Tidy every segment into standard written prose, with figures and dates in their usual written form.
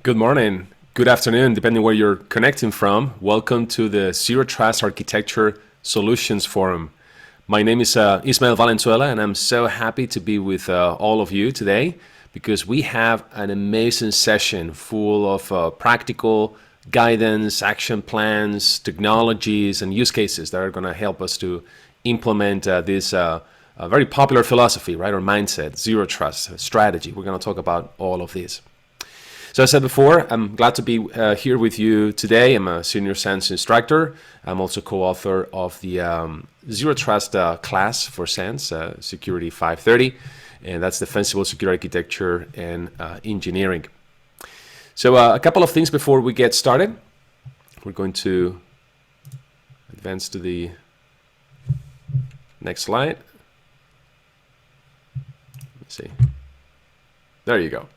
Good morning, good afternoon, depending where you're connecting from. Welcome to the Zero Trust Architecture Solutions Forum. My name is Ismael Valenzuela, and I'm so happy to be with all of you today because we have an amazing session full of practical guidance, action plans, technologies, and use cases that are going to help us to implement this very popular philosophy, right, or mindset, zero trust strategy. We're going to talk about all of this. So as I said before, I'm glad to be here with you today. I'm a senior SANS instructor. I'm also co-author of the Zero Trust class for SANS, Security 530, and that's Defensible Security Architecture and Engineering. So a couple of things before we get started. We're going to advance to the next slide. Let's see. There you go.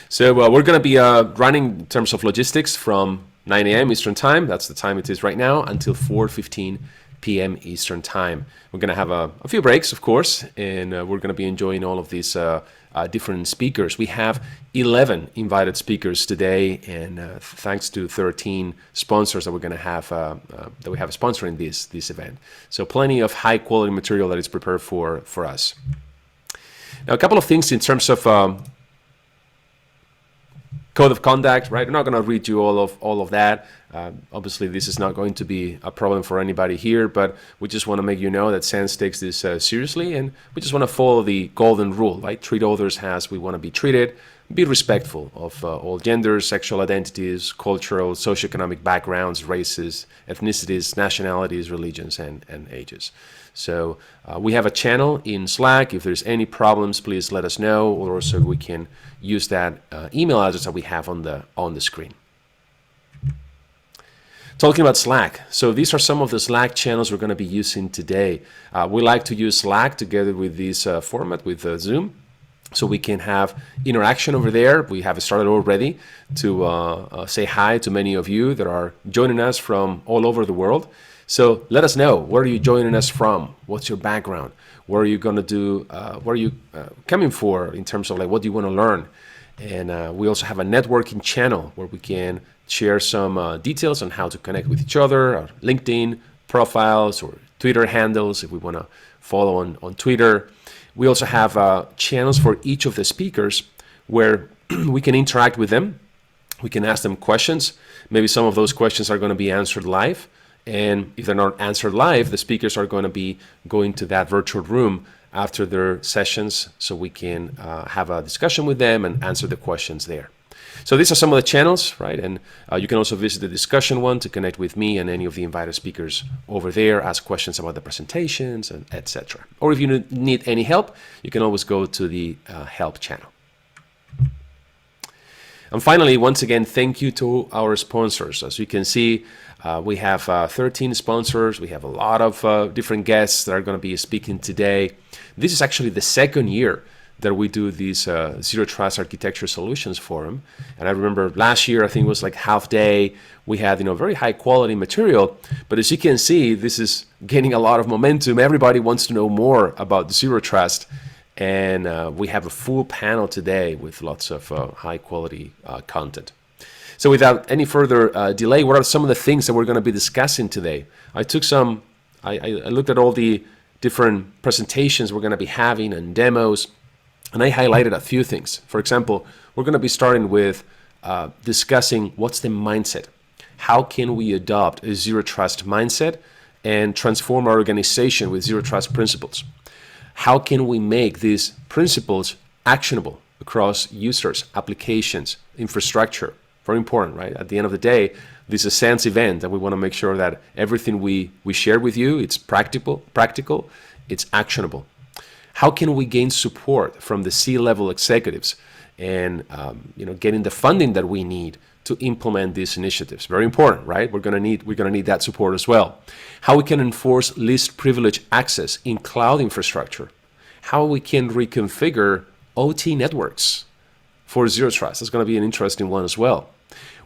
So we're going to be running in terms of logistics from 9 a.m. Eastern Time, that's the time it is right now, until 4:15 p.m. Eastern Time. We're going to have a few breaks, of course, and we're going to be enjoying all of these different speakers. We have 11 invited speakers today, and thanks to 13 sponsors that we're going to have that we have sponsoring this event. So plenty of high quality material that is prepared for us. Now, a couple of things in terms of code of conduct, right? I'm not going to read you all of that. Obviously, this is not going to be a problem for anybody here, but we just want to make you know that SANS takes this seriously, and we just want to follow the golden rule, right? Treat others as we want to be treated. Be respectful of all genders, sexual identities, cultural, socioeconomic backgrounds, races, ethnicities, nationalities, religions, and ages. So we have a channel in Slack. If there's any problems, please let us know, or also we can use that email address that we have on the screen. Talking about Slack, so these are some of the Slack channels we're going to be using today. We like to use Slack together with this format with Zoom, so we can have interaction over there. We have started already to say hi to many of you that are joining us from all over the world. So let us know, where are you joining us from? What's your background? What are you going to do? What are you coming for in terms of like what do you want to learn? And we also have a networking channel where we can share some details on how to connect with each other, our LinkedIn profiles or Twitter handles if we want to follow on Twitter. We also have channels for each of the speakers where we can interact with them. We can ask them questions. Maybe some of those questions are going to be answered live. And if they're not answered live, the speakers are going to be going to that virtual room after their sessions so we can have a discussion with them and answer the questions there. So these are some of the channels, right? And you can also visit the discussion one to connect with me and any of the invited speakers over there, ask questions about the presentations, and etc. Or if you need any help, you can always go to the help channel. And finally, once again, thank you to our sponsors. As you can see, we have 13 sponsors. We have a lot of different guests that are going to be speaking today. This is actually the second year that we do this Zero Trust Architecture Solutions Forum. And I remember last year, I think it was like half day. We had very high quality material. But as you can see, this is gaining a lot of momentum. Everybody wants to know more about Zero Trust. And we have a full panel today with lots of high quality content. So without any further delay, what are some of the things that we're going to be discussing today? I looked at all the different presentations we're going to be having and demos, and I highlighted a few things. For example, we're going to be starting with discussing what's the mindset. How can we adopt a zero trust mindset and transform our organization with zero trust principles? How can we make these principles actionable across users, applications, infrastructure? Very important, right? At the end of the day, this is a SANS event, and we want to make sure that everything we share with you, it's practical, it's actionable. How can we gain support from the C-level executives and getting the funding that we need to implement these initiatives? Very important, right? We're gonna need that support as well. How we can enforce least privilege access in cloud infrastructure. How we can reconfigure OT networks for zero trust. That's going to be an interesting one as well.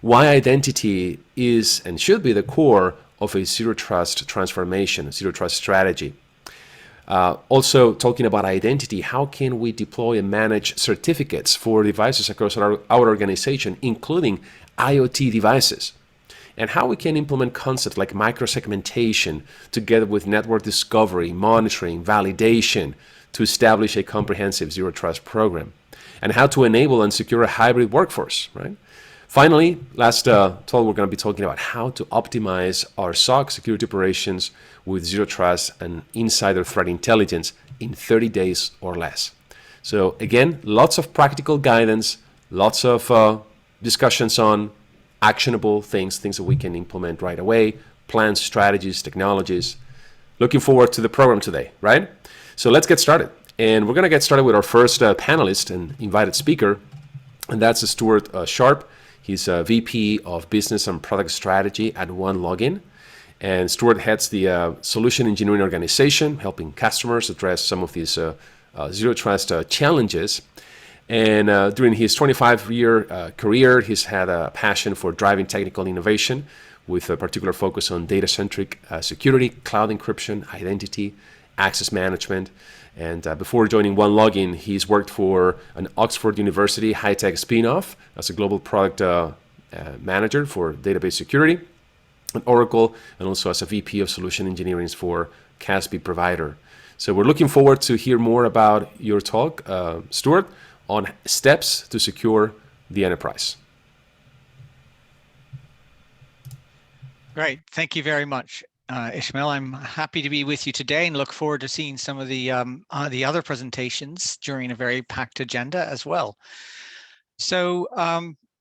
Why identity is and should be the core of a zero trust transformation, a zero trust strategy. Also talking about identity, how can we deploy and manage certificates for devices across our organization, including IoT devices? And how we can implement concepts like microsegmentation together with network discovery, monitoring, validation to establish a comprehensive zero trust program, and how to enable and secure a hybrid workforce, right? Finally, last talk, we're going to be talking about how to optimize our SOC security operations with zero trust and insider threat intelligence in 30 days or less. So again, lots of practical guidance, lots of discussions on actionable things that we can implement right away, plans, strategies, technologies. Looking forward to the program today, right? So let's get started. And we're going to get started with our first panelist and invited speaker, and that's Stuart Sharp. He's a VP of Business and Product Strategy at OneLogin. And Stuart heads the solution engineering organization, helping customers address some of these zero trust challenges. And during his 25-year career, he's had a passion for driving technical innovation with a particular focus on data-centric security, cloud encryption, identity, access management. And before joining OneLogin, he's worked for an Oxford University high-tech spinoff as a global product manager for database security at Oracle, and also as a VP of solution engineering for CASB provider. So we're looking forward to hear more about your talk, Stuart, on steps to secure the enterprise. Great. Thank you very much, Ishmael. I'm happy to be with you today and look forward to seeing some of the other presentations during a very packed agenda as well. So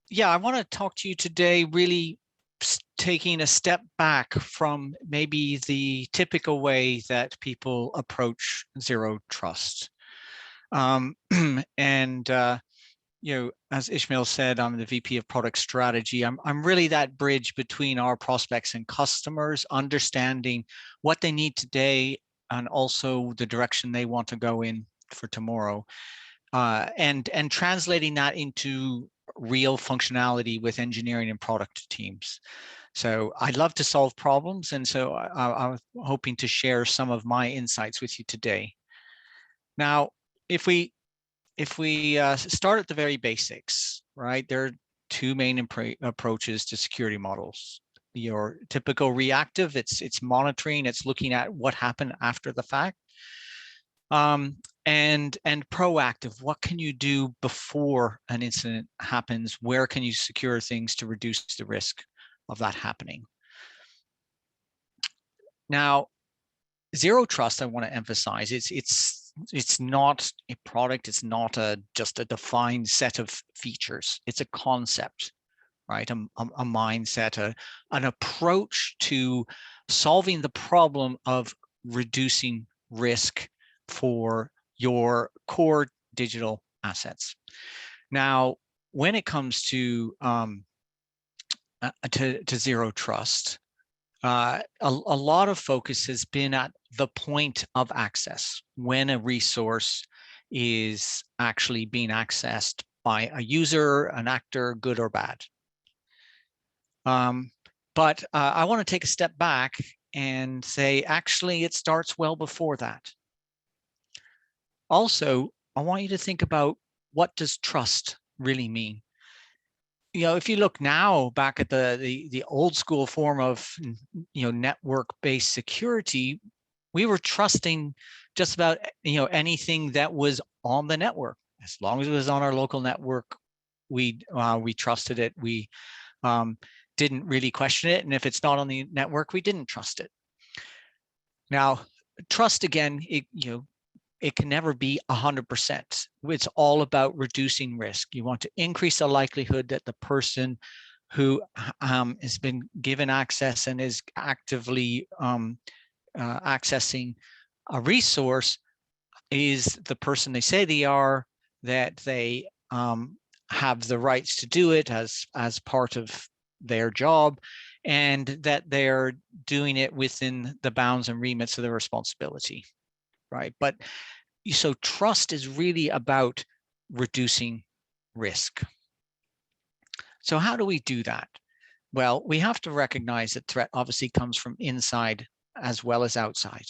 yeah, I want to talk to you today really taking a step back from maybe the typical way that people approach zero trust. You know, as Ishmael said, I'm the VP of Product Strategy. I'm really that bridge between our prospects and customers, understanding what they need today and also the direction they want to go in for tomorrow, and translating that into real functionality with engineering and product teams. So I love to solve problems, and so I'm hoping to share some of my insights with you today. Now, if we start at the very basics, right, there are two main approaches to security models. Your typical reactive, it's monitoring, it's looking at what happened after the fact. And proactive, what can you do before an incident happens? Where can you secure things to reduce the risk of that happening? Now, zero trust, I want to emphasize, it's not a product, it's not just a defined set of features. It's a concept, right? A mindset, an approach to solving the problem of reducing risk for your core digital assets. Now, when it comes to zero trust, a lot of focus has been at the point of access, when a resource is actually being accessed by a user, an actor, good or bad. But I want to take a step back and say, actually, it starts well before that. Also, I want you to think about, what does trust really mean? You know, if you look now back at the old school form of, you know, network-based security, we were trusting just about, you know, anything that was on the network. As long as it was on our local network, we trusted it. We didn't really question it, and if it's not on the network, we didn't trust it. Now, trust, again, it can never be 100%. It's all about reducing risk. You want to increase the likelihood that the person who has been given access and is actively accessing a resource is the person they say they are, that they have the rights to do it as part of their job, and that they're doing it within the bounds and remits of their responsibility, right? But so trust is really about reducing risk. So how do we do that? Well, we have to recognize that threat obviously comes from inside as well as outside.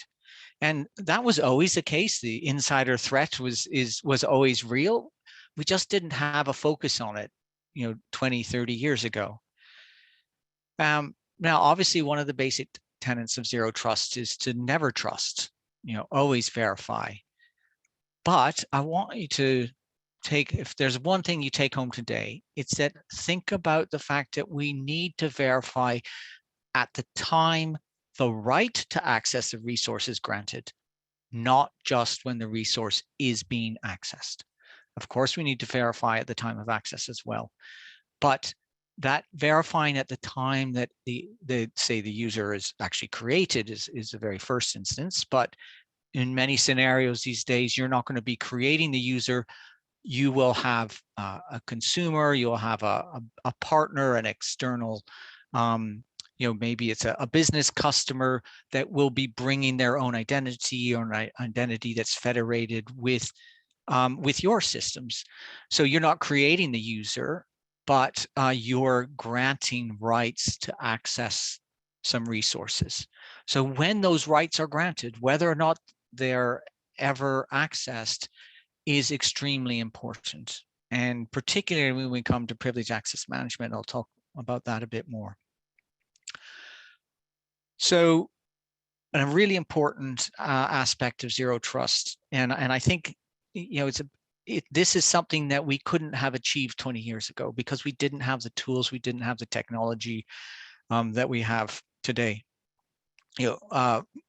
And that was always the case. The insider threat was always real. We just didn't have a focus on it, 20, 30 years ago. Now, obviously, one of the basic tenets of zero trust is to never trust, always verify. But I want you to if there's one thing you take home today, it's that think about the fact that we need to verify at the time the right to access the resource is granted, not just when the resource is being accessed. Of course, we need to verify at the time of access as well. But that verifying at the time that say the user is actually created is the very first instance. But in many scenarios these days, you're not going to be creating the user. You will have a consumer, you'll have a partner, an external, maybe it's a business customer that will be bringing their own identity or an identity that's federated with your systems. So you're not creating the user, but you're granting rights to access some resources. So when those rights are granted, whether or not they're ever accessed is extremely important. And particularly when we come to privileged access management, I'll talk about that a bit more. So a really important aspect of zero trust, and I think this is something that we couldn't have achieved 20 years ago because we didn't have the tools, we didn't have the technology that we have today.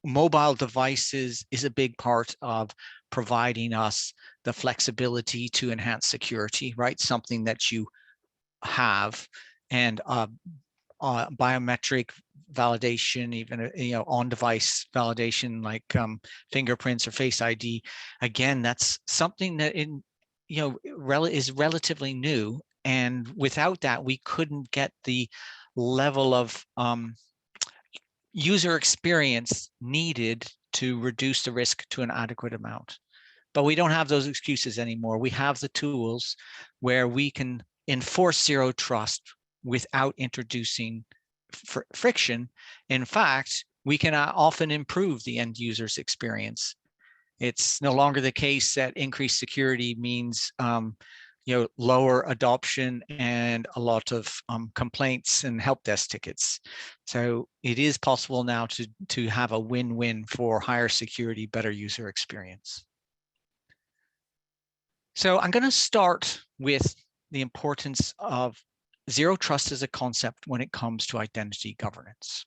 Mobile devices is a big part of providing us the flexibility to enhance security, right? Something that you have, and biometric validation, even on-device validation like fingerprints or Face ID. Again, that's something that is relatively new, and without that, we couldn't get the level of user experience needed to reduce the risk to an adequate amount. But we don't have those excuses anymore. We have the tools where we can enforce zero trust without introducing friction. In fact, we can often improve the end user's experience. It's no longer the case that increased security means lower adoption and a lot of complaints and help desk tickets. So it is possible now to have a win-win for higher security, better user experience. So I'm going to start with the importance of zero trust as a concept when it comes to identity governance.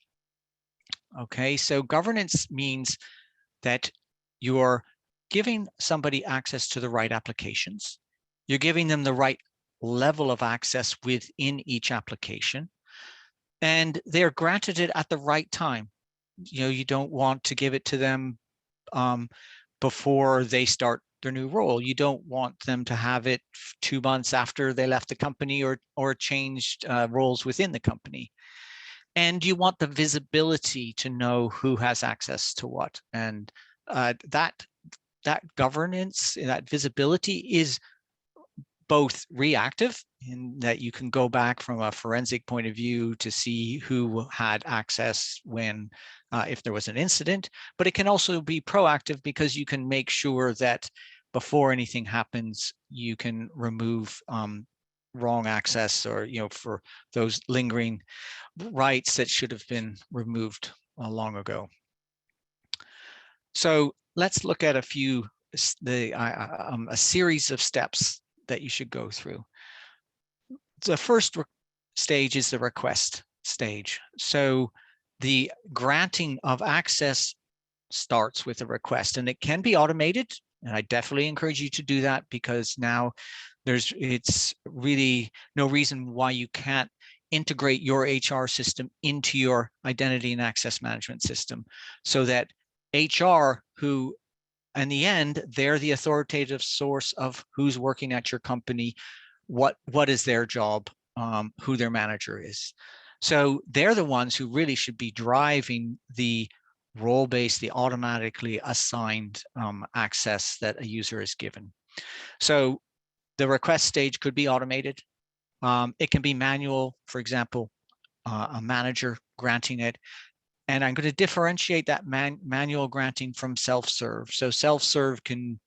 Okay, so governance means that you're giving somebody access to the right applications. You're giving them the right level of access within each application, and they're granted it at the right time. You don't want to give it to them before they start their new role. You don't want them to have it 2 months after they left the company or changed roles within the company. And you want the visibility to know who has access to what. And that governance, that visibility is both reactive in that you can go back from a forensic point of view to see who had access when, if there was an incident, but it can also be proactive because you can make sure that before anything happens, you can remove wrong access or, for those lingering rights that should have been removed long ago. So let's look at a series of steps that you should go through. The first stage is the request stage. So the granting of access starts with a request, and it can be automated. And I definitely encourage you to do that because now it's really no reason why you can't integrate your HR system into your identity and access management system so that HR, who in the end, they're the authoritative source of who's working at your company, what is their job, who their manager is. So they're the ones who really should be driving the role-based, the automatically assigned access that a user is given. So the request stage could be automated. It can be manual, for example, a manager granting it. And I'm going to differentiate that manual granting from self-serve. So self-serve can,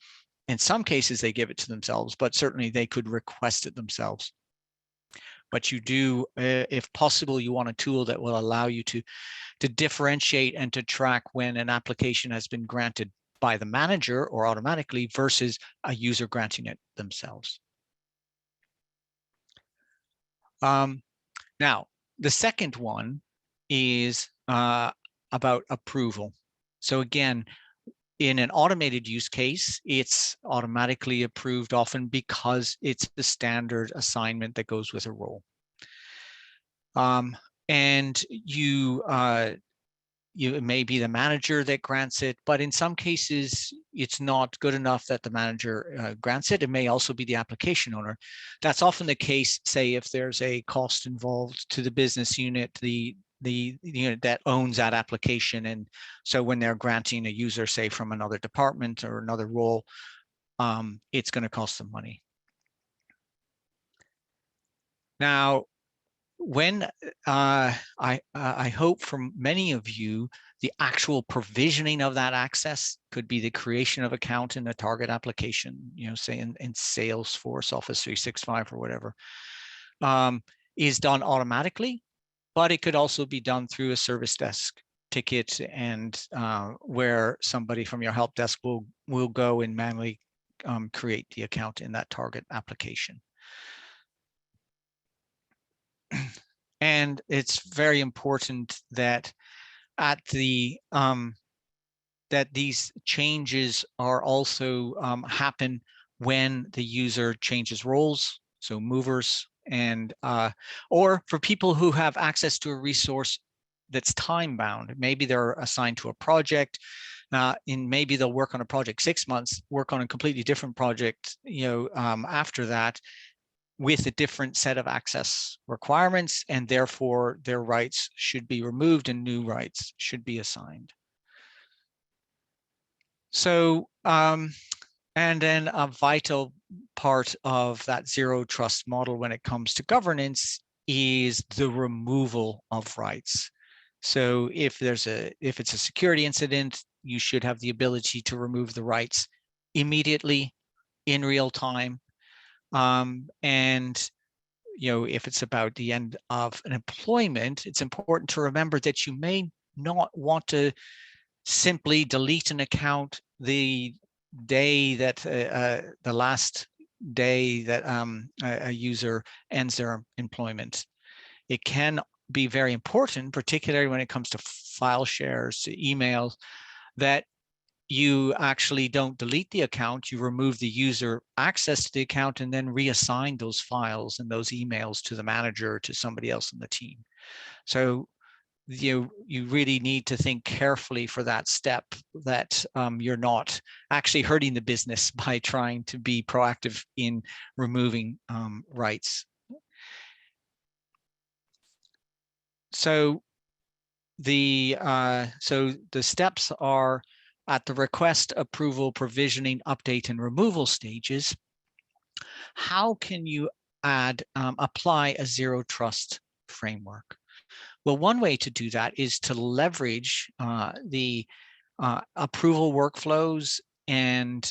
in some cases, they give it to themselves, but certainly they could request it themselves. But you do, if possible, you want a tool that will allow you to differentiate and to track when an application has been granted by the manager or automatically versus a user granting it themselves. Now, the second one is about approval. So again, in an automated use case, it's automatically approved often because it's the standard assignment that goes with a role. And it may be the manager that grants it, but in some cases, it's not good enough that the manager grants it. It may also be the application owner. That's often the case, say, if there's a cost involved to the business unit, the unit that owns that application. And so when they're granting a user, say, from another department or another role, it's going to cost them money. Now, when I hope from many of you, the actual provisioning of that access could be the creation of account in a target application, say in Salesforce, Office 365 or whatever, is done automatically, but it could also be done through a service desk ticket, and where somebody from your help desk will go and manually create the account in that target application. And it's very important that that these changes are also happen when the user changes roles, so movers, and or for people who have access to a resource that's time bound. Maybe they're assigned to a project, and maybe they'll work on a project 6 months, work on a completely different project, after that, with a different set of access requirements, and therefore their rights should be removed and new rights should be assigned. So, and then a vital part of that zero trust model when it comes to governance is the removal of rights. So if it's a security incident, you should have the ability to remove the rights immediately in real time. And if it's about the end of an employment, it's important to remember that you may not want to simply delete an account the day that the last day that a user ends their employment. It can be very important, particularly when it comes to file shares, to emails, that you actually don't delete the account, you remove the user access to the account and then reassign those files and those emails to the manager or to somebody else in the team. So you really need to think carefully for that step, that you're not actually hurting the business by trying to be proactive in removing rights. So the steps are at the request, approval, provisioning, update, and removal stages. How can you apply a zero trust framework? Well, one way to do that is to leverage the approval workflows, and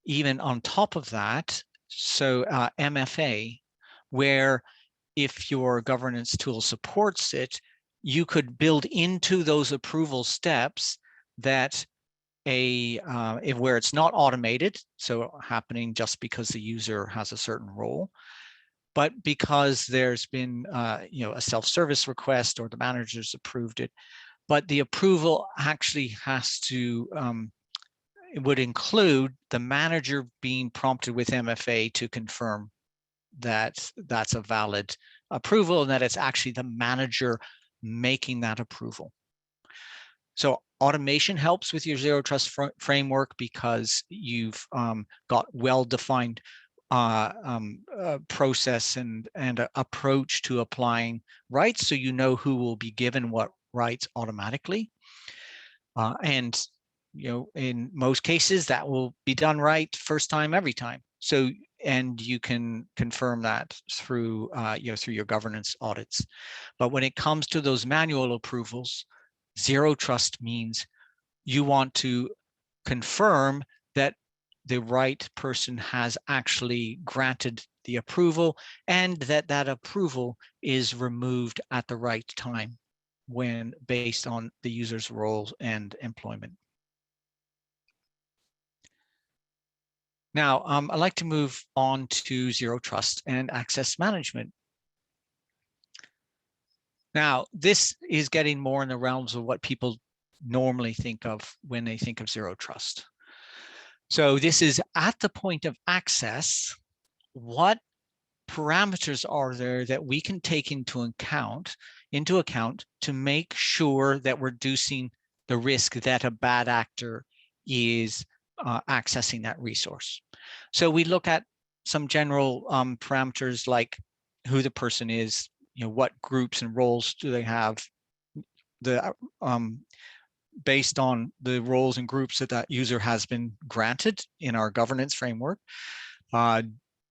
even on top of that, so MFA, where if your governance tool supports it, you could build into those approval steps that where it's not automated, so happening just because the user has a certain role, but because there's been a self-service request or the manager's approved it, but the approval actually has to it would include the manager being prompted with MFA to confirm that that's a valid approval and that it's actually the manager making that approval. So automation helps with your zero trust framework because you've got well-defined process and approach to applying rights, so you know who will be given what rights automatically. And in most cases, that will be done right first time, every time. So, and you can confirm that through through your governance audits. But when it comes to those manual approvals, Zero trust means you want to confirm that the right person has actually granted the approval and that that approval is removed at the right time when based on the user's role and employment. Now, I'd like to move on to zero trust and access management. Now, this is getting more in the realms of what people normally think of when they think of zero trust. So this is at the point of access, what parameters are there that we can take into account to make sure that we're reducing the risk that a bad actor is accessing that resource. So we look at some general parameters like who the person is, what groups and roles do they have, the based on the roles and groups that that user has been granted in our governance framework.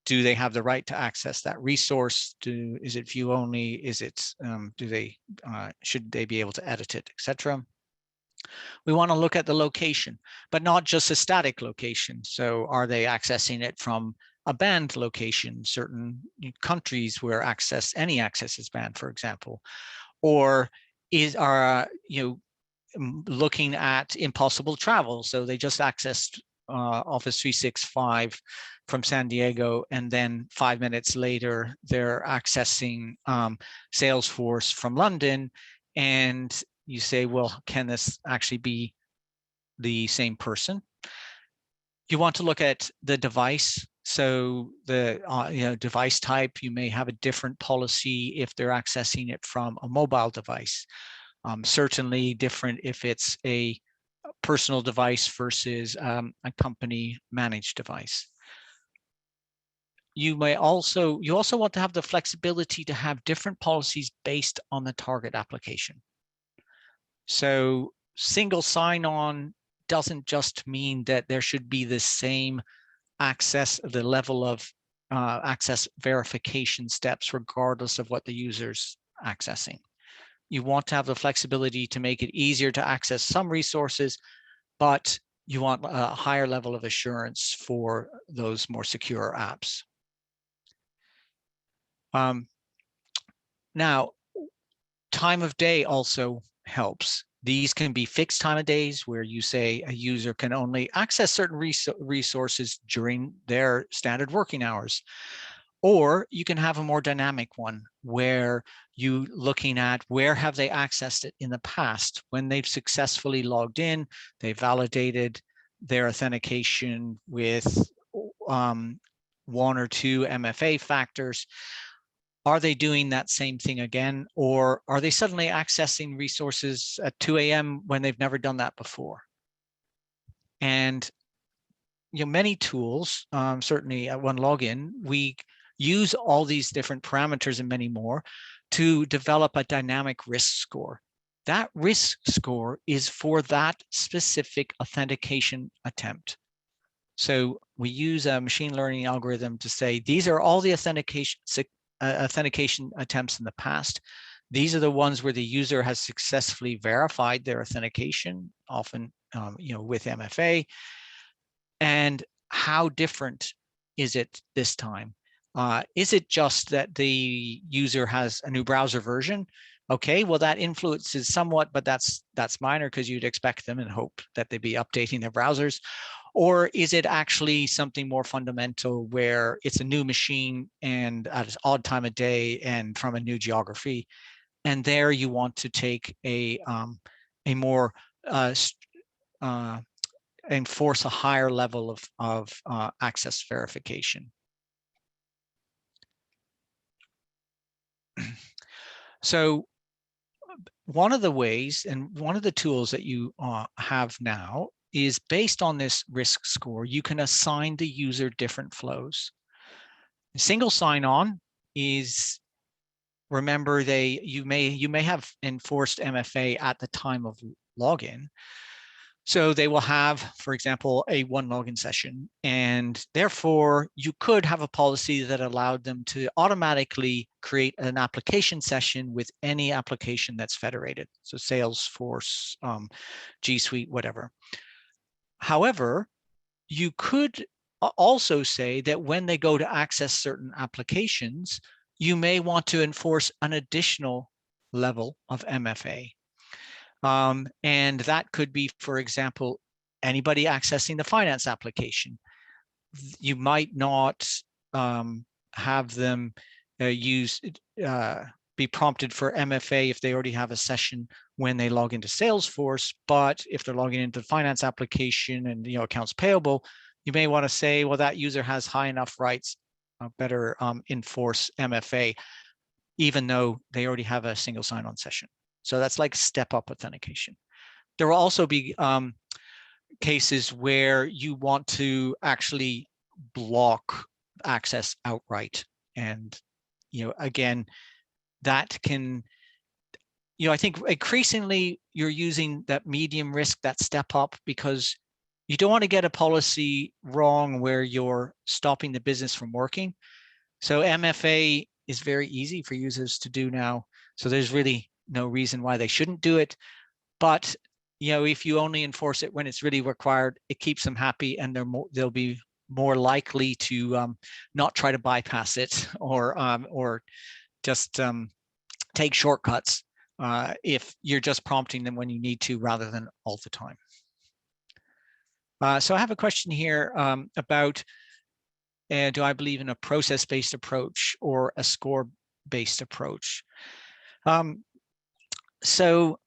Do they have the right to access that resource? Is it view only? Is it should they be able to edit it, etc. We want to look at the location, but not just a static location. So are they accessing it from a banned location, certain countries where any access is banned, for example, or looking at impossible travel. So they just accessed Office 365 from San Diego, and then 5 minutes later, they're accessing Salesforce from London. And you say, well, can this actually be the same person? You want to look at the device. So the device type, you may have a different policy if they're accessing it from a mobile device. Certainly different if it's a personal device versus a company managed device. You also want to have the flexibility to have different policies based on the target application. So single sign-on doesn't just mean that there should be the same access, the level of access verification steps, regardless of what the user's accessing. You want to have the flexibility to make it easier to access some resources, but you want a higher level of assurance for those more secure apps. Now, time of day also helps. These can be fixed time of days where you say a user can only access certain resources during their standard working hours. Or you can have a more dynamic one where you looking at where have they accessed it in the past. When they've successfully logged in, they validated their authentication with one or two MFA factors. Are they doing that same thing again? Or are they suddenly accessing resources at 2 a.m. when they've never done that before? And many tools, certainly at OneLogin, we use all these different parameters and many more to develop a dynamic risk score. That risk score is for that specific authentication attempt. So we use a machine learning algorithm to say, these are all the authentication attempts in the past. These are the ones where the user has successfully verified their authentication, often with MFA. And how different is it this time? Is it just that the user has a new browser version? Okay, well, that influences somewhat, but that's minor because you'd expect them and hope that they'd be updating their browsers. Or is it actually something more fundamental where it's a new machine and at an odd time of day and from a new geography? And there you want to take a more enforce a higher level of access verification. So one of the ways and one of the tools that you have now is based on this risk score, you can assign the user different flows. Single sign-on is, remember, you may have enforced MFA at the time of login. So they will have, for example, a OneLogin session, and therefore you could have a policy that allowed them to automatically create an application session with any application that's federated. So Salesforce, G Suite, whatever. However, you could also say that when they go to access certain applications, you may want to enforce an additional level of MFA. And that could be, for example, anybody accessing the finance application. You might not have them be prompted for MFA if they already have a session when they log into Salesforce, but if they're logging into the finance application and accounts payable, you may want to say, well, that user has high enough rights, better enforce MFA, even though they already have a single sign-on session. So that's like step-up authentication. There will also be cases where you want to actually block access outright. And, again, that can, I think increasingly you're using that medium risk, that step up, because you don't want to get a policy wrong where you're stopping the business from working. So MFA is very easy for users to do now. So there's really no reason why they shouldn't do it. But if you only enforce it when it's really required, it keeps them happy, and they'll be more likely to not try to bypass it or just take shortcuts if you're just prompting them when you need to rather than all the time. So I have a question here about do I believe in a process-based approach or a score-based approach? So,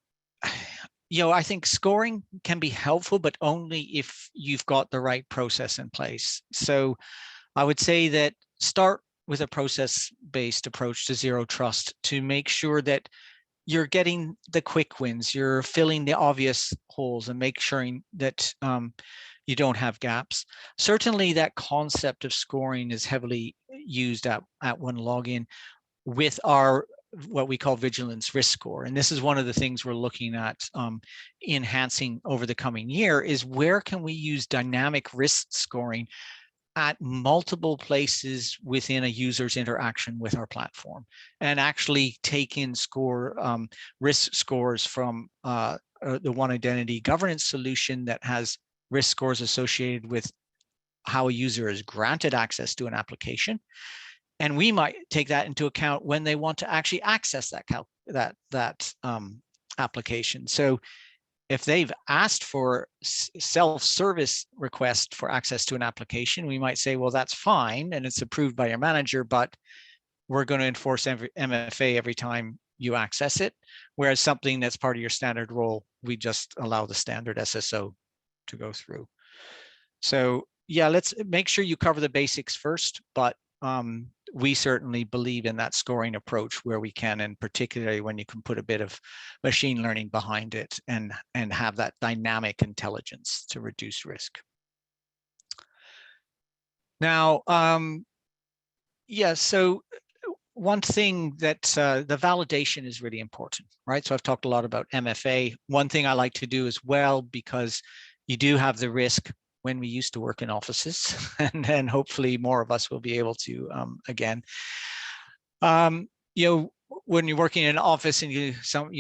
I think scoring can be helpful, but only if you've got the right process in place. So I would say that start with a process-based approach to zero trust to make sure that you're getting the quick wins, you're filling the obvious holes and make sure that you don't have gaps. Certainly that concept of scoring is heavily used at OneLogin with our what we call vigilance risk score. And this is one of the things we're looking at enhancing over the coming year is where can we use dynamic risk scoring at multiple places within a user's interaction with our platform and actually take in risk scores from the OneIdentity governance solution that has risk scores associated with how a user is granted access to an application. And we might take that into account when they want to actually access that application. So if they've asked for self-service request for access to an application, we might say, well, that's fine, and it's approved by your manager, but we're going to enforce MFA every time you access it. Whereas something that's part of your standard role, we just allow the standard SSO to go through. So yeah, let's make sure you cover the basics first, but we certainly believe in that scoring approach where we can, and particularly when you can put a bit of machine learning behind it and have that dynamic intelligence to reduce risk. Now, so one thing that the validation is really important, right? So I've talked a lot about MFA. One thing I like to do as well, because you do have the risk when we used to work in offices, and then hopefully more of us will be able to again. When you're working in an office and you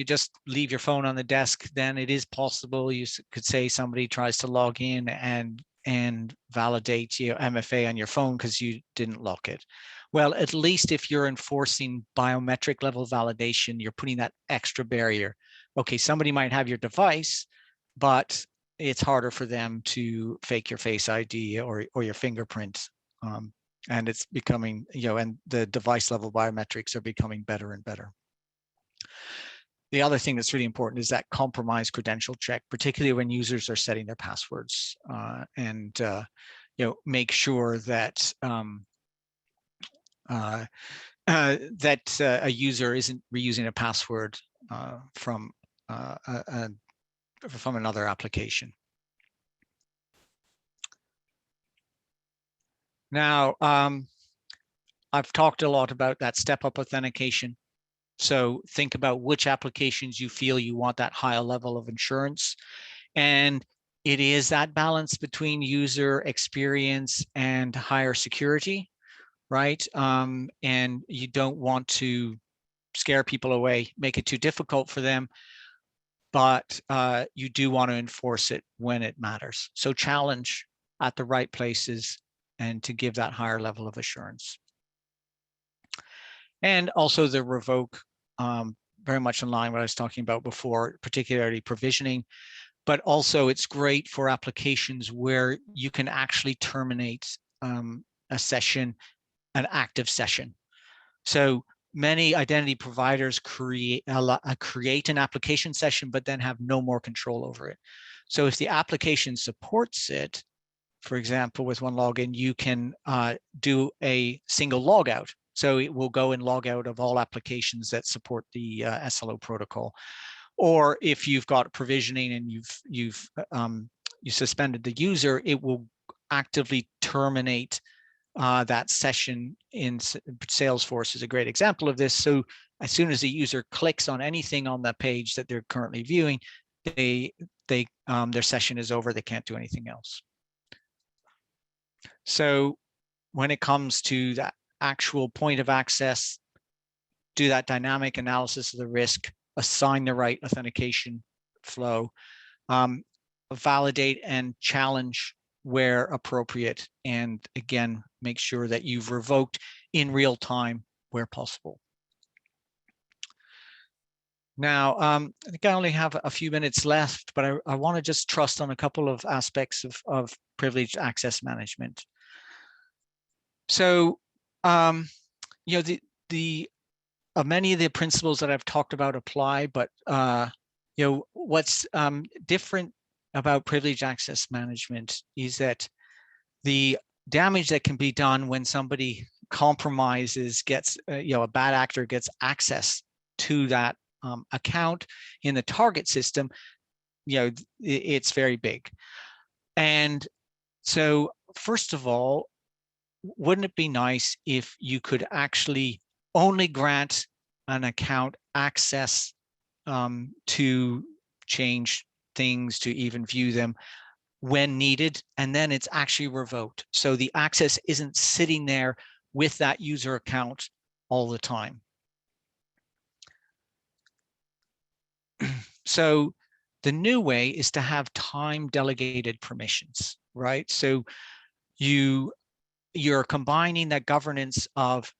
just leave your phone on the desk, then it is possible you could say somebody tries to log in and validate MFA on your phone because you didn't lock it. Well, at least if you're enforcing biometric level validation, you're putting that extra barrier. Okay, somebody might have your device, but it's harder for them to fake your Face ID or your fingerprint. And it's becoming, and the device level biometrics are becoming better and better. The other thing that's really important is that compromise credential check, particularly when users are setting their passwords, and make sure that a user isn't reusing a password from another application. Now, I've talked a lot about that step-up authentication. So think about which applications you feel you want that higher level of insurance. And it is that balance between user experience and higher security, right? And you don't want to scare people away, make it too difficult for them, but you do want to enforce it when it matters. So challenge at the right places and to give that higher level of assurance. And also the revoke, very much in line with what I was talking about before, particularly provisioning, but also it's great for applications where you can actually terminate a session, an active session. So many identity providers create an application session, but then have no more control over it. So if the application supports it, for example, with OneLogin, you can do a single logout. So it will go and log out of all applications that support the SLO protocol. Or if you've got provisioning and you suspended the user, it will actively terminate that session. In Salesforce is a great example of this. So as soon as the user clicks on anything on the page that they're currently viewing, their session is over. They can't do anything else. So when it comes to that actual point of access, do that dynamic analysis of the risk, assign the right authentication flow, validate and challenge where appropriate, and again, make sure that you've revoked in real time where possible. Now, I think I only have a few minutes left, but I want to just trust on a couple of aspects of privileged access management. So, you know, many of the principles that I've talked about apply, but you know, what's different about privileged access management is that the damage that can be done when somebody compromises, gets you know, a bad actor gets access to that account in the target system, you know, it's very big. And so, first of all, wouldn't it be nice if you could actually only grant an account access to change things, to even view them when needed, and then it's actually revoked. So the access isn't sitting there with that user account all the time. So the new way is to have time delegated permissions, right? So you're combining that governance of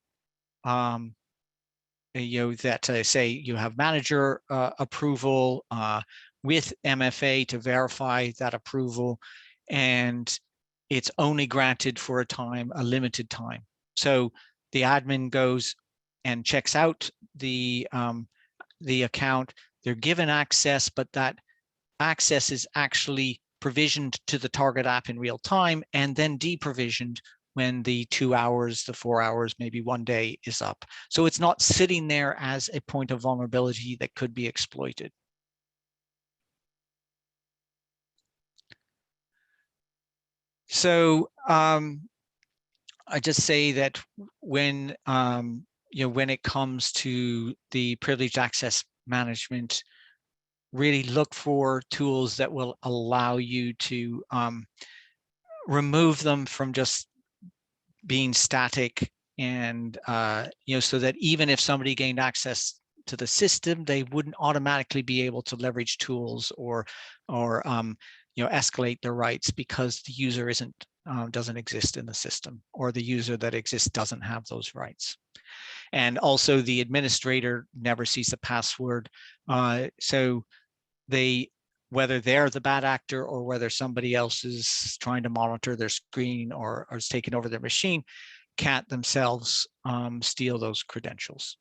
you know, that say you have manager approval with MFA to verify that approval, and it's only granted for a time, a limited time. So the admin goes and checks out the account. They're given access, but that access is actually provisioned to the target app in real time and then deprovisioned when the 2 hours, the 4 hours, maybe 1 day is up. So it's not sitting there as a point of vulnerability that could be exploited. So I just say that when you know, when it comes to the privileged access management, really look for tools that will allow you to remove them from just being static, and you know, so that even if somebody gained access to the system, they wouldn't automatically be able to leverage tools or you know, escalate their rights because the user doesn't exist in the system, or the user that exists doesn't have those rights. And also the administrator never sees the password, so whether they're the bad actor or whether somebody else is trying to monitor their screen or is taking over their machine, can't themselves steal those credentials.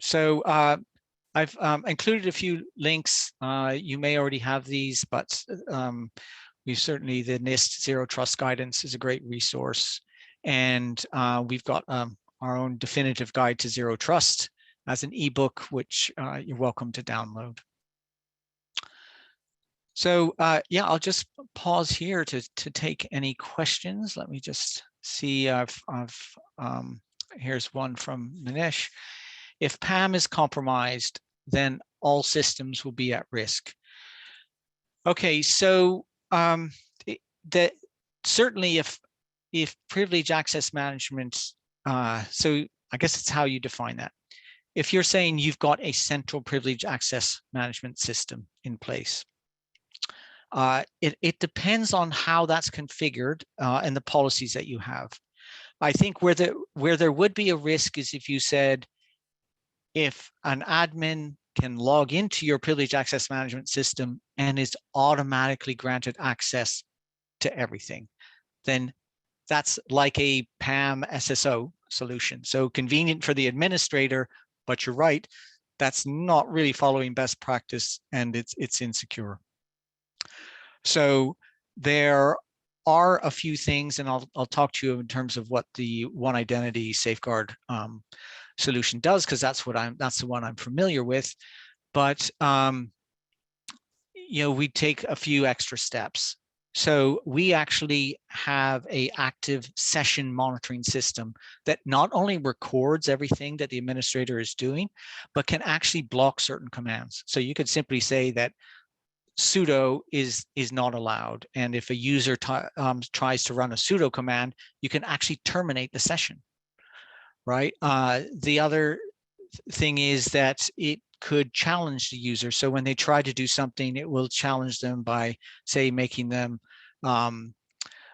So I've included a few links. You may already have these, but we've certainly, the NIST Zero Trust Guidance is a great resource. And we've got our own definitive guide to Zero Trust as an ebook, which you're welcome to download. So yeah, I'll just pause here to take any questions. Let me just see. Here's one from Manish. If PAM is compromised, then all systems will be at risk. Okay, so that certainly if privilege access management, so I guess it's how you define that. If you're saying you've got a central privilege access management system in place, it depends on how that's configured and the policies that you have. I think where there would be a risk is if you said, if an admin can log into your privilege access management system and is automatically granted access to everything, then that's like a PAM SSO solution. So convenient for the administrator, but you're right, that's not really following best practice, and it's insecure. So there are a few things, and I'll talk to you in terms of what the One Identity Safeguard solution does, because that's the one I'm familiar with. But we take a few extra steps. So we actually have a active session monitoring system that not only records everything that the administrator is doing, but can actually block certain commands. So you could simply say that sudo is not allowed, and if a user tries to run a sudo command, you can actually terminate the session, right? The other thing is that it could challenge the user. So when they try to do something, it will challenge them by, say, making them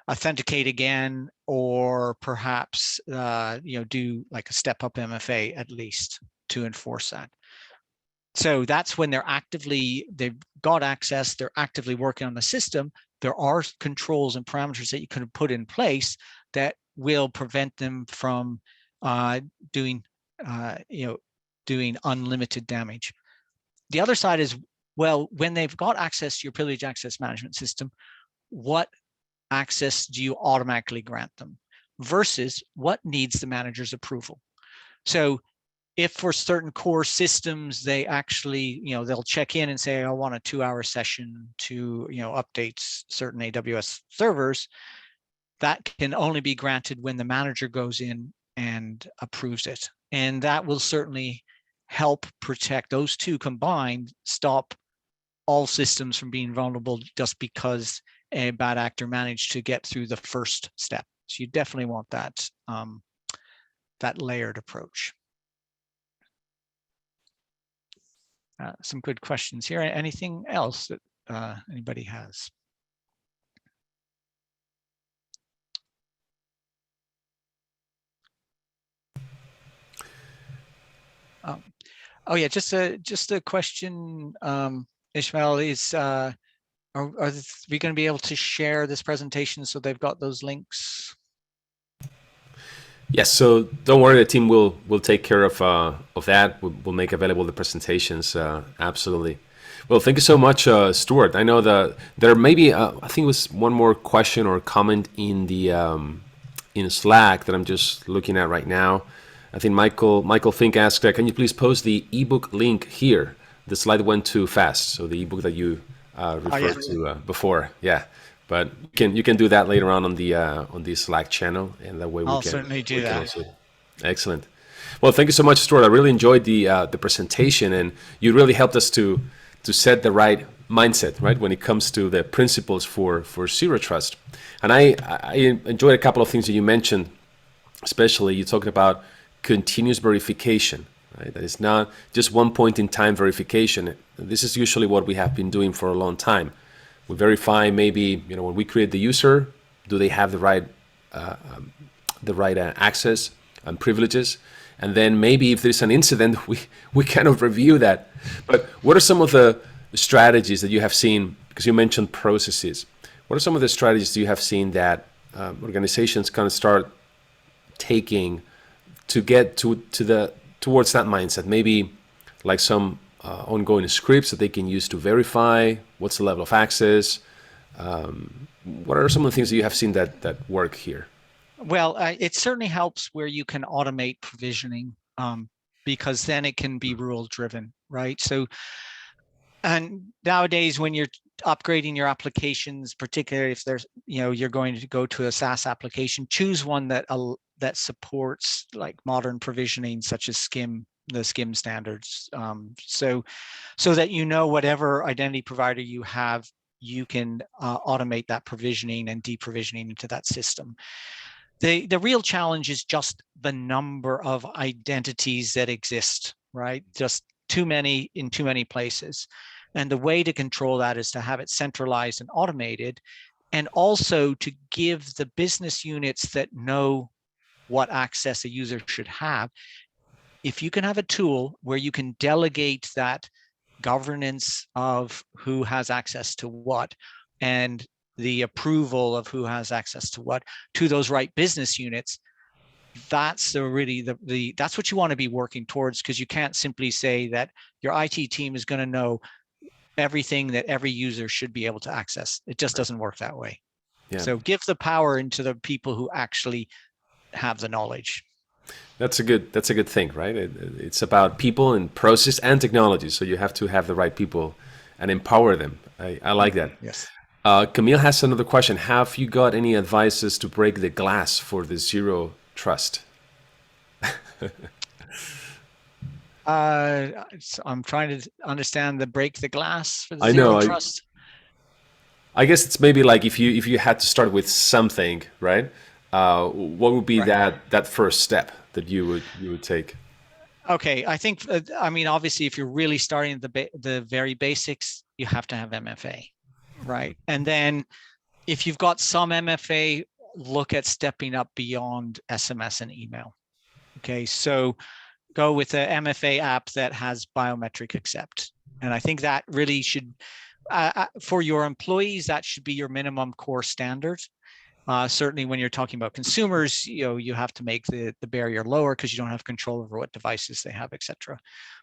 authenticate again, or perhaps do like a step up MFA at least to enforce that. So that's when they've got access, they're actively working on the system. There are controls and parameters that you could put in place that will prevent them from doing unlimited damage. The other side is, well, when they've got access to your privilege access management system, what access do you automatically grant them versus what needs the manager's approval? So if for certain core systems, they actually, they'll check in and say, I want a 2-hour session to, update certain AWS servers, that can only be granted when the manager goes in and approves it. And that will certainly help protect those two combined, stop all systems from being vulnerable just because a bad actor managed to get through the first step. So you definitely want that, that layered approach. Some good questions here. Anything else that anybody has? Oh yeah, just a question, Ishmael, is are we going to be able to share this presentation so they've got those links? Yes, so don't worry, the team will take care of that. We'll make available the presentations, absolutely. Well, thank you so much, Stuart. I know that there may be, I think it was one more question or comment in the in Slack that I'm just looking at right now. I think Michael Fink asked, can you please post the ebook link here? The slide went too fast, so the ebook that you referred to before, yeah. But you can do that later on the Slack channel, and that way I'll certainly do that. Also, excellent. Well, thank you so much, Stuart. I really enjoyed the presentation, and you really helped us to set the right mindset, right, when it comes to the principles for zero trust. And I enjoyed a couple of things that you mentioned, especially you talked about continuous verification, right? That is not just one point in time verification. This is usually what we have been doing for a long time. We verify maybe, when we create the user, do they have the right access and privileges? And then maybe if there's an incident, we kind of review that. But what are some of the strategies that you have seen, because you mentioned processes, what are some of the strategies that you have seen that organizations kind of start taking to get towards that mindset? Maybe like some ongoing scripts that they can use to verify what's the level of access. What are some of the things that you have seen that work here? Well, it certainly helps where you can automate provisioning, because then it can be rule driven, right? So, and nowadays when you're upgrading your applications, particularly if there's, you're going to go to a SaaS application, choose one that supports like modern provisioning such as SCIM SCIM standards, so that you know whatever identity provider you have, you can automate that provisioning and deprovisioning into that system. The real challenge is just the number of identities that exist, right? Just too many in too many places. And the way to control that is to have it centralized and automated, and also to give the business units that know what access a user should have. If you can have a tool where you can delegate that governance of who has access to what and the approval of who has access to what to those right business units, that's really that's what you want to be working towards, because you can't simply say that your IT team is going to know everything that every user should be able to access. It just doesn't work that way. Yeah. So give the power into the people who actually have the knowledge. That's a good thing, right? It's about people and process and technology. So you have to have the right people and empower them. I like that. Yes. Camille has another question. Have you got any advices to break the glass for the zero trust? I'm trying to understand the break the glass for the zero trust. I guess it's maybe like if you had to start with something, right? What would be that first step that you would take? Okay, I think I mean, obviously, if you're really starting at the very basics, you have to have MFA, right? And then if you've got some MFA, look at stepping up beyond SMS and email. Okay, so go with a MFA app that has biometric accept, and I think that really should, for your employees, that should be your minimum core standard. Certainly when you're talking about consumers, you have to make the barrier lower because you don't have control over what devices they have, et cetera.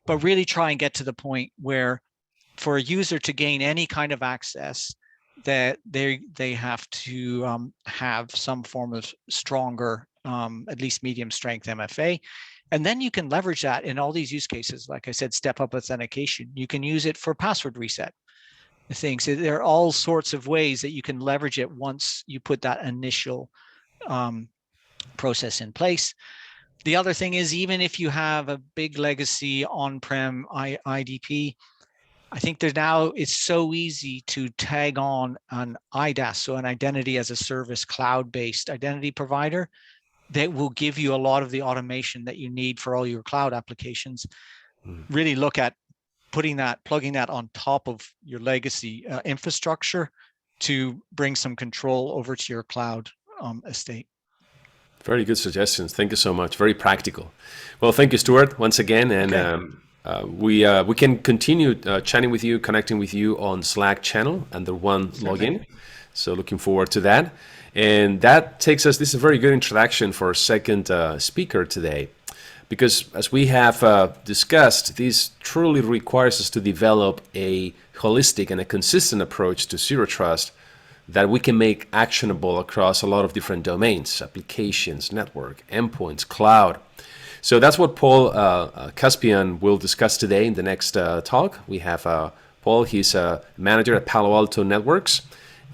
But really try and get to the point where for a user to gain any kind of access, that they have to have some form of stronger, at least medium strength MFA. And then you can leverage that in all these use cases. Like I said, step up authentication. You can use it for password reset things. There are all sorts of ways that you can leverage it once you put that initial process in place. The other thing is, even if you have a big legacy on-prem IDP, I think it's so easy to tag on an IDaaS, so an identity as a service cloud-based identity provider that will give you a lot of the automation that you need for all your cloud applications. Really look at plugging that on top of your legacy infrastructure to bring some control over to your cloud estate. Very good suggestions. Thank you so much. Very practical. Well, thank you, Stuart, once again. And we can continue chatting with you, connecting with you on Slack channel under OneLogin. So looking forward to that. And that takes us, this is a very good introduction for our second speaker today. Because as we have discussed, this truly requires us to develop a holistic and a consistent approach to zero trust that we can make actionable across a lot of different domains, applications, network, endpoints, cloud. So that's what Paul Caspian will discuss today in the next talk. We have Paul, he's a manager at PaloAltoNetworks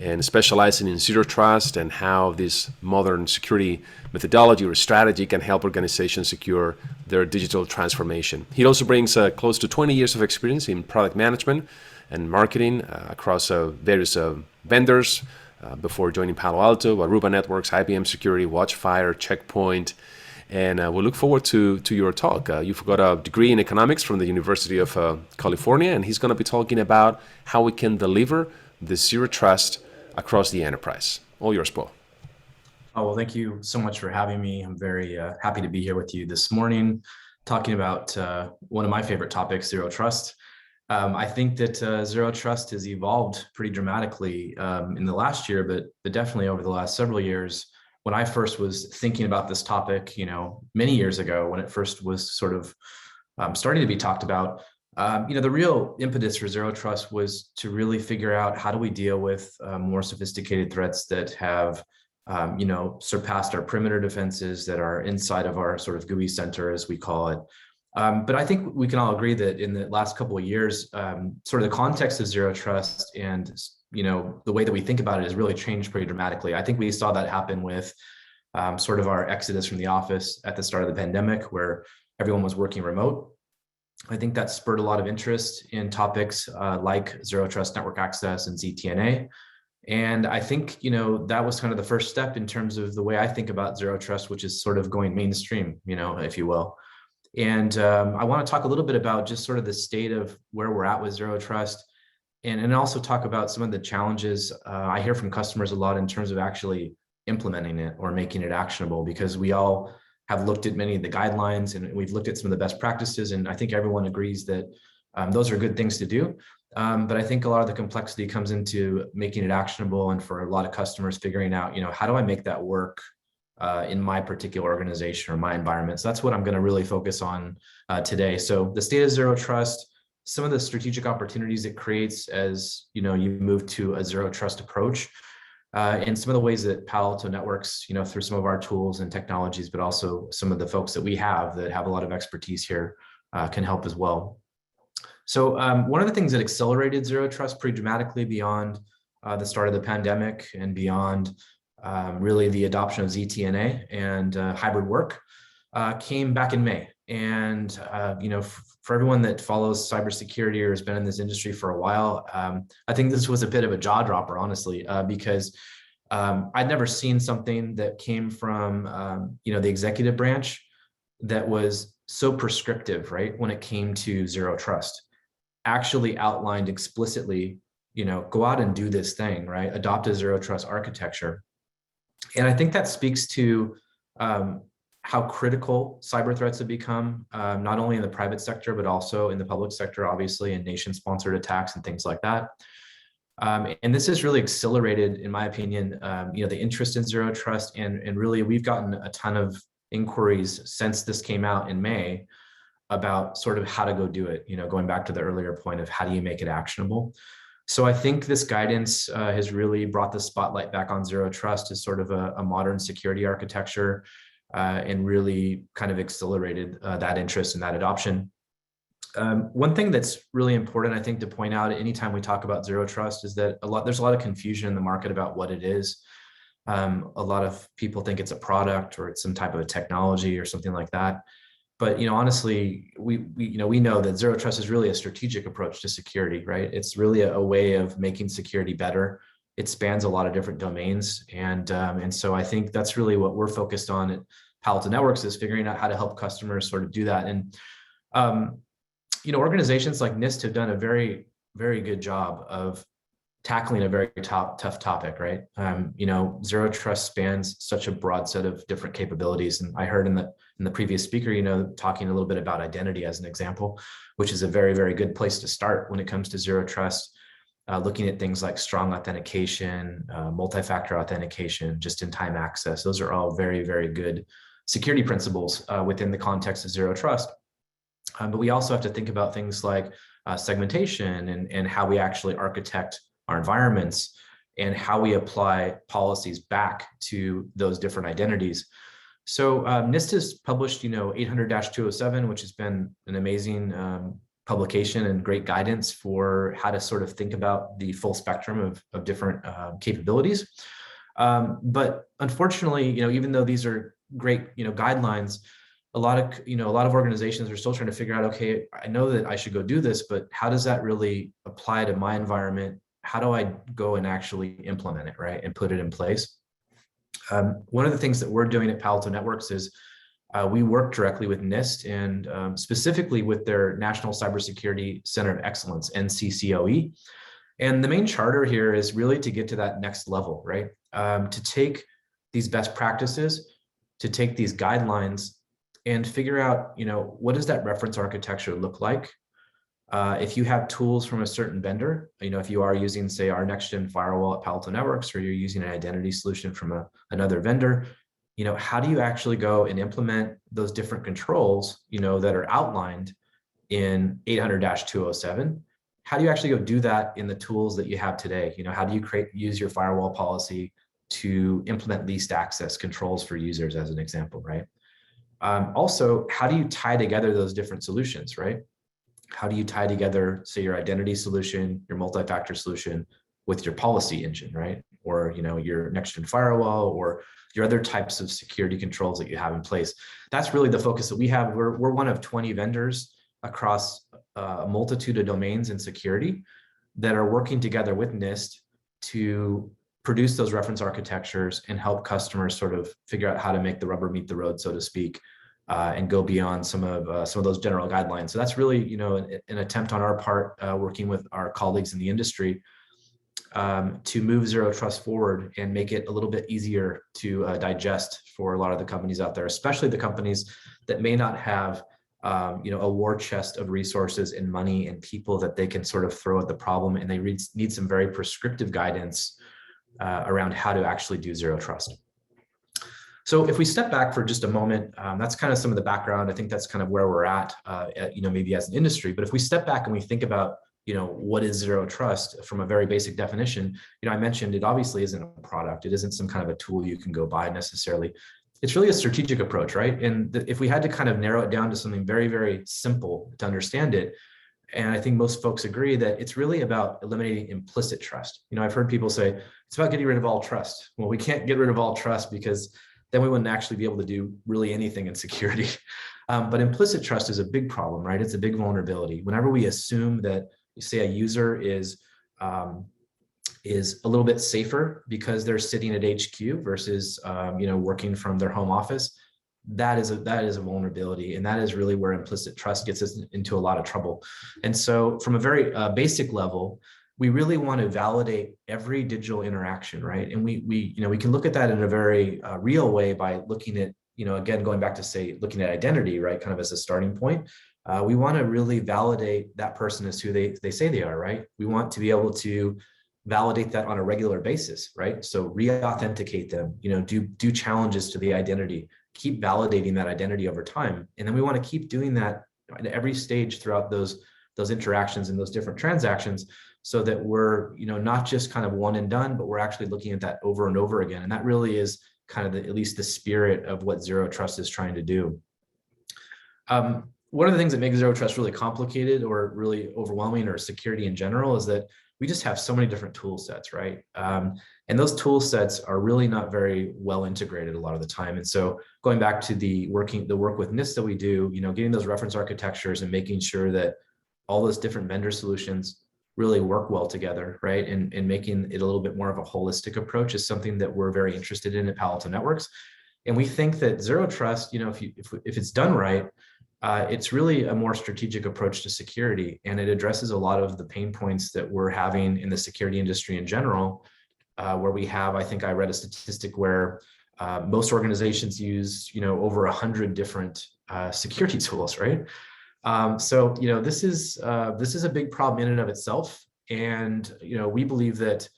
and specializing in zero trust and how this modern security methodology or strategy can help organizations secure their digital transformation. He also brings close to 20 years of experience in product management and marketing across various vendors before joining Palo Alto, Aruba Networks, IBM Security, Watchfire, Checkpoint. And we'll look forward to your talk. You've got a degree in economics from the University of California, and he's going to be talking about how we can deliver the zero trust across the enterprise. All yours, Paul. Oh, well, thank you so much for having me. I'm very happy to be here with you this morning, talking about one of my favorite topics, zero trust. I think that zero trust has evolved pretty dramatically in the last year, but definitely over the last several years. When I first was thinking about this topic, many years ago, when it first was sort of starting to be talked about, the real impetus for zero trust was to really figure out how do we deal with more sophisticated threats that have, surpassed our perimeter defenses, that are inside of our sort of GUI center, as we call it. But I think we can all agree that in the last couple of years, sort of the context of zero trust and the way that we think about it has really changed pretty dramatically. I think we saw that happen with sort of our exodus from the office at the start of the pandemic, where everyone was working remote. I think that spurred a lot of interest in topics like zero trust network access and ZTNA. And I think, that was kind of the first step in terms of the way I think about zero trust, which is sort of going mainstream, if you will. And I want to talk a little bit about just sort of the state of where we're at with zero trust, and also talk about some of the challenges I hear from customers a lot in terms of actually implementing it or making it actionable, because we all have looked at many of the guidelines and we've looked at some of the best practices. And I think everyone agrees that those are good things to do. But I think a lot of the complexity comes into making it actionable, and for a lot of customers figuring out, how do I make that work in my particular organization or my environment. So that's what I'm going to really focus on today. So the state of zero trust, some of the strategic opportunities it creates as you move to a zero trust approach, and some of the ways that PaloAltoNetworks, through some of our tools and technologies, but also some of the folks that we have that have a lot of expertise here can help as well. So one of the things that accelerated zero trust pretty dramatically beyond the start of the pandemic and beyond really the adoption of ZTNA and hybrid work came back in May. And, for everyone that follows cybersecurity or has been in this industry for a while, I think this was a bit of a jaw dropper, honestly, because I'd never seen something that came from, the executive branch that was so prescriptive, right? When it came to zero trust, actually outlined explicitly, go out and do this thing, right? Adopt a zero trust architecture. And I think that speaks to how critical cyber threats have become, not only in the private sector, but also in the public sector, obviously, in nation-sponsored attacks and things like that. And this has really accelerated, in my opinion, the interest in zero trust. And really, we've gotten a ton of inquiries since this came out in May about sort of how to go do it, going back to the earlier point of how do you make it actionable. So I think this guidance has really brought the spotlight back on zero trust as sort of a modern security architecture, and really kind of accelerated that interest and that adoption. One thing that's really important, I think, to point out anytime we talk about zero trust is that there's a lot of confusion in the market about what it is. A lot of people think it's a product or it's some type of a technology or something like that. But honestly, we know that zero trust is really a strategic approach to security, right? It's really a way of making security better. It spans a lot of different domains, and so I think that's really what we're focused on at PaloAltoNetworks, is figuring out how to help customers sort of do that. And organizations like NIST have done a very, very good job of tackling a very tough topic, right? Zero trust spans such a broad set of different capabilities. And I heard in the previous speaker, talking a little bit about identity as an example, which is a very, very good place to start when it comes to zero trust. Looking at things like strong authentication, multi-factor authentication, just-in-time access. Those are all very, very good security principles within the context of zero trust. But we also have to think about things like segmentation and how we actually architect our environments and how we apply policies back to those different identities. So NIST has published, 800-207, which has been an amazing publication and great guidance for how to sort of think about the full spectrum of different capabilities. But unfortunately, even though these are great, guidelines, a lot of organizations are still trying to figure out, okay, I know that I should go do this, but how does that really apply to my environment? How do I go and actually implement it, right, and put it in place? One of the things that we're doing at PaloAltoNetworks is we work directly with NIST and specifically with their National Cybersecurity Center of Excellence, NCCOE. And the main charter here is really to get to that next level, right? To take these best practices, to take these guidelines and figure out, what does that reference architecture look like? If you have tools from a certain vendor, if you are using, say, our next-gen firewall at PaloAltoNetworks, or you're using an identity solution from another vendor, how do you actually go and implement those different controls, that are outlined in 800-207? How do you actually go do that in the tools that you have today? How do you use your firewall policy to implement least access controls for users, as an example, right? Also, how do you tie together those different solutions, right? How do you tie together, say, your identity solution, your multi-factor solution with your policy engine, right? Or, your next-gen firewall, or your other types of security controls that you have in place. That's really the focus that we have. We're one of 20 vendors across a multitude of domains in security that are working together with NIST to produce those reference architectures and help customers sort of figure out how to make the rubber meet the road, so to speak, and go beyond some of those general guidelines. So that's really, you know, an attempt on our part, working with our colleagues in the industry, to move zero trust forward and make it a little bit easier to digest for a lot of the companies out there, especially the companies that may not have you know, a war chest of resources and money and people that they can sort of throw at the problem, and they need some very prescriptive guidance around how to actually do zero trust. So if we step back for just a moment, that's kind of some of the background. I think that's kind of where we're at, you know, maybe as an industry. But if we step back and we think about, you know, what is zero trust from a very basic definition, you know, I mentioned it obviously isn't a product. It isn't some kind of a tool you can go buy necessarily. It's really a strategic approach, right? And if we had to kind of narrow it down to something very, very simple to understand it, and I think most folks agree that it's really about eliminating implicit trust. You know, I've heard people say it's about getting rid of all trust. Well, we can't get rid of all trust because then we wouldn't actually be able to do really anything in security. But implicit trust is a big problem, right? It's a big vulnerability. Whenever we assume that, say, a user is a little bit safer because they're sitting at HQ versus you know, working from their home office, that is a vulnerability, and that is really where implicit trust gets us into a lot of trouble. And so, from a very basic level, we really want to validate every digital interaction, right? And we you know, we can look at that in a very real way by looking at, you know, again, going back to, say, looking at identity, right, kind of as a starting point. We want to really validate that person as who they say they are, right? We want to be able to validate that on a regular basis, right? So re-authenticate them, you know, do challenges to the identity, keep validating that identity over time. And then we want to keep doing that at every stage throughout those interactions and those different transactions, so that we're, you know, not just kind of one and done, but we're actually looking at that over and over again. And that really is kind of at least the spirit of what zero trust is trying to do. One of the things that makes zero trust really complicated or really overwhelming, or security in general, is that we just have so many different tool sets, right? And those tool sets are really not very well integrated a lot of the time. And so, going back to the work with NIST that we do, you know, getting those reference architectures and making sure that all those different vendor solutions really work well together, right? And making it a little bit more of a holistic approach is something that we're very interested in at PaloAltoNetworks. And we think that zero trust, you know, if it's done right, it's really a more strategic approach to security, and it addresses a lot of the pain points that we're having in the security industry in general, where we have, I think I read a statistic where most organizations use, you know, over 100 different security tools, right? So, you know, this is a big problem in and of itself. And, you know, we believe that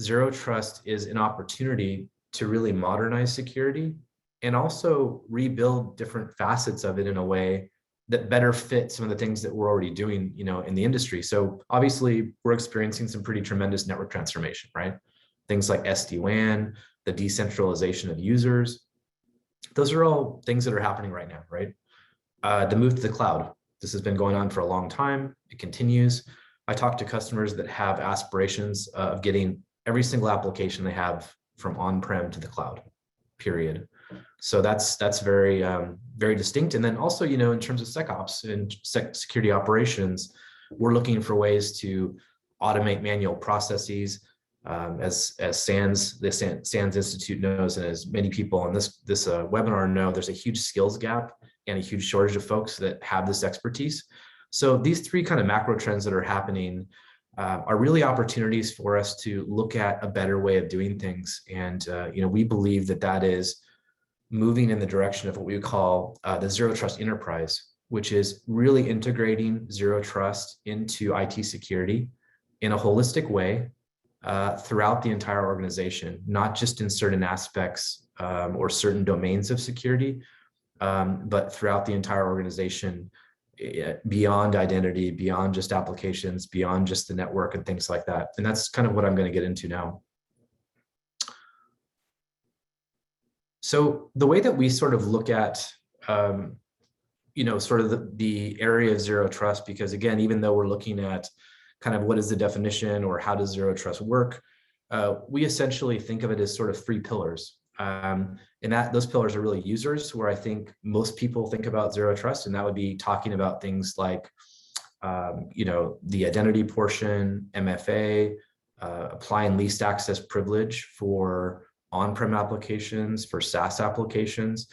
zero trust is an opportunity to really modernize security and also rebuild different facets of it in a way that better fit some of the things that we're already doing, you know, in the industry. So obviously we're experiencing some pretty tremendous network transformation, right? Things like SD-WAN, the decentralization of users. Those are all things that are happening right now, right? The move to the cloud. This has been going on for a long time. It continues. I talk to customers that have aspirations of getting every single application they have from on-prem to the cloud, period. So that's very, very distinct. And then also, you know, in terms of SecOps and security operations, we're looking for ways to automate manual processes. As SANS, the SANS Institute knows, and as many people on this webinar know, there's a huge skills gap and a huge shortage of folks that have this expertise. So these three kind of macro trends that are happening are really opportunities for us to look at a better way of doing things. And you know, we believe that that is moving in the direction of what we call the zero trust enterprise, which is really integrating zero trust into IT security in a holistic way throughout the entire organization, not just in certain aspects or certain domains of security, but throughout the entire organization, beyond identity, beyond just applications, beyond just the network and things like that. And that's kind of what I'm going to get into now. So the way that we sort of look at, you know, sort of the area of zero trust, because again, even though we're looking at kind of what is the definition or how does zero trust work, we essentially think of it as sort of three pillars. And those pillars are really users, where I think most people think about zero trust, and that would be talking about things like, the identity portion, MFA, applying least access privilege for on-prem applications, for SaaS applications.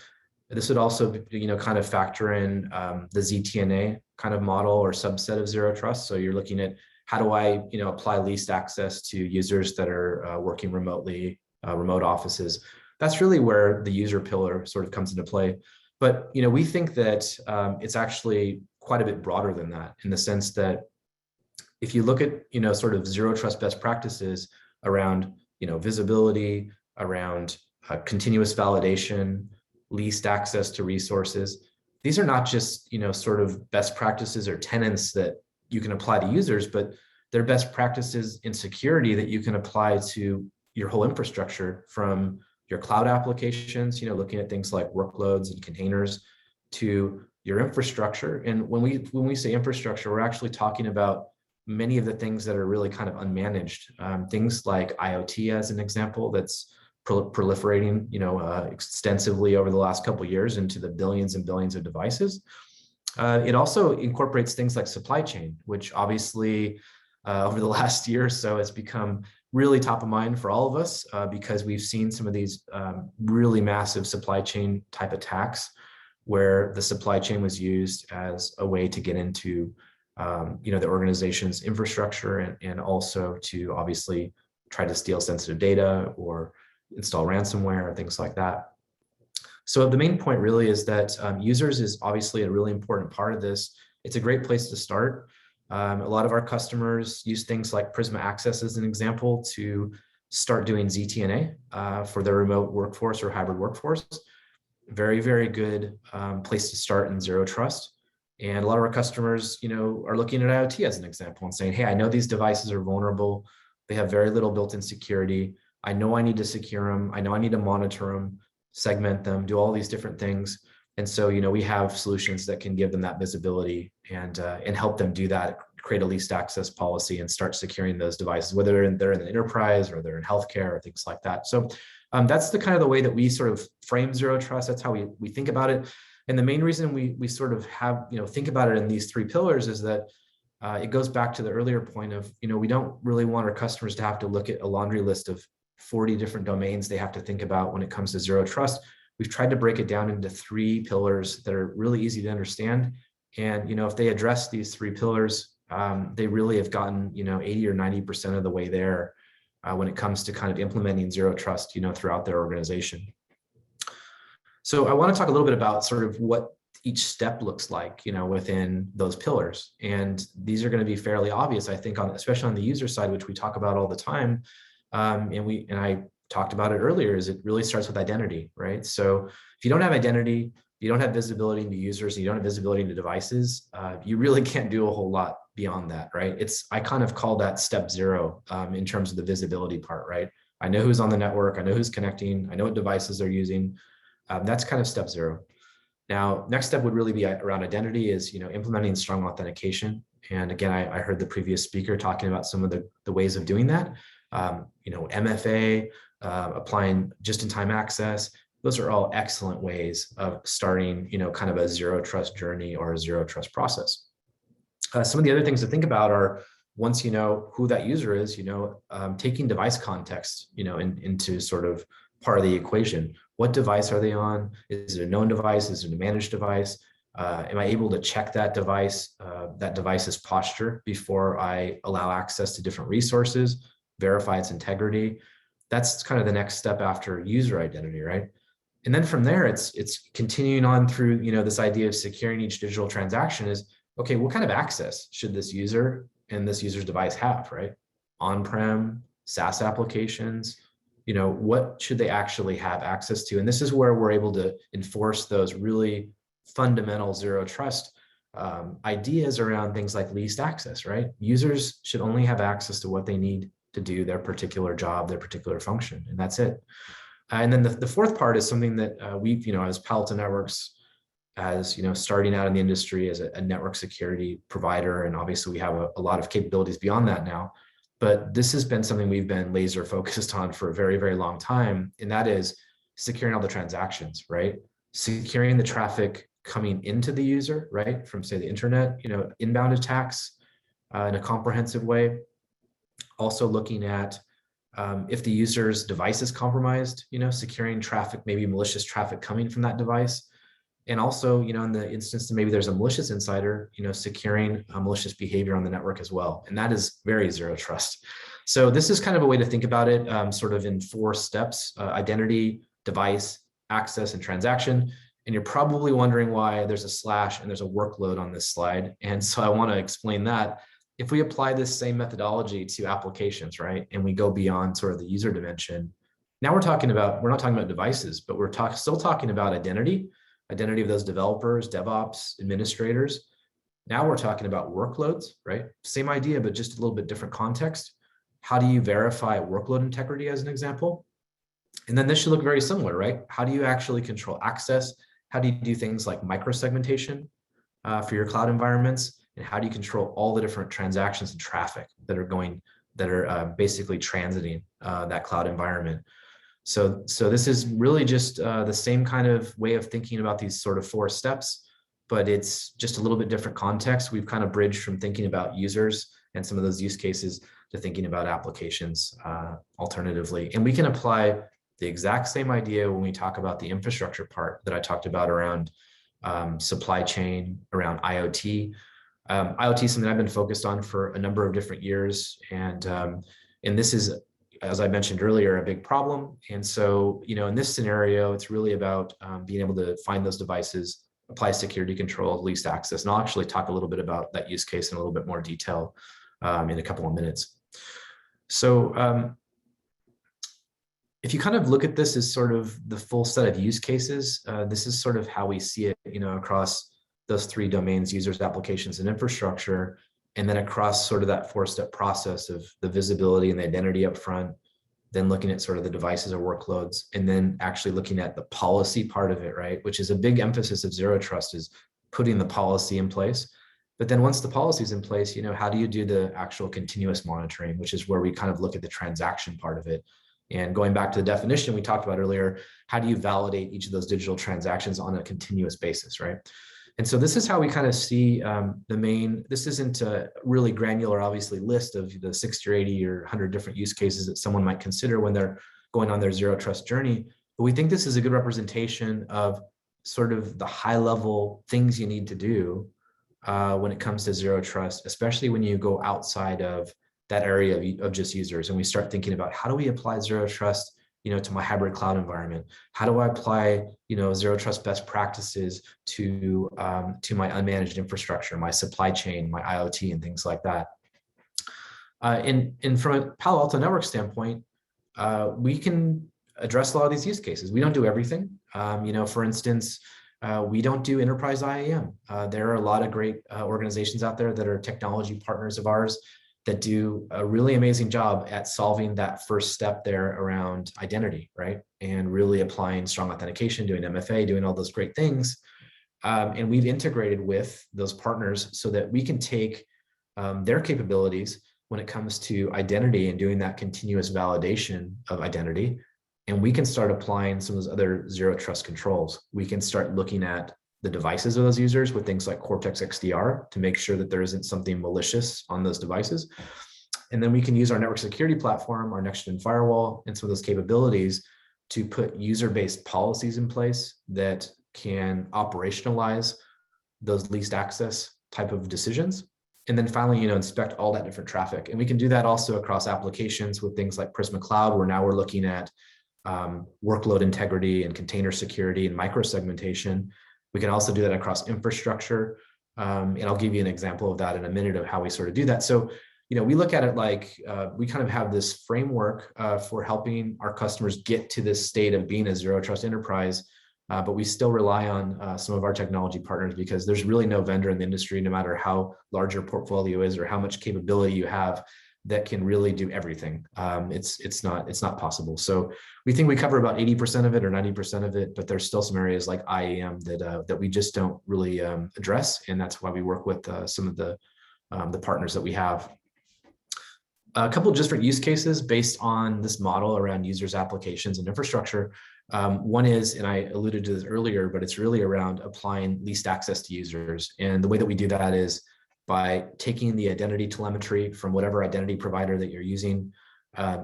This would also, kind of factor in the ZTNA kind of model or subset of zero trust. So you're looking at, how do I, apply least access to users that are working remotely, remote offices? That's really where the user pillar sort of comes into play. But, we think that it's actually quite a bit broader than that, in the sense that if you look at, sort of zero trust best practices around, visibility, around continuous validation, least access to resources, these are not just, sort of best practices or tenets that you can apply to users, but they're best practices in security that you can apply to your whole infrastructure, from your cloud applications, looking at things like workloads and containers, to your infrastructure. And when we say infrastructure, we're actually talking about many of the things that are really kind of unmanaged. Things like IoT, as an example, that's proliferating, extensively over the last couple of years into the billions and billions of devices. It also incorporates things like supply chain, which obviously over the last year or so has become really top of mind for all of us, because we've seen some of these really massive supply chain type attacks, where the supply chain was used as a way to get into the organization's infrastructure, and also to obviously try to steal sensitive data or install ransomware or things like that. So the main point really is that users is obviously a really important part of this. It's a great place to start. A lot of our customers use things like Prisma Access, as an example, to start doing ZTNA for their remote workforce or hybrid workforce. Very, very good place to start in zero trust. And a lot of our customers, are looking at IoT as an example and saying, hey, I know these devices are vulnerable. They have very little built-in security. I know I need to secure them. I know I need to monitor them, segment them, do all these different things. And so, we have solutions that can give them that visibility and help them do that, create a least access policy, and start securing those devices, whether they're in the enterprise or they're in healthcare or things like that. So that's the kind of the way that we sort of frame zero trust. That's how we think about it. And the main reason we sort of have, think about it in these three pillars is that it goes back to the earlier point of, we don't really want our customers to have to look at a laundry list of 40 different domains they have to think about when it comes to zero trust. We've tried to break it down into three pillars that are really easy to understand. And, if they address these three pillars, they really have gotten, 80 or 90% of the way there when it comes to kind of implementing zero trust, throughout their organization. So I want to talk a little bit about sort of what each step looks like, within those pillars. And these are going to be fairly obvious, I think, especially on the user side, which we talk about all the time. And I talked about it earlier, is it really starts with identity, right? So if you don't have identity, you don't have visibility into users, and you don't have visibility into devices, you really can't do a whole lot beyond that, right? I kind of call that step zero in terms of the visibility part, right? I know who's on the network, I know who's connecting, I know what devices they're using. That's kind of step zero. Now, next step would really be around identity, is implementing strong authentication. And again, I heard the previous speaker talking about some of the ways of doing that. MFA, applying just-in-time access. Those are all excellent ways of starting, kind of a zero trust journey or a zero trust process. Some of the other things to think about are, once you know who that user is, taking device context, into sort of part of the equation. What device are they on? Is it a known device? Is it a managed device? Am I able to check that device's posture before I allow access to different resources, verify its integrity? That's kind of the next step after user identity, right? And then from there, it's continuing on through, this idea of securing each digital transaction is, okay, what kind of access should this user and this user's device have, right? On-prem, SaaS applications, what should they actually have access to? And this is where we're able to enforce those really fundamental zero trust ideas around things like least access, right? Users should only have access to what they need to do their particular job, their particular function, and that's it. And then the fourth part is something that we've, as PaloAltoNetworks, as starting out in the industry as a network security provider, and obviously we have a lot of capabilities beyond that now. But this has been something we've been laser focused on for a very, very long time, and that is securing all the transactions, right? Securing the traffic coming into the user, right? From say the internet, inbound attacks in a comprehensive way. Also looking at if the user's device is compromised, securing traffic, maybe malicious traffic coming from that device. And also, in the instance that maybe there's a malicious insider, securing malicious behavior on the network as well. And that is very zero trust. So this is kind of a way to think about it, sort of in 4 steps: identity, device, access, and transaction. And you're probably wondering why there's a slash and there's a workload on this slide. And so I want to explain that. If we apply this same methodology to applications, right, and we go beyond sort of the user dimension, now we're not talking about devices, but we're still talking about identity of those developers, DevOps, administrators. Now we're talking about workloads, right? Same idea, but just a little bit different context. How do you verify workload integrity as an example? And then this should look very similar, right? How do you actually control access? How do you do things like microsegmentation for your cloud environments? And how do you control all the different transactions and traffic that are basically transiting that cloud environment? So this is really just the same kind of way of thinking about these sort of 4 steps, but it's just a little bit different context. We've kind of bridged from thinking about users and some of those use cases to thinking about applications alternatively. And we can apply the exact same idea when we talk about the infrastructure part that I talked about around supply chain, around IoT. IoT is something I've been focused on for a number of different years. And this is, as I mentioned earlier, a big problem. And so, in this scenario, it's really about being able to find those devices, apply security control, least access. And I'll actually talk a little bit about that use case in a little bit more detail in a couple of minutes. So if you kind of look at this as sort of the full set of use cases, this is sort of how we see it, across those 3 domains: users, applications, and infrastructure. And then across sort of that 4-step process of the visibility and the identity up front, then looking at sort of the devices or workloads, and then actually looking at the policy part of it, right? Which is a big emphasis of zero trust, is putting the policy in place. But then once the policy is in place, how do you do the actual continuous monitoring, which is where we kind of look at the transaction part of it. And going back to the definition we talked about earlier, how do you validate each of those digital transactions on a continuous basis, right? And so this is how we kind of see this isn't a really granular, obviously, list of the 60 or 80 or 100 different use cases that someone might consider when they're going on their zero trust journey. But we think this is a good representation of sort of the high level things you need to do when it comes to zero trust, especially when you go outside of that area of just users. And we start thinking about, how do we apply zero trust to my hybrid cloud environment? How do I apply, zero trust best practices to my unmanaged infrastructure, my supply chain, my IoT, and things like that? And from a PaloAltoNetworks standpoint, we can address a lot of these use cases. We don't do everything. For instance, we don't do enterprise IAM. There are a lot of great organizations out there that are technology partners of ours that do a really amazing job at solving that first step there around identity, right? And really applying strong authentication, doing MFA, doing all those great things. And we've integrated with those partners so that we can take their capabilities when it comes to identity and doing that continuous validation of identity. And we can start applying some of those other zero trust controls. We can start looking at the devices of those users with things like Cortex XDR to make sure that there isn't something malicious on those devices. And then we can use our network security platform, our next-gen firewall, and some of those capabilities to put user-based policies in place that can operationalize those least access type of decisions. And then finally, inspect all that different traffic. And we can do that also across applications with things like Prisma Cloud, where now we're looking at workload integrity and container security and microsegmentation. We can also do that across infrastructure. And I'll give you an example of that in a minute of how we sort of do that. So, we look at it like we kind of have this framework for helping our customers get to this state of being a zero trust enterprise, but we still rely on some of our technology partners, because there's really no vendor in the industry, no matter how large your portfolio is or how much capability you have, that can really do everything. It's not possible. So we think we cover about 80% of it or 90% of it, but there's still some areas like IAM that we just don't really address, and that's why we work with some of the partners that we have. A couple of different use cases based on this model around users, applications, and infrastructure. One is, and I alluded to this earlier, but it's really around applying least access to users. And the way that we do that is by taking the identity telemetry from whatever identity provider that you're using,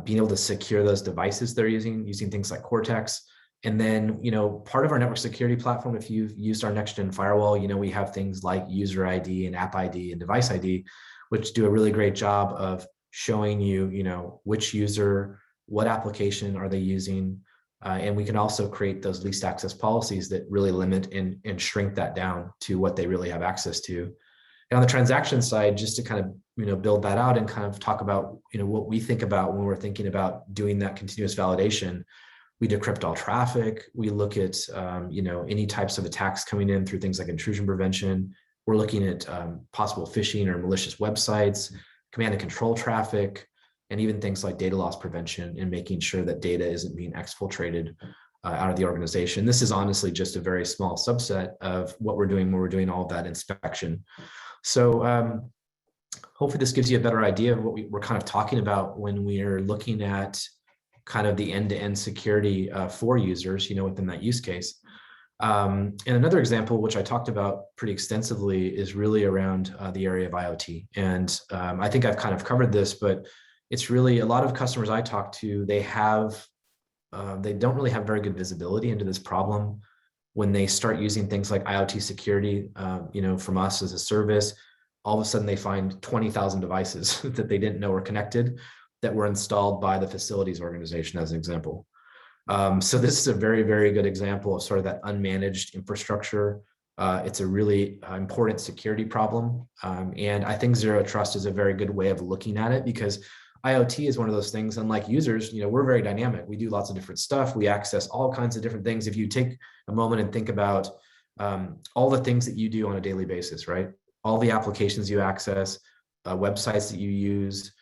being able to secure those devices they're using things like Cortex. And then, part of our network security platform, if you've used our next-gen firewall, we have things like user ID and app ID and device ID, which do a really great job of showing you, which user, what application are they using. And we can also create those least access policies that really limit and shrink that down to what they really have access to. And on the transaction side, just to kind of, build that out and kind of talk about, what we think about when we're thinking about doing that continuous validation, we decrypt all traffic. We look at, any types of attacks coming in through things like intrusion prevention. We're looking at possible phishing or malicious websites, command and control traffic, and even things like data loss prevention and making sure that data isn't being exfiltrated out of the organization. This is honestly just a very small subset of what we're doing when we're doing all of that inspection. So hopefully this gives you a better idea of what we're kind of talking about when we're looking at kind of the end-to-end security for users, within that use case. And another example, which I talked about pretty extensively, is really around the area of IoT. And I think I've kind of covered this, but it's really a lot of customers I talk to, they don't really have very good visibility into this problem. When they start using things like IoT security, from us as a service, all of a sudden they find 20,000 devices that they didn't know were connected that were installed by the facilities organization, as an example. So this is a very, very good example of sort of that unmanaged infrastructure. It's a really important security problem. And I think Zero Trust is a very good way of looking at it, because IoT is one of those things, unlike users, we're very dynamic. We do lots of different stuff. We access all kinds of different things. If you take a moment and think about all the things that you do on a daily basis, right? All the applications you access, websites that you use,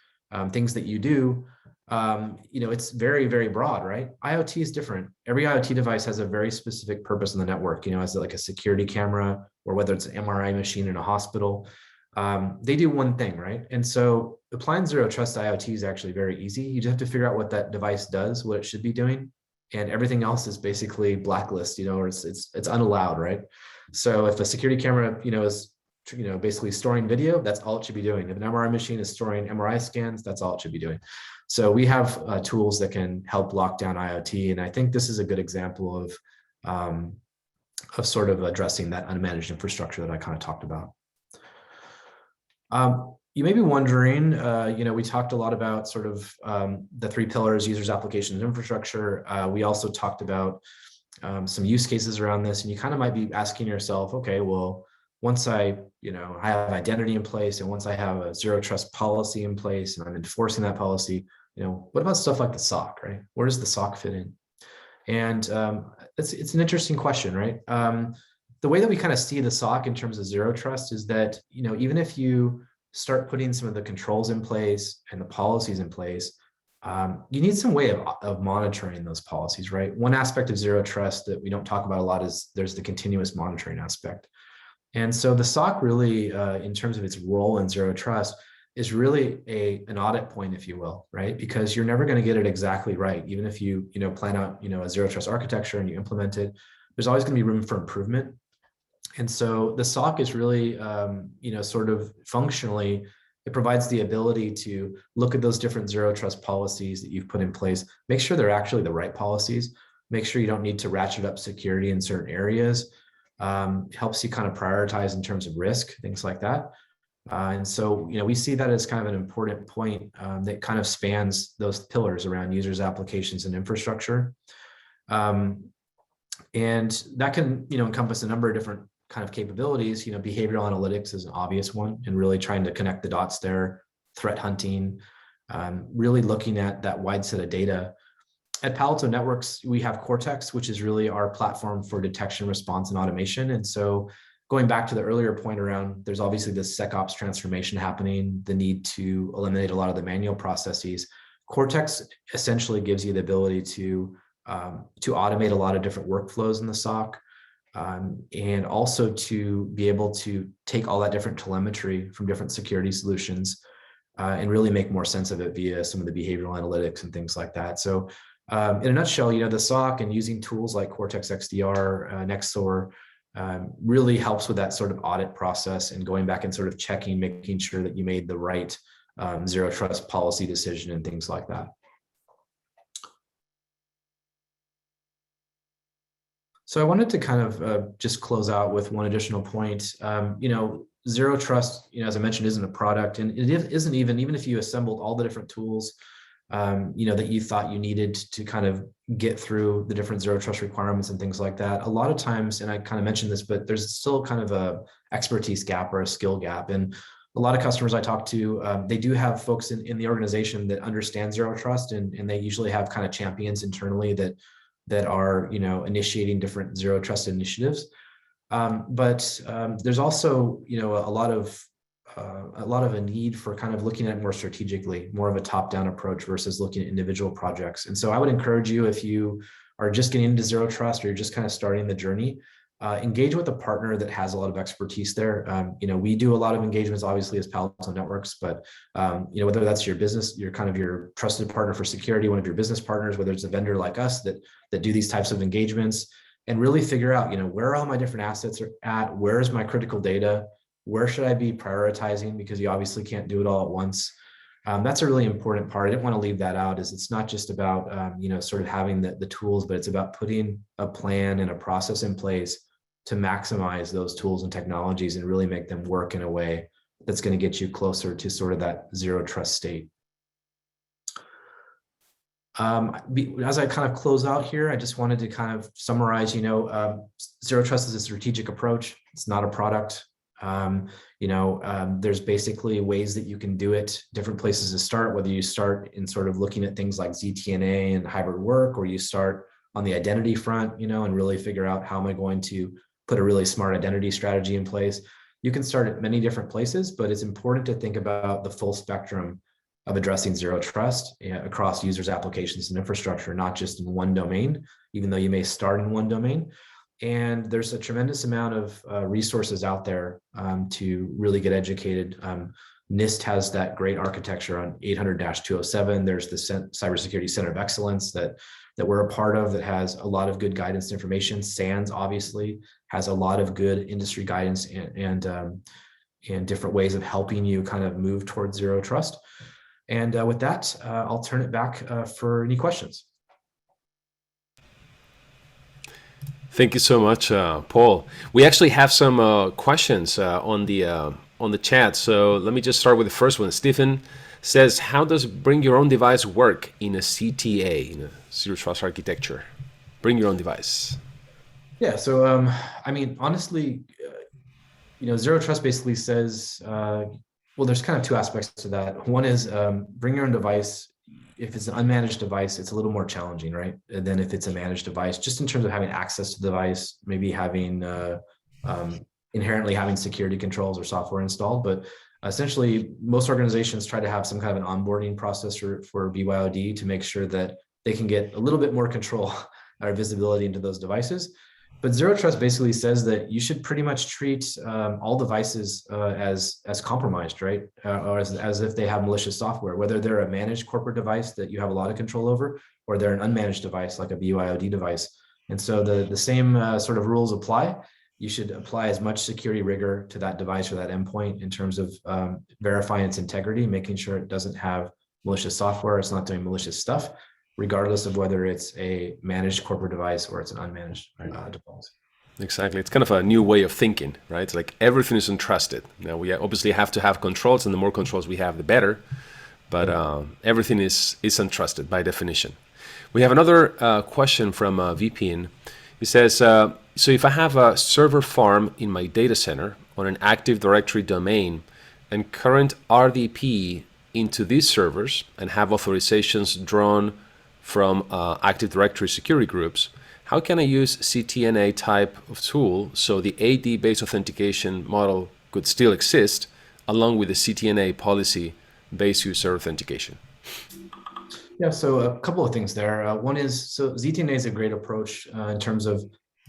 things that you do, it's very, very broad, right? IoT is different. Every IoT device has a very specific purpose in the network, as like a security camera, or whether it's an MRI machine in a hospital. They do one thing, right? And so applying Zero Trust IoT is actually very easy. You just have to figure out what that device does, what it should be doing, and everything else is basically blacklist, or it's unallowed, right? So if a security camera, is basically storing video, that's all it should be doing. If an MRI machine is storing MRI scans, that's all it should be doing. So we have tools that can help lock down IoT, and I think this is a good example of sort of addressing that unmanaged infrastructure that I kind of talked about. You may be wondering, we talked a lot about sort of the three pillars: users, applications, infrastructure. We also talked about some use cases around this, and you kind of might be asking yourself, okay, well, once I have identity in place, and once I have a Zero Trust policy in place, and I'm enforcing that policy, what about stuff like the SOC, right? Where does the SOC fit in? And it's an interesting question, right? The way that we kind of see the SOC in terms of Zero Trust is that, even if you start putting some of the controls in place and the policies in place, you need some way of monitoring those policies, right? One aspect of Zero Trust that we don't talk about a lot is there's the continuous monitoring aspect. And so the SOC really, in terms of its role in Zero Trust, is really an audit point, if you will, right? Because you're never going to get it exactly right. Even if you, plan out, a Zero Trust architecture and you implement it, there's always going to be room for improvement. And so the SOC is really, sort of functionally, it provides the ability to look at those different Zero Trust policies that you've put in place, make sure they're actually the right policies, make sure you don't need to ratchet up security in certain areas, helps you kind of prioritize in terms of risk, things like that. And so, we see that as kind of an important point that kind of spans those pillars around users, applications, and infrastructure. And that can, encompass a number of different kind of capabilities. Behavioral analytics is an obvious one, and really trying to connect the dots there, threat hunting, really looking at that wide set of data. At PaloAltoNetworks, we have Cortex, which is really our platform for detection, response, and automation. And so going back to the earlier point around, there's obviously this SecOps transformation happening, the need to eliminate a lot of the manual processes. Cortex essentially gives you the ability to automate a lot of different workflows in the SOC, and also to be able to take all that different telemetry from different security solutions and really make more sense of it via some of the behavioral analytics and things like that. So In a nutshell, the SOC and using tools like Cortex XDR, Nexor, really helps with that sort of audit process and going back and sort of checking, making sure that you made the right zero trust policy decision and things like that. So I wanted to kind of just close out with one additional point. Zero trust, as I mentioned, isn't a product, and it isn't even if you assembled all the different tools, that you thought you needed to kind of get through the different zero trust requirements and things like that. A lot of times, and I kind of mentioned this, but there's still kind of a expertise gap or a skill gap. And a lot of customers I talk to, they do have folks in the organization that understand zero trust, and they usually have kind of champions internally that are initiating different zero trust initiatives. But there's also a lot of a need for kind of looking at it more strategically, more of a top-down approach versus looking at individual projects. And so I would encourage you, if you are just getting into zero trust or you're just kind of starting the journey, engage with a partner that has a lot of expertise there. We do a lot of engagements, obviously, as PaloAltoNetworks, but whether that's your business, your trusted partner for security, one of your business partners, whether it's a vendor like us that do these types of engagements, and really figure out, where all my different assets are at, where's my critical data, where should I be prioritizing, because you obviously can't do it all at once. That's a really important part. I didn't want to leave that out, is it's not just about, sort of having the tools, but it's about putting a plan and a process in place to maximize those tools and technologies and really make them work in a way that's going to get you closer to sort of that zero trust state. As I kind of close out here, I just wanted to kind of summarize, zero trust is a strategic approach. It's not a product. There's basically ways that you can do it, different places to start, whether you start in sort of looking at things like ZTNA and hybrid work, or you start on the identity front, and really figure out, how am I going to put a really smart identity strategy in place. You can start at many different places, but it's important to think about the full spectrum of addressing zero trust across users, applications, and infrastructure, not just in one domain, even though you may start in one domain. And there's a tremendous amount of resources out there to really get educated. NIST has that great architecture on 800-207. There's the Cybersecurity Center of Excellence that we're a part of, that has a lot of good guidance and information. SANS obviously has a lot of good industry guidance and different ways of helping you kind of move towards zero trust. And with that, I'll turn it back for any questions. Thank you so much, Paul. We actually have some questions on the chat. So let me just start with the first one. Stephen says, how does bring your own device work in a CTA, in a zero trust architecture? Bring your own device. Yeah. So honestly, zero trust basically says, well, there's kind of two aspects to that. One is bring your own device. If it's an unmanaged device, it's a little more challenging, right? And then if it's a managed device, just in terms of having access to the device, maybe having inherently having security controls or software installed. But essentially, most organizations try to have some kind of an onboarding process for BYOD to make sure that they can get a little bit more control or visibility into those devices. But zero trust basically says that you should pretty much treat all devices as compromised, right? Or as if they have malicious software, whether they're a managed corporate device that you have a lot of control over, or they're an unmanaged device like a BYOD device. And so the same sort of rules apply. You should apply as much security rigor to that device or that endpoint in terms of verifying its integrity, making sure it doesn't have malicious software, it's not doing malicious stuff, regardless of whether it's a managed corporate device or it's an unmanaged device. Exactly. It's kind of a new way of thinking, right? It's like everything is untrusted. Now, we obviously have to have controls, and the more controls we have, the better. But everything is untrusted by definition. We have another question from VPN. He says, so if I have a server farm in my data center on an Active Directory domain and current RDP into these servers and have authorizations drawn from Active Directory security groups, how can I use CTNA type of tool so the AD-based authentication model could still exist along with the CTNA policy-based user authentication? Yeah, so a couple of things there. One is, so ZTNA is a great approach in terms of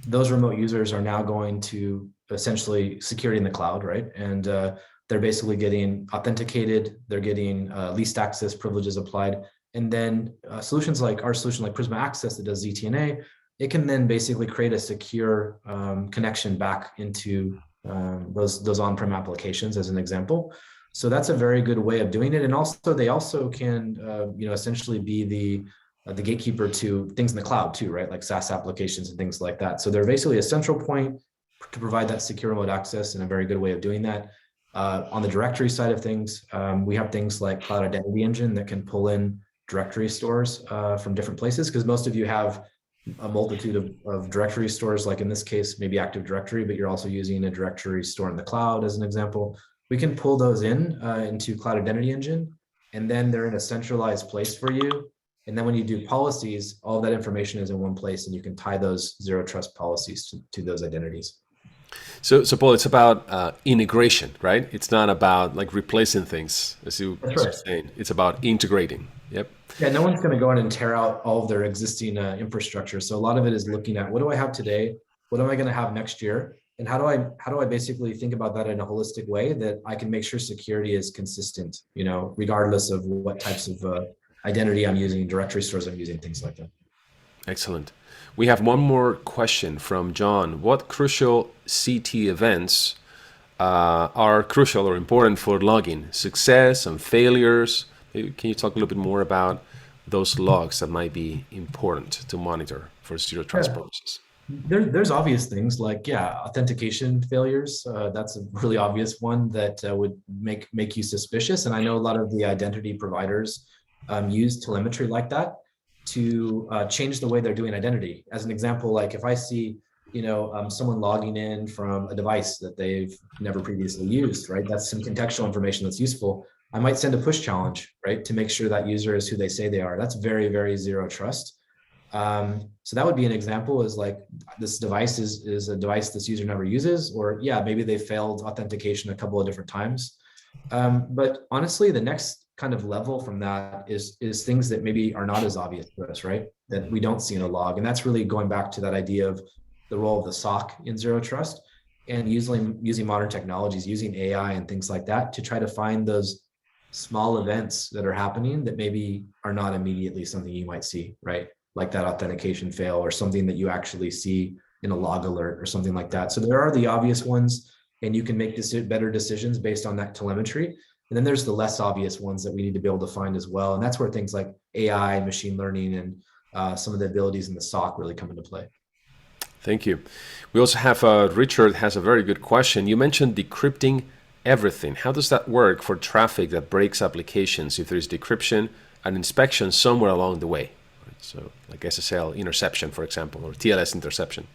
those remote users are now going to essentially security in the cloud, right? And they're basically getting authenticated, they're getting least access privileges applied. And then solutions like our solution, like Prisma Access that does ZTNA, it can then basically create a secure connection back into those on-prem applications, as an example. So that's a very good way of doing it. And also, they also can, essentially be the gatekeeper to things in the cloud too, right? Like SaaS applications and things like that. So they're basically a central point to provide that secure remote access, and a very good way of doing that. On the directory side of things, we have things like Cloud Identity Engine that can pull in directory stores from different places, because most of you have a multitude of directory stores, like in this case, maybe Active Directory, but you're also using a directory store in the cloud as an example. We can pull those in into Cloud Identity Engine, and then they're in a centralized place for you. And then when you do policies, all that information is in one place, and you can tie those zero trust policies to those identities. So Paul, it's about integration, right? It's not about like replacing things, as you were saying. It's about integrating. Yep. Yeah, no one's going to go in and tear out all of their existing infrastructure. So a lot of it is looking at, what do I have today? What am I going to have next year? And how do I basically think about that in a holistic way that I can make sure security is consistent, regardless of what types of identity I'm using, directory stores I'm using, things like that. Excellent. We have one more question from John. What crucial CT events are crucial or important for logging success and failures? Can you talk a little bit more about those logs that might be important to monitor for zero trust purposes? There's obvious things like, authentication failures. That's a really obvious one that would make you suspicious. And I know a lot of the identity providers use telemetry like that to change the way they're doing identity. As an example, like if I see, someone logging in from a device that they've never previously used, right? That's some contextual information that's useful. I might send a push challenge, right, to make sure that user is who they say they are. That's very, very zero trust. So that would be an example, is like, this device is a device this user never uses, or maybe they failed authentication a couple of different times. But honestly, the next kind of level from that is things that maybe are not as obvious to us, right? That we don't see in a log. And that's really going back to that idea of the role of the SOC in zero trust, and using modern technologies, using AI and things like that to try to find those small events that are happening that maybe are not immediately something you might see, right? Like that authentication fail, or something that you actually see in a log alert or something like that. So there are the obvious ones, and you can make better decisions based on that telemetry. And then there's the less obvious ones that we need to be able to find as well. And that's where things like AI, machine learning, and some of the abilities in the SOC really come into play. Thank you. We also have Richard has a very good question. You mentioned decrypting everything. How does that work for traffic that breaks applications if there is decryption and inspection somewhere along the way? So like SSL interception, for example, or TLS interception.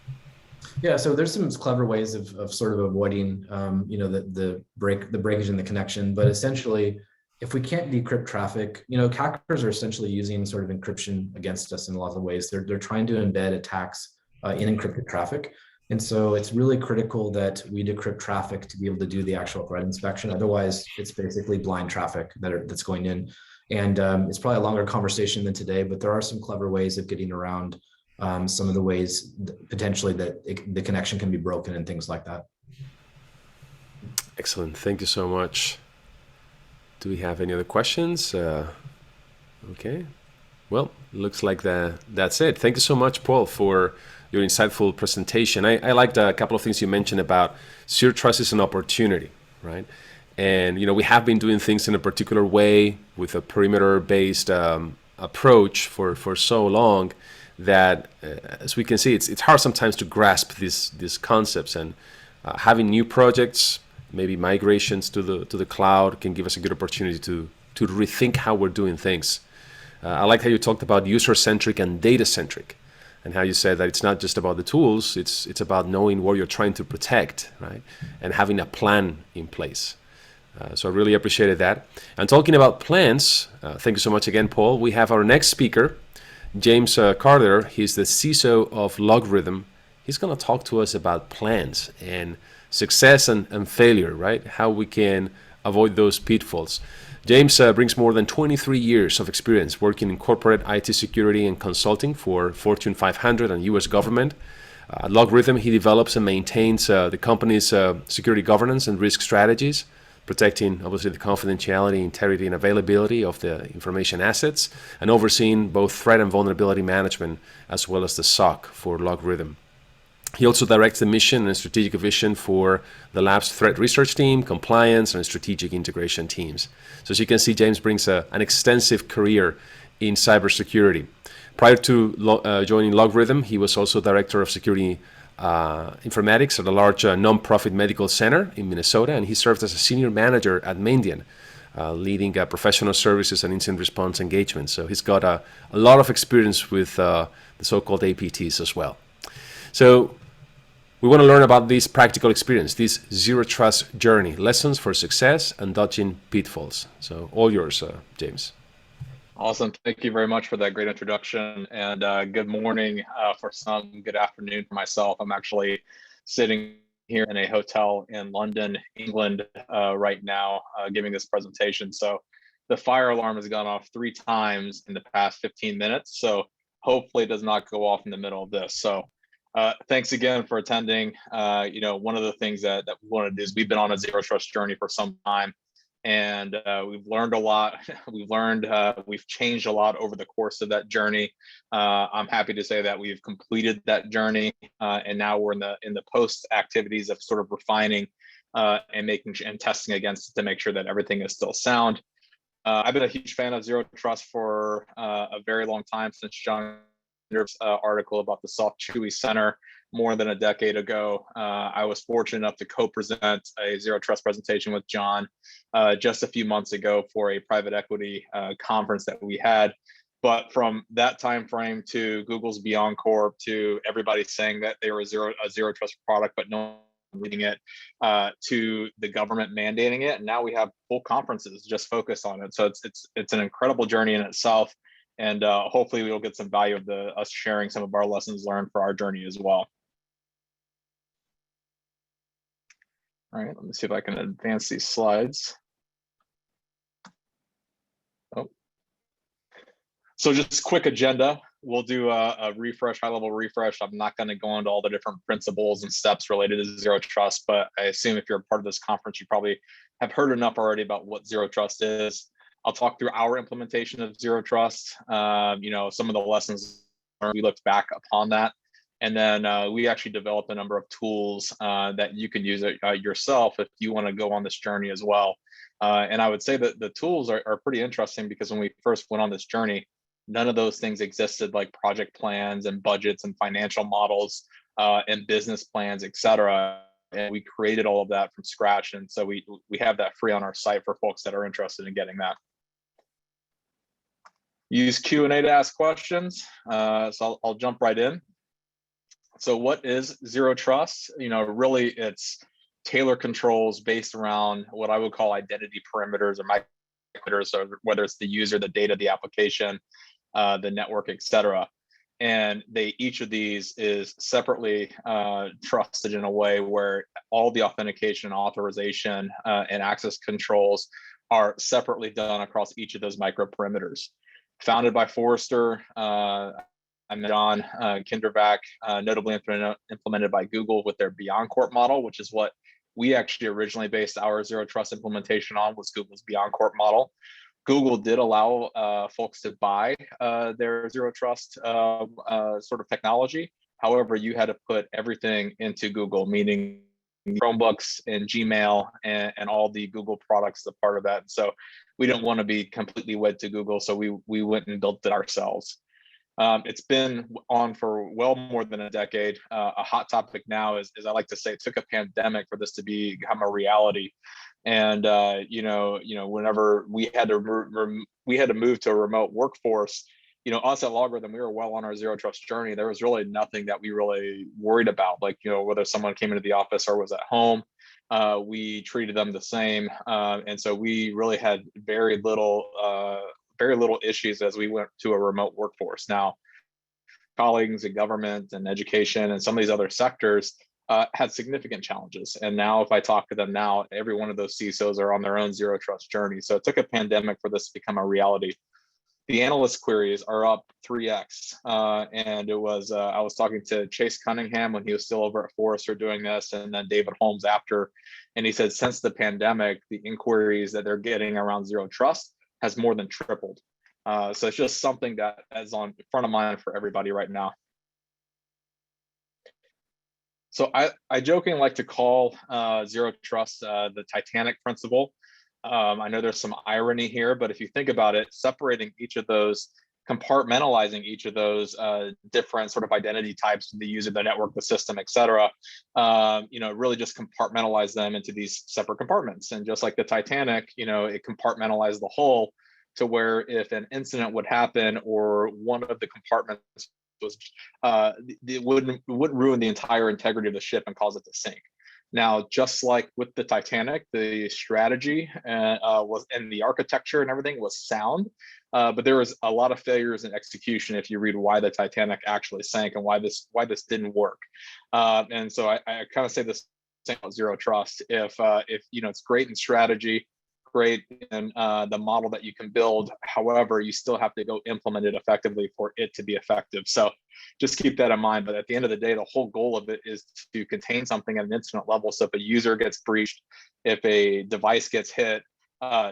Yeah, so there's some clever ways of sort of avoiding, the breakage in the connection. But essentially, if we can't decrypt traffic, hackers are essentially using sort of encryption against us in a lot of ways. They're trying to embed attacks in encrypted traffic. And so it's really critical that we decrypt traffic to be able to do the actual threat inspection. Otherwise, it's basically blind traffic that's going in. And it's probably a longer conversation than today, but there are some clever ways of getting around some of the ways potentially that the connection can be broken and things like that. Excellent. Thank you so much. Do we have any other questions? Okay. Well, looks like that's it. Thank you so much, Paul, for your insightful presentation. I liked a couple of things you mentioned about zero trust is an opportunity, right? And we have been doing things in a particular way with a perimeter-based approach for so long that, as we can see, it's hard sometimes to grasp these concepts. And having new projects, maybe migrations to the cloud, can give us a good opportunity to rethink how we're doing things. I like how you talked about user-centric and data-centric, and how you said that it's not just about the tools, it's about knowing what you're trying to protect, right? And having a plan in place. So I really appreciated that. And talking about plans, thank you so much again, Paul. We have our next speaker, James Carter. He's the CISO of LogRhythm. He's going to talk to us about plans and success and failure, right? How we can avoid those pitfalls. James brings more than 23 years of experience working in corporate IT security and consulting for Fortune 500 and US government. At LogRhythm, he develops and maintains the company's security governance and risk strategies, protecting obviously the confidentiality, integrity, and availability of the information assets, and overseeing both threat and vulnerability management, as well as the SOC for LogRhythm. He also directs the mission and strategic vision for the lab's threat research team, compliance, and strategic integration teams. So as you can see, James brings an extensive career in cybersecurity. Prior to joining LogRhythm, he was also director of security informatics at a large nonprofit medical center in Minnesota, and he served as a senior manager at Mandiant, leading professional services and incident response engagement. So he's got a lot of experience with the so-called APTs as well. So we want to learn about this practical experience, this zero trust journey, lessons for success and dodging pitfalls. So all yours, James. Awesome. Thank you very much for that great introduction. And good morning for some, good afternoon for myself. I'm actually sitting here in a hotel in London, England right now, giving this presentation. So the fire alarm has gone off 3 times in the past 15 minutes. So hopefully it does not go off in the middle of this. So thanks again for attending. One of the things that we want to do is we've been on a zero trust journey for some time, and we've learned a lot. We've changed a lot over the course of that journey. I'm happy to say that we've completed that journey, and now we're in the post activities of sort of refining and testing against it to make sure that everything is still sound. I've been a huge fan of zero trust for a very long time, since John article about the Soft Chewy Center more than a decade ago. I was fortunate enough to co-present a zero trust presentation with John just a few months ago for a private equity conference that we had. But from that time frame to Google's BeyondCorp to everybody saying that they were a zero trust product, but no one reading it, to the government mandating it, and now we have full conferences just focused on it. So it's an incredible journey in itself. And hopefully we'll get some value of us sharing some of our lessons learned for our journey as well. All right, let me see if I can advance these slides. Oh, so just quick agenda. We'll do a refresh, high-level refresh. I'm not going to go into all the different principles and steps related to zero trust, but I assume if you're a part of this conference, you probably have heard enough already about what zero trust is. I'll talk through our implementation of zero trust, some of the lessons learned. We looked back upon that. And then we actually developed a number of tools that you can use yourself if you want to go on this journey as well. And I would say that the tools are pretty interesting, because when we first went on this journey, none of those things existed, like project plans and budgets and financial models and business plans, et cetera. And we created all of that from scratch. And so we have that free on our site for folks that are interested in getting that. Use Q&A to ask questions. So I'll jump right in. So what is zero trust? Really it's tailored controls based around what I would call identity perimeters or microperimeters, so whether it's the user, the data, the application, the network, et cetera. And each of these is separately trusted in a way where all the authentication, authorization, and access controls are separately done across each of those microperimeters. Founded by Forrester, I'm John Kindervac, notably implemented by Google with their BeyondCorp model, which is what we actually originally based our zero trust implementation on, was Google's BeyondCorp model. Google did allow folks to buy their zero trust sort of technology. However, you had to put everything into Google, meaning Chromebooks and Gmail and all the Google products as a part of that. So we didn't want to be completely wed to Google, so we went and built it ourselves. It's been on for well more than a decade. A hot topic now is I like to say, it took a pandemic for this to become a reality. And whenever we had to move to a remote workforce, us at LogRhythm, we were well on our zero trust journey. There was really nothing that we really worried about, like whether someone came into the office or was at home. We treated them the same, and so we really had very little issues as we went to a remote workforce. Now, colleagues in government and education and some of these other sectors had significant challenges. And now if I talk to them now, every one of those CISOs are on their own zero trust journey. So it took a pandemic for this to become a reality. the analyst queries are up 3x. And it was, I was talking to Chase Cunningham when he was still over at Forrester doing this, and then David Holmes after. And he said, since the pandemic, the inquiries that they're getting around zero trust has more than tripled. So it's just something that is on front of mind for everybody right now. So I jokingly like to call zero trust the Titanic principle. I know there's some irony here, but if you think about it, separating each of those, compartmentalizing each of those different sort of identity types, the user, the network, the system, et cetera, really just compartmentalize them into these separate compartments. And just like the Titanic, it compartmentalized the whole to where if an incident would happen or one of the compartments was, it wouldn't ruin the entire integrity of the ship and cause it to sink. Now, just like with the Titanic, the strategy was, and the architecture and everything was sound, but there was a lot of failures in execution if you read why the Titanic actually sank and why this didn't work. And so I kind of say this same about zero trust. If it's great in strategy, great in the model that you can build. However, you still have to go implement it effectively for it to be effective. So just keep that in mind. But at the end of the day, the whole goal of it is to contain something at an incident level. So if a user gets breached, if a device gets hit,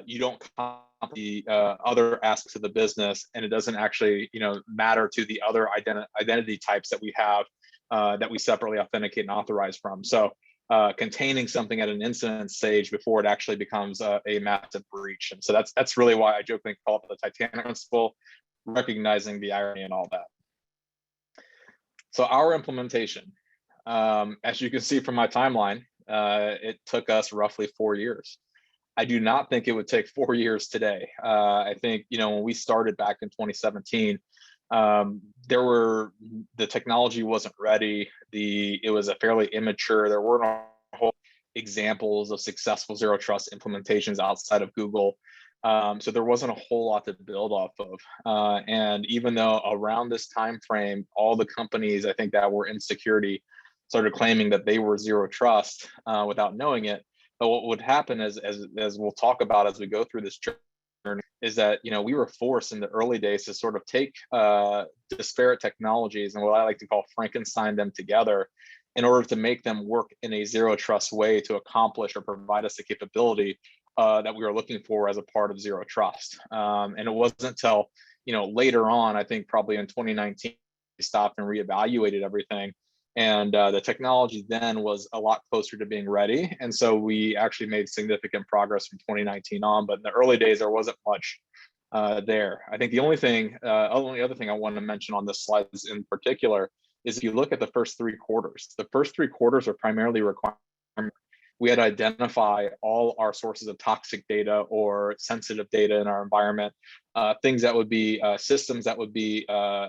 you don't comp the other aspects of the business, and it doesn't actually matter to the other identity types that we have that we separately authenticate and authorize from. So containing something at an incident stage before it actually becomes a massive breach. And so that's really why I jokingly call it the Titanic principle, recognizing the irony and all that. So our implementation, as you can see from my timeline, it took us roughly 4 years. I do not think it would take 4 years today. I think, when we started back in 2017, the technology wasn't ready. It was a fairly immature. There weren't a whole examples of successful zero trust implementations outside of Google. So there wasn't a whole lot to build off of. And even though around this time frame, all the companies I think that were in security started claiming that they were zero trust without knowing it. But what would happen as we'll talk about as we go through this journey is that we were forced in the early days to sort of take disparate technologies and what I like to call Frankenstein them together in order to make them work in a zero trust way to accomplish or provide us the capability that we were looking for as a part of zero trust. And it wasn't until later on, I think probably in 2019, we stopped and reevaluated everything. And the technology then was a lot closer to being ready. And so we actually made significant progress from 2019 on, but in the early days, there wasn't much there. I think the only other thing I want to mention on this slide in particular is if you look at the first 3 quarters are primarily required. We had to identify all our sources of toxic data or sensitive data in our environment, things that would be systems that would be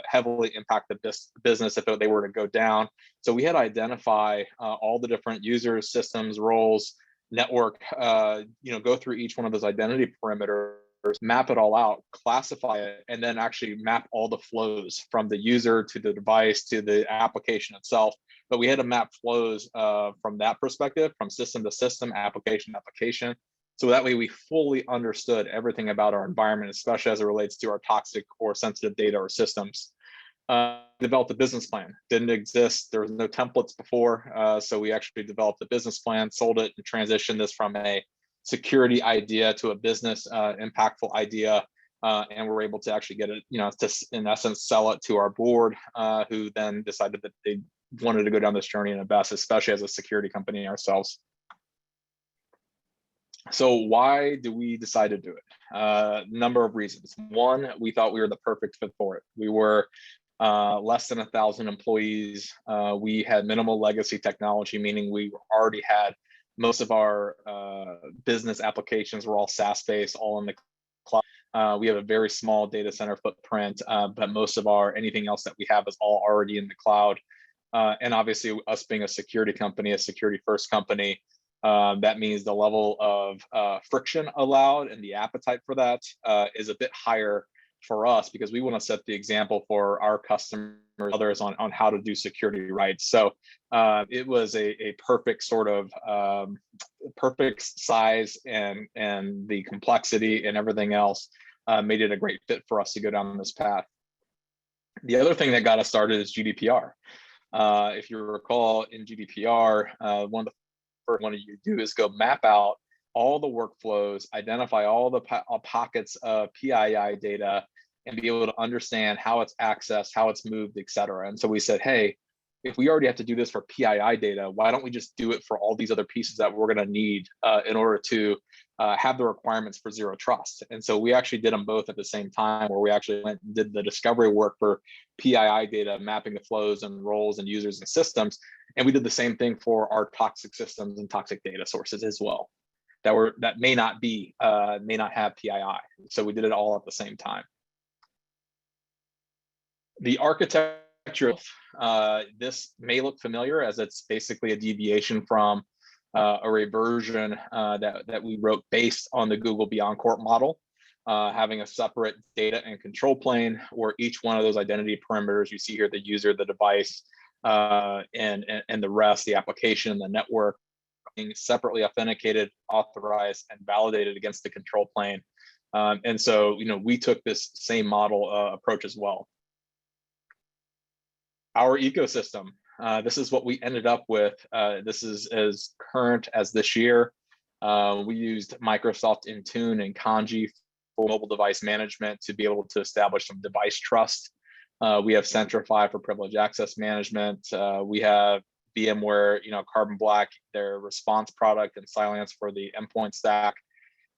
heavily impact the business if they were to go down. So we had to identify all the different users, systems, roles, network, go through each one of those identity perimeters, map it all out, classify it, and then actually map all the flows from the user to the device to the application itself. But we had to map flows from that perspective, from system to system, application to application. So that way we fully understood everything about our environment, especially as it relates to our toxic or sensitive data or systems. Developed a business plan. Didn't exist. There was no templates before. So we actually developed a business plan, sold it, and transitioned this from a security idea to a business impactful idea. And we're able to actually get it, to, in essence, sell it to our board, who then decided that they wanted to go down this journey and invest, especially as a security company ourselves. So why do we decide to do it? Number of reasons. One, we thought we were the perfect fit for it. We were less than 1,000 employees. We had minimal legacy technology, meaning we already had most of our business applications were all SaaS-based, all in the cloud. We have a very small data center footprint, but most of anything else that we have is all already in the cloud. And obviously, us being a security company, a security-first company, that means the level of friction allowed and the appetite for that is a bit higher for us because we want to set the example for our customers, others on how to do security right. So it was a perfect sort of perfect size and the complexity and everything else made it a great fit for us to go down this path. The other thing that got us started is GDPR. If you recall, in GDPR, one of the first one you do is go map out all the workflows, identify all the pockets of PII data, and be able to understand how it's accessed, how it's moved, et cetera. And so we said, hey, if we already have to do this for PII data, why don't we just do it for all these other pieces that we're going to need in order to have the requirements for zero trust? And so we actually did them both at the same time, where we actually went and did the discovery work for PII data, mapping the flows and roles and users and systems. And we did the same thing for our toxic systems and toxic data sources as well, that may not have PII. So we did it all at the same time. The architecture, this may look familiar, as it's basically a deviation from a reversion that we wrote based on the Google Beyond Court model, having a separate data and control plane where each one of those identity perimeters you see here, the user, the device, and the rest, the application, the network, being separately authenticated, authorized, and validated against the control plane. And so, we took this same model approach as well. Our ecosystem, this is what we ended up with. This is as current as this year. We used Microsoft Intune and Kanji for mobile device management to be able to establish some device trust. We have Centrify for privilege access management. We have VMware, Carbon Black, their response product, and Cylance for the endpoint stack.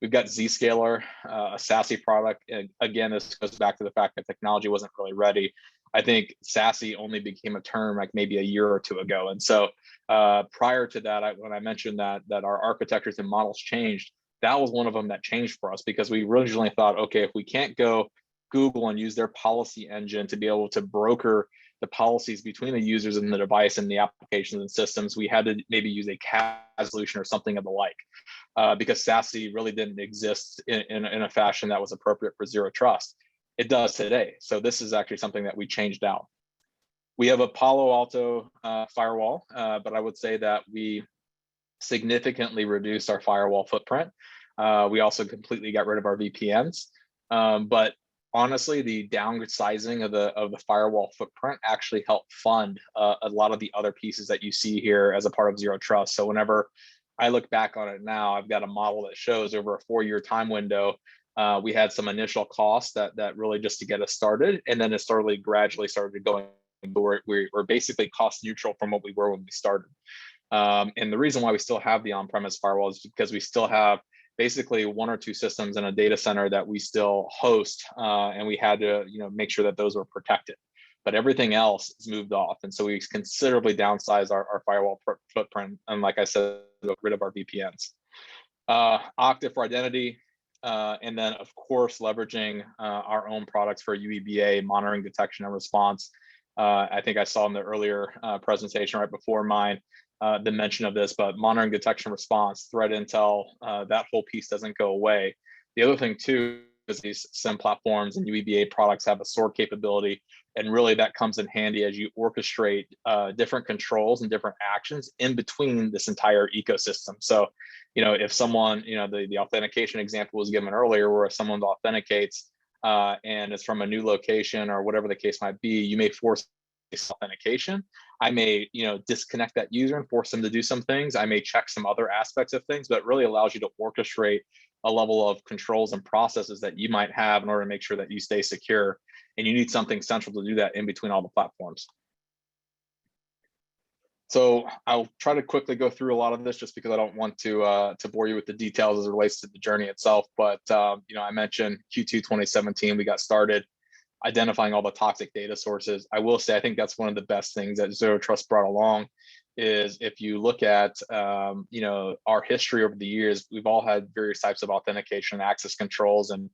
We've got Zscaler, a SASE product. And again, this goes back to the fact that technology wasn't really ready. I think SASE only became a term like maybe a year or two ago. And so prior to that, when I mentioned that our architectures and models changed, that was one of them that changed for us, because we originally thought, okay, if we can't go Google and use their policy engine to be able to broker the policies between the users and the device and the applications and systems, we had to maybe use a CAS solution or something of the like, because SASE really didn't exist in a fashion that was appropriate for zero trust. It does today. So this is actually something that we changed out. We have a Palo Alto firewall, but I would say that we significantly reduced our firewall footprint. We also completely got rid of our VPNs. But honestly, the downsizing of the firewall footprint actually helped fund a lot of the other pieces that you see here as a part of zero trust. So whenever I look back on it now, I've got a model that shows over a 4-year time window, we had some initial costs that really just to get us started, and then it gradually started going. We're basically cost neutral from what we were when we started. And the reason why we still have the on-premise firewall is because we still have basically 1 or 2 systems in a data center that we still host, and we had to make sure that those were protected. But everything else is moved off, and so we considerably downsized our firewall footprint. And like I said, got rid of our VPNs. Okta for identity. And then, of course, leveraging our own products for UEBA, monitoring, detection, and response. I think I saw in the earlier presentation right before mine the mention of this, but monitoring, detection, response, threat intel, that whole piece doesn't go away. The other thing, too, is these SIEM platforms and UEBA products have a SOAR capability, and really that comes in handy as you orchestrate different controls and different actions in between this entire ecosystem. So, if someone, the authentication example was given earlier, where if someone authenticates and it's from a new location or whatever the case might be, you may force authentication. I may, disconnect that user and force them to do some things. I may check some other aspects of things, but it really allows you to orchestrate a level of controls and processes that you might have in order to make sure that you stay secure. And you need something central to do that in between all the platforms. So I'll try to quickly go through a lot of this just because I don't want to bore you with the details as it relates to the journey itself. But I mentioned Q2 2017, we got started identifying all the toxic data sources. I will say, I think that's one of the best things that Zero Trust brought along is if you look at, our history over the years, we've all had various types of authentication and access controls. And,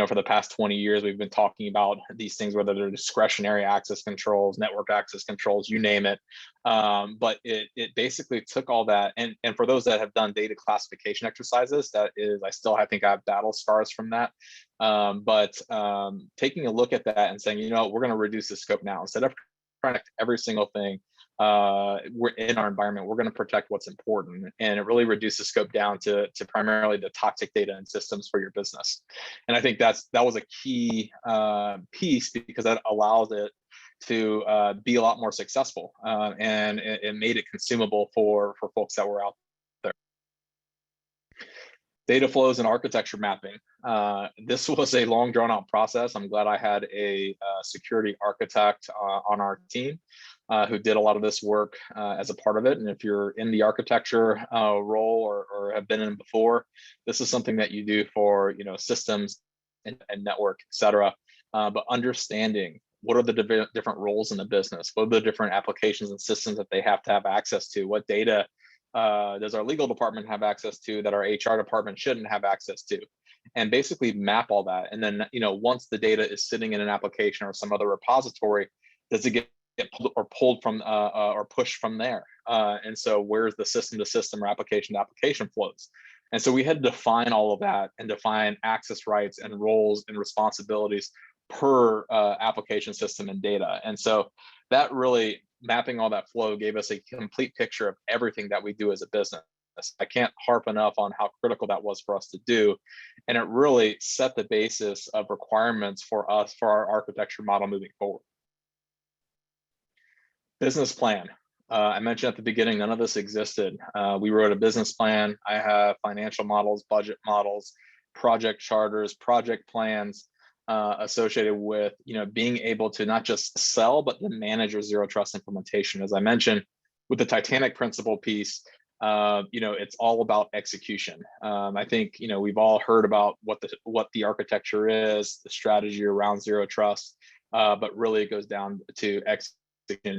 for the past 20 years, we've been talking about these things, whether they're discretionary access controls, network access controls, you name it. But it basically took all that. And for those that have done data classification exercises, I think I have battle scars from that. But taking a look at that and saying, we're going to reduce the scope now. Instead of protect every single thing we're in our environment. We're going to protect what's important, and it really reduces scope down to primarily the toxic data and systems for your business. And I think that was a key piece, because that allows it to be a lot more successful, and it made it consumable for folks that were out there. Data flows and architecture mapping. This was a long drawn out process. I'm glad I had a security architect on our team who did a lot of this work as a part of it. And if you're in the architecture role or have been in before, this is something that you do for systems and network, et cetera. But understanding what are the different roles in the business, what are the different applications and systems that they have to have access to, what data does our legal department have access to that our HR department shouldn't have access to, and basically map all that. And then, once the data is sitting in an application or some other repository, does it get pulled from or pushed from there? And so where's the system to system or application to application flows? And so we had to define all of that and define access rights and roles and responsibilities per application system and data. And so that really, mapping all that flow, gave us a complete picture of everything that we do as a business. I can't harp enough on how critical that was for us to do. And it really set the basis of requirements for us for our architecture model moving forward. Business plan. I mentioned at the beginning, none of this existed. We wrote a business plan. I have financial models, budget models, project charters, project plans associated with being able to not just sell, but to manage your zero trust implementation. As I mentioned, with the Titanic principle piece, it's all about execution. I think we've all heard about what the architecture is, the strategy around zero trust, but really it goes down to execution.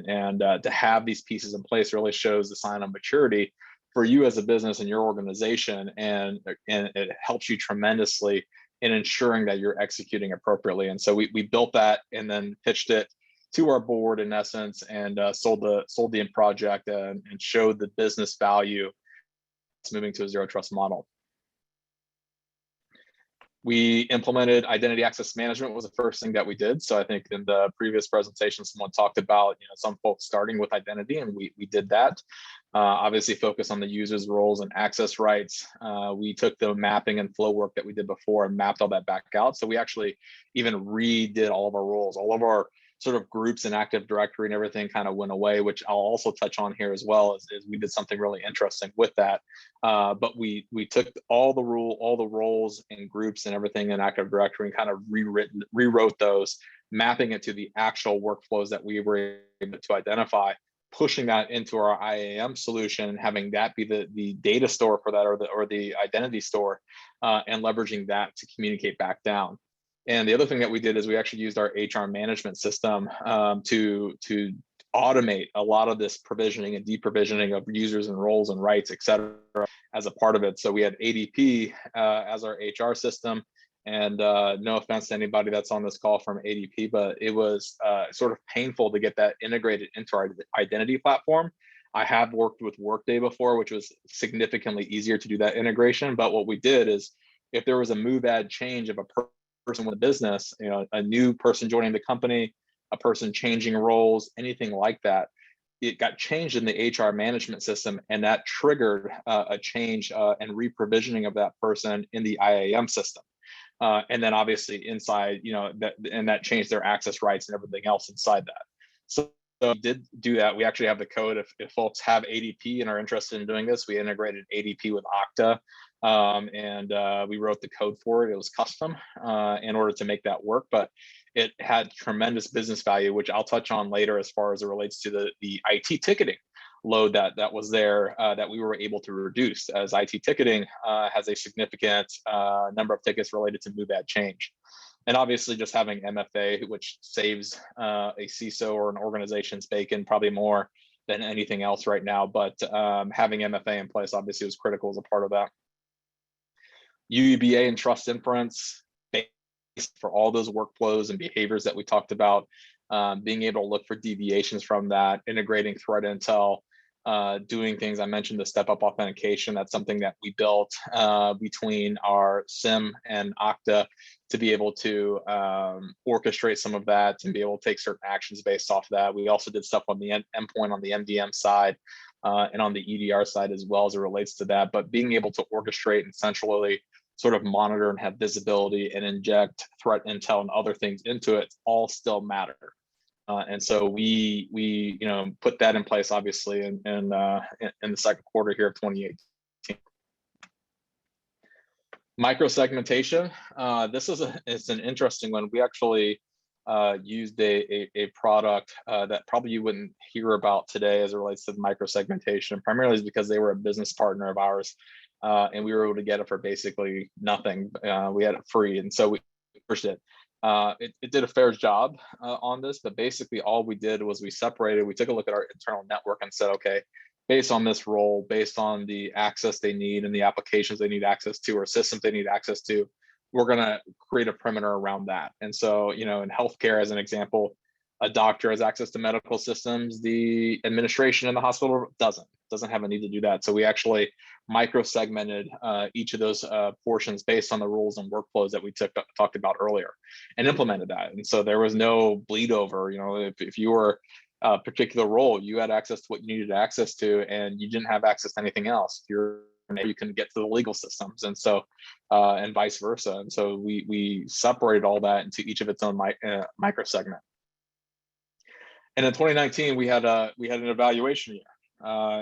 And to have these pieces in place really shows the sign of maturity for you as a business and your organization, and it helps you tremendously in ensuring that you're executing appropriately. And so we built that and then pitched it to our board in essence, and sold the project and showed the business value moving to a zero trust model. We implemented identity access management was the first thing that we did. So I think in the previous presentation, someone talked about some folks starting with identity, and we did that. Obviously focus on the user's roles and access rights. We took the mapping and flow work that we did before and mapped all that back out. So we actually even redid all of our roles, all of our sort of groups and Active Directory and everything kind of went away, which I'll also touch on here as well, is we did something really interesting with that. But we took all the roles and groups and everything in Active Directory and kind of rewrote those, mapping it to the actual workflows that we were able to identify, pushing that into our IAM solution, and having that be the data store for that, or the identity store, and leveraging that to communicate back down. And the other thing that we did is we actually used our HR management system to automate a lot of this provisioning and deprovisioning of users and roles and rights, et cetera, as a part of it. So we had ADP as our HR system. And no offense to anybody that's on this call from ADP, but it was sort of painful to get that integrated into our identity platform. I have worked with Workday before, which was significantly easier to do that integration. But what we did is, if there was a move, add, change of a person with a business, a new person joining the company, a person changing roles, anything like that, it got changed in the HR management system, and that triggered a change and reprovisioning of that person in the IAM system. And then obviously inside, that changed their access rights and everything else inside that. So we did do that. We actually have the code. If folks have ADP and are interested in doing this, we integrated ADP with Okta. And we wrote the code for it. It was custom in order to make that work, but it had tremendous business value, which I'll touch on later as far as it relates to the IT ticketing load that was there that we were able to reduce, as IT ticketing has a significant number of tickets related to move, add, change. And obviously just having MFA, which saves a CISO or an organization's bacon probably more than anything else right now, but having MFA in place obviously was critical as a part of that. UEBA and trust inference for all those workflows and behaviors that we talked about, being able to look for deviations from that, integrating threat intel, doing things. I mentioned the step-up authentication. That's something that we built between our SIEM and Okta to be able to orchestrate some of that and be able to take certain actions based off that. We also did stuff on the endpoint on the MDM side and on the EDR side as well as it relates to that. But being able to orchestrate and centrally sort of monitor and have visibility and inject threat intel and other things into it all still matter. And so we put that in place obviously in the second quarter here of 2018. Microsegmentation. This is it's an interesting one. We actually used a product that probably you wouldn't hear about today as it relates to the microsegmentation, primarily is because they were a business partner of ours, and we were able to get it for basically nothing. We had it free, and so we pushed it. It did a fair job on this, but basically all we did was we separated, we took a look at our internal network and said, okay, based on this role, based on the access they need and the applications they need access to or systems they need access to, we're going to create a perimeter around that. And so, in healthcare, as an example, a doctor has access to medical systems. The administration in the hospital doesn't have a need to do that. So we actually micro-segmented each of those portions based on the rules and workflows that we talked about earlier and implemented that. And so there was no bleed over. If you were a particular role, you had access to what you needed access to, and you didn't have access to anything else. You can get to the legal systems, and so and vice versa. And so we separated all that into each of its own micro segment. And in 2019, we had an evaluation year.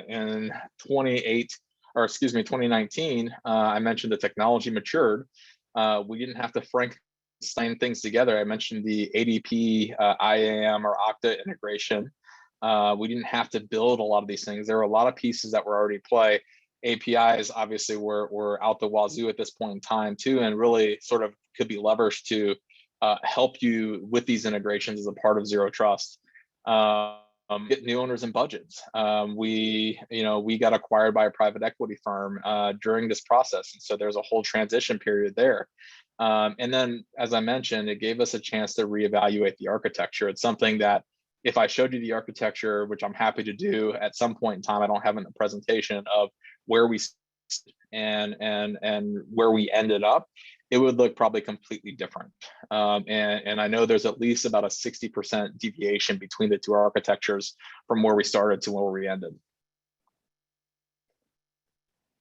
In 2019, I mentioned the technology matured. We didn't have to Frankenstein things together. I mentioned the ADP, IAM, or Okta integration. We didn't have to build a lot of these things. There were a lot of pieces that were already play. APIs obviously were out the wazoo at this point in time too, and really sort of could be leveraged to help you with these integrations as a part of Zero Trust. Get new owners and budgets. We got acquired by a private equity firm during this process, and so there's a whole transition period there. And then, as I mentioned, it gave us a chance to reevaluate the architecture. It's something that if I showed you the architecture, which I'm happy to do at some point in time, I don't have in the presentation of where we and where we ended up, it would look probably completely different. And I know there's at least about a 60% deviation between the two architectures from where we started to where we ended.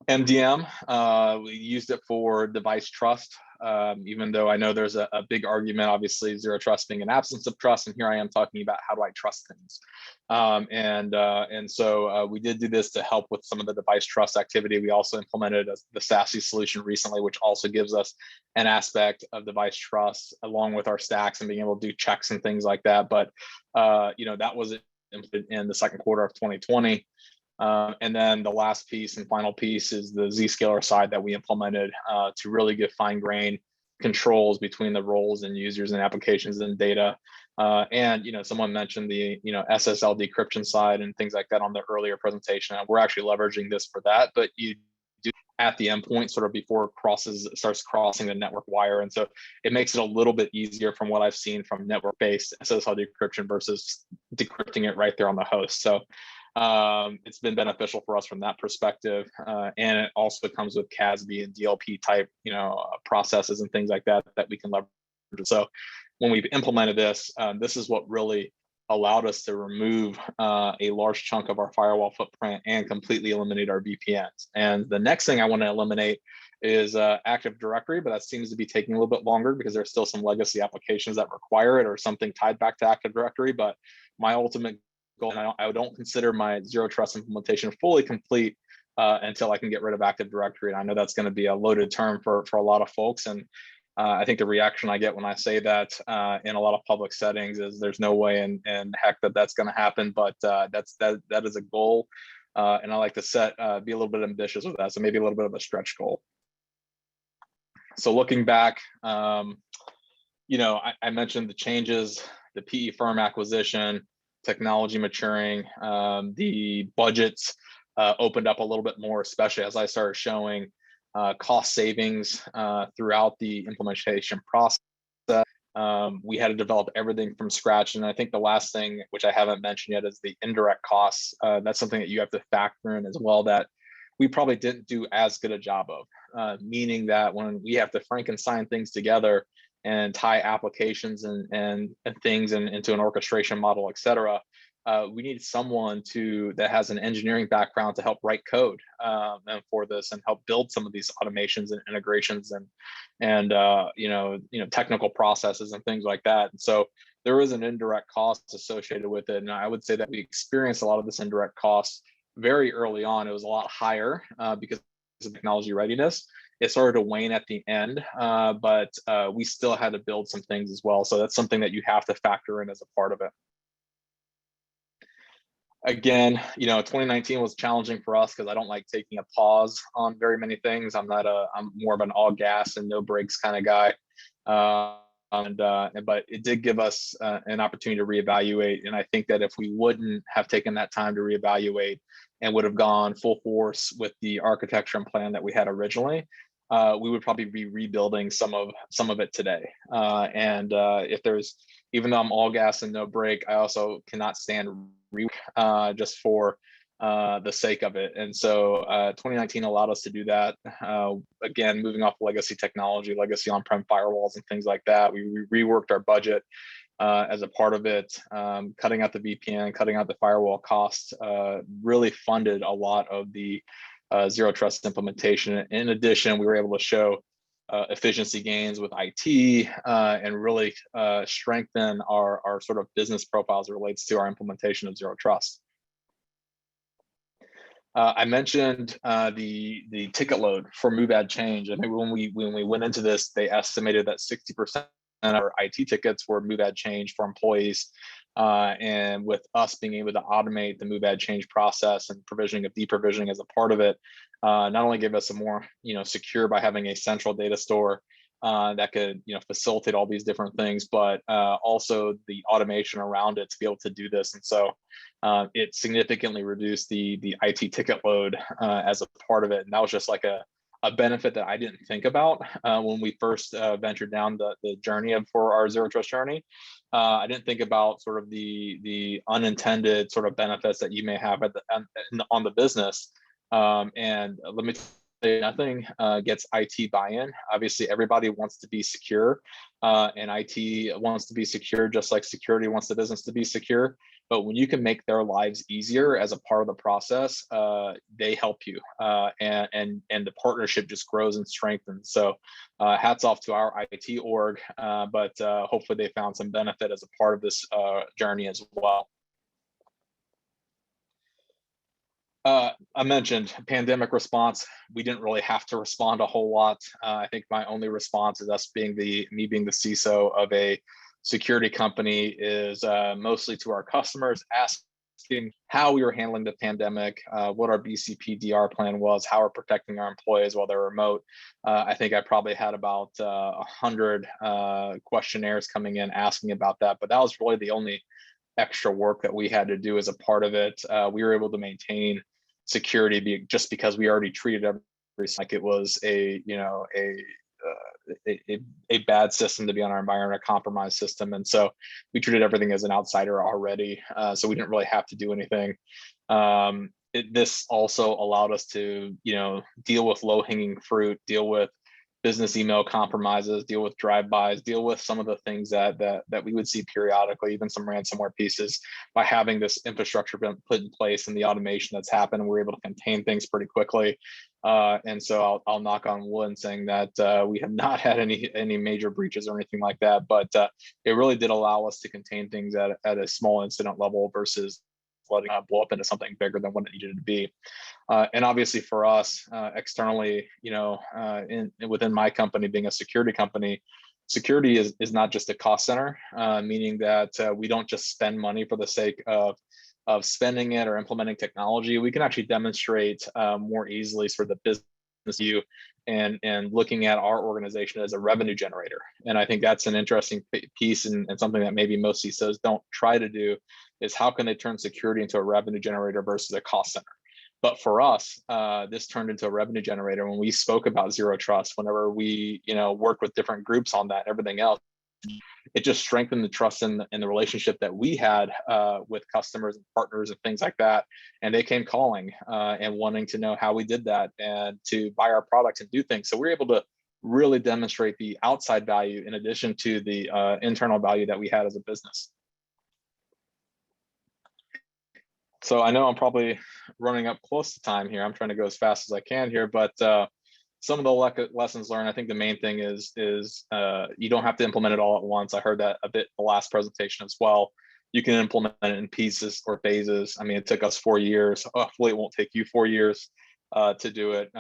MDM, we used it for device trust, even though I know there's a big argument, obviously, Zero Trust being an absence of trust, and here I am talking about how do I trust things. And so we did do this to help with some of the device trust activity. We also implemented the SASE solution recently, which also gives us an aspect of device trust along with our stacks and being able to do checks and things like that. But that was implemented in the second quarter of 2020. And then the last piece and final piece is the Zscaler side that we implemented to really give fine-grained controls between the roles and users and applications and data. And someone mentioned the SSL decryption side and things like that on the earlier presentation. We're actually leveraging this for that, but you do at the endpoint sort of before it starts crossing the network wire. And so it makes it a little bit easier from what I've seen from network-based SSL decryption versus decrypting it right there on the host. So it's been beneficial for us from that perspective, and it also comes with CASB and DLP type, processes and things like that we can leverage. So when we've implemented this, this is what really allowed us to remove a large chunk of our firewall footprint and completely eliminate our VPNs. And the next thing I want to eliminate is Active Directory, but that seems to be taking a little bit longer because there's still some legacy applications that require it or something tied back to Active Directory. But my ultimate goal, and I don't consider my Zero Trust implementation fully complete until I can get rid of Active Directory. And I know that's going to be a loaded term for a lot of folks. And I think the reaction I get when I say that in a lot of public settings is there's no way in heck that's going to happen. But that is a goal. And I like to be a little bit ambitious with that. So maybe a little bit of a stretch goal. So looking back, I mentioned the changes, the PE firm acquisition, technology maturing, the budgets opened up a little bit more, especially as I started showing cost savings throughout the implementation process. We had to develop everything from scratch. And I think the last thing, which I haven't mentioned yet, is the indirect costs. That's something that you have to factor in as well, that we probably didn't do as good a job of, meaning that when we have to Frankenstein things together and tie applications and things into an orchestration model, et cetera, we need someone that has an engineering background to help write code and for this, and help build some of these automations and integrations and technical processes and things like that. And so there is an indirect cost associated with it. And I would say that we experienced a lot of this indirect cost very early on. It was a lot higher because of technology readiness. It started to wane at the end, but we still had to build some things as well. So that's something that you have to factor in as a part of it. Again, 2019 was challenging for us because I don't like taking a pause on very many things. I'm more of an all gas and no brakes kind of guy. But it did give us an opportunity to reevaluate. And I think that if we wouldn't have taken that time to reevaluate and would have gone full force with the architecture and plan that we had originally, we would probably be rebuilding some of it today. If there's, even though I'm all gas and no brake, I also cannot stand just for the sake of it. And so 2019 allowed us to do that. Again, moving off legacy technology, legacy on-prem firewalls and things like that. We reworked our budget as a part of it, cutting out the VPN, cutting out the firewall costs, really funded a lot of the Zero Trust implementation. In addition, we were able to show efficiency gains with IT and really strengthen our sort of business profiles as it relates to our implementation of Zero Trust. I mentioned the ticket load for move add change. I think when we went into this, they estimated that 60% of our IT tickets were move add change for employees. And with us being able to automate the move add change process and provisioning of deprovisioning as a part of it, not only give us a more secure by having a central data store that could facilitate all these different things, but also the automation around it to be able to do this. And so it significantly reduced the IT ticket load as a part of it. And that was just like a benefit that I didn't think about when we first ventured down the journey for our Zero Trust journey. I didn't think about sort of the unintended sort of benefits that you may have on the business. And let me tell you, nothing gets IT buy-in. Obviously, everybody wants to be secure, and IT wants to be secure just like security wants the business to be secure. But when you can make their lives easier as a part of the process, they help you, and the partnership just grows and strengthens. So hats off to our IT org, but hopefully they found some benefit as a part of this journey as well. I mentioned pandemic response. We didn't really have to respond a whole lot. I think my only response is me being the CISO of a security company is mostly to our customers, asking how we were handling the pandemic, what our BCP-DR plan was, how we're protecting our employees while they're remote. I think I probably had about 100 questionnaires coming in asking about that, but that was really the only extra work that we had to do as a part of it. We were able to maintain security just because we already treated everything like it was a bad system to be on our environment, a compromised system. And so we treated everything as an outsider already. So we didn't really have to do anything. This also allowed us to, deal with low-hanging fruit, deal with business email compromises, deal with drive-bys, deal with some of the things that we would see periodically, even some ransomware pieces, by having this infrastructure been put in place and the automation that's happened. We're able to contain things pretty quickly. And so I'll knock on wood saying that we have not had any major breaches or anything like that, but it really did allow us to contain things at a small incident level versus letting it blow up into something bigger than what it needed to be. And obviously for us externally, within my company, being a security company, security is not just a cost center, meaning that we don't just spend money for the sake of spending it or implementing technology. We can actually demonstrate more easily for the business view and looking at our organization as a revenue generator. And I think that's an interesting piece and something that maybe most CISOs don't try to do, is how can they turn security into a revenue generator versus a cost center. But for us, this turned into a revenue generator when we spoke about Zero Trust. Whenever we, worked with different groups on that, everything else, it just strengthened the trust in the relationship that we had with customers and partners and things like that. And they came calling and wanting to know how we did that and to buy our products and do things. So we're able to really demonstrate the outside value in addition to the internal value that we had as a business. So I know I'm probably running up close to time here. I'm trying to go as fast as I can here, but some of the lessons learned, I think the main thing is you don't have to implement it all at once. I heard that a bit in the last presentation as well. You can implement it in pieces or phases. I mean, it took us 4 years. Hopefully it won't take you 4 years to do it.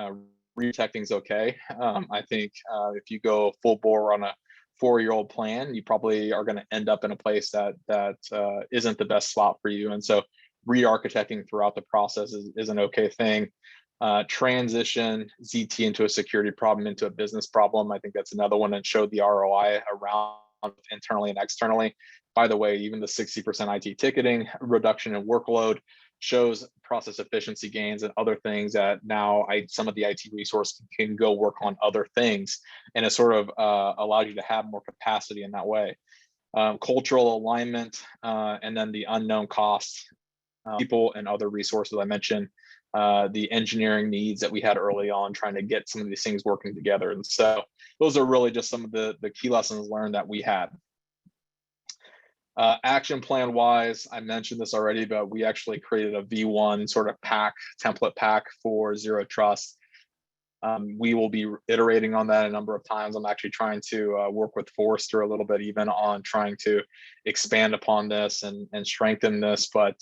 Retecting is okay. I think if you go full bore on a 4-year-old plan, you probably are going to end up in a place that isn't the best spot for you. And so re-architecting throughout the process is an okay thing. Transition ZT into a security problem into a business problem. I think that's another one, and showed the ROI around internally and externally. By the way, even the 60% IT ticketing reduction in workload shows process efficiency gains and other things that now some of the IT resource can go work on other things, and it sort of allows you to have more capacity in that way. Cultural alignment, and then the unknown costs, people and other resources I mentioned, the engineering needs that we had early on, trying to get some of these things working together. And so those are really just some of the key lessons learned that we had. Action plan wise, I mentioned this already, but we actually created a V1 sort of template pack for Zero Trust. We will be iterating on that a number of times. I'm actually trying to work with Forrester a little bit even on trying to expand upon this and strengthen this, but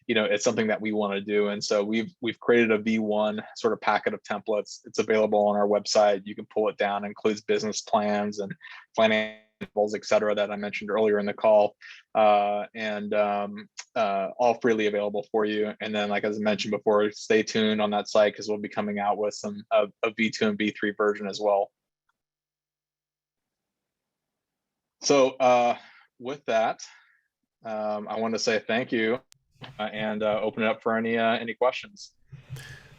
it's something that we want to do. And so we've created a V1 sort of packet of templates. It's available on our website. You can pull it down. It includes business plans and financials, et cetera, that I mentioned earlier in the call, and all freely available for you. And then, like as I mentioned before, stay tuned on that site because we'll be coming out with some a V2 and V3 version as well. So with that, I want to say thank you and open it up for any questions.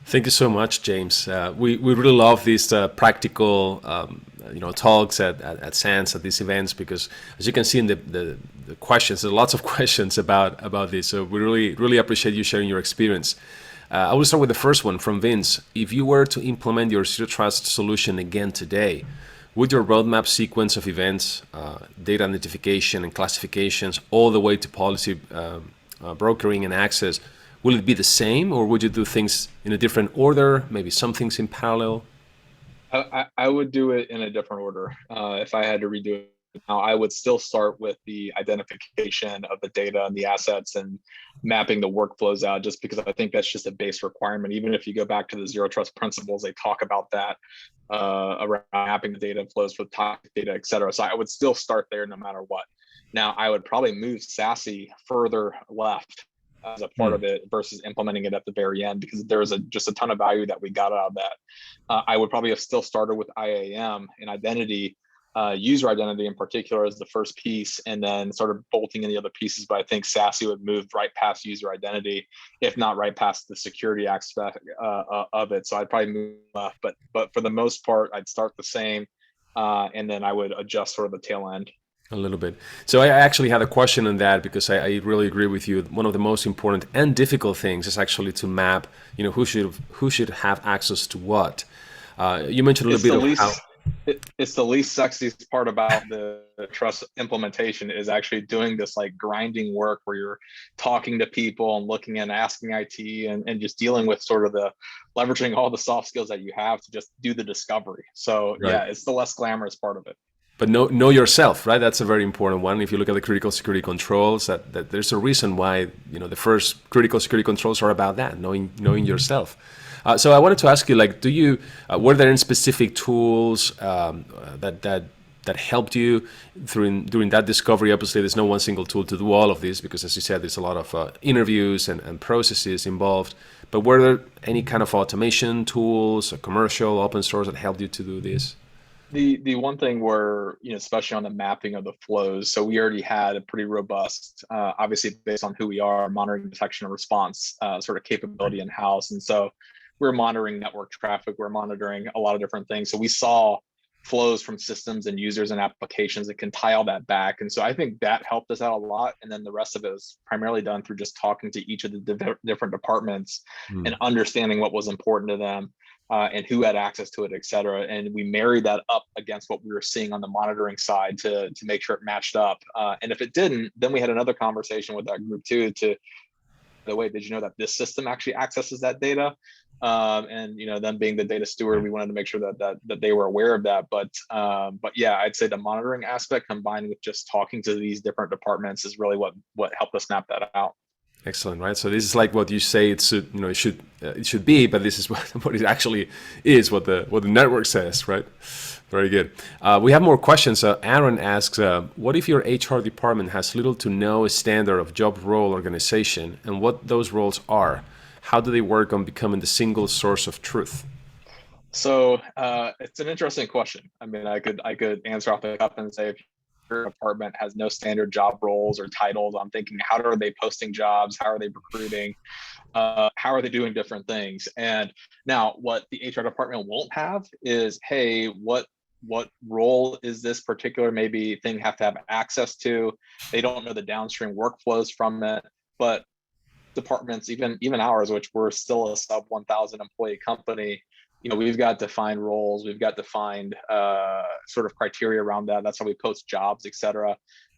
Thank you so much, James. We really love these practical talks at SANS, at these events, because as you can see in the questions, there are lots of questions about this. So we really appreciate you sharing your experience. I will start with the first one from Vince. If you were to implement your Zero Trust solution again today, would your roadmap sequence of events, data identification and classifications, all the way to policy brokering and access, will it be the same, or would you do things in a different order, maybe some things in parallel? I would do it in a different order. If I had to redo it now, I would still start with the identification of the data and the assets and mapping the workflows out, just because I think that's just a base requirement. Even if you go back to the Zero Trust principles, they talk about that around mapping the data flows for toxic data, et cetera. So I would still start there no matter what. Now, I would probably move SASE further left as a part of it versus implementing it at the very end, because there was just a ton of value that we got out of that. I would probably have still started with IAM and identity, user identity in particular as the first piece, and then started bolting in the other pieces. But I think SASE would move right past user identity, if not right past the security aspect of it. So I'd probably move left, but for the most part, I'd start the same, and then I would adjust sort of the tail end. A little bit. So I actually had a question on that, because I really agree with you. One of the most important and difficult things is actually to map, who should have access to what. You mentioned a little bit of how it's the least sexiest part about the trust implementation is actually doing this like grinding work where you're talking to people and looking and asking IT and just dealing with sort of the leveraging all the soft skills that you have to just do the discovery. So right. Yeah, it's the less glamorous part of it. But know yourself, right? That's a very important one. If you look at the critical security controls, that there's a reason why the first critical security controls are about that, knowing yourself. So I wanted to ask you, like, were there any specific tools that helped you during that discovery? Obviously, there's no one single tool to do all of this, because as you said, there's a lot of interviews and processes involved. But were there any kind of automation tools, or commercial, open source, that helped you to do this? The one thing where, especially on the mapping of the flows, so we already had a pretty robust, obviously based on who we are, monitoring, detection, and response sort of capability in-house. And so we're monitoring network traffic, we're monitoring a lot of different things. So we saw flows from systems and users and applications that can tie all that back. And so I think that helped us out a lot. And then the rest of it was primarily done through just talking to each of the different departments and understanding what was important to them, and who had access to it, et cetera. And we married that up against what we were seeing on the monitoring side to make sure it matched up. And if it didn't, then we had another conversation with that group too, to, by the way, did you know that this system actually accesses that data? And them being the data steward, we wanted to make sure that they were aware of that. But yeah, I'd say the monitoring aspect combined with just talking to these different departments is really what helped us map that out. Excellent, right? So this is like what you say it should be, but this is what it actually is, what the network says, right? Very good. We have more questions. Aaron asks, what if your HR department has little to no standard of job role organization and what those roles are? How do they work on becoming the single source of truth? So it's an interesting question. I mean, I could answer off the cuff and say, if your department has no standard job roles or titles, I'm thinking, how are they posting jobs? How are they recruiting? How are they doing different things? And now what the HR department won't have is, hey, what role is this particular maybe thing have to have access to? They don't know the downstream workflows from it. But departments, even ours, which we're still a sub 1,000 employee company, we've got defined roles, we've got defined sort of criteria around that. That's how we post jobs, et cetera.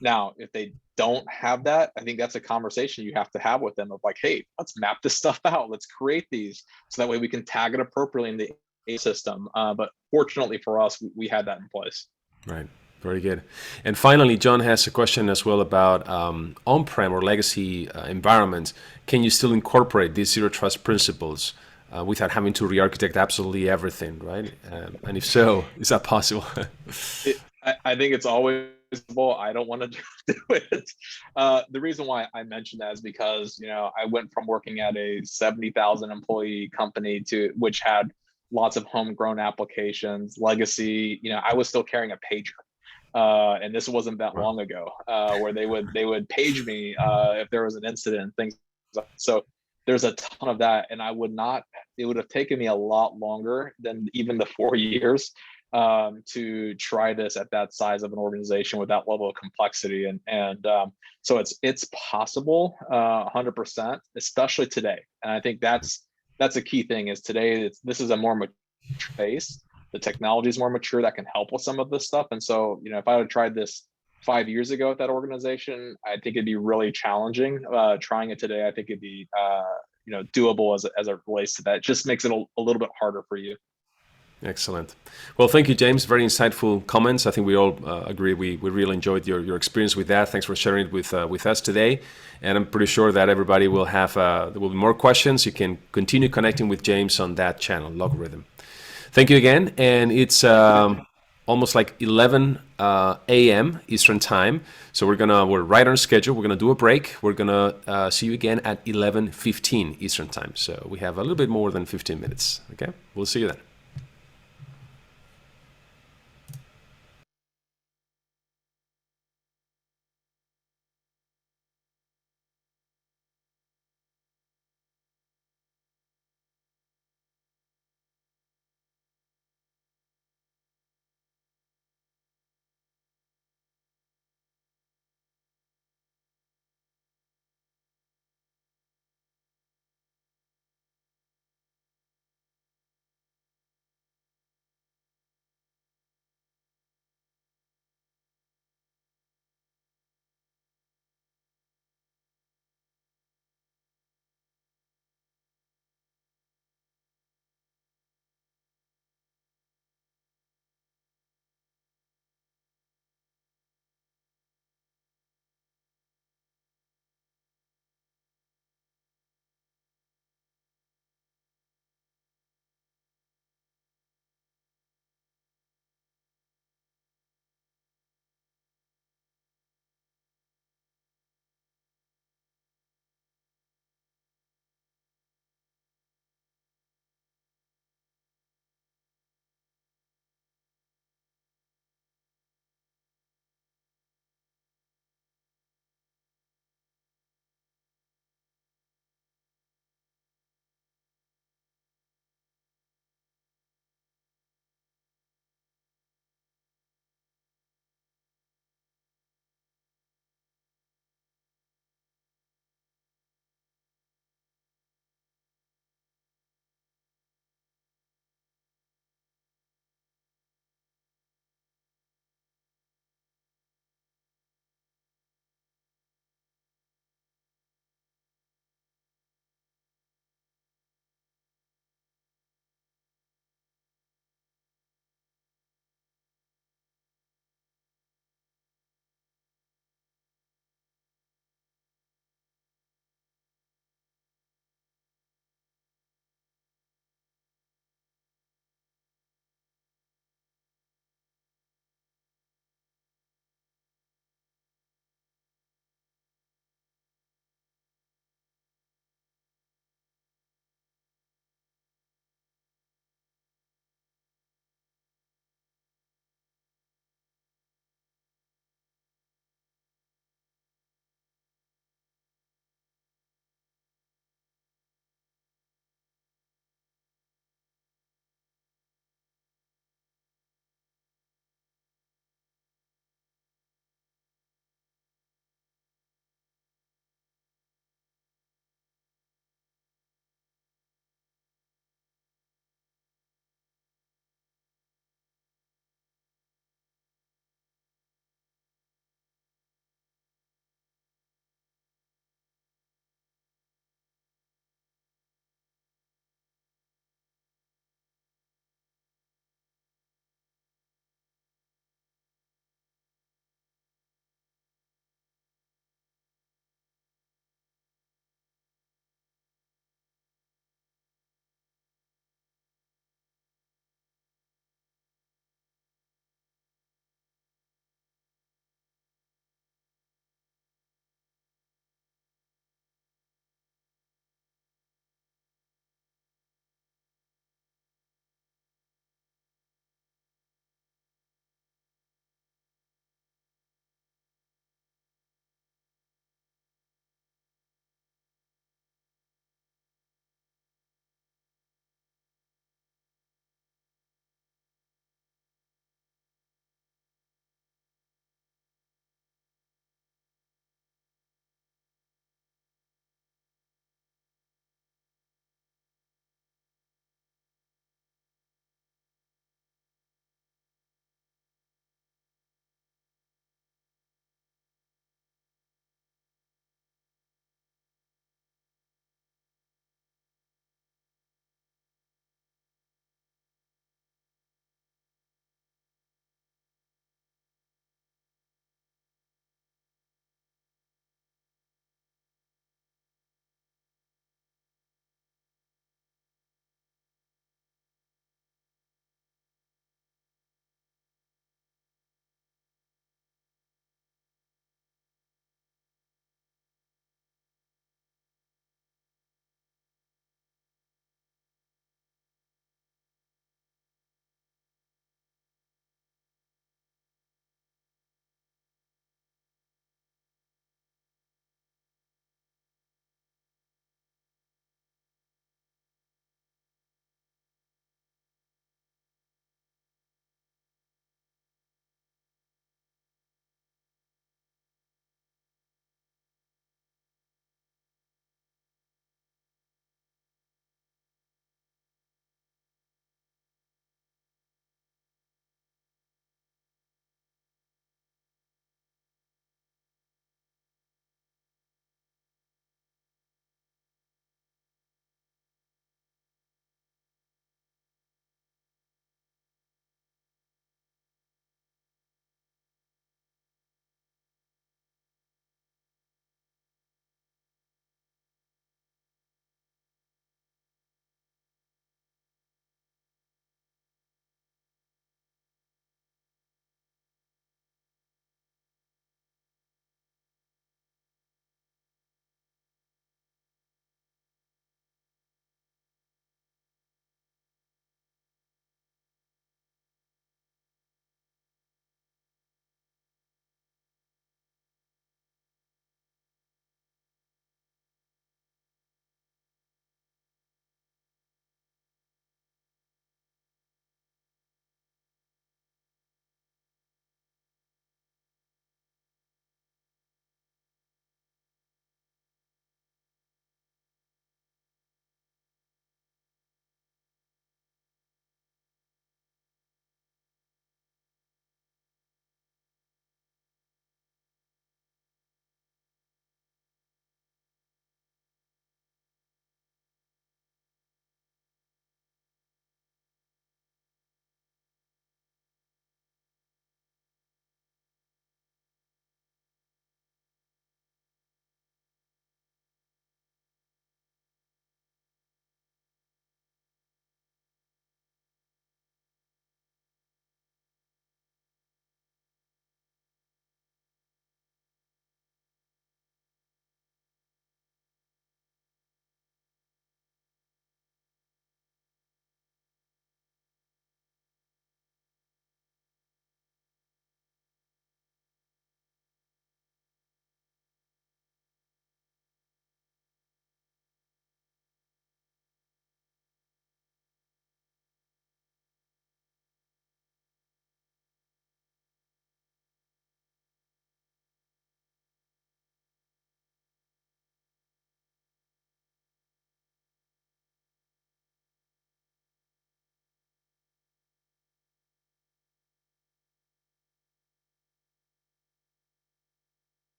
Now, if they don't have that, I think that's a conversation you have to have with them of like, hey, let's map this stuff out. Let's create these so that way we can tag it appropriately in the system. But fortunately for us, we had that in place. Right. Very good. And finally, John has a question as well about on-prem or legacy environments. Can you still incorporate these zero trust principles without having to re-architect absolutely everything, right? And if so, is that possible? I think it's always possible. I don't want to do it. The reason why I mentioned that is because, I went from working at a 70,000 employee company to which had lots of homegrown applications, legacy. I was still carrying a pager. And this wasn't that long ago, where they would page me if there was an incident, things like that. So there's a ton of that, and it would have taken me a lot longer than even the 4 years to try this at that size of an organization with that level of complexity. And so it's possible 100%, especially today. And I think that's a key thing is today, this is a more mature space. The technology is more mature that can help with some of this stuff. And so, if I had tried this 5 years ago at that organization, I think it'd be really challenging. Trying it today, I think it'd be, doable as it relates to that. It just makes it a little bit harder for you. Excellent. Well, thank you, James. Very insightful comments. I think we all agree. We really enjoyed your experience with that. Thanks for sharing it with us today. And I'm pretty sure that everybody will have there will be more questions. You can continue connecting with James on that channel, LogRhythm. Thank you again. And it's almost like 11 a.m. Eastern time. So we're right on schedule. We're gonna do a break. We're gonna see you again at 11:15 Eastern time. So we have a little bit more than 15 minutes. Okay, we'll see you then.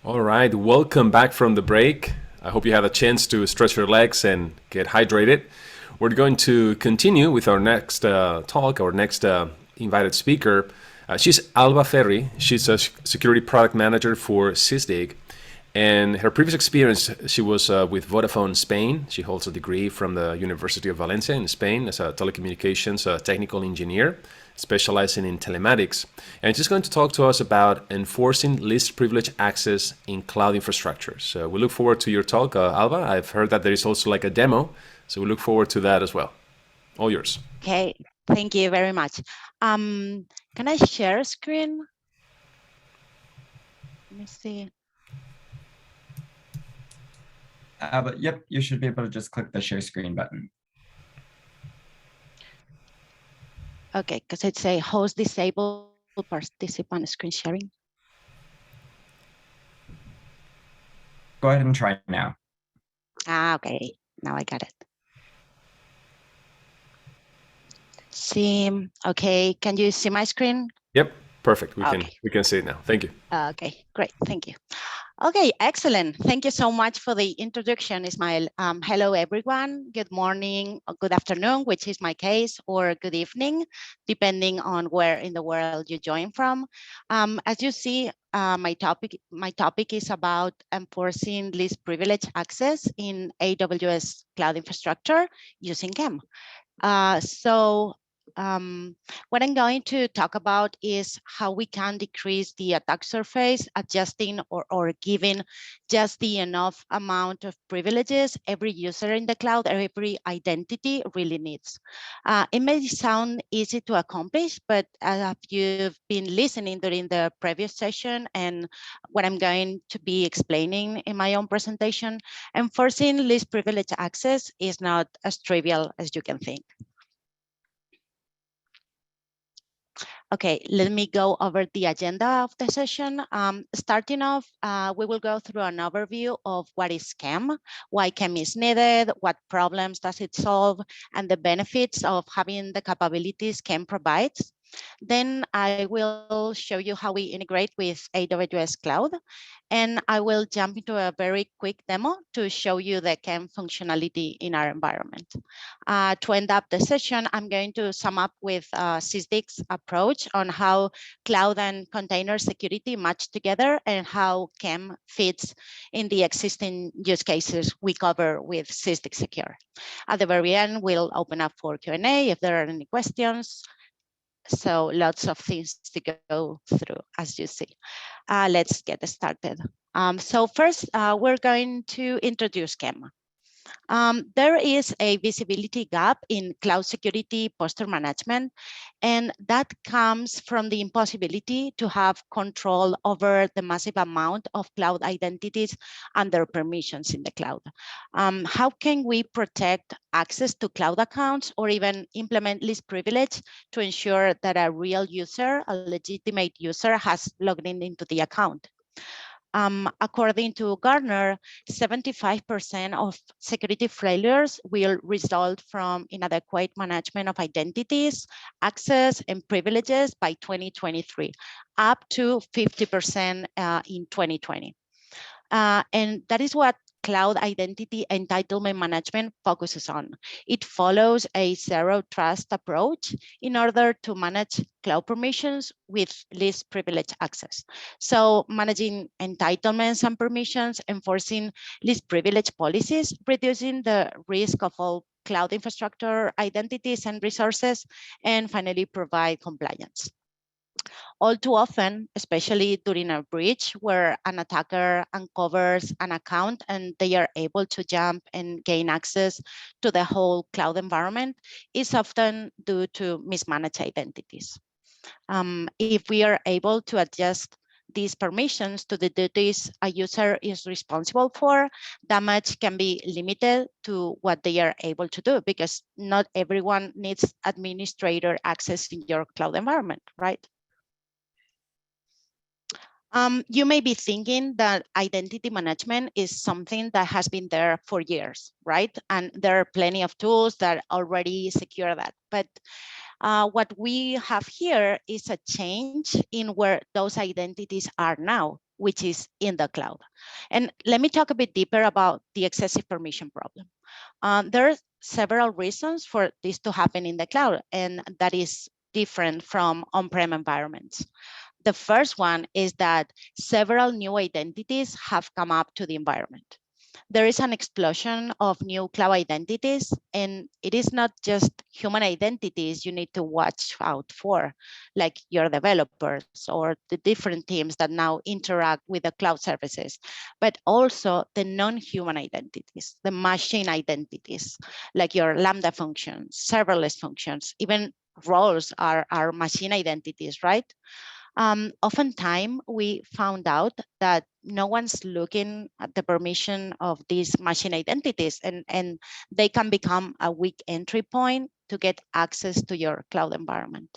All right, welcome back from the break. I hope you had a chance to stretch your legs and get hydrated. We're going to continue with our next talk, our next invited speaker. She's Alba Ferri. She's a security product manager for Sysdig. And her previous experience, she was with Vodafone Spain. She holds a degree from the University of Valencia in Spain as a telecommunications technical engineer, specializing in telematics. And she's going to talk to us about enforcing least privilege access in cloud infrastructure. So we look forward to your talk, Alba. I've heard that there is also like a demo, so we look forward to that as well. All yours. Okay, thank you very much. Can I share screen? Let me see. But yep, you should be able to just click the share screen button. Okay, because it's a host disabled participant screen sharing. Go ahead and try now. Okay, now I got it. See, okay, can you see my screen? Yep, perfect. We Okay. can see it now. Thank you. Okay, great, thank you. Okay, excellent. Thank you so much for the introduction, Ismael. Hello, everyone. Good morning, or good afternoon, which is my case, or good evening, depending on where in the world you join from. As you see, my topic is about enforcing least privilege access in AWS cloud infrastructure using CIEM. What I'm going to talk about is how we can decrease the attack surface, adjusting or giving just the enough amount of privileges every user in the cloud or every identity really needs. It may sound easy to accomplish, but as you've been listening during the previous session and what I'm going to be explaining in my own presentation, enforcing least privilege access is not as trivial as you can think. Okay, let me go over the agenda of the session. Starting off, we will go through an overview of what is CIEM, why CIEM is needed, what problems does it solve, and the benefits of having the capabilities CIEM provides. Then I will show you how we integrate with AWS Cloud, and I will jump into a very quick demo to show you the CIEM functionality in our environment. To end up the session, I'm going to sum up with Sysdig's approach on how cloud and container security match together and how CIEM fits in the existing use cases we cover with Sysdig Secure. At the very end, we'll open up for Q&A if there are any questions. So lots of things to go through, as you see. Let's get started. So first, we're going to introduce CIEM. There is a visibility gap in cloud security posture management, and that comes from the impossibility to have control over the massive amount of cloud identities and their permissions in the cloud. How can we protect access to cloud accounts or even implement least privilege to ensure that a real user, a legitimate user, has logged into the account? According to Gartner, 75% of security failures will result from inadequate management of identities, access, and privileges by 2023, up to 50% in 2020. And that is what cloud identity entitlement management focuses on. It follows a zero trust approach in order to manage cloud permissions with least privilege access. So managing entitlements and permissions, enforcing least privilege policies, reducing the risk of all cloud infrastructure identities and resources, and finally provide compliance. All too often, especially during a breach where an attacker uncovers an account and they are able to jump and gain access to the whole cloud environment, is often due to mismanaged identities. If we are able to adjust these permissions to the duties a user is responsible for, damage can be limited to what they are able to do, because not everyone needs administrator access in your cloud environment, right? You may be thinking that identity management is something that has been there for years, right? And there are plenty of tools that already secure that. But what we have here is a change in where those identities are now. which is in the cloud. And let me talk a bit deeper about the excessive permission problem. There are several reasons for this to happen in the cloud, and that is different from on-prem environments. The first one is that several new identities have come up to the environment. There is an explosion of new cloud identities, and it is not just human identities you need to watch out for, like your developers or the different teams that now interact with the cloud services, but also the non-human identities, the machine identities, like your Lambda functions, serverless functions, even roles are machine identities, right? Oftentimes, we found out that no one's looking at the permission of these machine identities, and they can become a weak entry point to get access to your cloud environment.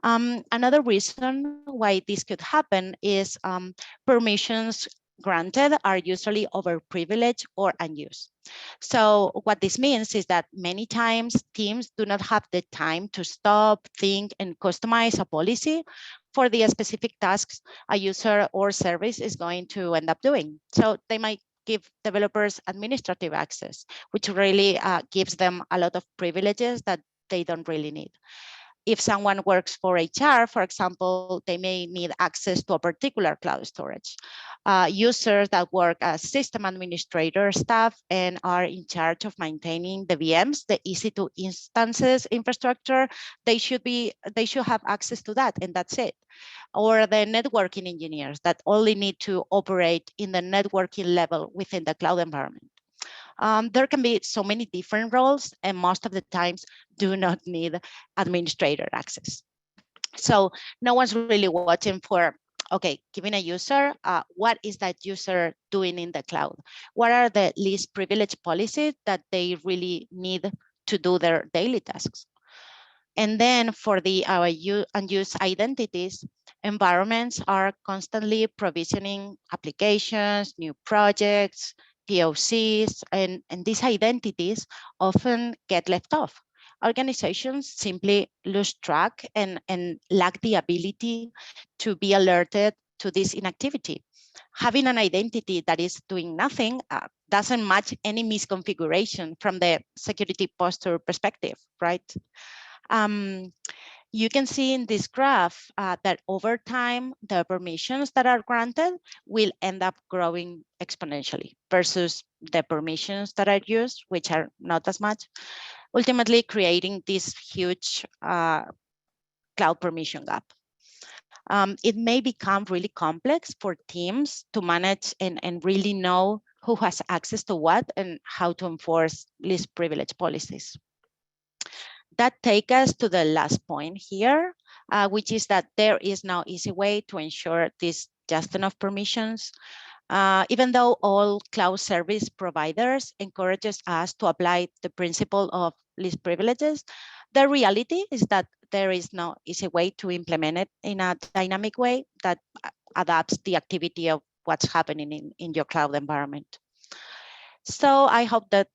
Another reason why this could happen is permissions granted are usually overprivileged or unused. So what this means is that many times teams do not have the time to stop, think, and customize a policy for the specific tasks a user or service is going to end up doing. So they might give developers administrative access, which really gives them a lot of privileges that they don't really need. If someone works for HR, for example, they may need access to a particular cloud storage. Users that work as system administrator staff and are in charge of maintaining the VMs, the EC2 instances infrastructure, they should have access to that, and that's it. Or the networking engineers that only need to operate in the networking level within the cloud environment. There can be so many different roles, and most of the times do not need administrator access. So no one's really watching for, okay, giving a user, what is that user doing in the cloud? What are the least privileged policies that they really need to do their daily tasks? And then for the unused identities, environments are constantly provisioning applications, new projects, POCs, and these identities often get left off. Organizations simply lose track and lack the ability to be alerted to this inactivity. Having an identity that is doing nothing doesn't match any misconfiguration from the security posture perspective, right? You can see in this graph that over time, the permissions that are granted will end up growing exponentially versus the permissions that are used, which are not as much, ultimately creating this huge cloud permission gap. It may become really complex for teams to manage and really know who has access to what and how to enforce least privilege policies. That takes us to the last point here, which is that there is no easy way to ensure this just enough permissions. Even though all cloud service providers encourages us to apply the principle of least privileges, the reality is that there is no easy way to implement it in a dynamic way that adapts the activity of what's happening in your cloud environment. So I hope that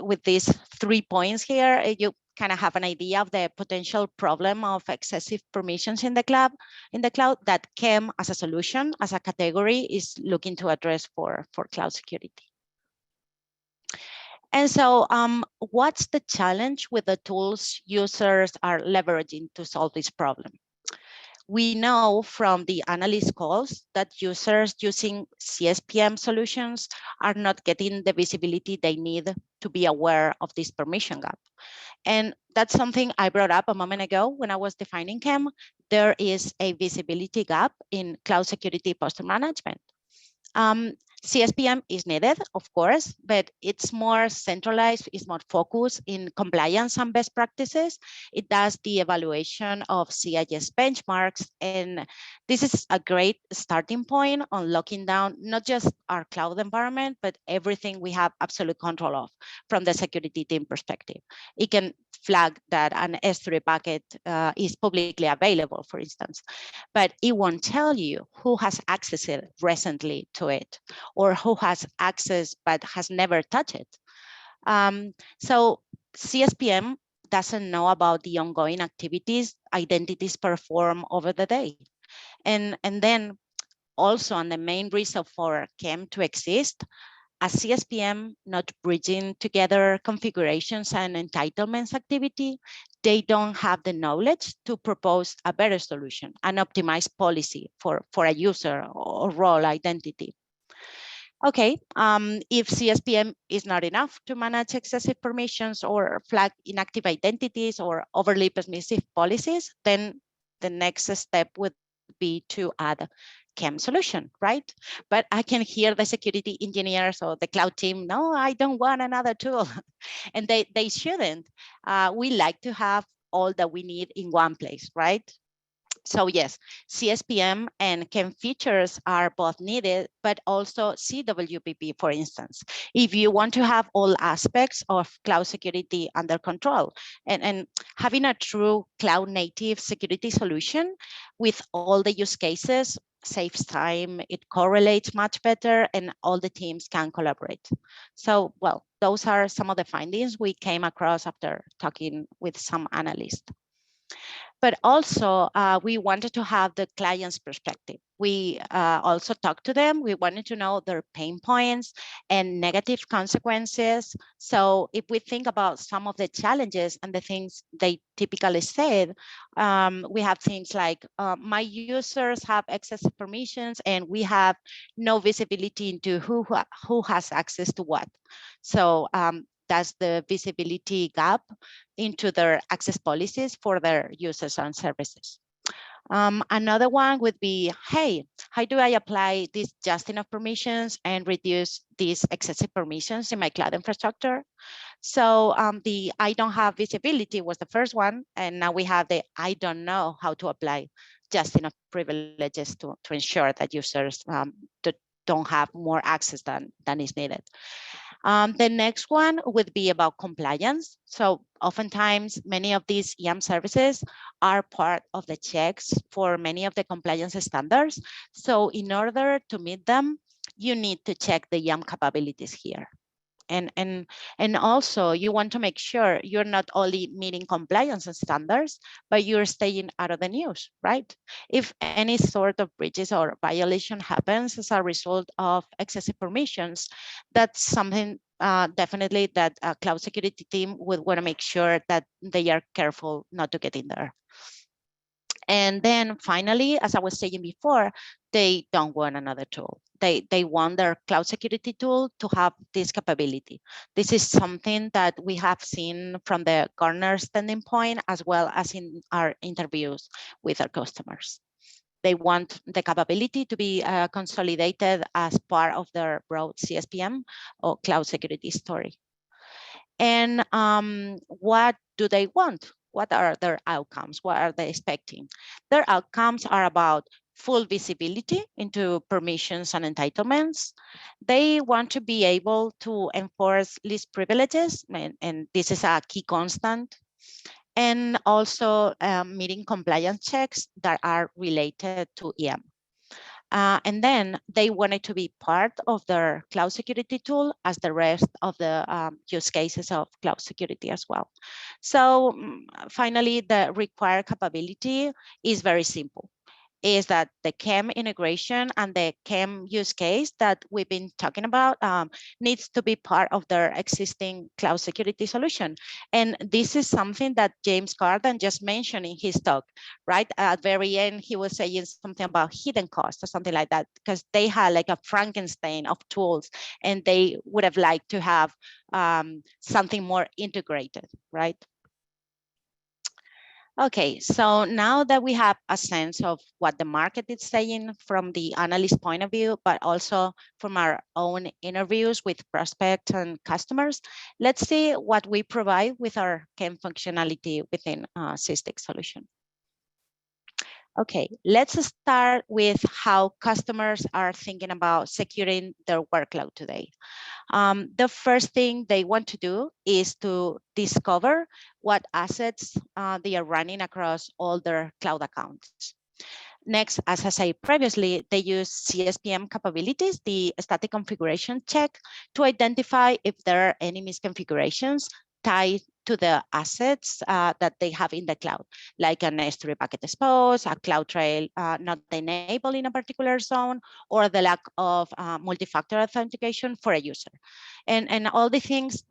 with these 3 points here, you kind of have an idea of the potential problem of excessive permissions in the cloud that CIEM as a solution, as a category, is looking to address for cloud security. And so what's the challenge with the tools users are leveraging to solve this problem? We know from the analyst calls that users using CSPM solutions are not getting the visibility they need to be aware of this permission gap. And that's something I brought up a moment ago when I was defining CIEM. There is a visibility gap in cloud security posture management. CSPM is needed, of course, but it's more centralized, it's more focused in compliance and best practices. It does the evaluation of CIS benchmarks, and this is a great starting point on locking down not just our cloud environment, but everything we have absolute control of from the security team perspective. It can flag that an S3 bucket is publicly available, for instance, but it won't tell you who has accessed recently to it or who has access but has never touched it. So CSPM doesn't know about the ongoing activities identities perform over the day. And then also, and the main reason for KEM to exist, a CSPM not bridging together configurations and entitlements activity, they don't have the knowledge to propose a better solution, an optimized policy for a user or role identity. Okay, if CSPM is not enough to manage excessive permissions or flag inactive identities or overly permissive policies, then the next step would be to add KEM solution, right? But I can hear the security engineers or the cloud team, no, I don't want another tool. And they shouldn't. We like to have all that we need in one place, right? So yes, CSPM and KEM features are both needed, but also CWPP, for instance, if you want to have all aspects of cloud security under control and having a true cloud native security solution with all the use cases saves time, it correlates much better, and all the teams can collaborate. So, well, those are some of the findings we came across after talking with some analysts. But also, we wanted to have the client's perspective. We also talked to them. We wanted to know their pain points and negative consequences. So if we think about some of the challenges and the things they typically said, we have things like, my users have excessive permissions and we have no visibility into who has access to what. So that's the visibility gap into their access policies for their users and services. Another one would be, hey, how do I apply this just enough permissions and reduce these excessive permissions in my cloud infrastructure? So the I don't have visibility was the first one. And now we have the I don't know how to apply just enough privileges to ensure that users don't have more access than is needed. The next one would be about compliance. So oftentimes, many of these EM services are part of the checks for many of the compliance standards. So in order to meet them, you need to check the EM capabilities here. And also you want to make sure you're not only meeting compliance standards, but you're staying out of the news, right? If any sort of breaches or violation happens as a result of excessive permissions, that's something definitely that a cloud security team would want to make sure that they are careful not to get in there. And then finally, as I was saying before, they don't want another tool. They want their cloud security tool to have this capability. This is something that we have seen from the Gartner standing point, as well as in our interviews with our customers. They want the capability to be consolidated as part of their broad CSPM or cloud security story. And what do they want? What are their outcomes? What are they expecting? Their outcomes are about full visibility into permissions and entitlements. They want to be able to enforce least privileges, and this is a key constant. And also meeting compliance checks that are related to EM. And then they wanted to be part of their cloud security tool as the rest of the use cases of cloud security as well. So finally, the required capability is very simple. Is that the KEM integration and the KEM use case that we've been talking about needs to be part of their existing cloud security solution. And this is something that James Carden just mentioned in his talk, right? At the very end, he was saying something about hidden costs or something like that, because they had like a Frankenstein of tools and they would have liked to have something more integrated, right? Okay, so now that we have a sense of what the market is saying from the analyst point of view, but also from our own interviews with prospects and customers, let's see what we provide with our KEM functionality within Sysdig solution. Okay, let's start with how customers are thinking about securing their workload today. The first thing they want to do is to discover what assets they are running across all their cloud accounts. Next, as I said previously, they use CSPM capabilities, the static configuration check, to identify if there are any misconfigurations tied to the assets that they have in the cloud, like an S3 packet expose, a CloudTrail not enabled in a particular zone, or the lack of multi-factor authentication for a user. And all the things,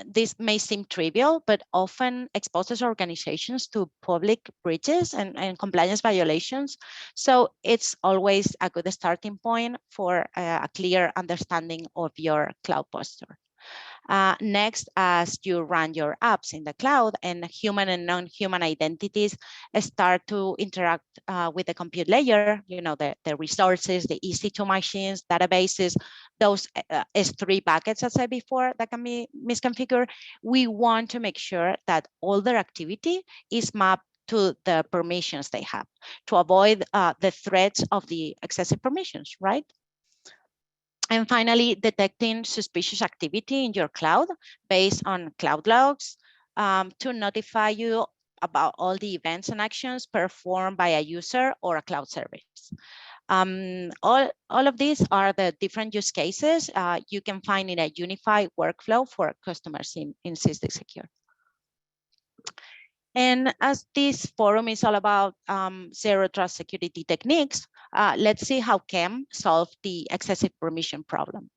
this may seem trivial, but often exposes organizations to public breaches and compliance violations. So it's always a good starting point for a clear understanding of your cloud posture. Next, as you run your apps in the cloud and human and non-human identities start to interact with the compute layer, you know, the resources, the EC2 machines, databases, those S3 buckets, as I said before, that can be misconfigured, we want to make sure that all their activity is mapped to the permissions they have to avoid the threats of the excessive permissions, right? And finally, detecting suspicious activity in your cloud based on cloud logs to notify you about all the events and actions performed by a user or a cloud service. All of these are the different use cases you can find in a unified workflow for customers in Sysdig Secure. And as this forum is all about zero trust security techniques, let's see how CIEM solved the excessive permission problem.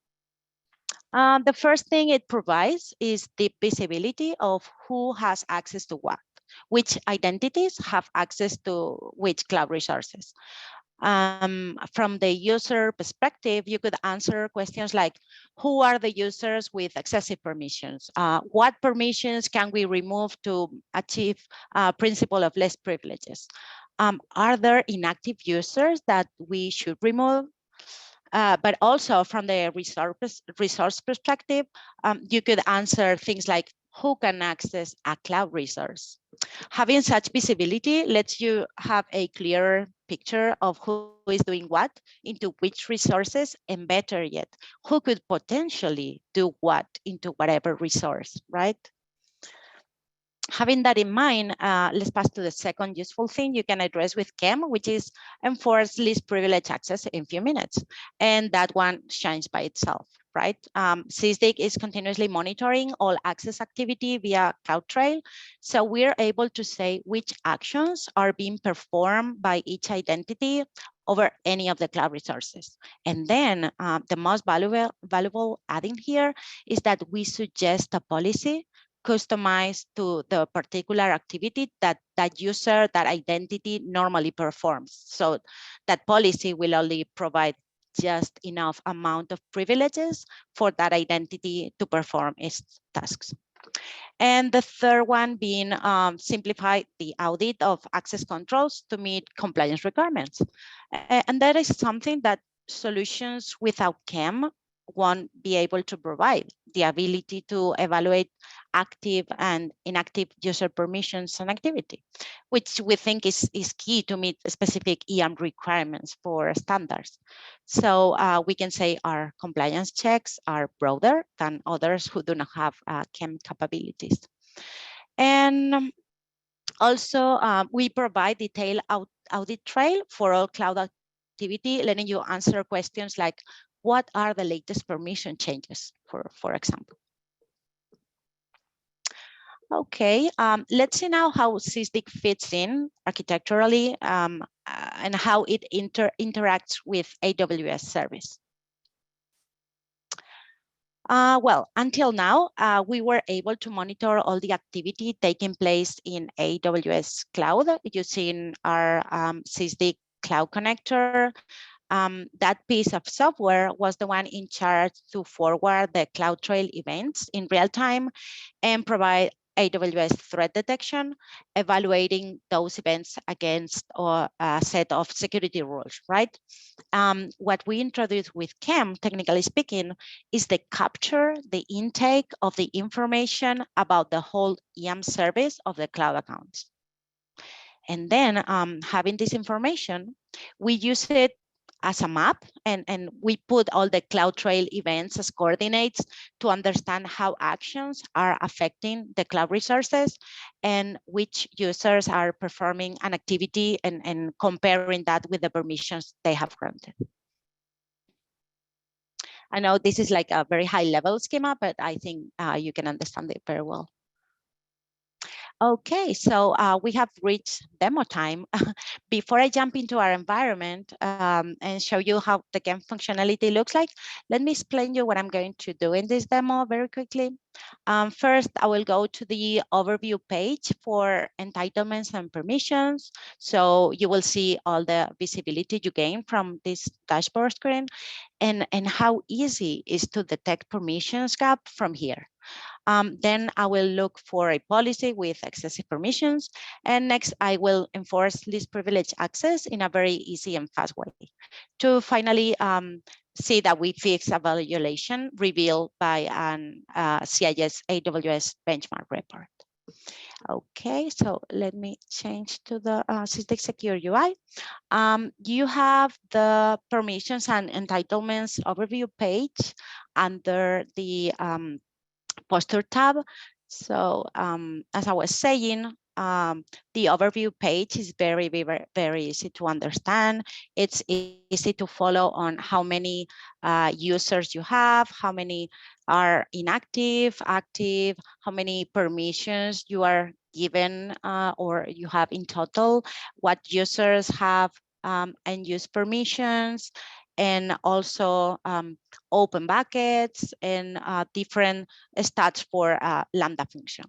The first thing it provides is deep visibility of who has access to what, which identities have access to which cloud resources. From the user perspective, you could answer questions like, who are the users with excessive permissions? What permissions can we remove to achieve principle of less privileges? Are there inactive users that we should remove? But also from the resource perspective, you could answer things like, who can access a cloud resource? Having such visibility lets you have a clearer picture of who is doing what into which resources, and better yet, who could potentially do what into whatever resource, right? Having that in mind, let's pass to the second useful thing you can address with CIEM, which is enforce least privilege access in a few minutes. And that one shines by itself, right? Sysdig is continuously monitoring all access activity via CloudTrail. So we're able to say which actions are being performed by each identity over any of the cloud resources. And then the most valuable adding here is that we suggest a policy customized to the particular activity that user, that identity normally performs. So that policy will only provide just enough amount of privileges for that identity to perform its tasks. And the third one being simplify the audit of access controls to meet compliance requirements. And that is something that solutions without CIEM won't be able to provide, the ability to evaluate active and inactive user permissions and activity, which we think is key to meet specific EAM requirements for standards. So we can say our compliance checks are broader than others who do not have CIEM capabilities. And also, we provide detailed audit trail for all cloud activity, letting you answer questions like, what are the latest permission changes, for example? Okay, let's see now how Sysdig fits in architecturally and how it interacts with AWS service. Well, until now, we were able to monitor all the activity taking place in AWS Cloud using our Sysdig Cloud Connector. That piece of software was the one in charge to forward the CloudTrail events in real time and provide AWS threat detection, evaluating those events against a set of security rules, right? What we introduced with CIEM, technically speaking, is the capture, the intake of the information about the whole EAM service of the cloud accounts. And then having this information, we use it as a map, and we put all the CloudTrail events as coordinates to understand how actions are affecting the cloud resources and which users are performing an activity, and comparing that with the permissions they have granted. I know this is like a very high level schema, but I think you can understand it very well. Okay, so we have reached demo time. Before I jump into our environment and show you how the game functionality looks like, let me explain you what I'm going to do in this demo very quickly. First, I will go to the overview page for entitlements and permissions. So you will see all the visibility you gain from this dashboard screen and how easy it is to detect permissions gap from here. Then I will look for a policy with excessive permissions. And next, I will enforce least privilege access in a very easy and fast way to finally see that we fix a violation revealed by an CIS AWS benchmark report. Okay, so let me change to the Sysdig Secure UI. You have the permissions and entitlements overview page under the poster tab. So as I was saying, the overview page is very easy to understand. It's easy to follow on how many users you have, how many are inactive, active, how many permissions you are given or you have in total, what users have and use permissions, and also open buckets and different stats for Lambda function.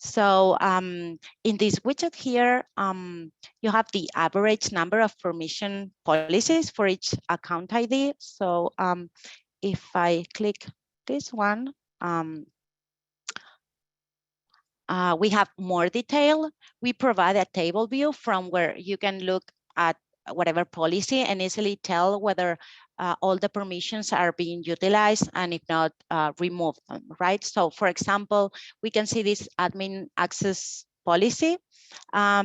So in this widget here, you have the average number of permission policies for each account ID. So if I click this one, we have more detail. We provide a table view from where you can look at whatever policy and easily tell whether all the permissions are being utilized, and if not, remove them, right? So for example, we can see this admin access policy,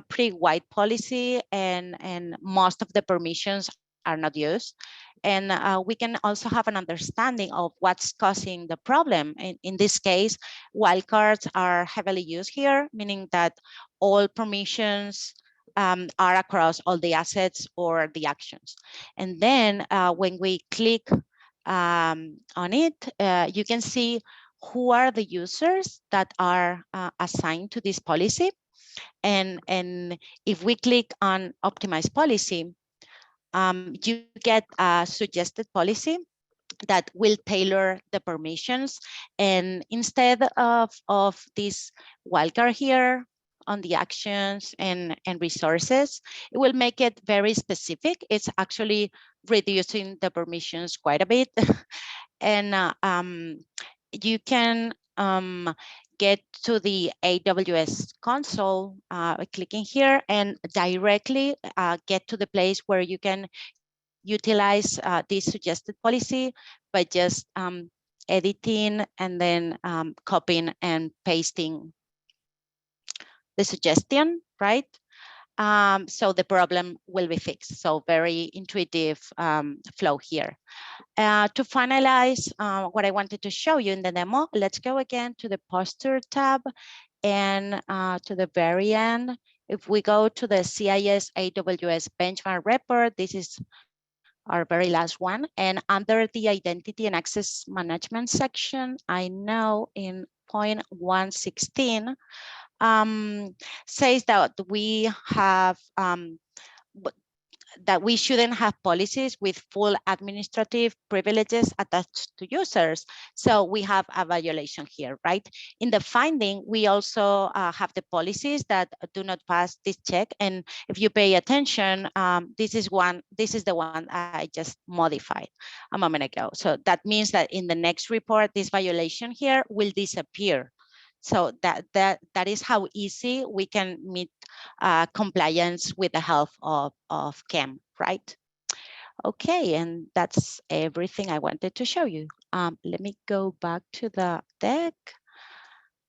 pretty wide policy, and most of the permissions are not used. And we can also have an understanding of what's causing the problem. In this case, wildcards are heavily used here, meaning that all permissions are across all the assets or the actions. And then when we click on it, you can see who are the users that are assigned to this policy. And if we click on optimize policy, you get a suggested policy that will tailor the permissions. And instead of this wildcard here on the actions and resources, it will make it very specific. It's actually reducing the permissions quite a bit. And you can get to the AWS console by clicking here and directly get to the place where you can utilize this suggested policy by just editing and then copying and pasting the suggestion, right? So the problem will be fixed. So very intuitive flow here. To finalize what I wanted to show you in the demo, let's go again to the poster tab and to the very end. If we go to the CIS AWS benchmark report, this is our very last one. And under the identity and access management section, I know in point 116 says that we have that we shouldn't have policies with full administrative privileges attached to users. So we have a violation here, right? In the finding, we also have the policies that do not pass this check. And if you pay attention, this is the one I just modified a moment ago. So that means that in the next report, this violation here will disappear. So that is how easy we can meet compliance with the help of CIEM, right? Okay, and that's everything I wanted to show you. Let me go back to the deck.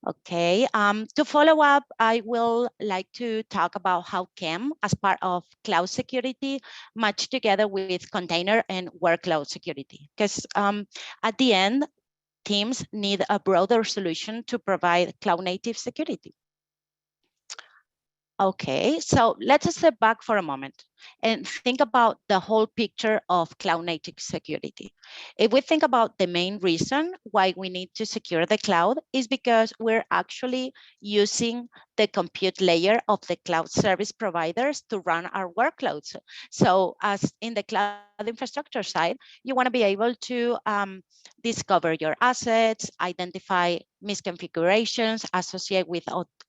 Okay, to follow up, I will like to talk about how CIEM, as part of cloud security, match together with container and workload security. Because at the end, teams need a broader solution to provide cloud native security. Okay, so let's step back for a moment. and think about the whole picture of cloud native security. If we think about the main reason why we need to secure the cloud is because we're actually using the compute layer of the cloud service providers to run our workloads. So as in the cloud infrastructure side, you want to be able to discover your assets, identify misconfigurations associated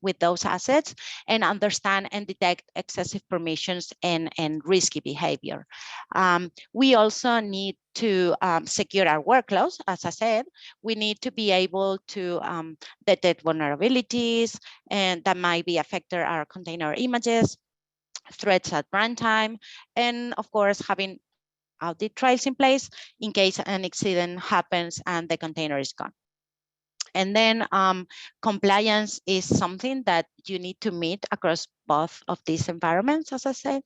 with those assets, and understand and detect excessive permissions and risky behavior. We also need to secure our workloads. As I said, we need to be able to detect vulnerabilities and that might be affecting our container images, threats at runtime, and of course, having audit trails in place in case an accident happens and the container is gone. And then compliance is something that you need to meet across both of these environments, as I said.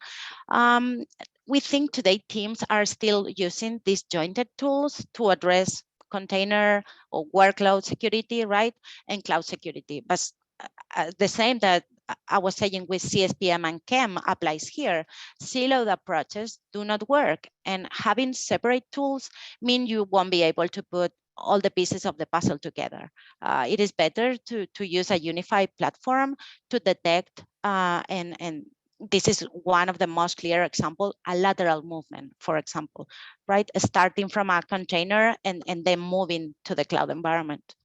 We think today teams are still using disjointed tools to address container or workload security, right? And cloud security. But the same that I was saying with CSPM and CIEM applies here. Siloed approaches do not work, and having separate tools mean you won't be able to put all the pieces of the puzzle together. It is better to use a unified platform to detect and this is one of the most clear example, a lateral movement, for example, right? Starting from a container and then moving to the cloud environment.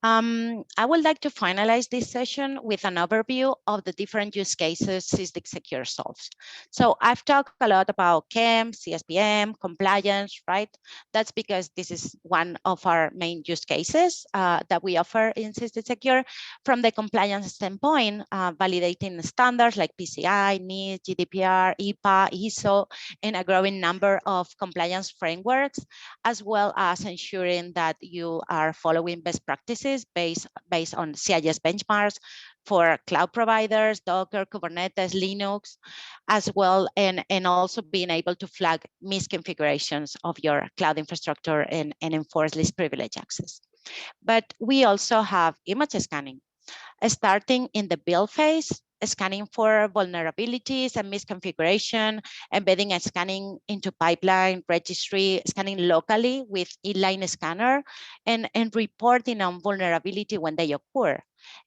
I would like to finalize this session with an overview of the different use cases Sysdig Secure solves. So I've talked a lot about CIEM, CSPM, compliance, right? That's because this is one of our main use cases that we offer in Sysdig Secure. From the compliance standpoint, validating standards like PCI, NIST, GDPR, IPA, ISO, and a growing number of compliance frameworks, as well as ensuring that you are following best practices based on CIS benchmarks for cloud providers, Docker, Kubernetes, Linux, as well, and also being able to flag misconfigurations of your cloud infrastructure and enforce least privilege access. But we also have image scanning, starting in the build phase, scanning for vulnerabilities and misconfiguration, embedding and scanning into pipeline, registry, scanning locally with inline scanner, and reporting on vulnerability when they occur.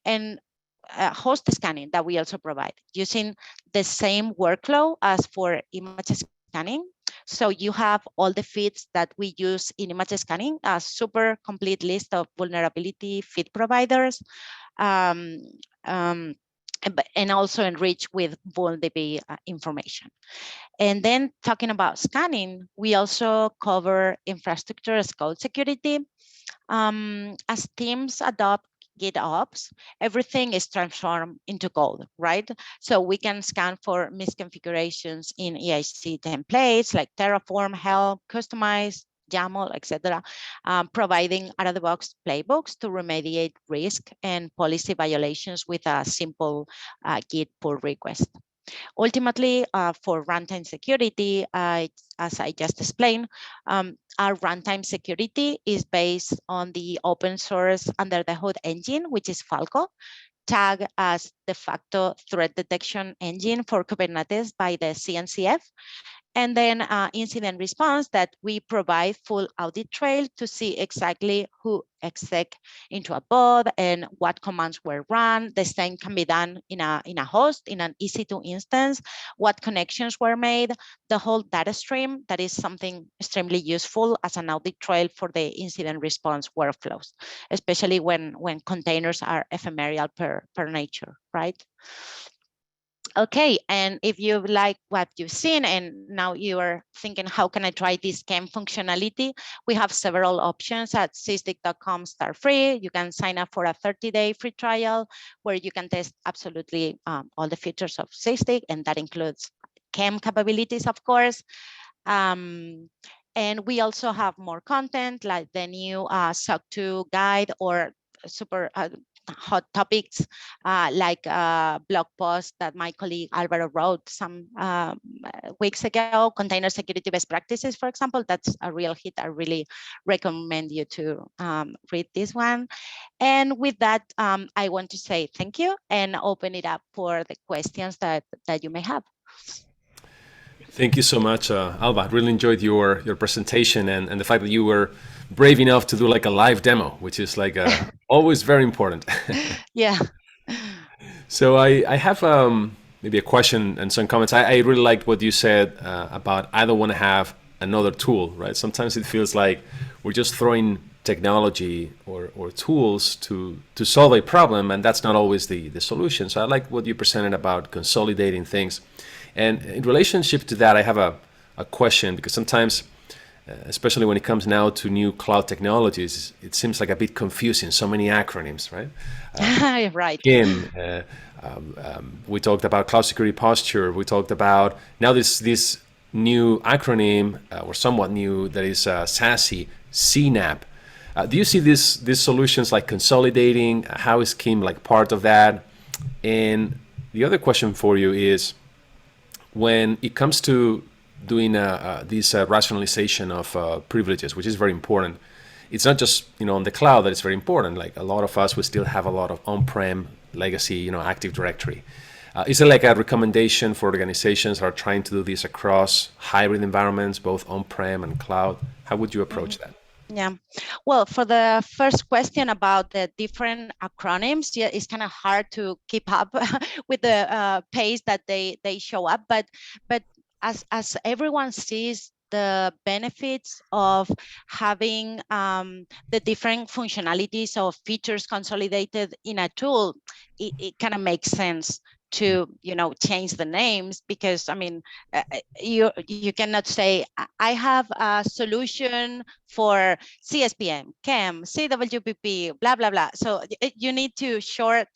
And host scanning that we also provide using the same workflow as for image scanning. So you have all the feeds that we use in image scanning, a super complete list of vulnerability feed providers, and also enriched with vulnerability information. And then talking about scanning, we also cover infrastructure as code security. As teams adopt GitOps, everything is transformed into code, right? So we can scan for misconfigurations in EIC templates like Terraform, Helm, Customize, YAML, etc., providing out-of-the-box playbooks to remediate risk and policy violations with a simple Git pull request. Ultimately, for runtime security, as I just explained, our runtime security is based on the open source under the hood engine, which is Falco, tagged as de facto threat detection engine for Kubernetes by the CNCF. And then incident response that we provide full audit trail to see exactly who exec into a pod and what commands were run. The same can be done in a host, in an EC2 instance, what connections were made, the whole data stream. That is something extremely useful as an audit trail for the incident response workflows, especially when containers are ephemeral per nature, right? Okay, and if you like what you've seen and now you are thinking, how can I try this CIEM functionality? We have several options at sysdig.com/free. You can sign up for a 30-day free trial where you can test absolutely all the features of Sysdig, and that includes CIEM capabilities, of course. And we also have more content like the new SOC 2 guide or super hot topics, like a blog post that my colleague Alvaro wrote some weeks ago, container security best practices, for example. That's a real hit. I really recommend you to read this one. And with that, I want to say thank you and open it up for the questions that you may have. Thank you so much, Alba. I really enjoyed your presentation and the fact that you were brave enough to do like a live demo, which is like always very important. Yeah. So I have maybe a question and some comments. I really liked what you said about I don't want to have another tool, right? Sometimes it feels like we're just throwing technology or tools to solve a problem, and that's not always the solution. So I like what you presented about consolidating things. And in relationship to that, I have a question, because sometimes, especially when it comes now to new cloud technologies, it seems like a bit confusing. So many acronyms, right? Right. CIEM, we talked about cloud security posture. We talked about now this new acronym, or somewhat new, that is SASE, CNAP. Do you see these solutions like consolidating? How is CIEM like part of that? And the other question for you is, when it comes to doing this rationalization of privileges, which is very important, it's not just on the cloud that it's very important. Like a lot of us, we still have a lot of on-prem legacy, Active Directory. Is there like a recommendation for organizations that are trying to do this across hybrid environments, both on-prem and cloud? How would you approach that? Yeah, well, for the first question about the different acronyms, yeah, it's kind of hard to keep up with the pace that they show up. But as everyone sees the benefits of having the different functionalities of features consolidated in a tool, it kind of makes sense to change the names, because I mean you cannot say I have a solution for CSPM, CAM, CWPP, blah blah blah. So you need to short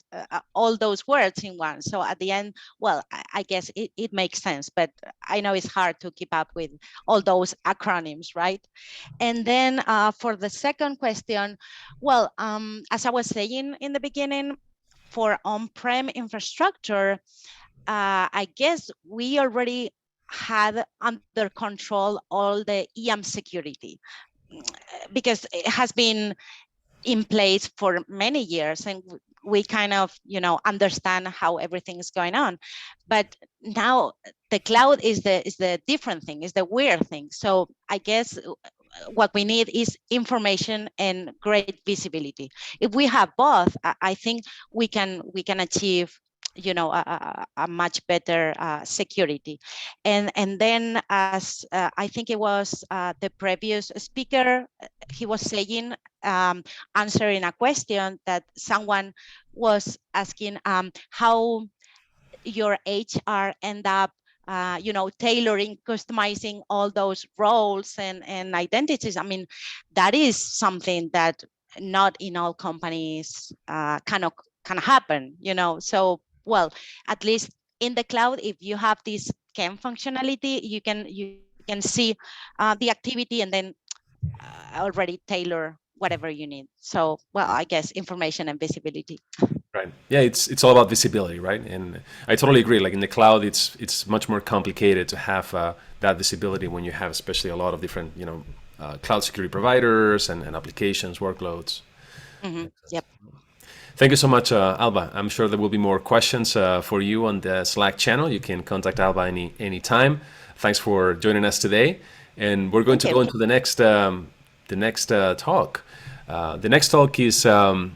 all those words in one. So at the end, well, I guess it makes sense, but I know it's hard to keep up with all those acronyms, right? And then for the second question, well, as I was saying in the beginning, for on-prem infrastructure, I guess we already had under control all the EM security, because it has been in place for many years, and we kind of understand how everything is going on. But now the cloud is the different thing, is the weird thing. So I guess what we need is information and great visibility. If we have both, I think we can achieve a much better security. And then, as I think it was the previous speaker, he was saying, answering a question that someone was asking, how your HR end up tailoring, customizing all those roles and identities. I mean, that is something that not in all companies can happen, So, well, at least in the cloud, if you have this CAM functionality, you can see the activity and then already tailor whatever you need. So, well, I guess information and visibility. Right. Yeah, it's all about visibility, right? And I totally agree. Like in the cloud, it's much more complicated to have that visibility when you have especially a lot of different, cloud security providers and applications, workloads. Mm-hmm. Yep. Thank you so much, Alba. I'm sure there will be more questions for you on the Slack channel. You can contact Alba any time. Thanks for joining us today. And we're going to go into the next talk. The next talk is going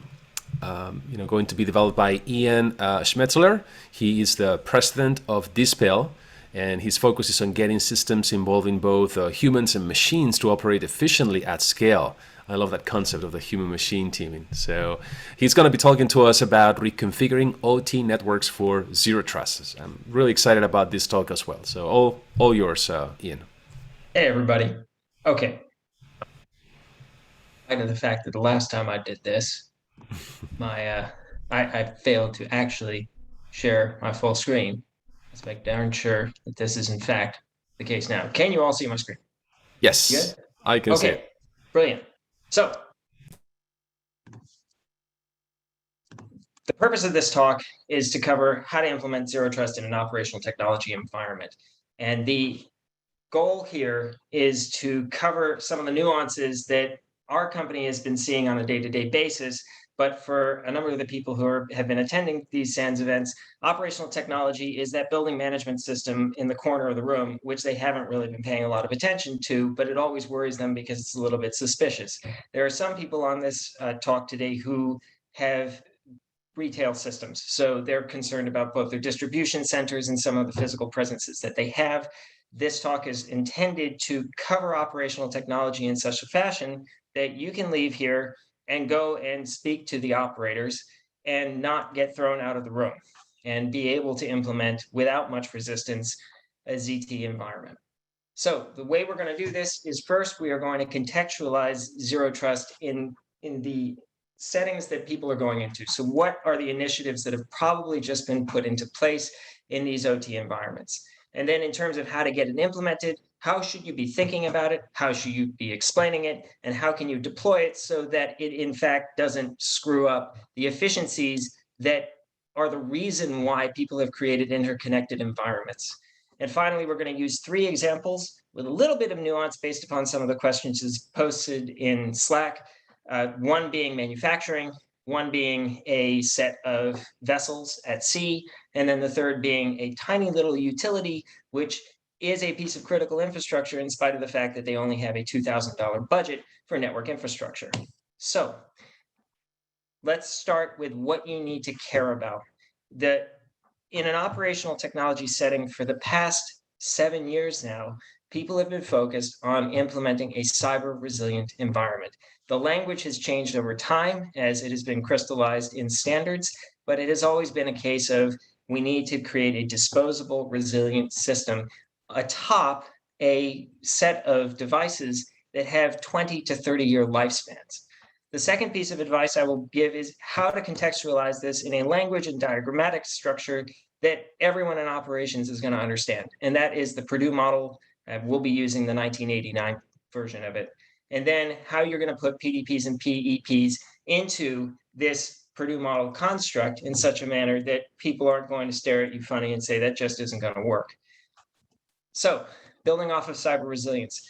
to be developed by Ian Schmetzler. He is the president of Dispel, and his focus is on getting systems involving both humans and machines to operate efficiently at scale. I love that concept of the human-machine teaming. So he's going to be talking to us about reconfiguring OT networks for zero trust. I'm really excited about this talk as well. So all yours, Ian. Hey, everybody. Okay. In the fact that the last time I did this, I failed to actually share my full screen. Let's make darn sure that this is in fact the case now. Can you all see my screen? Yes, I can see it. Brilliant. So purpose of this talk is to cover how to implement zero trust in an operational technology environment. And the goal here is to cover some of the nuances that our company has been seeing on a day-to-day basis. But for a number of the people who have been attending these SANS events, operational technology is that building management system in the corner of the room, which they haven't really been paying a lot of attention to, but it always worries them because it's a little bit suspicious. There are some people on this talk today who have retail systems. So they're concerned about both their distribution centers and some of the physical presences that they have. This talk is intended to cover operational technology in such a fashion that you can leave here and go and speak to the operators and not get thrown out of the room and be able to implement without much resistance a ZT environment. So the way we're going to do this is first, we are going to contextualize zero trust in the settings that people are going into. So what are the initiatives that have probably just been put into place in these OT environments? And then in terms of how to get it implemented, how should you be thinking about it? How should you be explaining it? And how can you deploy it so that it in fact doesn't screw up the efficiencies that are the reason why people have created interconnected environments? And finally, we're going to use 3 examples with a little bit of nuance based upon some of the questions posted in Slack. One being manufacturing, one being a set of vessels at sea, and then the third being a tiny little utility, which is a piece of critical infrastructure in spite of the fact that they only have a $2,000 budget for network infrastructure. So let's start with what you need to care about. In an operational technology setting for the past 7 years now, people have been focused on implementing a cyber resilient environment. The language has changed over time as it has been crystallized in standards, but it has always been a case of we need to create a disposable, resilient system atop a set of devices that have 20 to 30-year lifespans. The second piece of advice I will give is how to contextualize this in a language and diagrammatic structure that everyone in operations is going to understand. And that is the Purdue model. We'll be using the 1989 version of it. And then how you're going to put PDPs and PEPs into this Purdue model construct in such a manner that people aren't going to stare at you funny and say that just isn't going to work. So building off of cyber resilience,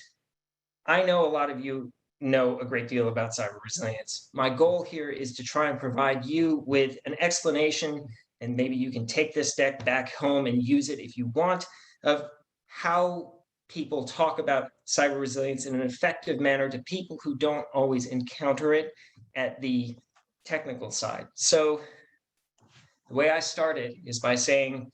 I know a lot of you know a great deal about cyber resilience. My goal here is to try and provide you with an explanation, and maybe you can take this deck back home and use it if you want, of how people talk about cyber resilience in an effective manner to people who don't always encounter it at the technical side. So the way I started is by saying,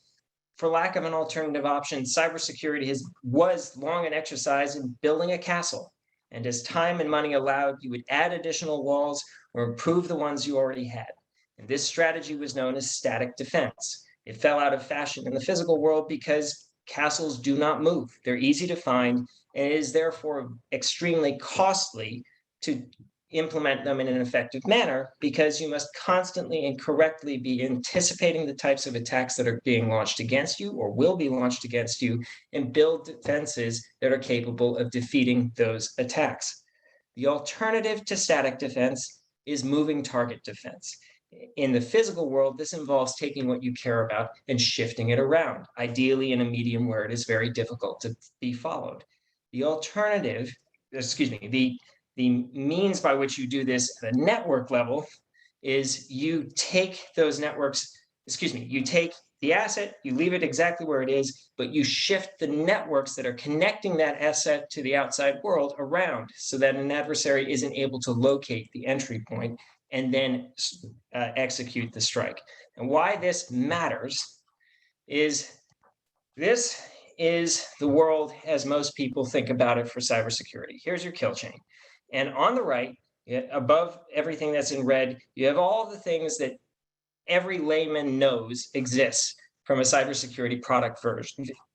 for lack of an alternative option, cybersecurity was long an exercise in building a castle. And as time and money allowed, you would add additional walls or improve the ones you already had. And this strategy was known as static defense. It fell out of fashion in the physical world because castles do not move. They're easy to find, and it is therefore extremely costly to implement them in an effective manner because you must constantly and correctly be anticipating the types of attacks that are being launched against you or will be launched against you and build defenses that are capable of defeating those attacks. The alternative to static defense is moving target defense. In the physical world, this involves taking what you care about and shifting it around, ideally in a medium where it is very difficult to be followed. The alternative, the means by which you do this at a network level is you take those networks, you take the asset, you leave it exactly where it is, but you shift the networks that are connecting that asset to the outside world around so that an adversary isn't able to locate the entry point and then execute the strike. And why this matters is this is the world as most people think about it for cybersecurity. Here's your kill chain. And on the right, above everything that's in red, you have all the things that every layman knows exists from a cybersecurity product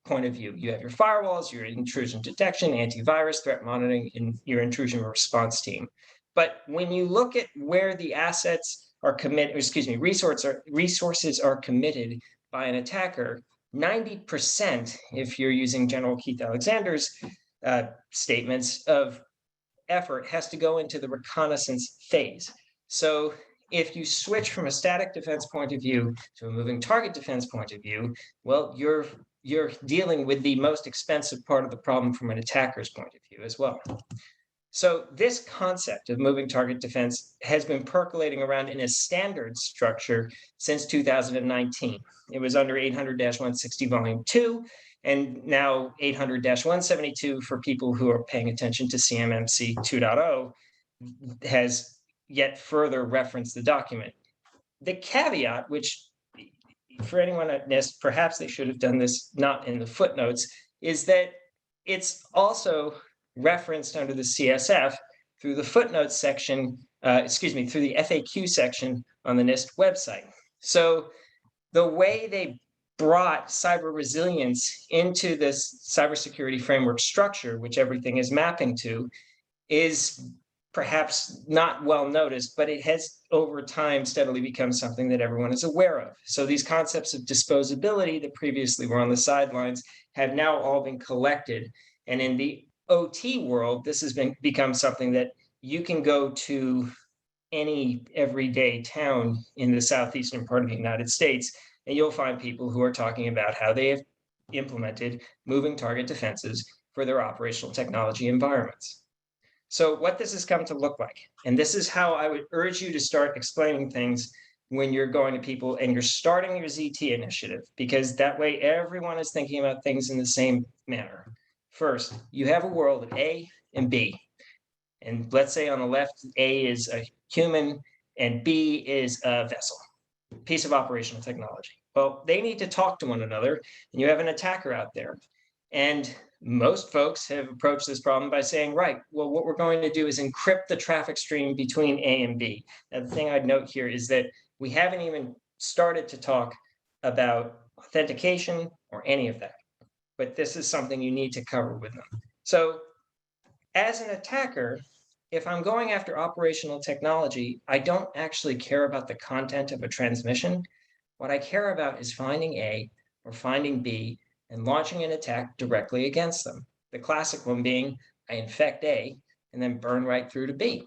point of view. You have your firewalls, your intrusion detection, antivirus, threat monitoring, and your intrusion response team. But when you look at where the assets are committed, resources are committed by an attacker, 90%, if you're using General Keith Alexander's statements of effort, has to go into the reconnaissance phase. So if you switch from a static defense point of view to a moving target defense point of view, well, you're dealing with the most expensive part of the problem from an attacker's point of view as well. So this concept of moving target defense has been percolating around in a standard structure since 2019. It was under 800-160 Volume 2, and now 800-172 for people who are paying attention to CMMC 2.0 has yet further referenced the document. The caveat, which for anyone at NIST, perhaps they should have done this not in the footnotes, is that it's also referenced under the CSF through the footnotes section, through the FAQ section on the NIST website. So the way they brought cyber resilience into this cybersecurity framework structure, which everything is mapping to, is perhaps not well noticed, but it has over time steadily become something that everyone is aware of. So these concepts of disposability that previously were on the sidelines have now all been collected. And in the OT world, this has become something that you can go to any everyday town in the southeastern part of the United States, and you'll find people who are talking about how they have implemented moving target defenses for their operational technology environments. So what this has come to look like, and this is how I would urge you to start explaining things when you're going to people and you're starting your ZT initiative, because that way everyone is thinking about things in the same manner. First, you have a world of A and B. And let's say on the left, A is a human and B is a vessel, piece of operational technology. Well, they need to talk to one another, and you have an attacker out there. And most folks have approached this problem by saying, right, well, what we're going to do is encrypt the traffic stream between A and B. Now, the thing I'd note here is that we haven't even started to talk about authentication or any of that, but this is something you need to cover with them. So as an attacker, if I'm going after operational technology, I don't actually care about the content of a transmission. What I care about is finding A or finding B and launching an attack directly against them. The classic one being I infect A and then burn right through to B.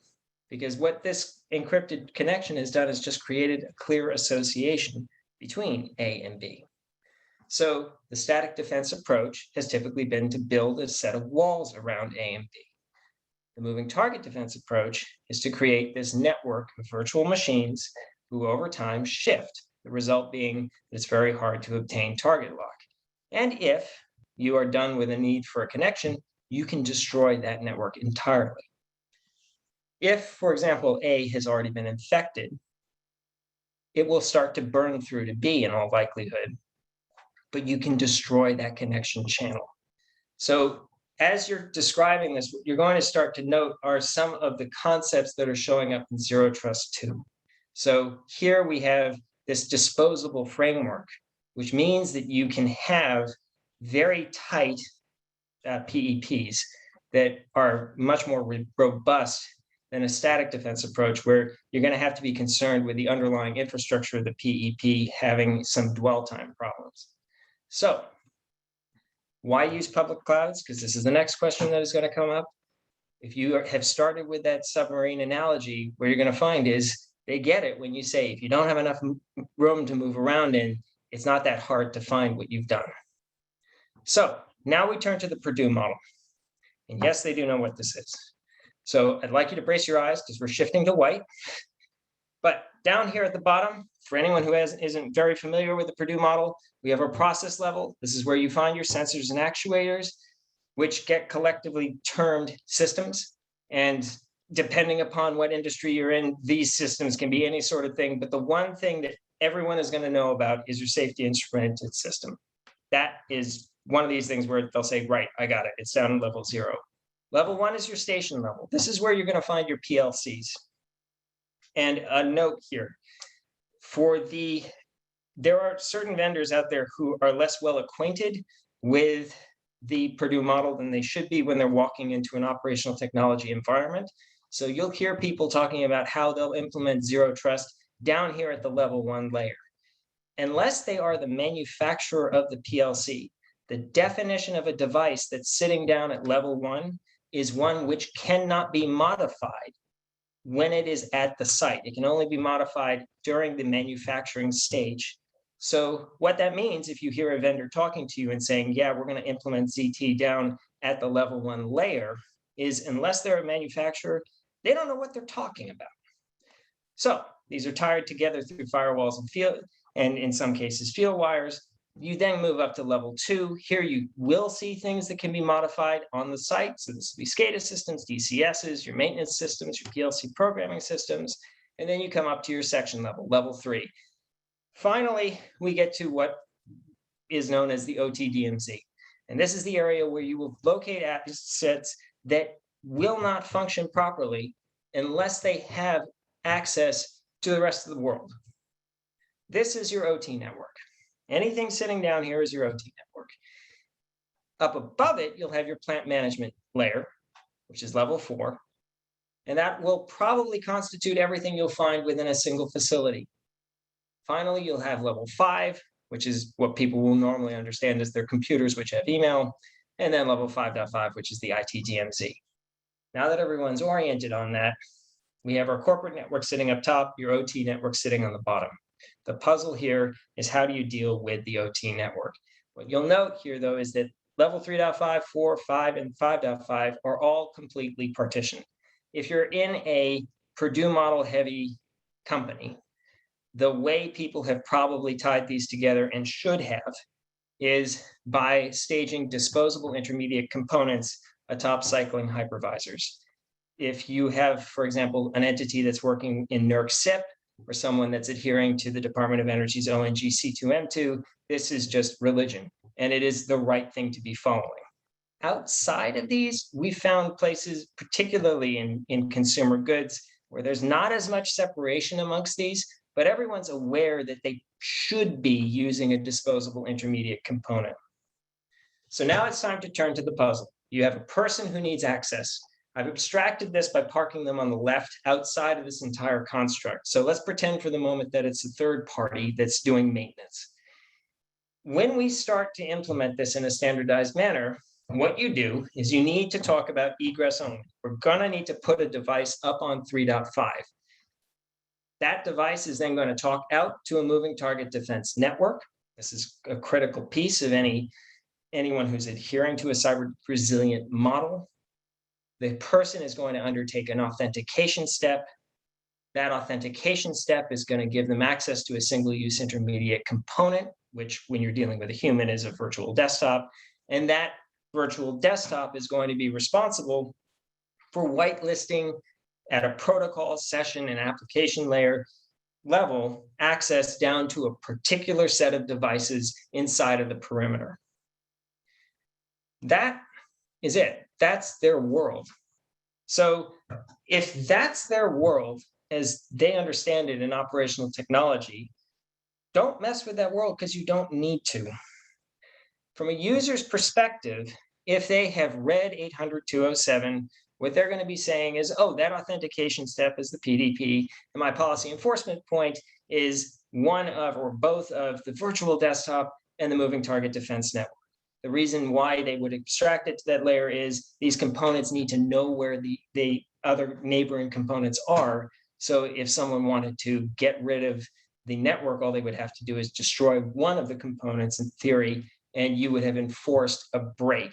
Because what this encrypted connection has done is just created a clear association between A and B. So the static defense approach has typically been to build a set of walls around A and B. The moving target defense approach is to create this network of virtual machines who over time shift, the result being that it's very hard to obtain target lock. And if you are done with a need for a connection, you can destroy that network entirely. If, for example, A has already been infected, it will start to burn through to B in all likelihood, but you can destroy that connection channel. So as you're describing this, what you're going to start to note are some of the concepts that are showing up in Zero Trust 2. So here we have this disposable framework, which means that you can have very tight PEPs that are much more robust than a static defense approach, where you're going to have to be concerned with the underlying infrastructure of the PEP having some dwell time problems. So why use public clouds? Because this is the next question that is going to come up. If you have started with that submarine analogy, what you're going to find is they get it when you say, if you don't have enough room to move around in, it's not that hard to find what you've done. So now we turn to the Purdue model. And yes, they do know what this is. So I'd like you to brace your eyes because we're shifting to white. But down here at the bottom, for anyone who isn't very familiar with the Purdue model, we have our process level. This is where you find your sensors and actuators, which get collectively termed systems. And depending upon what industry you're in, these systems can be any sort of thing. But the one thing that everyone is going to know about is your safety instrumented system. That is one of these things where they'll say, right, I got it. It's down to level 0. Level 1 is your station level. This is where you're going to find your PLCs. And a note here, there are certain vendors out there who are less well acquainted with the Purdue model than they should be when they're walking into an operational technology environment. So you'll hear people talking about how they'll implement Zero Trust down here at the level 1 layer. Unless they are the manufacturer of the PLC, the definition of a device that's sitting down at level 1 is one which cannot be modified when it is at the site. It can only be modified during the manufacturing stage. So what that means, if you hear a vendor talking to you and saying, yeah, we're going to implement ZT down at the level 1 layer, is unless they're a manufacturer, they don't know what they're talking about. So these are tied together through firewalls and in some cases field wires. You then move up to level 2. Here you will see things that can be modified on the site. So this will be SCADA systems, DCSs, your maintenance systems, your PLC programming systems, and then you come up to your section level, level 3. Finally, we get to what is known as the OTDMZ. And this is the area where you will locate assets that will not function properly unless they have access to the rest of the world. This is your OT network. Anything sitting down here is your OT network. Up above it, you'll have your plant management layer, which is level 4. And that will probably constitute everything you'll find within a single facility. Finally, you'll have level 5, which is what people will normally understand as their computers, which have email, and then level 5.5, which is the ITDMZ. Now that everyone's oriented on that, we have our corporate network sitting up top, your OT network sitting on the bottom. The puzzle here is how do you deal with the OT network? What you'll note here, though, is that level 3.5, 4, 5, and 5.5 are all completely partitioned. If you're in a Purdue model heavy company, the way people have probably tied these together and should have is by staging disposable intermediate components atop cycling hypervisors. If you have, for example, an entity that's working in NERC SIP or someone that's adhering to the Department of Energy's ONG C2M2, this is just religion, and it is the right thing to be following. Outside of these, we found places, particularly in consumer goods, where there's not as much separation amongst these, but everyone's aware that they should be using a disposable intermediate component. So now it's time to turn to the puzzle. You have a person who needs access. I've abstracted this by parking them on the left outside of this entire construct. So let's pretend for the moment that it's a third party that's doing maintenance. When we start to implement this in a standardized manner, what you do is you need to talk about egress only. We're gonna need to put a device up on 3.5. That device is then going to talk out to a moving target defense network. This is a critical piece of anyone who's adhering to a cyber resilient model. The person is going to undertake an authentication step. That authentication step is going to give them access to a single-use intermediate component, which when you're dealing with a human is a virtual desktop. And that virtual desktop is going to be responsible for whitelisting at a protocol, session, and application layer level access down to a particular set of devices inside of the perimeter. That is it. That's their world. So if that's their world as they understand it in operational technology, don't mess with that world because you don't need to. From a user's perspective, if they have read 800.207, what they're going to be saying is, oh, that authentication step is the PDP, and my policy enforcement point is one of or both of the virtual desktop and the moving target defense network. The reason why they would abstract it to that layer is these components need to know where the other neighboring components are. So if someone wanted to get rid of the network, all they would have to do is destroy one of the components in theory, and you would have enforced a break.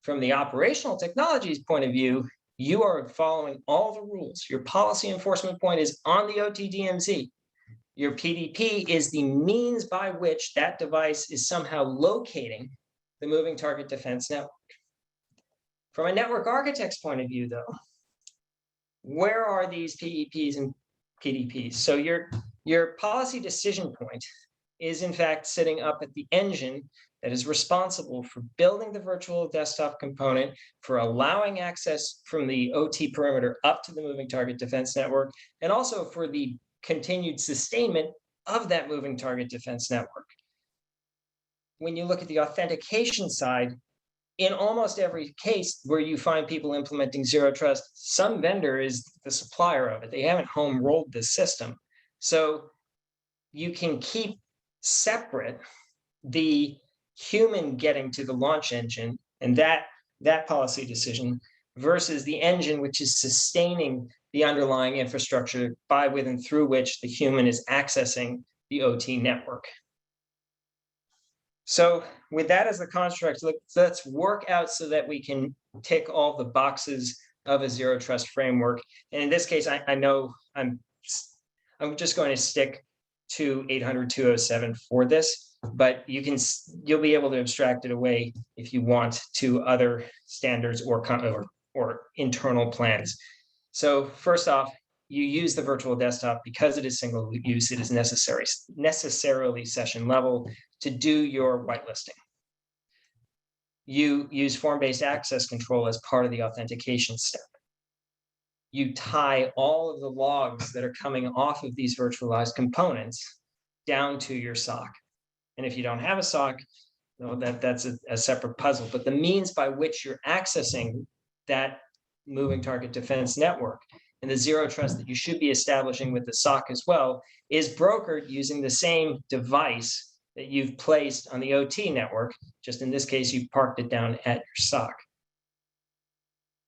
From the operational technologies point of view, you are following all the rules. Your policy enforcement point is on the OTDMZ. Your PDP is the means by which that device is somehow locating the moving target defense network. From a network architect's point of view, though, where are these PEPs and PDPs? So your policy decision point is in fact sitting up at the engine that is responsible for building the virtual desktop component, for allowing access from the OT perimeter up to the moving target defense network, and also for the continued sustainment of that moving target defense network. When you look at the authentication side, in almost every case where you find people implementing zero trust, some vendor is the supplier of it. They haven't home rolled this system. So you can keep separate the human getting to the launch engine and that policy decision versus the engine, which is sustaining the underlying infrastructure by, with, and through which the human is accessing the OT network. So with that as the construct, let's work out so that we can tick all the boxes of a zero trust framework. And in this case, I know I'm just going to stick to 800.207 for this, but you'll be able to abstract it away if you want to other standards or internal plans. So first off, you use the virtual desktop because it is single use. It is necessarily session level to do your whitelisting. You use form-based access control as part of the authentication step. You tie all of the logs that are coming off of these virtualized components down to your SOC. And if you don't have a SOC, well, that's a separate puzzle. But the means by which you're accessing that moving target defense network and the zero trust that you should be establishing with the SOC as well is brokered using the same device that you've placed on the OT network. Just in this case, you parked it down at your SOC.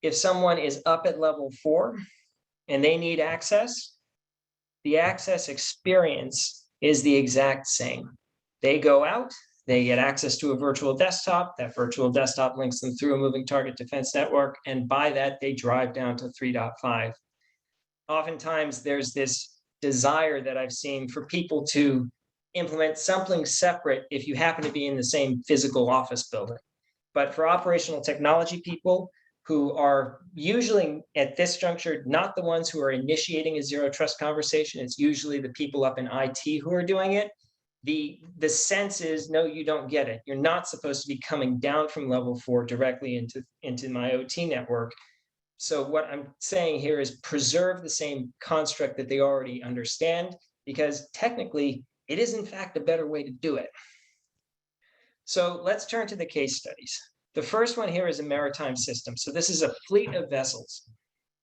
If someone is up at level 4 and they need access, the access experience is the exact same. They go out, they get access to a virtual desktop. That virtual desktop links them through a moving target defense network. And by that, they drive down to 3.5. Oftentimes, there's this desire that I've seen for people to implement something separate if you happen to be in the same physical office building. But for operational technology people who are usually at this juncture, not the ones who are initiating a zero trust conversation, it's usually the people up in IT who are doing it. The sense is, no, you don't get it. You're not supposed to be coming down from level 4 directly into my OT network. So what I'm saying here is preserve the same construct that they already understand, because technically it is in fact a better way to do it. So let's turn to the case studies. The first one here is a maritime system. So this is a fleet of vessels.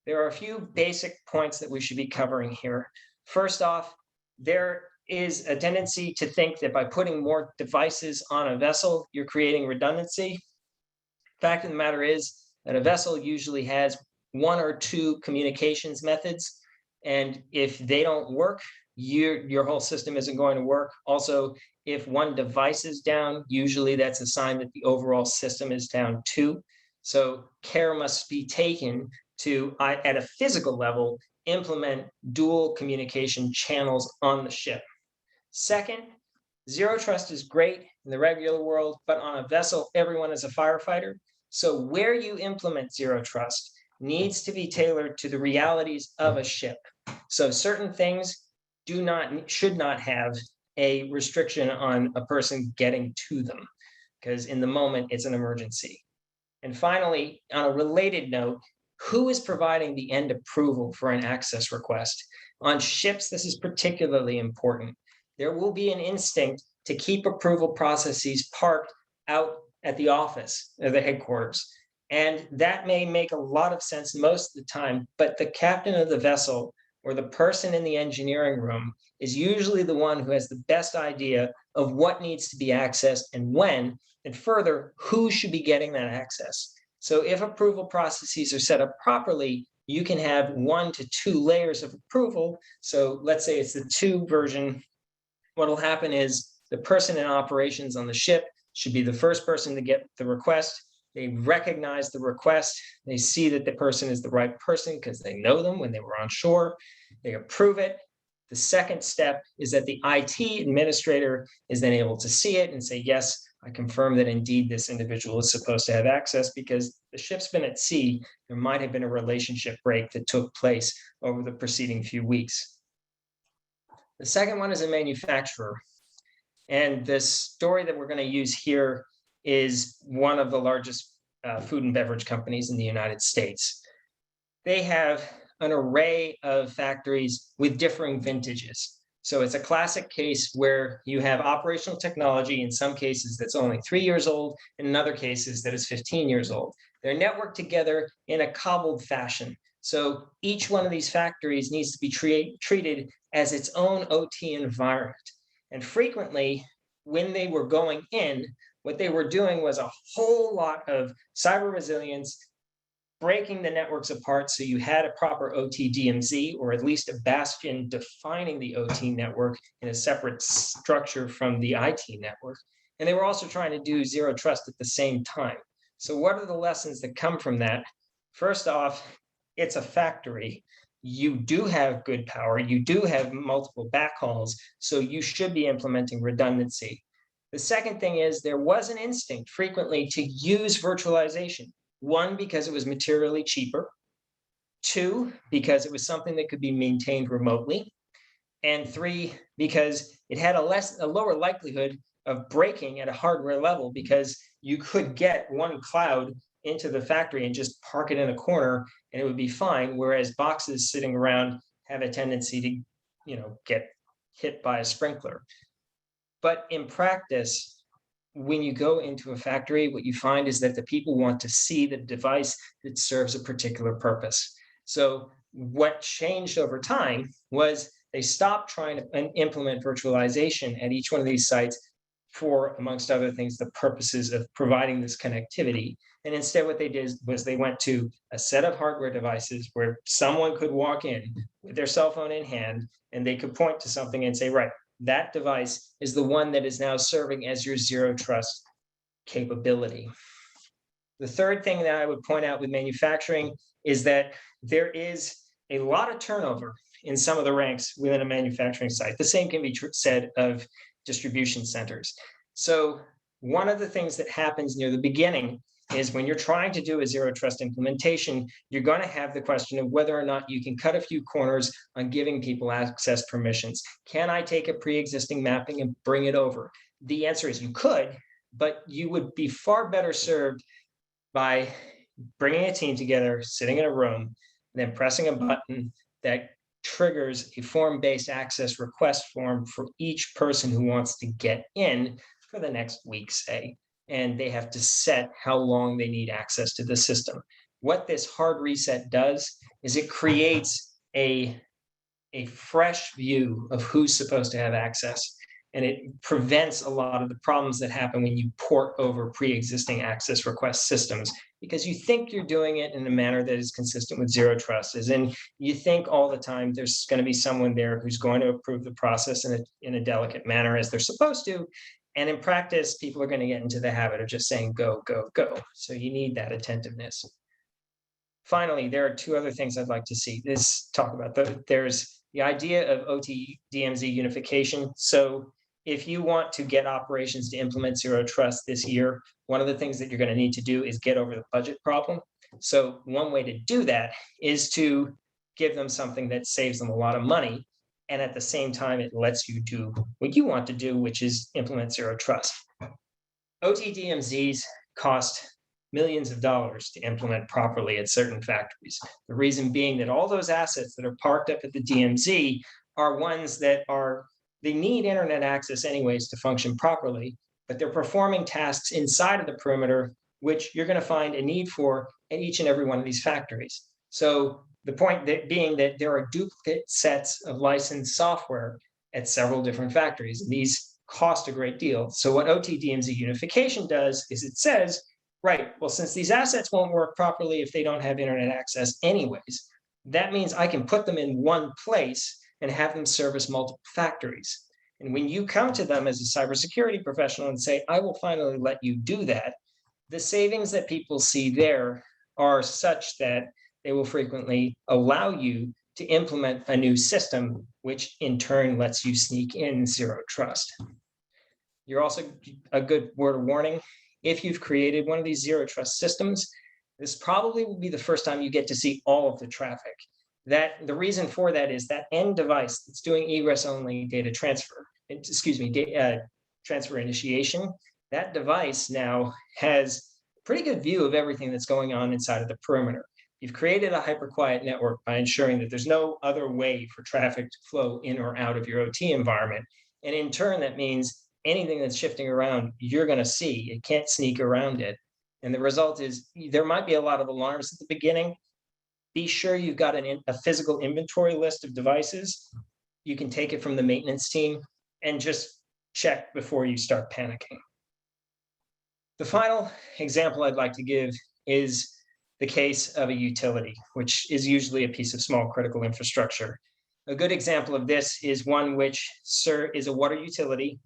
There are a few basic points that we should be covering here. First off, there is a tendency to think that by putting more devices on a vessel, you're creating redundancy. Fact of the matter is that a vessel usually has 1 or 2 communications methods. And if they don't work, your whole system isn't going to work. Also, if one device is down, usually that's a sign that the overall system is down too. So care must be taken to, at a physical level, implement dual communication channels on the ship. Second, zero trust is great in the regular world, but on a vessel, everyone is a firefighter. So where you implement zero trust needs to be tailored to the realities of a ship. So certain things should not have a restriction on a person getting to them, because in the moment it's an emergency. And finally, on a related note, who is providing the end approval for an access request? On ships, this is particularly important. There will be an instinct to keep approval processes parked out at the office or the headquarters. And that may make a lot of sense most of the time, but the captain of the vessel or the person in the engineering room is usually the one who has the best idea of what needs to be accessed and when, and further, who should be getting that access. So if approval processes are set up properly, you can have 1 to 2 layers of approval. So let's say it's the 2 version. What will happen is the person in operations on the ship should be the first person to get the request. They recognize the request. They see that the person is the right person because they know them when they were on shore. They approve it. The second step is that the IT administrator is then able to see it and say, yes, I confirm that indeed this individual is supposed to have access, because the ship's been at sea. There might have been a relationship break that took place over the preceding few weeks. The second one is a manufacturer. And the story that we're going to use here is one of the largest food and beverage companies in the United States. They have an array of factories with differing vintages. So it's a classic case where you have operational technology, in some cases that's only 3 years old, and in other cases that is 15 years old. They're networked together in a cobbled fashion. So each one of these factories needs to be treated as its own OT environment. And frequently, when they were going in, what they were doing was a whole lot of cyber resilience, breaking the networks apart so you had a proper OT DMZ, or at least a bastion defining the OT network in a separate structure from the IT network. And they were also trying to do zero trust at the same time. So what are the lessons that come from that? First off, it's a factory. You do have good power. You do have multiple backhauls. So you should be implementing redundancy. The second thing is there was an instinct frequently to use virtualization. One, because it was materially cheaper. Two, because it was something that could be maintained remotely. And three, because it had a lower likelihood of breaking at a hardware level, because you could get one cloud into the factory and just park it in a corner and it would be fine. Whereas boxes sitting around have a tendency to, get hit by a sprinkler. But in practice, when you go into a factory, what you find is that the people want to see the device that serves a particular purpose. So what changed over time was they stopped trying to implement virtualization at each one of these sites for, amongst other things, the purposes of providing this connectivity. And instead what they did was they went to a set of hardware devices where someone could walk in with their cell phone in hand and they could point to something and say, right, that device is the one that is now serving as your zero trust capability. The third thing that I would point out with manufacturing is that there is a lot of turnover in some of the ranks within a manufacturing site. The same can be said of distribution centers. So one of the things that happens near the beginning is when you're trying to do a zero trust implementation, you're going to have the question of whether or not you can cut a few corners on giving people access permissions. Can I take a pre-existing mapping and bring it over? The answer is you could, but you would be far better served by bringing a team together, sitting in a room, then pressing a button that triggers a form-based access request form for each person who wants to get in for the next week, say. And they have to set how long they need access to the system. What this hard reset does is it creates a fresh view of who's supposed to have access. And it prevents a lot of the problems that happen when you port over pre-existing access request systems, because you think you're doing it in a manner that is consistent with zero trust. As in, you think all the time there's going to be someone there who's going to approve the process in a delicate manner as they're supposed to. And in practice, people are going to get into the habit of just saying, go, go, go. So you need that attentiveness. Finally, there are two other things I'd like to see this talk about. There's the idea of OT DMZ unification. So if you want to get operations to implement zero trust this year, one of the things that you're going to need to do is get over the budget problem. So one way to do that is to give them something that saves them a lot of money. And at the same time, it lets you do what you want to do, which is implement zero trust. OT DMZs cost millions of dollars to implement properly at certain factories. The reason being that all those assets that are parked up at the DMZ are ones that they need internet access anyways to function properly, but they're performing tasks inside of the perimeter, which you're going to find a need for at each and every one of these factories. So the point being that there are duplicate sets of licensed software at several different factories, and these cost a great deal. So what OT DMZ unification does is it says, right, well, since these assets won't work properly if they don't have internet access anyways, that means I can put them in one place and have them service multiple factories. And when you come to them as a cybersecurity professional and say, I will finally let you do that, the savings that people see there are such that they will frequently allow you to implement a new system, which in turn lets you sneak in zero trust. You're also a good word of warning. If you've created one of these zero trust systems, this probably will be the first time you get to see all of the traffic. The reason for that is that end device that's doing egress only data transfer, transfer initiation, that device now has a pretty good view of everything that's going on inside of the perimeter. You've created a hyper-quiet network by ensuring that there's no other way for traffic to flow in or out of your OT environment. And in turn, that means anything that's shifting around, you're going to see. It can't sneak around it. And the result is there might be a lot of alarms at the beginning. Be sure you've got a physical inventory list of devices. You can take it from the maintenance team and just check before you start panicking. The final example I'd like to give is the case of a utility, which is usually a piece of small critical infrastructure. A good example of this is one which is a water utility,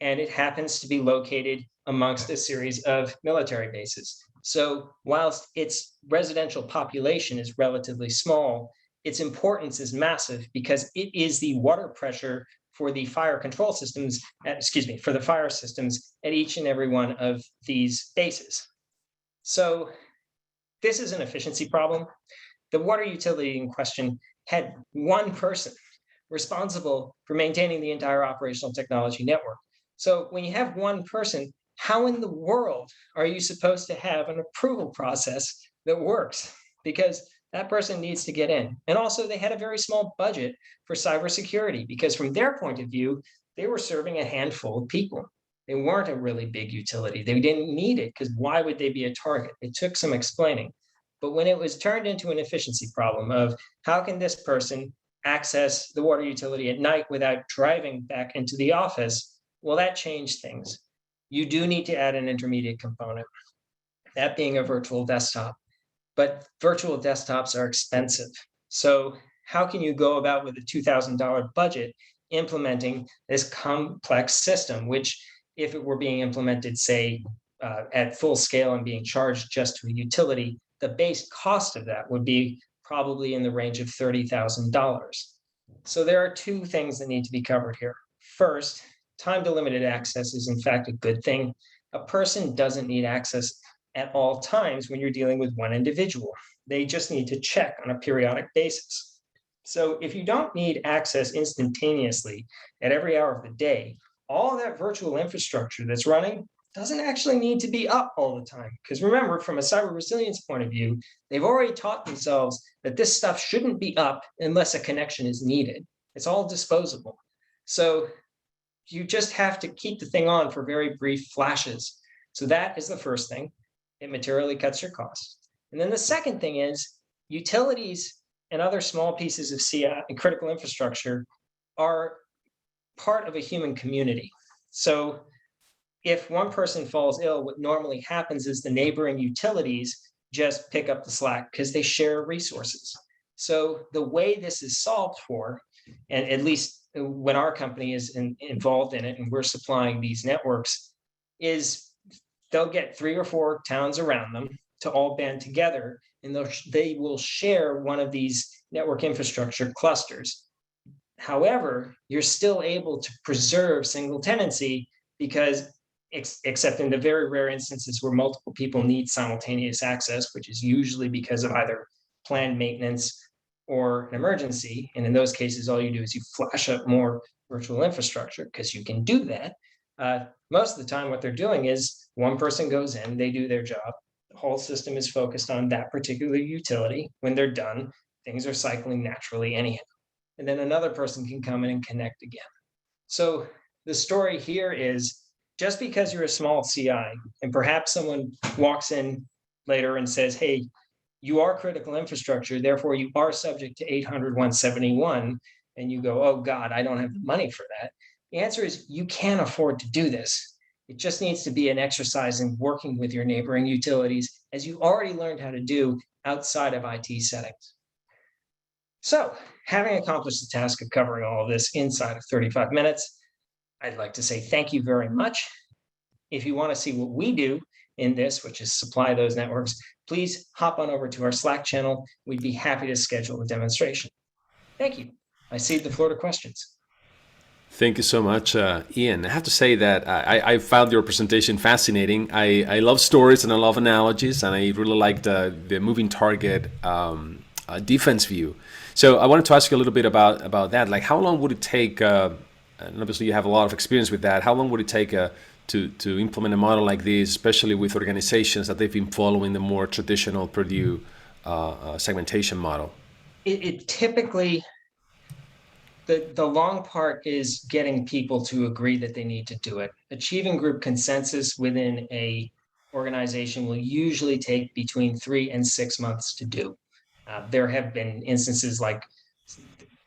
and it happens to be located amongst a series of military bases. So whilst its residential population is relatively small, its importance is massive because it is the water pressure for the fire control systems, for the fire systems at each and every one of these bases. So this is an efficiency problem. The water utility in question had one person responsible for maintaining the entire operational technology network. So when you have one person, how in the world are you supposed to have an approval process that works? Because that person needs to get in. And also they had a very small budget for cybersecurity because from their point of view, they were serving a handful of people. They weren't a really big utility. They didn't need it because why would they be a target? It took some explaining. But when it was turned into an efficiency problem of how can this person access the water utility at night without driving back into the office, well, that changed things. You do need to add an intermediate component, that being a virtual desktop. But virtual desktops are expensive. So how can you go about with a $2,000 budget implementing this complex system, which if it were being implemented, say, at full scale and being charged just to a utility, the base cost of that would be probably in the range of $30,000. So there are two things that need to be covered here. First, time to limited access is in fact a good thing. A person doesn't need access at all times when you're dealing with one individual. They just need to check on a periodic basis. So if you don't need access instantaneously at every hour of the day, all that virtual infrastructure that's running doesn't actually need to be up all the time. Because remember, from a cyber resilience point of view, they've already taught themselves that this stuff shouldn't be up unless a connection is needed. It's all disposable. So you just have to keep the thing on for very brief flashes. So that is the first thing. It materially cuts your costs. And then the second thing is utilities and other small pieces of CI and critical infrastructure are part of a human community. So if one person falls ill, what normally happens is the neighboring utilities just pick up the slack because they share resources. So the way this is solved for, and at least when our company is involved in it and we're supplying these networks, is they'll get 3 or 4 towns around them to all band together, and they will share one of these network infrastructure clusters. However, you're still able to preserve single tenancy because, except in the very rare instances where multiple people need simultaneous access, which is usually because of either planned maintenance or an emergency. And in those cases, all you do is you flash up more virtual infrastructure because you can do that. Most of the time, what they're doing is one person goes in, they do their job. The whole system is focused on that particular utility. When they're done, things are cycling naturally anyhow. And then another person can come in and connect again. So the story here is just because you're a small CI and perhaps someone walks in later and says, hey, you are critical infrastructure, therefore you are subject to 800.171, and you go, oh God, I don't have the money for that. The answer is you can afford to do this. It just needs to be an exercise in working with your neighboring utilities, as you already learned how to do outside of IT settings. So, having accomplished the task of covering all of this inside of 35 minutes, I'd like to say thank you very much. If you want to see what we do in this, which is supply those networks, please hop on over to our Slack channel. We'd be happy to schedule a demonstration. Thank you. I cede the floor to questions. Thank you so much, Ian. I have to say that I found your presentation fascinating. I love stories and I love analogies, and I really liked the moving target defense view. So I wanted to ask you a little bit about that. Like, how long would it take, and obviously you have a lot of experience with that, how long would it take to implement a model like this, especially with organizations that they've been following the more traditional Purdue segmentation model? It typically... The long part is getting people to agree that they need to do it. Achieving group consensus within a organization will usually take between 3 and 6 months to do. There have been instances like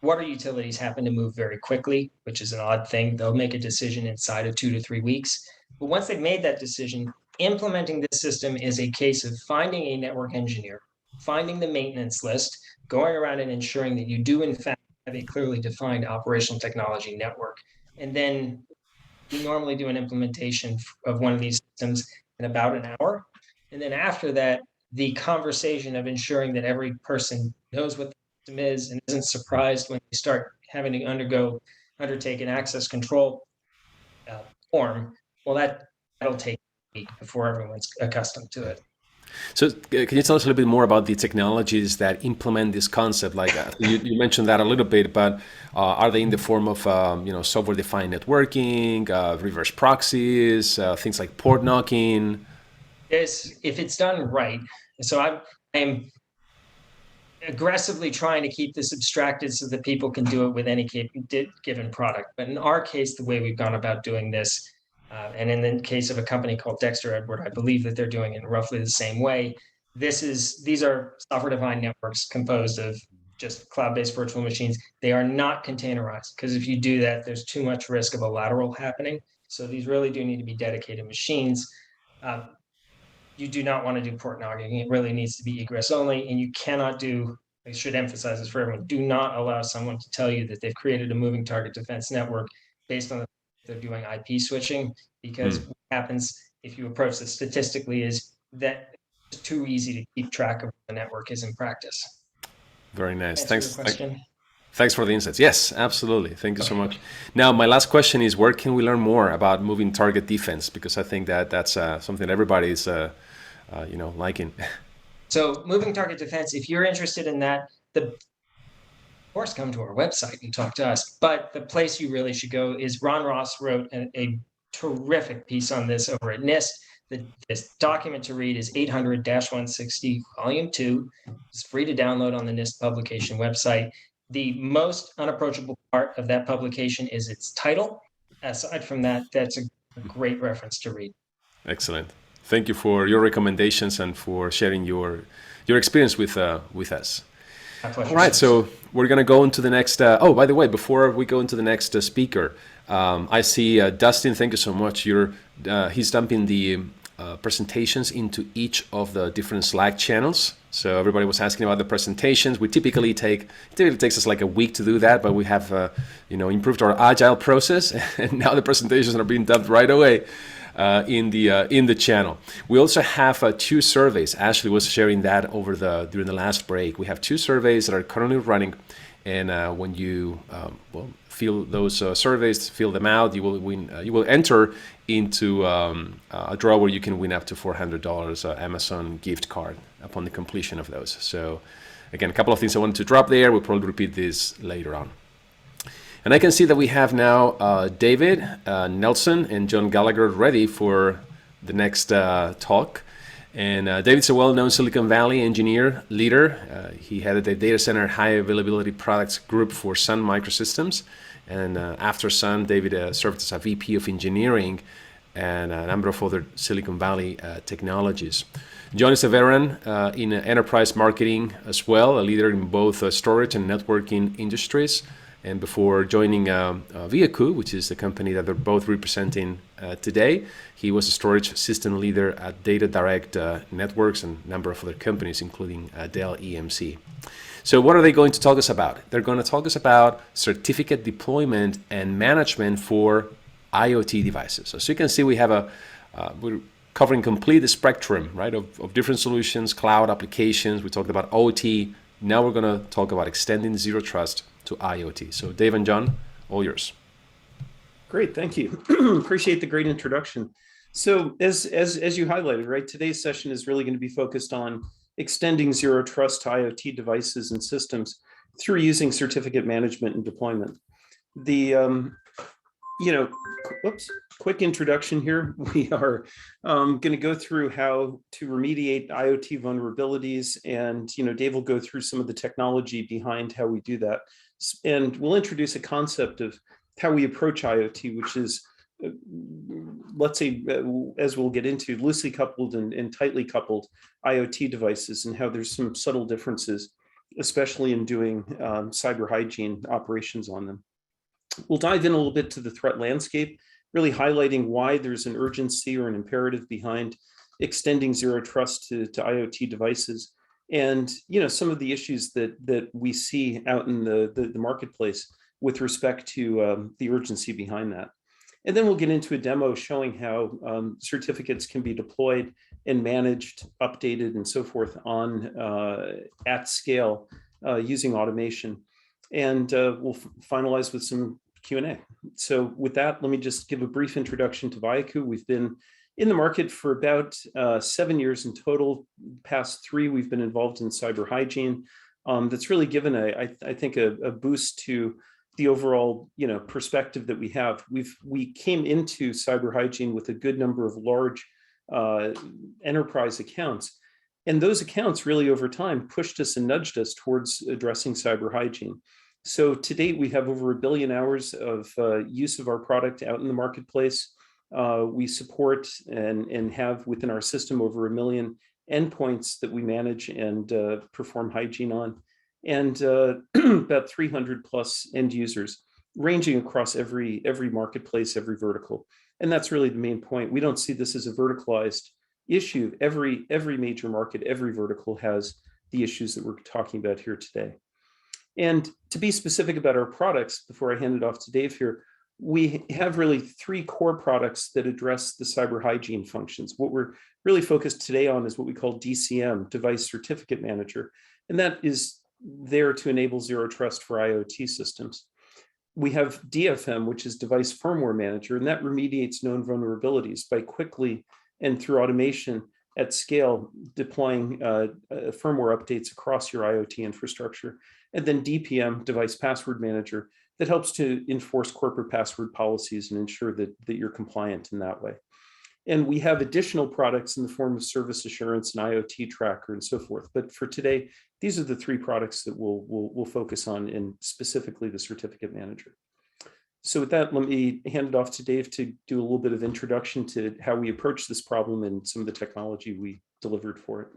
water utilities happen to move very quickly, which is an odd thing. They'll make a decision inside of 2 to 3 weeks. But once they've made that decision, implementing this system is a case of finding a network engineer finding the maintenance list, going around and ensuring that you do in fact have a clearly defined operational technology network. And then we normally do an implementation of one of these systems in about an hour. And then after that, the conversation of ensuring that every person knows what the system is and isn't surprised when they start having to undertake an access control form, well, that'll take a week before everyone's accustomed to it. So can you tell us a little bit more about the technologies that implement this concept? Like you mentioned that a little bit, but are they in the form of software-defined networking, reverse proxies, things like port knocking? If it's done right. So I'm aggressively trying to keep this abstracted so that people can do it with any given product. But in our case, the way we've gone about doing this, and in the case of a company called Dexter Edward, I believe that they're doing it in roughly the same way. These are software-defined networks composed of just cloud-based virtual machines. They are not containerized, because if you do that, there's too much risk of a lateral happening. So these really do need to be dedicated machines. You do not want to do port knocking. It really needs to be egress only, and you cannot do, I should emphasize this for everyone, do not allow someone to tell you that they've created a moving target defense network based on they're doing IP switching, because what happens if you approach this statistically is that it's too easy to keep track of what the network is in practice. Very nice. Thanks. Thanks for the insights. Yes, absolutely. Thank you so much. Now, my last question is, where can we learn more about moving target defense? Because I think that's something that everybody is, liking. So moving target defense, if you're interested in that, of course, come to our website and talk to us. But the place you really should go is Ron Ross wrote a terrific piece on this over at NIST. This document to read is 800-160, Volume 2. It's free to download on the NIST publication website. The most unapproachable part of that publication is its title. Aside from that, that's a great reference to read. Excellent. Thank you for your recommendations and for sharing your experience with us. My pleasure. All right, so we're going to go into the next. By the way, before we go into the next speaker, I see Dustin. Thank you so much. He's dumping the presentations into each of the different Slack channels. So everybody was asking about the presentations. It typically takes us like a week to do that, but we have improved our agile process, and now the presentations are being dumped right away in the channel. We also have 2 surveys. Ashley was sharing that during the last break. We have 2 surveys that are currently running, and when you fill those surveys, fill them out, you will win. You will enter into a draw where you can win up to $400 Amazon gift card upon the completion of those. So again, a couple of things I wanted to drop there. We'll probably repeat this later on. And I can see that we have now David, Nelson, and John Gallagher ready for the next talk. And David's a well-known Silicon Valley engineer leader. He headed the data center high availability products group for Sun Microsystems. And after Sun, David served as a VP of engineering and a number of other Silicon Valley technologies. John is a veteran in enterprise marketing as well, a leader in both storage and networking industries. And before joining VIAKOO, which is the company that they're both representing today, he was a storage system leader at Data Direct Networks and a number of other companies, including Dell EMC. So what are they going to talk us about? They're going to talk us about certificate deployment and management for IoT devices. So as you can see, we have we're covering complete the spectrum, right, of different solutions, cloud applications. We talked about OT. Now we're going to talk about extending zero trust to IoT. So Dave and John, all yours. Great, thank you. Appreciate the great introduction. So as you highlighted, right, today's session is really going to be focused on extending zero trust to IoT devices and systems through using certificate management and deployment. The quick introduction here. We are going to go through how to remediate IoT vulnerabilities, and Dave will go through some of the technology behind how we do that, and we'll introduce a concept of how we approach IoT, which is, let's say, as we'll get into, loosely coupled and tightly coupled IoT devices, and how there's some subtle differences, especially in doing cyber hygiene operations on them. We'll dive in a little bit to the threat landscape, really highlighting why there's an urgency or an imperative behind extending zero trust to IoT devices, and some of the issues that we see out in the marketplace with respect to the urgency behind that. And then we'll get into a demo showing how certificates can be deployed and managed, updated, and so forth on at scale using automation. And we'll finalize with some Q&A. So with that, let me just give a brief introduction to VIAKOO. We've been in the market for about 7 years in total. Past 3, we've been involved in cyber hygiene. That's really given I think a boost to the overall perspective that we have. We came into cyber hygiene with a good number of large enterprise accounts, and those accounts really over time pushed us and nudged us towards addressing cyber hygiene. So to date, we have over 1 billion hours of use of our product out in the marketplace. We support and have within our system over 1 million endpoints that we manage and perform hygiene on, and about 300 plus end users ranging across every marketplace, every vertical. And that's really the main point. We don't see this as a verticalized issue. Every major market, every vertical has the issues that we're talking about here today. And to be specific about our products, before I hand it off to Dave here, we have really 3 core products that address the cyber hygiene functions. What we're really focused today on is what we call DCM, Device Certificate Manager, and that is there to enable zero trust for IoT systems. We have DFM, which is Device Firmware Manager, and that remediates known vulnerabilities by quickly and through automation at scale deploying firmware updates across your IoT infrastructure. And then DPM, Device Password Manager, that helps to enforce corporate password policies and ensure that you're compliant in that way. And we have additional products in the form of service assurance and IoT tracker and so forth. But for today, these are the 3 products that we'll focus on, and specifically the certificate manager. So with that, let me hand it off to Dave to do a little bit of introduction to how we approach this problem and some of the technology we delivered for it.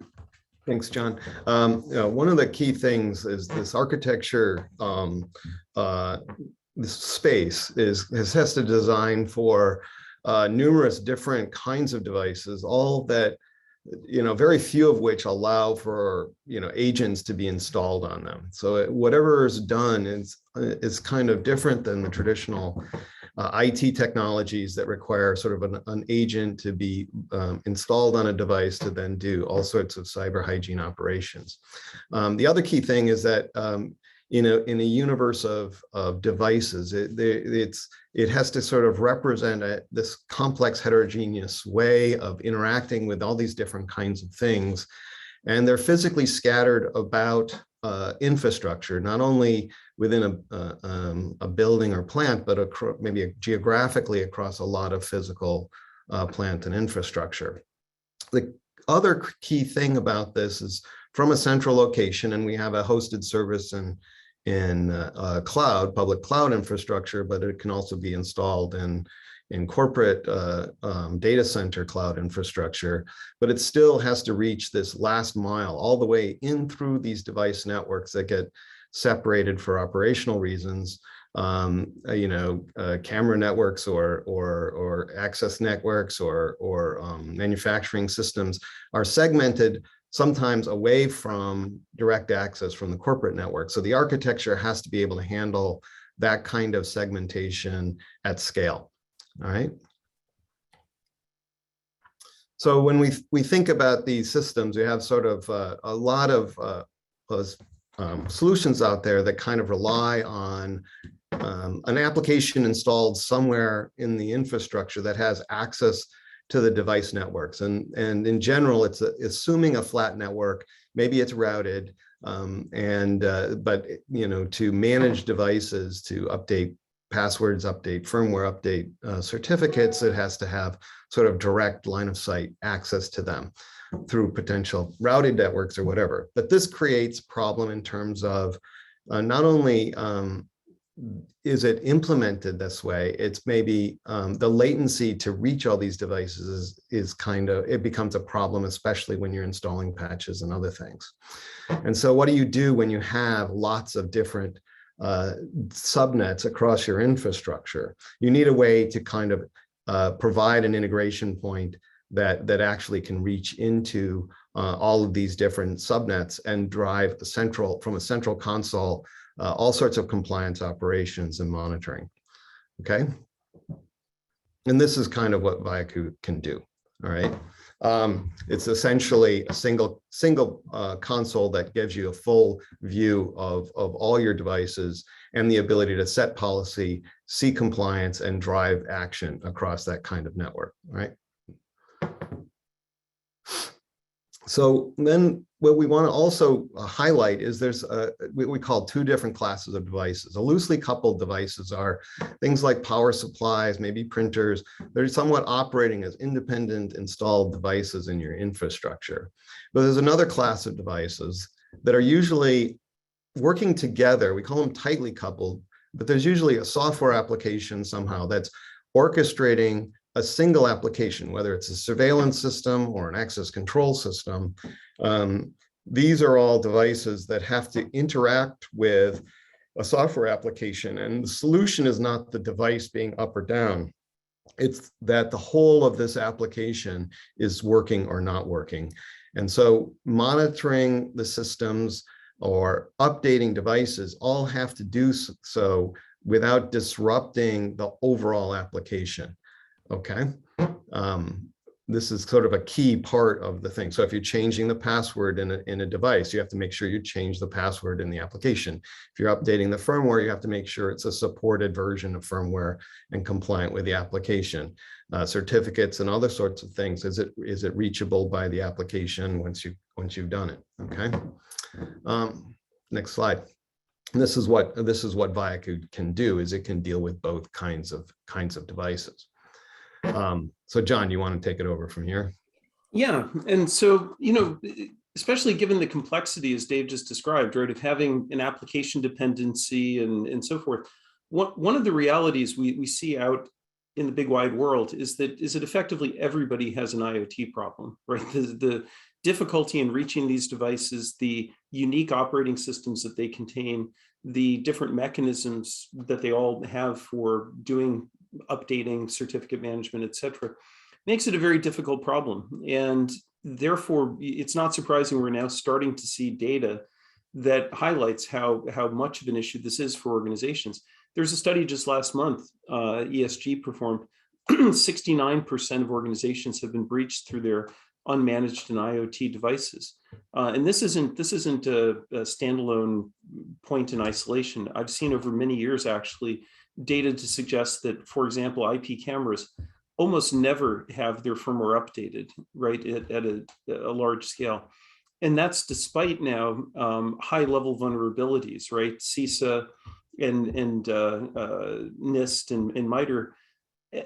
Thanks, John. One of the key things is this architecture, this space has to design for numerous different kinds of devices, all that, very few of which allow for, agents to be installed on them. So whatever is done is kind of different than the traditional IT technologies that require sort of an agent to be installed on a device to then do all sorts of cyber hygiene operations. The other key thing is that in a universe of devices, it has to sort of represent this complex heterogeneous way of interacting with all these different kinds of things. And they're physically scattered about infrastructure, not only within a building or plant, but maybe geographically across a lot of physical plant and infrastructure. The other key thing about this is from a central location, and we have a hosted service in cloud, public cloud infrastructure, but it can also be installed in corporate data center cloud infrastructure, but it still has to reach this last mile all the way in through these device networks that get separated for operational reasons. Camera networks or access networks or manufacturing systems are segmented sometimes away from direct access from the corporate network. So the architecture has to be able to handle that kind of segmentation at scale. All right. So when we think about these systems, we have sort of a lot of solutions out there that kind of rely on an application installed somewhere in the infrastructure that has access to the device networks. And in general, it's assuming a flat network, maybe it's routed, but to manage devices, to update passwords, update firmware, update certificates, it has to have sort of direct line of sight access to them through potential routed networks or whatever. But this creates a problem in terms of not only is it implemented this way, it's maybe the latency to reach all these devices is kind of, it becomes a problem, especially when you're installing patches and other things. And so what do you do when you have lots of different subnets across your infrastructure? You need a way to kind of provide an integration point that actually can reach into all of these different subnets and drive from a central console all sorts of compliance operations and monitoring. Okay, and this is kind of what VIAKOO can do. All right, it's essentially a single console that gives you a full view of all your devices and the ability to set policy, see compliance, and drive action across that kind of network. Right. So then what we want to also highlight is there's what we call two different classes of devices. A loosely coupled devices are things like power supplies, maybe printers. They're somewhat operating as independent installed devices in your infrastructure. But there's another class of devices that are usually working together. We call them tightly coupled, but there's usually a software application somehow that's orchestrating a single application, whether it's a surveillance system or an access control system. These are all devices that have to interact with a software application, and the solution is not the device being up or down. It's that the whole of this application is working or not working. And so monitoring the systems or updating devices all have to do so without disrupting the overall application. Okay, this is sort of a key part of the thing. So if you're changing the password in a device, you have to make sure you change the password in the application. If you're updating the firmware, you have to make sure it's a supported version of firmware and compliant with the application. Certificates and other sorts of things. Is it reachable by the application once you've done it? Okay. Next slide. And this is what VIAKOO can do. Is it can deal with both kinds of devices. So John, you want to take it over from here? Yeah, and so, especially given the complexity, as Dave just described, right, of having an application dependency and so forth, one of the realities we see out in the big wide world is that effectively everybody has an IoT problem, right? The difficulty in reaching these devices, the unique operating systems that they contain, the different mechanisms that they all have for doing updating, certificate management, et cetera, makes it a very difficult problem. And therefore, it's not surprising we're now starting to see data that highlights how much of an issue this is for organizations. There's a study just last month, ESG performed, 69% of organizations have been breached through their unmanaged and IoT devices. And this isn't a standalone point in isolation. I've seen over many years, actually, data to suggest that, for example, IP cameras almost never have their firmware updated, right, at a large scale. And that's despite now high-level vulnerabilities, right? CISA and NIST and MITRE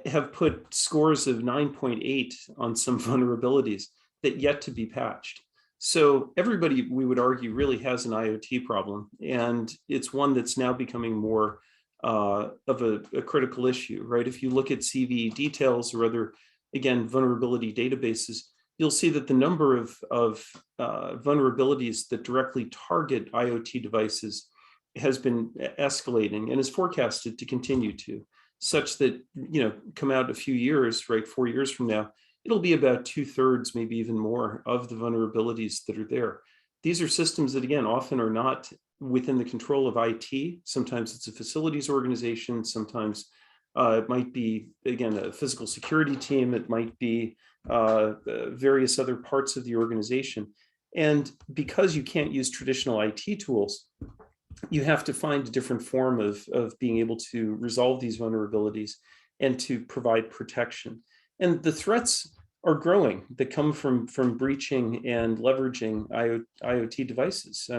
have put scores of 9.8 on some vulnerabilities that yet to be patched. So everybody, we would argue, really has an IoT problem, and it's one that's now becoming more of a critical issue, right? If you look at CVE details or other, again, vulnerability databases, you'll see that the number of vulnerabilities that directly target IoT devices has been escalating and is forecasted to continue to, such that, come out a few years, right, 4 years from now, it'll be about 2/3, maybe even more, of the vulnerabilities that are there. These are systems that, again, often are not within the control of IT. Sometimes it's a facilities organization. Sometimes it might be, again, a physical security team. It might be various other parts of the organization. And because you can't use traditional IT tools, you have to find a different form of being able to resolve these vulnerabilities and to provide protection. And the threats are growing that come from breaching and leveraging IoT devices.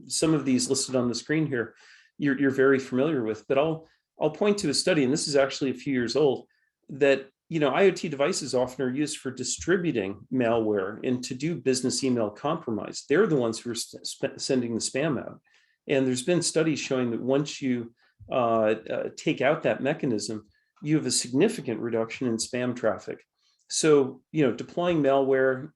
Some of these listed on the screen here, you're very familiar with, but I'll point to a study, and this is actually a few years old, that IoT devices often are used for distributing malware and to do business email compromise. They're the ones who are sending the spam out. And there's been studies showing that once you take out that mechanism, you have a significant reduction in spam traffic. So, deploying malware,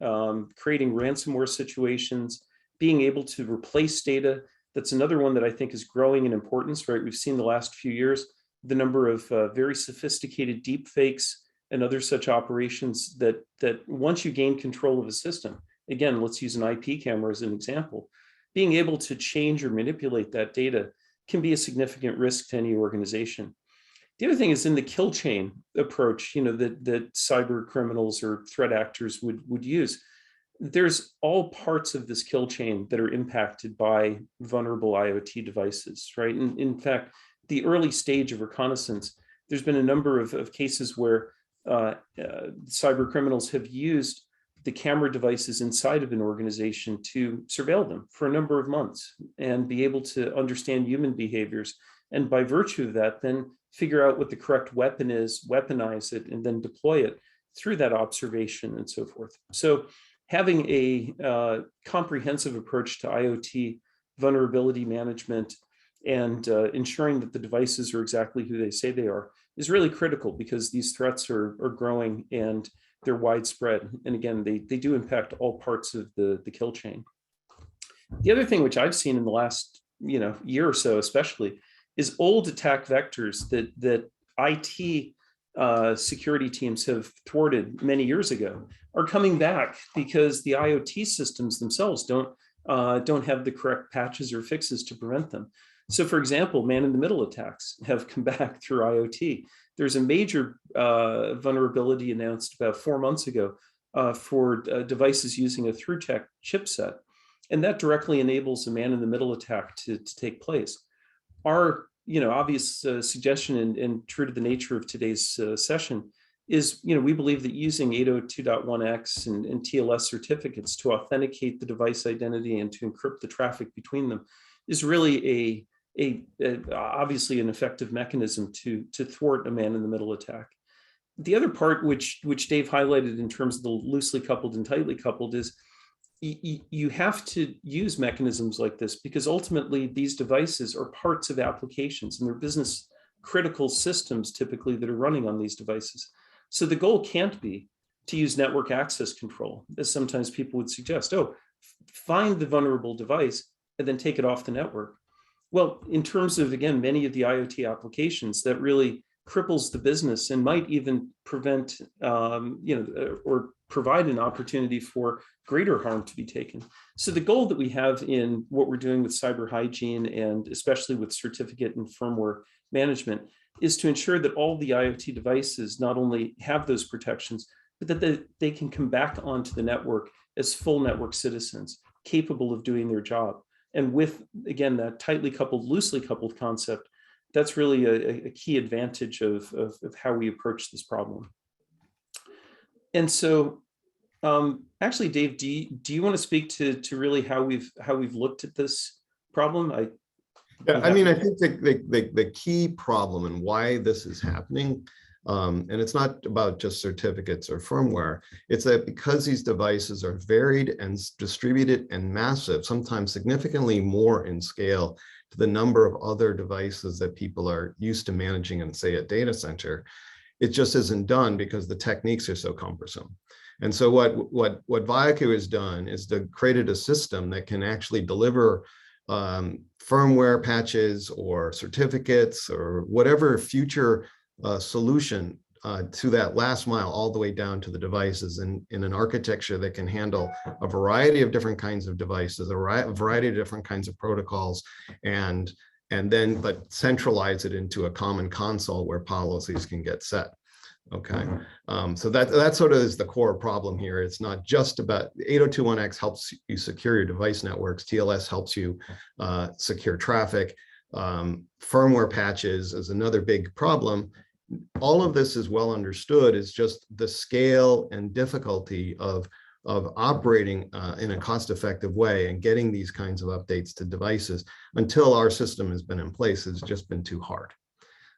creating ransomware situations, being able to replace data, that's another one that I think is growing in importance, right? We've seen the last few years, the number of very sophisticated deep fakes and other such operations that once you gain control of a system, again, let's use an IP camera as an example, being able to change or manipulate that data can be a significant risk to any organization. The other thing is in the kill chain approach, that cyber criminals or threat actors would use. There's all parts of this kill chain that are impacted by vulnerable IoT devices, right? And in fact, the early stage of reconnaissance, there's been a number of cases where cyber criminals have used the camera devices inside of an organization to surveil them for a number of months and be able to understand human behaviors. And by virtue of that, then figure out what the correct weapon is, weaponize it, and then deploy it through that observation and so forth. So having a comprehensive approach to IoT vulnerability management and ensuring that the devices are exactly who they say they are is really critical, because these threats are growing and they're widespread. And again, they do impact all parts of the kill chain. The other thing which I've seen in the last year or so especially is old attack vectors that IT security teams have thwarted many years ago are coming back because the IoT systems themselves don't have the correct patches or fixes to prevent them. So for example, man-in-the-middle attacks have come back through IoT. There's a major vulnerability announced about 4 months ago for devices using a ThruTech chipset, and that directly enables a man-in-the-middle attack to take place. Our obvious suggestion and true to the nature of today's session is, we believe that using 802.1x and TLS certificates to authenticate the device identity and to encrypt the traffic between them is really obviously an effective mechanism to thwart a man-in-the-middle attack. The other part, which Dave highlighted in terms of the loosely coupled and tightly coupled, is you have to use mechanisms like this because ultimately these devices are parts of applications and they're business critical systems typically that are running on these devices. So the goal can't be to use network access control, as sometimes people would suggest. Oh, find the vulnerable device and then take it off the network. Well, in terms of, again, many of the IoT applications, that really cripples the business and might even prevent, or provide an opportunity for greater harm to be taken. So the goal that we have in what we're doing with cyber hygiene and especially with certificate and firmware management is to ensure that all the IoT devices not only have those protections, but that they can come back onto the network as full network citizens capable of doing their job. And with, again, that tightly coupled, loosely coupled concept, that's really a key advantage of how we approach this problem. And so, actually, Dave, do you want to speak to really how we've looked at this problem? I think the key problem and why this is happening, and it's not about just certificates or firmware, it's that because these devices are varied and distributed and massive, sometimes significantly more in scale to the number of other devices that people are used to managing in, say, a data center, it just isn't done because the techniques are so cumbersome. And so what VIAKOO has done is to created a system that can actually deliver firmware patches or certificates or whatever future solution to that last mile all the way down to the devices in an architecture that can handle a variety of different kinds of devices, a variety of different kinds of protocols, and then but centralize it into a common console where policies can get set. Okay, so that sort of is the core problem here. It's not just about 802.1x helps you secure your device networks. TLS helps you secure traffic. Firmware patches is another big problem. All of this is well understood. It's just the scale and difficulty of operating in a cost-effective way and getting these kinds of updates to devices until our system has been in place has just been too hard.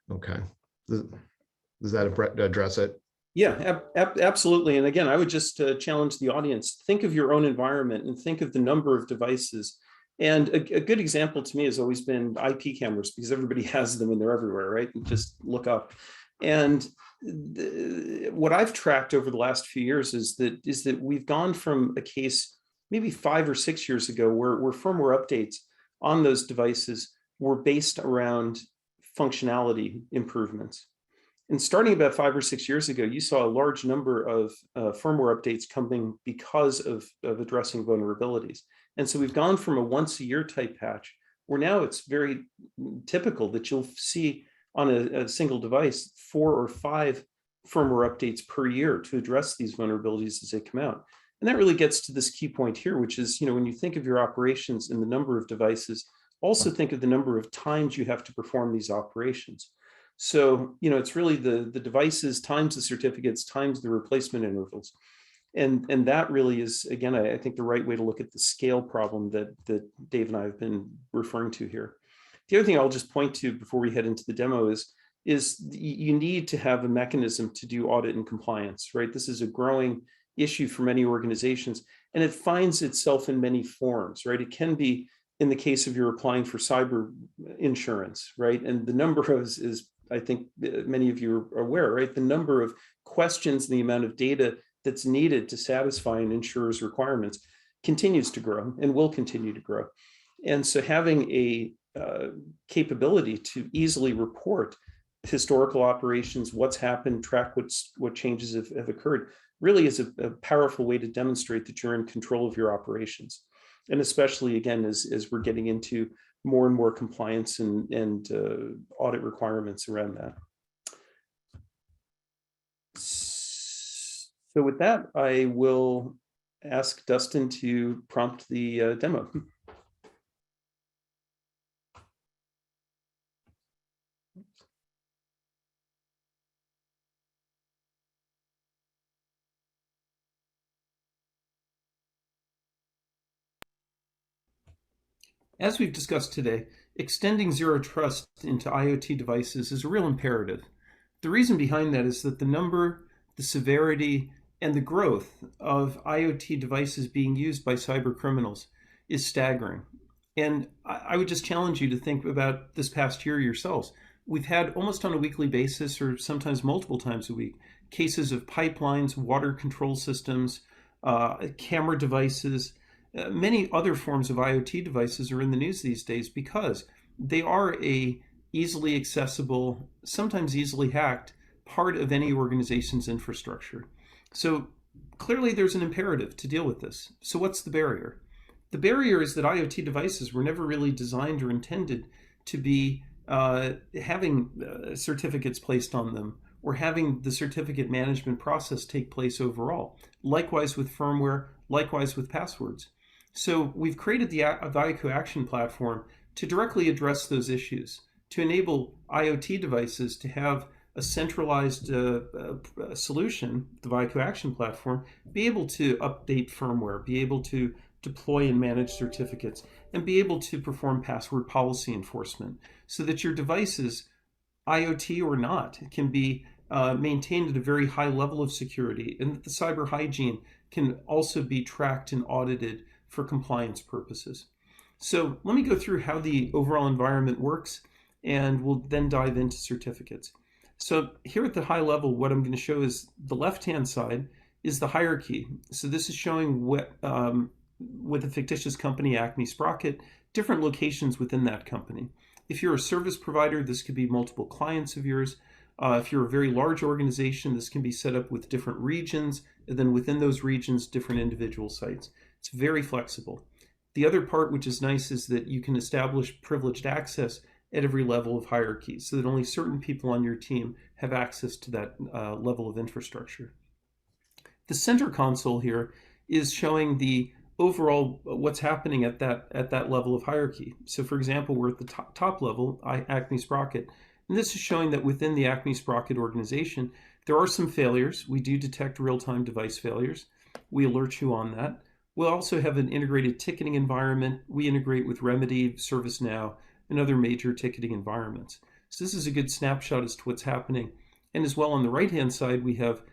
Okay. Does that address it? Yeah, absolutely. And again, I would just challenge the audience, think of your own environment and think of the number of devices. And a good example to me has always been IP cameras, because everybody has them and they're everywhere, right? And just look up. And what I've tracked over the last few years is that we've gone from a case maybe 5 or 6 years ago where firmware updates on those devices were based around functionality improvements. And starting about 5 or 6 years ago, you saw a large number of firmware updates coming because of addressing vulnerabilities. And so we've gone from a once-a-year type patch, where now it's very typical that you'll see on a single device 4 or 5 firmware updates per year to address these vulnerabilities as they come out. And that really gets to this key point here, which is, when you think of your operations and the number of devices, also think of the number of times you have to perform these operations. So, it's really the devices times the certificates times the replacement intervals. And that really is, again, I think the right way to look at the scale problem that Dave and I have been referring to here. The other thing I'll just point to before we head into the demo is you need to have a mechanism to do audit and compliance, right? This is a growing issue for many organizations, and it finds itself in many forms, right? It can be in the case of you're applying for cyber insurance, right? And the number is I think many of you are aware, right? The number of questions and the amount of data that's needed to satisfy an insurer's requirements continues to grow and will continue to grow. And so having a capability to easily report historical operations, what's happened, track what changes have occurred, really is a powerful way to demonstrate that you're in control of your operations. And especially, again, as we're getting into more and more compliance and audit requirements around that. So with that, I will ask Dustin to prompt the demo. As we've discussed today, extending zero trust into IoT devices is a real imperative. The reason behind that is that the number, the severity, and the growth of IoT devices being used by cyber criminals is staggering. And I would just challenge you to think about this past year yourselves. We've had almost on a weekly basis, or sometimes multiple times a week, cases of pipelines, water control systems, camera devices. Many other forms of IoT devices are in the news these days because they are a easily accessible, sometimes easily hacked part of any organization's infrastructure. So clearly there's an imperative to deal with this. So what's the barrier? The barrier is that IoT devices were never really designed or intended to be having certificates placed on them or having the certificate management process take place overall. Likewise with firmware, likewise with passwords. So we've created the VIAKOO Action Platform to directly address those issues, to enable IoT devices to have a centralized solution, the VIAKOO Action Platform, be able to update firmware, be able to deploy and manage certificates, and be able to perform password policy enforcement so that your devices, IoT or not, can be maintained at a very high level of security, and that the cyber hygiene can also be tracked and audited for compliance purposes. So let me go through how the overall environment works, and we'll then dive into certificates. So here at the high level, what I'm going to show is the left-hand side is the hierarchy. So this is showing what, with a fictitious company, Acme Sprocket, different locations within that company. If you're a service provider, this could be multiple clients of yours. If you're a very large organization, this can be set up with different regions, and then within those regions, different individual sites. It's very flexible. The other part, which is nice, is that you can establish privileged access at every level of hierarchy so that only certain people on your team have access to that level of infrastructure. The center console here is showing the overall what's happening at that level of hierarchy. So for example, we're at the top level, Acme Sprocket, and this is showing that within the Acme Sprocket organization, there are some failures. We do detect real-time device failures. We alert you on that. We'll also have an integrated ticketing environment. We integrate with Remedy, ServiceNow, and other major ticketing environments. So this is a good snapshot as to what's happening. And as well on the right-hand side, we have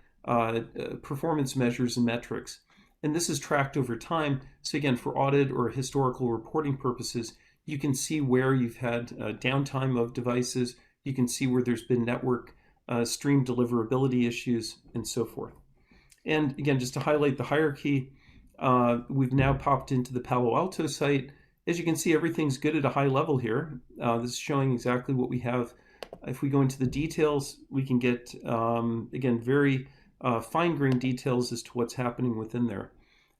performance measures and metrics. And this is tracked over time. So again, for audit or historical reporting purposes, you can see where you've had downtime of devices. You can see where there's been network stream deliverability issues and so forth. And again, just to highlight the hierarchy, we've now popped into the Palo Alto site. As you can see, everything's good at a high level here. This is showing exactly what we have If we go into the details, we can get, again, very fine-grained details as to what's happening within there.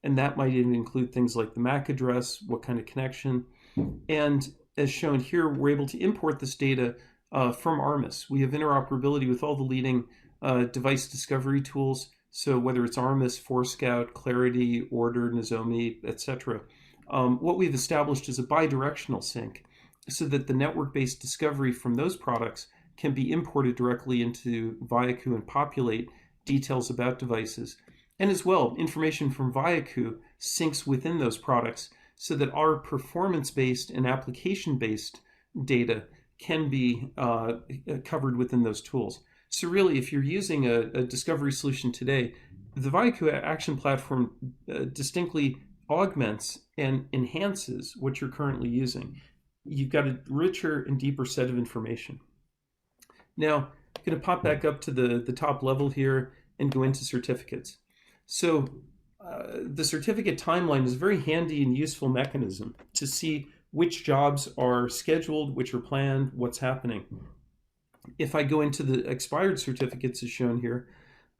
And that might even include things like the MAC address, what kind of connection. And as shown here, we're able to import this data from Armis. We have interoperability with all the leading device discovery tools. So whether it's Armis, Forescout, Clarity, Order, Nozomi, etc. What we've established is a bidirectional sync so that the network-based discovery from those products can be imported directly into VIAKOO and populate details about devices. And as well, information from VIAKOO syncs within those products so that our performance-based and application-based data can be covered within those tools. So really, if you're using a discovery solution today, the VIAKOO Action Platform distinctly augments and enhances what you're currently using. You've got a richer and deeper set of information. Now, I'm going to pop back up to the top level here and go into certificates. So the certificate timeline is a very handy and useful mechanism to see which jobs are scheduled, which are planned, what's happening. If I go into the expired certificates as shown here,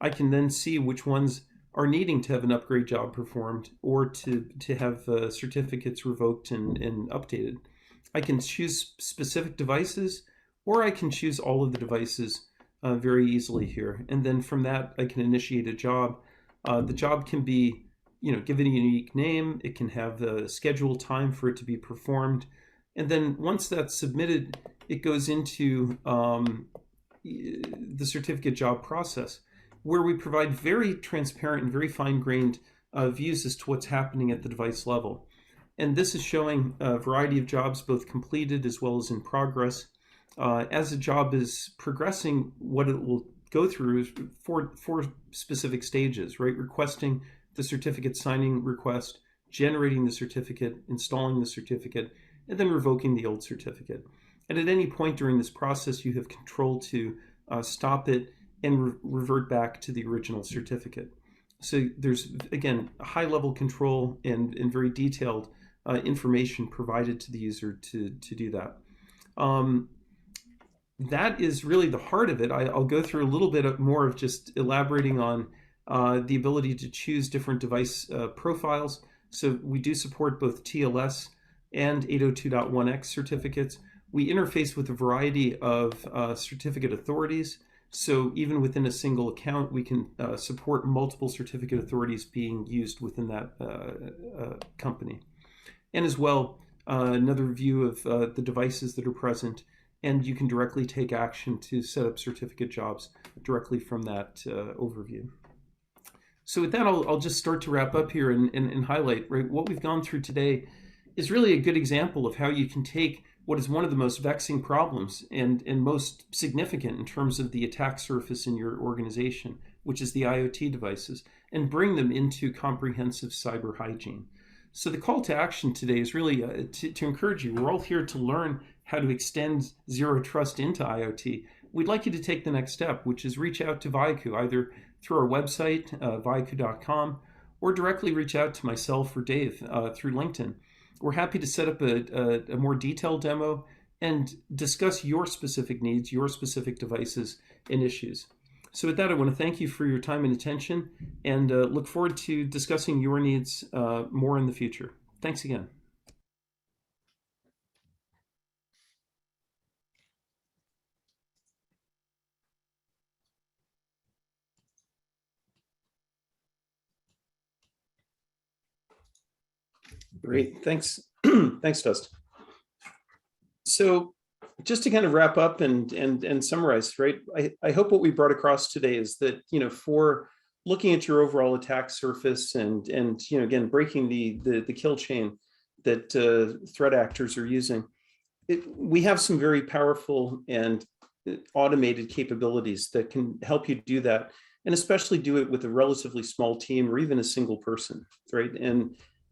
I can then see which ones are needing to have an upgrade job performed or to have certificates revoked and updated. I can choose specific devices, or I can choose all of the devices very easily here. And then from that, I can initiate a job. The job can be, given a unique name. It can have a scheduled time for it to be performed. And then once that's submitted, it goes into the certificate job process, where we provide very transparent and very fine-grained views as to what's happening at the device level. And this is showing a variety of jobs, both completed as well as in progress. As a job is progressing, what it will go through is four specific stages, right? Requesting the certificate signing request, generating the certificate, installing the certificate, and then revoking the old certificate. And at any point during this process, you have control to stop it and revert back to the original certificate. So there's, again, high-level control and very detailed information provided to the user to do that. That is really the heart of it. I'll go through a little bit more of just elaborating on the ability to choose different device profiles. So we do support both TLS and 802.1x certificates. We interface with a variety of certificate authorities. So even within a single account, we can support multiple certificate authorities being used within that company. And as well, another view of the devices that are present, and you can directly take action to set up certificate jobs directly from that overview. So with that, I'll just start to wrap up here and highlight, right, what we've gone through today is really a good example of how you can take what is one of the most vexing problems and most significant in terms of the attack surface in your organization, which is the IoT devices, and bring them into comprehensive cyber hygiene. So the call to action today is really to encourage you. We're all here to learn how to extend zero trust into IoT. We'd like you to take the next step, which is reach out to VIAKOO, either through our website, viakoo.com, or directly reach out to myself or Dave through LinkedIn. We're happy to set up a more detailed demo and discuss your specific needs, your specific devices and issues. So with that, I want to thank you for your time and attention, and look forward to discussing your needs more in the future. Thanks again. Great, thanks. Thanks, Dust. So just to kind of wrap up and summarize, right? I hope what we brought across today is that, for looking at your overall attack surface and again, breaking the kill chain that threat actors are using, we have some very powerful and automated capabilities that can help you do that, and especially do it with a relatively small team or even a single person, right?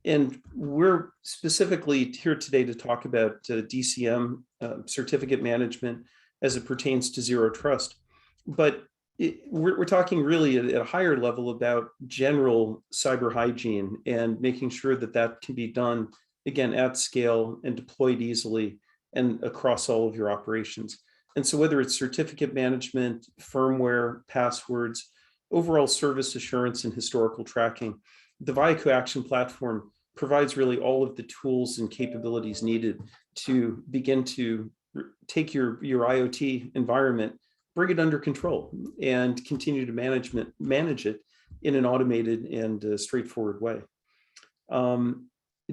And we're specifically here today to talk about DCM, certificate management, as it pertains to zero trust. But we're talking really at a higher level about general cyber hygiene and making sure that that can be done, again, at scale and deployed easily and across all of your operations. And so whether it's certificate management, firmware, passwords, overall service assurance, and historical tracking, the VIAKOO Action Platform provides really all of the tools and capabilities needed to begin to take your IoT environment, bring it under control, and continue to manage it in an automated and straightforward way.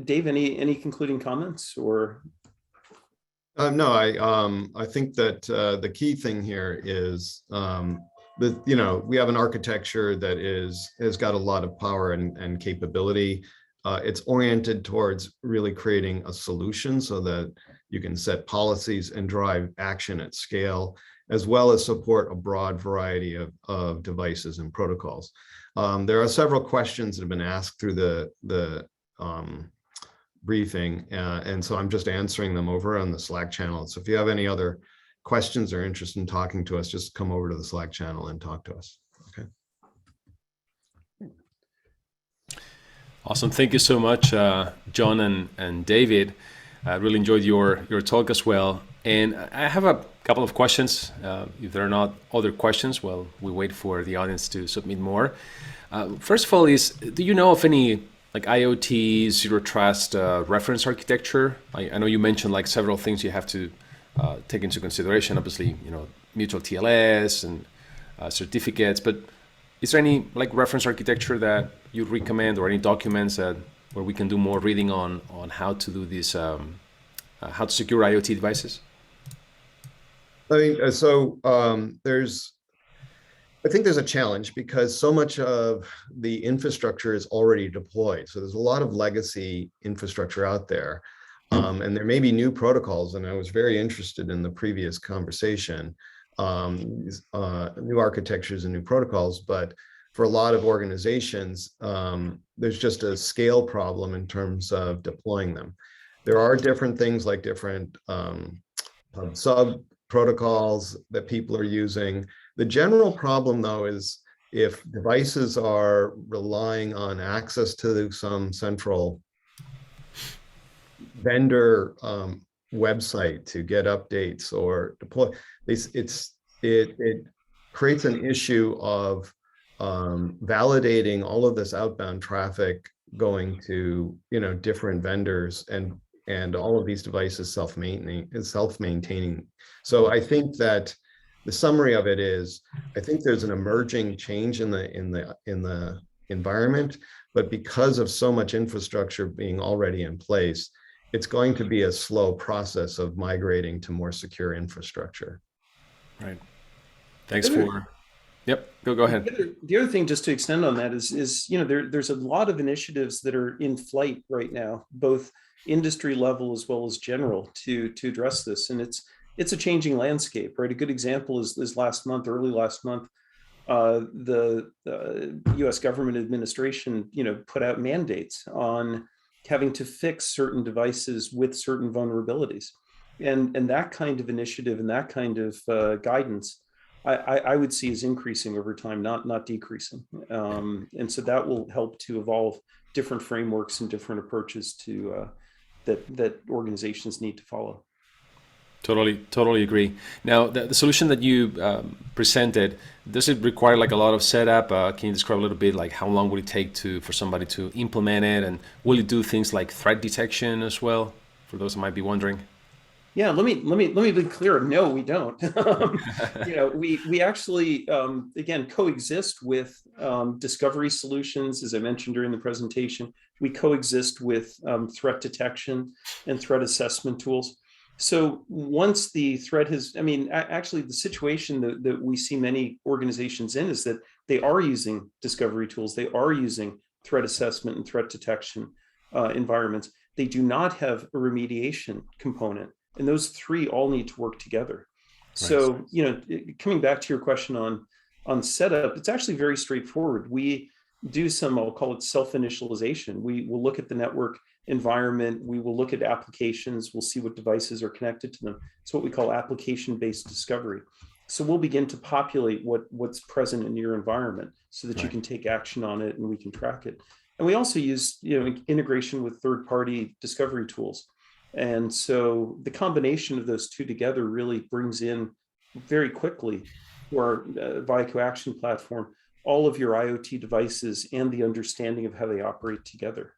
Dave, any concluding comments or? No, I think that the key thing here is we have an architecture that has got a lot of power and capability. It's oriented towards really creating a solution so that you can set policies and drive action at scale, as well as support a broad variety of devices and protocols. There are several questions that have been asked through the briefing, and so I'm just answering them over on the Slack channel. So if you have any other questions or interest in talking to us, just come over to the Slack channel and talk to us. Okay. Awesome. Thank you so much, John and David. I really enjoyed your talk as well. And I have a couple of questions. If there are not other questions, well, we wait for the audience to submit more. First of all, do you know of any like IoT zero trust reference architecture? I know you mentioned like several things you have to take into consideration. Obviously, mutual TLS and certificates, but is there any like reference architecture that you'd recommend, or any documents where we can do more reading on how to do this, how to secure IoT devices? I mean, I think there's a challenge because so much of the infrastructure is already deployed. So there's a lot of legacy infrastructure out there. And there may be new protocols, and I was very interested in the previous conversation, new architectures and new protocols, but for a lot of organizations, there's just a scale problem in terms of deploying them. There are different things like different sub protocols that people are using. The general problem, though, is if devices are relying on access to some central vendor website to get updates or deploy, it creates an issue of validating all of this outbound traffic going to different vendors, and all of these devices self-maintaining. So I think that the summary of it is, I think there's an emerging change in the environment, but because of so much infrastructure being already in place, it's going to be a slow process of migrating to more secure infrastructure. Right. Thanks for. Yep. Go ahead. The other thing, just to extend on that, is there's a lot of initiatives that are in flight right now, both industry level as well as general, to address this, and it's a changing landscape, right? A good example is early last month, the U.S. government administration, put out mandates on having to fix certain devices with certain vulnerabilities, and that kind of initiative and that kind of guidance, I would see is increasing over time, not decreasing, and so that will help to evolve different frameworks and different approaches to that organizations need to follow. Totally agree. Now, the solution that you presented, does it require like a lot of setup? Can you describe a little bit like how long would it take for somebody to implement it, and will it do things like threat detection as well? For those who might be wondering. Yeah, let me be clear. No, we don't. We actually again coexist with discovery solutions, as I mentioned during the presentation. We coexist with threat detection and threat assessment tools. So once the threat has, actually the situation that we see many organizations in is that they are using discovery tools, they are using threat assessment and threat detection environments. They do not have a remediation component, and those three all need to work together. Right. So, coming back to your question on setup, it's actually very straightforward. We do some, I'll call it self-initialization. We will look at the network environment, we will look at applications, we'll see what devices are connected to them. It's what we call application-based discovery. So we'll begin to populate what's present in your environment so that you can take action on it and we can track it. And we also use integration with third-party discovery tools. And so the combination of those two together really brings in very quickly to our VIAKOO Action Platform, all of your IoT devices and the understanding of how they operate together.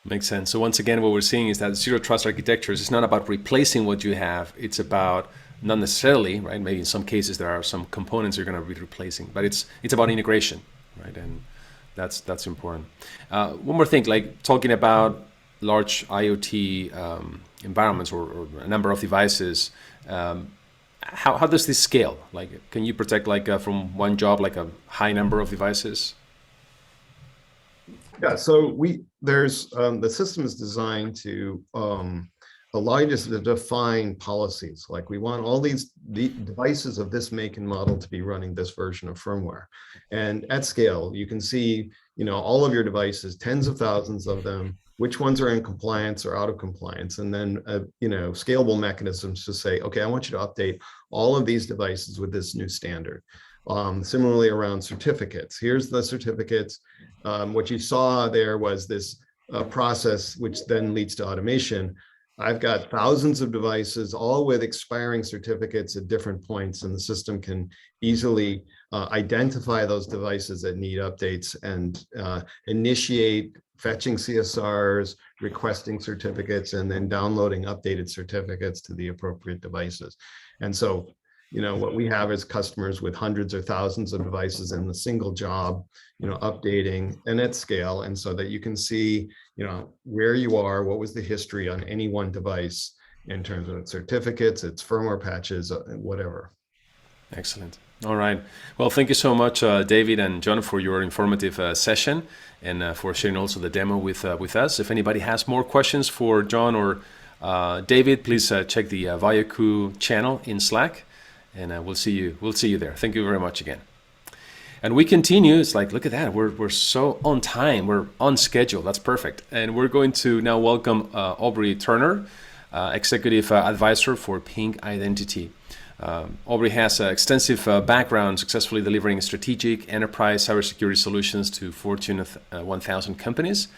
Makes sense. So once again, what we're seeing is that zero trust architectures is not about replacing what you have. It's about, not necessarily, right? Maybe in some cases there are some components you're going to be replacing, but it's about integration, right? And that's important. One more thing, like talking about large IoT environments or a number of devices. How does this scale? Like, can you protect from one job like a high number of devices? Yeah, so there's the system is designed to allow you to define policies. Like, we want all the devices of this make and model to be running this version of firmware. And at scale, you can see, all of your devices, tens of thousands of them, which ones are in compliance or out of compliance, and then scalable mechanisms to say, okay, I want you to update all of these devices with this new standard. Similarly, around certificates, here's the certificates. What you saw there was this process, which then leads to automation. I've got thousands of devices, all with expiring certificates at different points, and the system can easily identify those devices that need updates and initiate fetching CSRs, requesting certificates, and then downloading updated certificates to the appropriate devices. And so, what we have is customers with hundreds or thousands of devices in a single job, updating and at scale. And so that you can see, where you are, what was the history on any one device in terms of its certificates, its firmware patches, whatever. Excellent. All right. Well, thank you so much, David and John, for your informative session and for sharing also the demo with us. If anybody has more questions for John or David, please check the VIAKOO channel in Slack. And we'll see you there. Thank you very much again. And we continue. It's like, look at that. We're so on time. We're on schedule. That's perfect. And we're going to now welcome Aubrey Turner, Executive Advisor for PingIdentity. Aubrey has an extensive background successfully delivering strategic enterprise cybersecurity solutions to Fortune 1000 companies.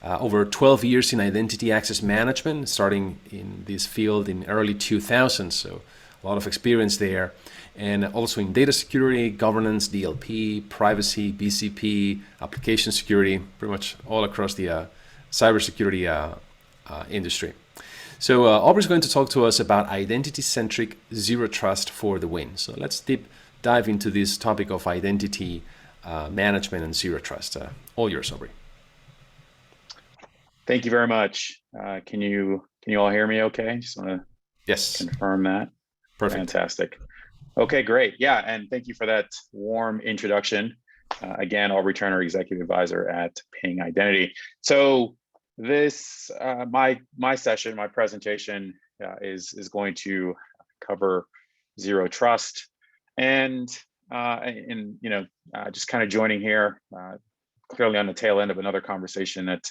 Over 12 years in identity access management, starting in this field in early 2000s. So a lot of experience there, and also in data security, governance, DLP, privacy, BCP, application security, pretty much all across the cybersecurity industry. So Aubrey's going to talk to us about identity-centric zero trust for the win. So let's deep dive into this topic of identity management and zero trust. All yours, Aubrey. Thank you very much. Can you all hear me okay? Just want to confirm that. Perfect. Fantastic. Okay, great. Yeah, and thank you for that warm introduction. Again, Aubrey Turner, Executive Advisor at PingIdentity. So this, my session, my presentation is going to cover zero trust, and just kind of joining here, clearly on the tail end of another conversation that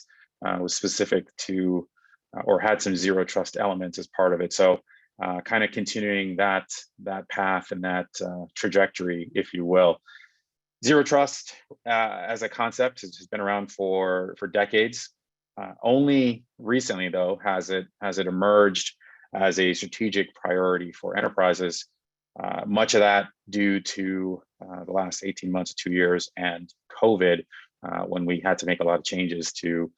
was specific to or had some zero trust elements as part of it. So kind of continuing that path and that trajectory, if you will. Zero trust as a concept has been around for decades. Only recently, though, has it emerged as a strategic priority for enterprises. Much of that due to the last 18 months, 2 years, and COVID, when we had to make a lot of changes to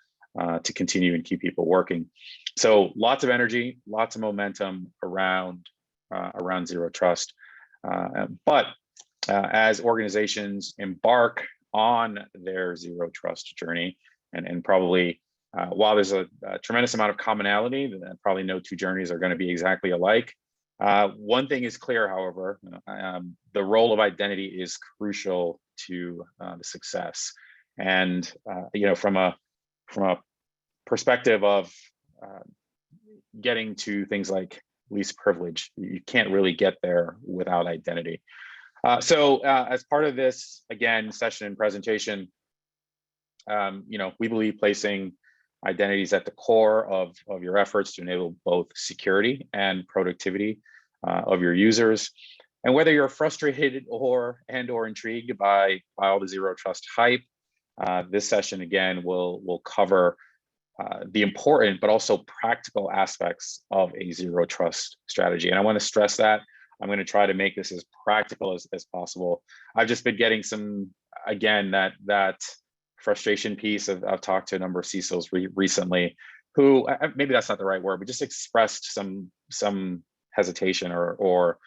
continue and keep people working. So lots of energy, lots of momentum around zero trust. But as organizations embark on their zero trust journey, and probably while there's a tremendous amount of commonality, probably no two journeys are going to be exactly alike. One thing is clear, however, the role of identity is crucial to the success. And from a perspective of getting to things like least privilege, you can't really get there without identity. So as part of this, again, session and presentation, we believe placing identities at the core of your efforts to enable both security and productivity of your users. And whether you're frustrated or intrigued by all the zero trust hype, this session again will cover the important but also practical aspects of a zero trust strategy. And I want to stress that I'm going to try to make this as practical as possible. I've just been getting some, again, that frustration piece. I've talked to a number of CISOs recently who, maybe that's not the right word, but just expressed some hesitation or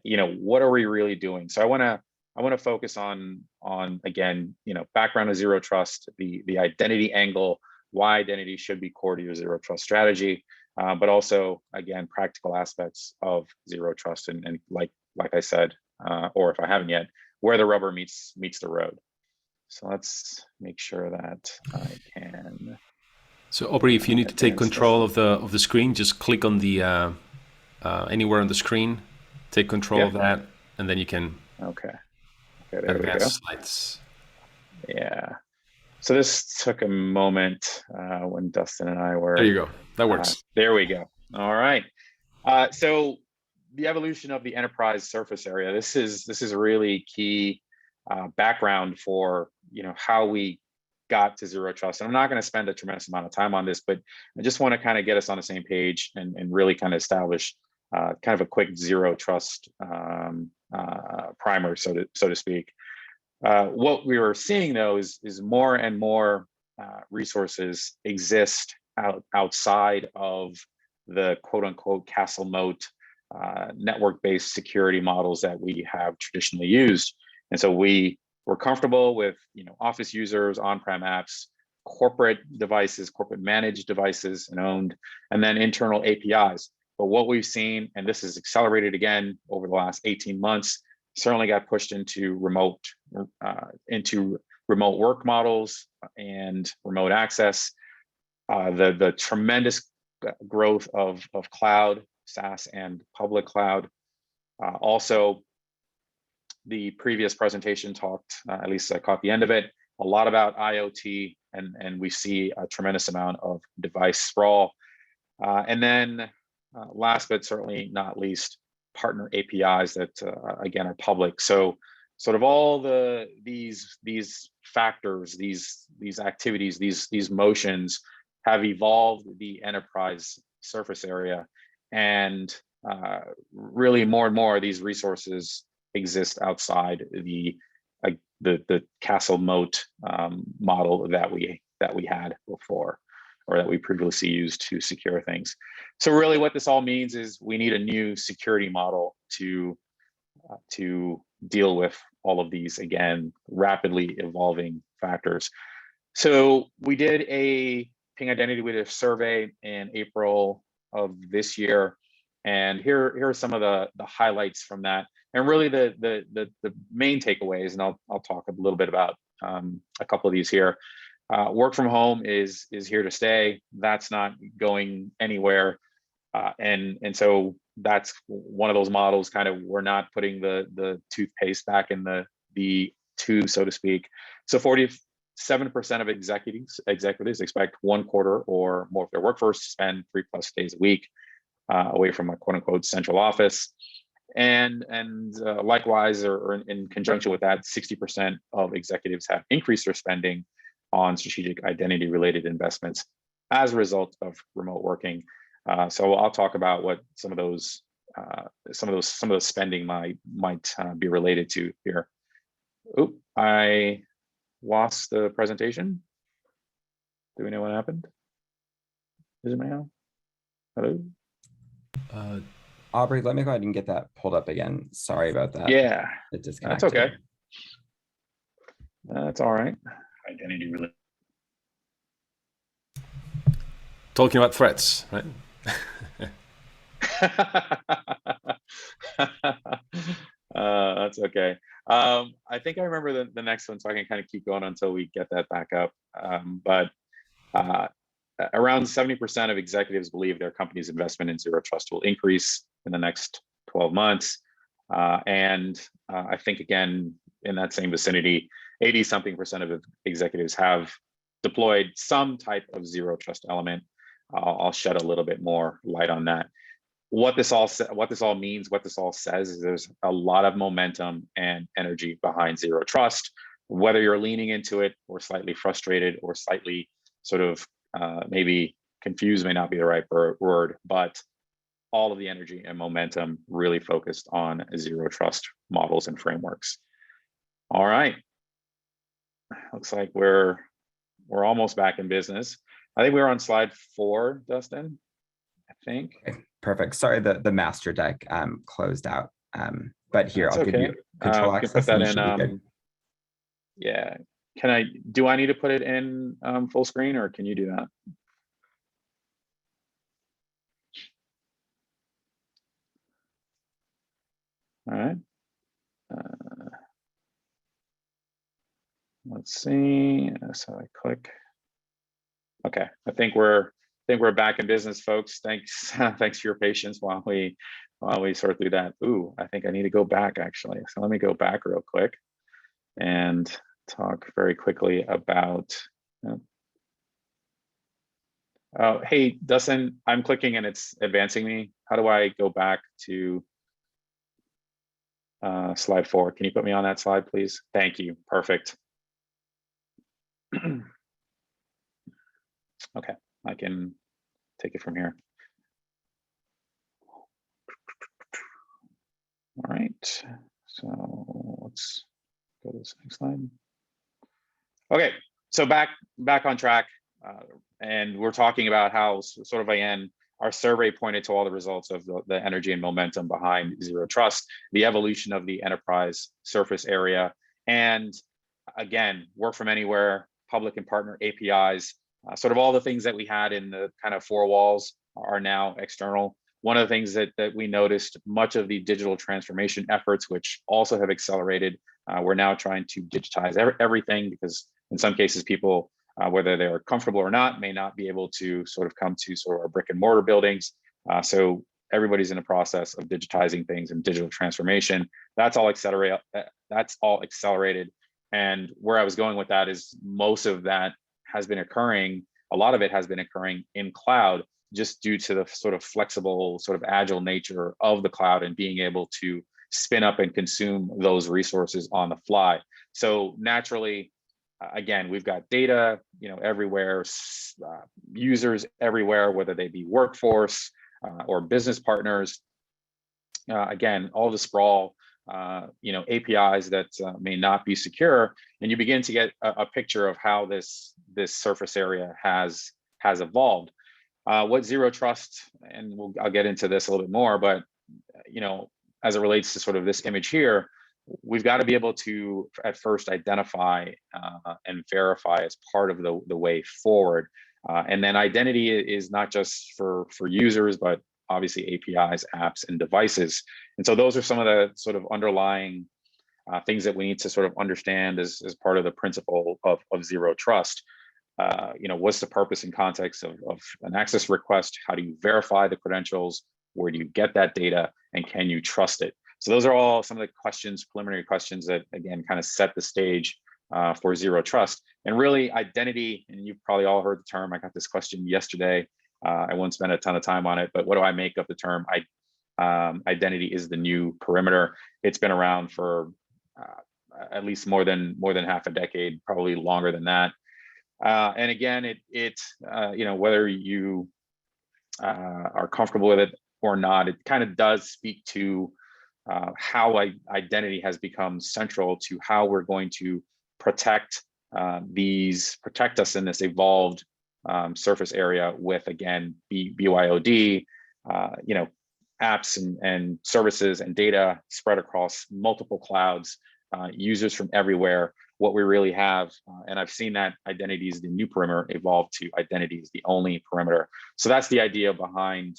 what are we really doing? So I want to focus on again, background of zero trust, the identity angle, why identity should be core to your zero trust strategy, but also again, practical aspects of zero trust, and like I said, or if I haven't yet, where the rubber meets the road. So let's make sure that I can. So Aubrey, if you need to take control of the screen, just click on the anywhere on the screen, take control of that, and then you can there we go. Slides. Yeah. So this took a moment when Dustin and I were. There you go. That works. There we go. All right. So the evolution of the enterprise surface area. This is really key background for how we got to zero trust. And I'm not going to spend a tremendous amount of time on this, but I just want to kind of get us on the same page and really kind of establish kind of a quick zero trust primer, so to speak. What we were seeing though is more and more resources exist outside of the quote unquote castle moat network-based security models that we have traditionally used. And so we're comfortable with office users, on-prem apps, corporate devices, corporate managed devices and owned, and then internal APIs. But what we've seen, and this is accelerated again over the last 18 months, certainly got pushed into remote work models and remote access. The tremendous growth of cloud, SaaS, and public cloud. Also, the previous presentation talked, at least I caught the end of it, a lot about IoT, and we see a tremendous amount of device sprawl. And then last but certainly not least, partner APIs that again are public. So sort of all these factors, these activities, these motions have evolved the enterprise surface area, and really more and more of these resources exist outside the castle moat model that we had before, or that we previously used to secure things. So really what this all means is we need a new security model to deal with all of these, again, rapidly evolving factors. So we did a PingIdentity with a survey in April of this year. And here are some of the highlights from that. And really the main takeaways, and I'll talk a little bit about a couple of these here. Work from home is here to stay. That's not going anywhere. And so that's one of those models, kind of, we're not putting the toothpaste back in the tube, so to speak. So 47% of executives expect 1 quarter or more of their workforce to spend 3+ days a week away from a quote unquote central office. And likewise, or in conjunction with that, 60% of executives have increased their spending on strategic identity related investments as a result of remote working. So I'll talk about what some of those spending might be related to here. Oop, I lost the presentation. Do we know what happened? Is it now? Hello? Aubrey, let me go ahead and get that pulled up again. Sorry about that. Yeah, it disconnected. that's okay. That's all right. Identity related. Talking about threats, right? That's okay. I think I remember the next one, so I can kind of keep going until we get that back up. But around 70% of executives believe their company's investment in zero trust will increase in the next 12 months. And I think, again, in that same vicinity, 80-something% of executives have deployed some type of zero trust element. I'll shed a little bit more light on that. What this all means, what this all says, is there's a lot of momentum and energy behind zero trust. Whether you're leaning into it, or slightly frustrated, or slightly sort of maybe confused, may not be the right word, but all of the energy and momentum really focused on zero trust models and frameworks. All right. Looks like we're almost back in business. I think we were on slide 4, Dustin, I think. Okay, perfect. Sorry, the master deck closed out. But here, That's I'll give okay. you control Can access. put that and you should be in. good. Yeah. Do I need to put it in full screen, or can you do that? All right. Let's see. So I click. Okay, I think we're back in business, folks. Thanks, thanks for your patience while we sort through that. Ooh, I think I need to go back actually. So let me go back real quick and talk very quickly about. Oh, hey, Dustin, I'm clicking and it's advancing me. How do I go back to slide 4? Can you put me on that slide, please? Thank you. Perfect. Okay, I can take it from here. All right, so let's go to this next slide. Okay, so back on track, and we're talking about how sort of again, our survey pointed to all the results of the energy and momentum behind zero trust, the evolution of the enterprise surface area, and again, work from anywhere, public and partner APIs, sort of all the things that we had in the kind of 4 walls are now external. One of the things that we noticed, much of the digital transformation efforts, which also have accelerated, we're now trying to digitize everything, because in some cases people, whether they're comfortable or not, may not be able to sort of come to sort of our brick and mortar buildings. So everybody's in the process of digitizing things and digital transformation. That's all accelerated. And where I was going with that is most of that has been occurring, a lot of it has been occurring in cloud, just due to the sort of flexible, sort of agile nature of the cloud and being able to spin up and consume those resources on the fly. So naturally, again, we've got data, everywhere, users everywhere, whether they be workforce or business partners. Again, all the sprawl, APIs that may not be secure, and you begin to get a picture of how this surface area has evolved. What zero trust, and I'll get into this a little bit more, but as it relates to sort of this image here, we've got to be able to at first identify and verify as part of the way forward. And then identity is not just for users, but obviously APIs, apps, and devices. And so those are some of the sort of underlying things that we need to sort of understand as part of the principle of zero trust. What's the purpose and context of an access request? How do you verify the credentials? Where do you get that data? And can you trust it? So those are all some of the questions, preliminary questions that, again, kind of set the stage for zero trust. And really identity, and you've probably all heard the term, I got this question yesterday. I won't spend a ton of time on it, but what do I make of the term? Identity is the new perimeter. It's been around for at least more than half a decade, probably longer than that. And again, whether you are comfortable with it or not, it kind of does speak to how identity has become central to how we're going to protect us in this evolved surface area with, again, BYOD, apps and services and data spread across multiple clouds, users from everywhere. What we really have, and I've seen that identity is the new perimeter evolve to identity is the only perimeter. So that's the idea behind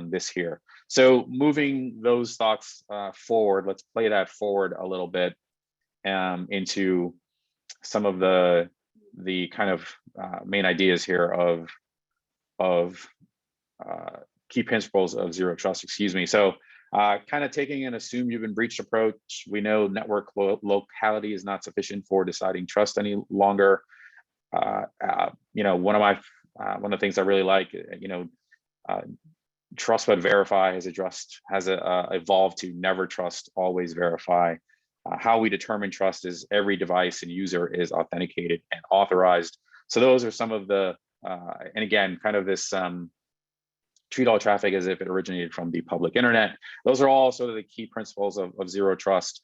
this here. So moving those thoughts forward, let's play that forward a little bit into some of the kind of main ideas here of key principles of zero trust, So kind of taking an assume you've been breached approach. We know network locality is not sufficient for deciding trust any longer. One of the things I really like, trust but verify has evolved to never trust, always verify. How we determine trust is every device and user is authenticated and authorized. So those are some of the, and again, kind of this treat all traffic as if it originated from the public internet. Those are all sort of the key principles of zero trust.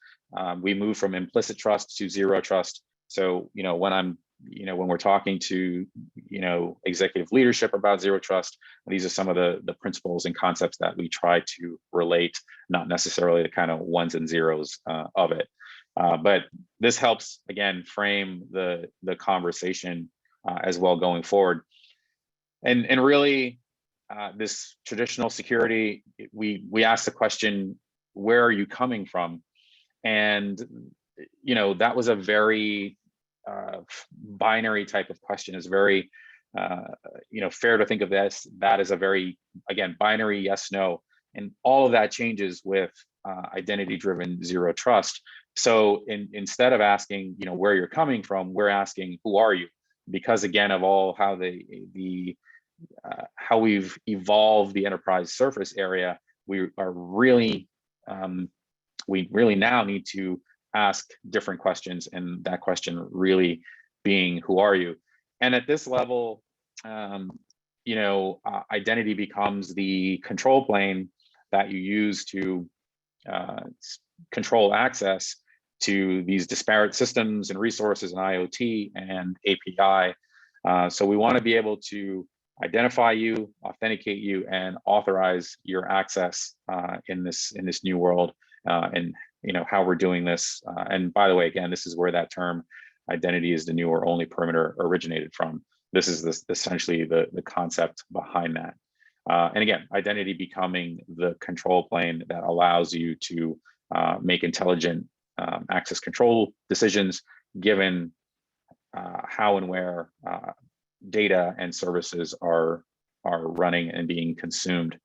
We move from implicit trust to zero trust. So, when we're talking to, executive leadership about zero trust, these are some of the principles and concepts that we try to relate, not necessarily the kind of ones and zeros of it. But this helps, again, frame the conversation as well going forward. And really, this traditional security, we ask the question, where are you coming from? And, that was a very binary type of question. Is very, fair to think of that as a very, again, binary yes, no. And all of that changes with identity-driven zero trust. So instead of asking, where you're coming from, we're asking, who are you? Because again, of all how how we've evolved the enterprise surface area, we really now need to ask different questions, and that question really being, who are you? And at this level, identity becomes the control plane that you use to control access to these disparate systems and resources and IoT and API. So we want to be able to identify you, authenticate you, and authorize your access in this new world. And how we're doing this. And by the way, again, this is where that term identity is the new or only perimeter originated from. This is essentially the concept behind that. And again, identity becoming the control plane that allows you to make intelligent access control decisions given how and where data and services are running and being consumed.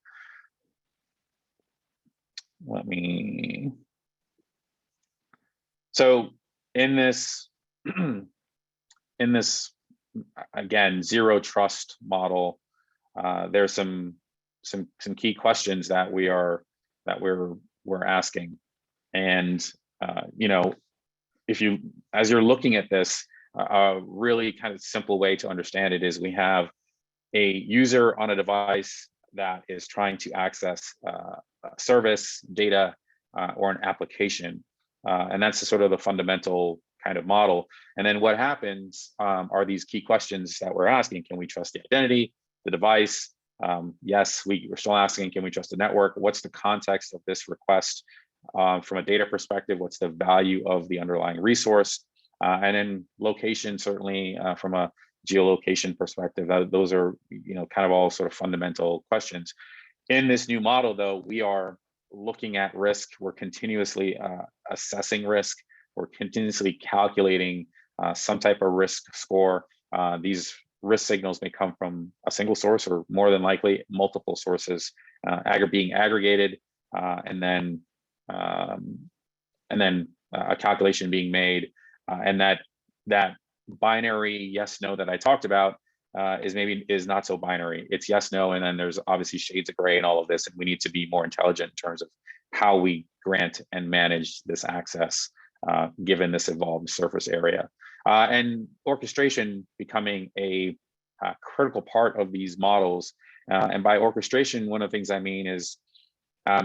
So in this again zero trust model, there's some key questions that we're asking, and as you're looking at this, a really kind of simple way to understand it is we have a user on a device that is trying to access service, data, or an application. And that's sort of the fundamental kind of model. And then what happens are these key questions that we're asking. Can we trust the identity, the device? Yes, we're still asking, can we trust the network? What's the context of this request from a data perspective? What's the value of the underlying resource? And then location, certainly from a geolocation perspective, those are kind of all sort of fundamental questions. In this new model, though, we are looking at risk. We're continuously assessing risk. We're continuously calculating some type of risk score. These risk signals may come from a single source or more than likely multiple sources being aggregated, and then a calculation being made, and that binary yes no that I talked about is not so binary. It's yes no, and then there's obviously shades of gray and all of this, and we need to be more intelligent in terms of how we grant and manage this access given this evolved surface area. And orchestration becoming a critical part of these models. And by orchestration, one of the things I mean is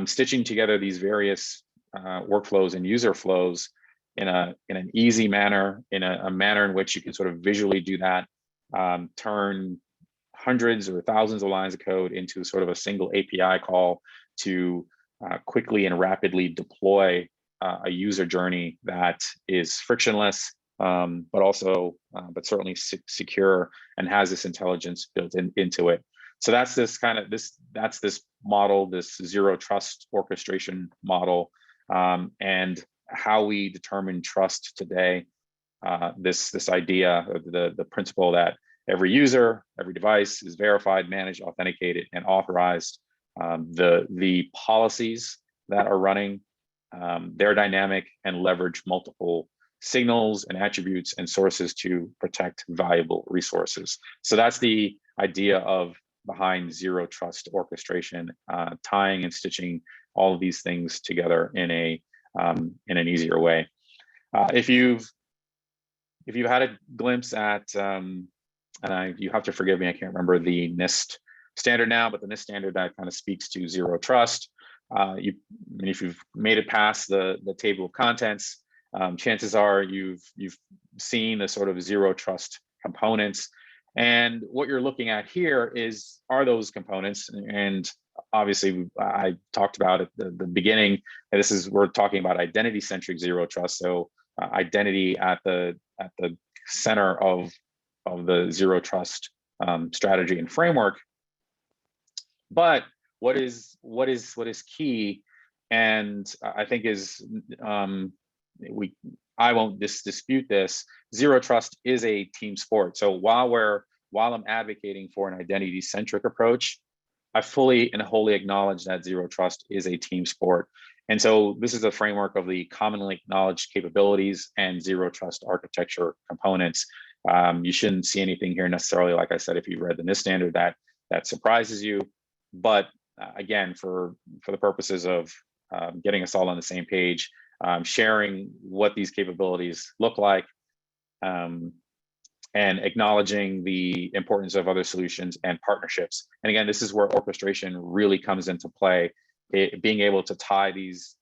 stitching together these various workflows and user flows in an easy manner, in a manner in which you can sort of visually do that, turn hundreds or thousands of lines of code into sort of a single API call to quickly and rapidly deploy a user journey that is frictionless, but certainly secure and has this intelligence built into it. So that's this model, this zero trust orchestration model, and how we determine trust today. This idea of the principle that every user, every device is verified, managed, authenticated, and authorized. The policies that are running, they're dynamic and leverage multiple signals and attributes and sources to protect valuable resources. So that's the idea behind zero trust orchestration, tying and stitching all of these things together in an easier way. If you've had a glimpse at, and you have to forgive me, I can't remember the NIST standard now, but the NIST standard that kind of speaks to zero trust. If you've made it past the table of contents, chances are you've seen the sort of zero trust components. And what you're looking at here are those components. And obviously, I talked about at the beginning, and we're talking about identity-centric zero trust. So identity at the center of the zero trust strategy and framework. But what is key, and I think I won't dispute this. Zero trust is a team sport. So while I'm advocating for an identity-centric approach, I fully and wholly acknowledge that zero trust is a team sport. And so this is a framework of the commonly acknowledged capabilities and zero trust architecture components. You shouldn't see anything here necessarily, like I said, if you read the NIST standard that surprises you. But again, for the purposes of getting us all on the same page, sharing what these capabilities look like, and acknowledging the importance of other solutions and partnerships. And again, this is where orchestration really comes into play, being able to tie these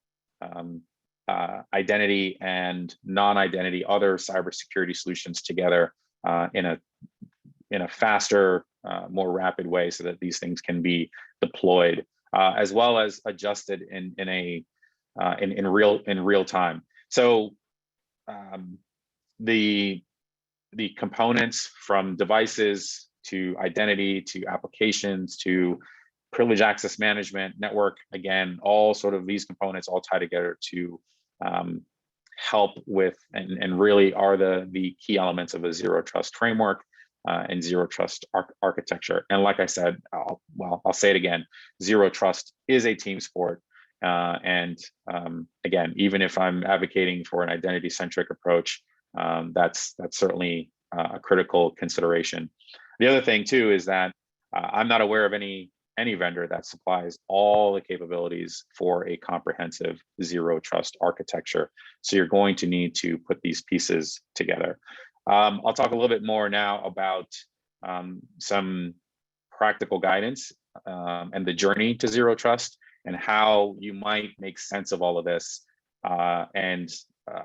identity and non-identity other cybersecurity solutions together in a faster, more rapid way, so that these things can be deployed as well as adjusted in real time. So the components, from devices to identity to applications to privilege access management, network, again, all sort of these components all tie together to help with and really are the key elements of a zero trust framework and zero trust architecture. And like I said, I'll say it again, zero trust is a team sport. Again, even if I'm advocating for an identity-centric approach, that's certainly a critical consideration. The other thing too is that I'm not aware of any vendor that supplies all the capabilities for a comprehensive zero trust architecture. So you're going to need to put these pieces together. I'll talk a little bit more now about some practical guidance and the journey to zero trust and how you might make sense of all of this and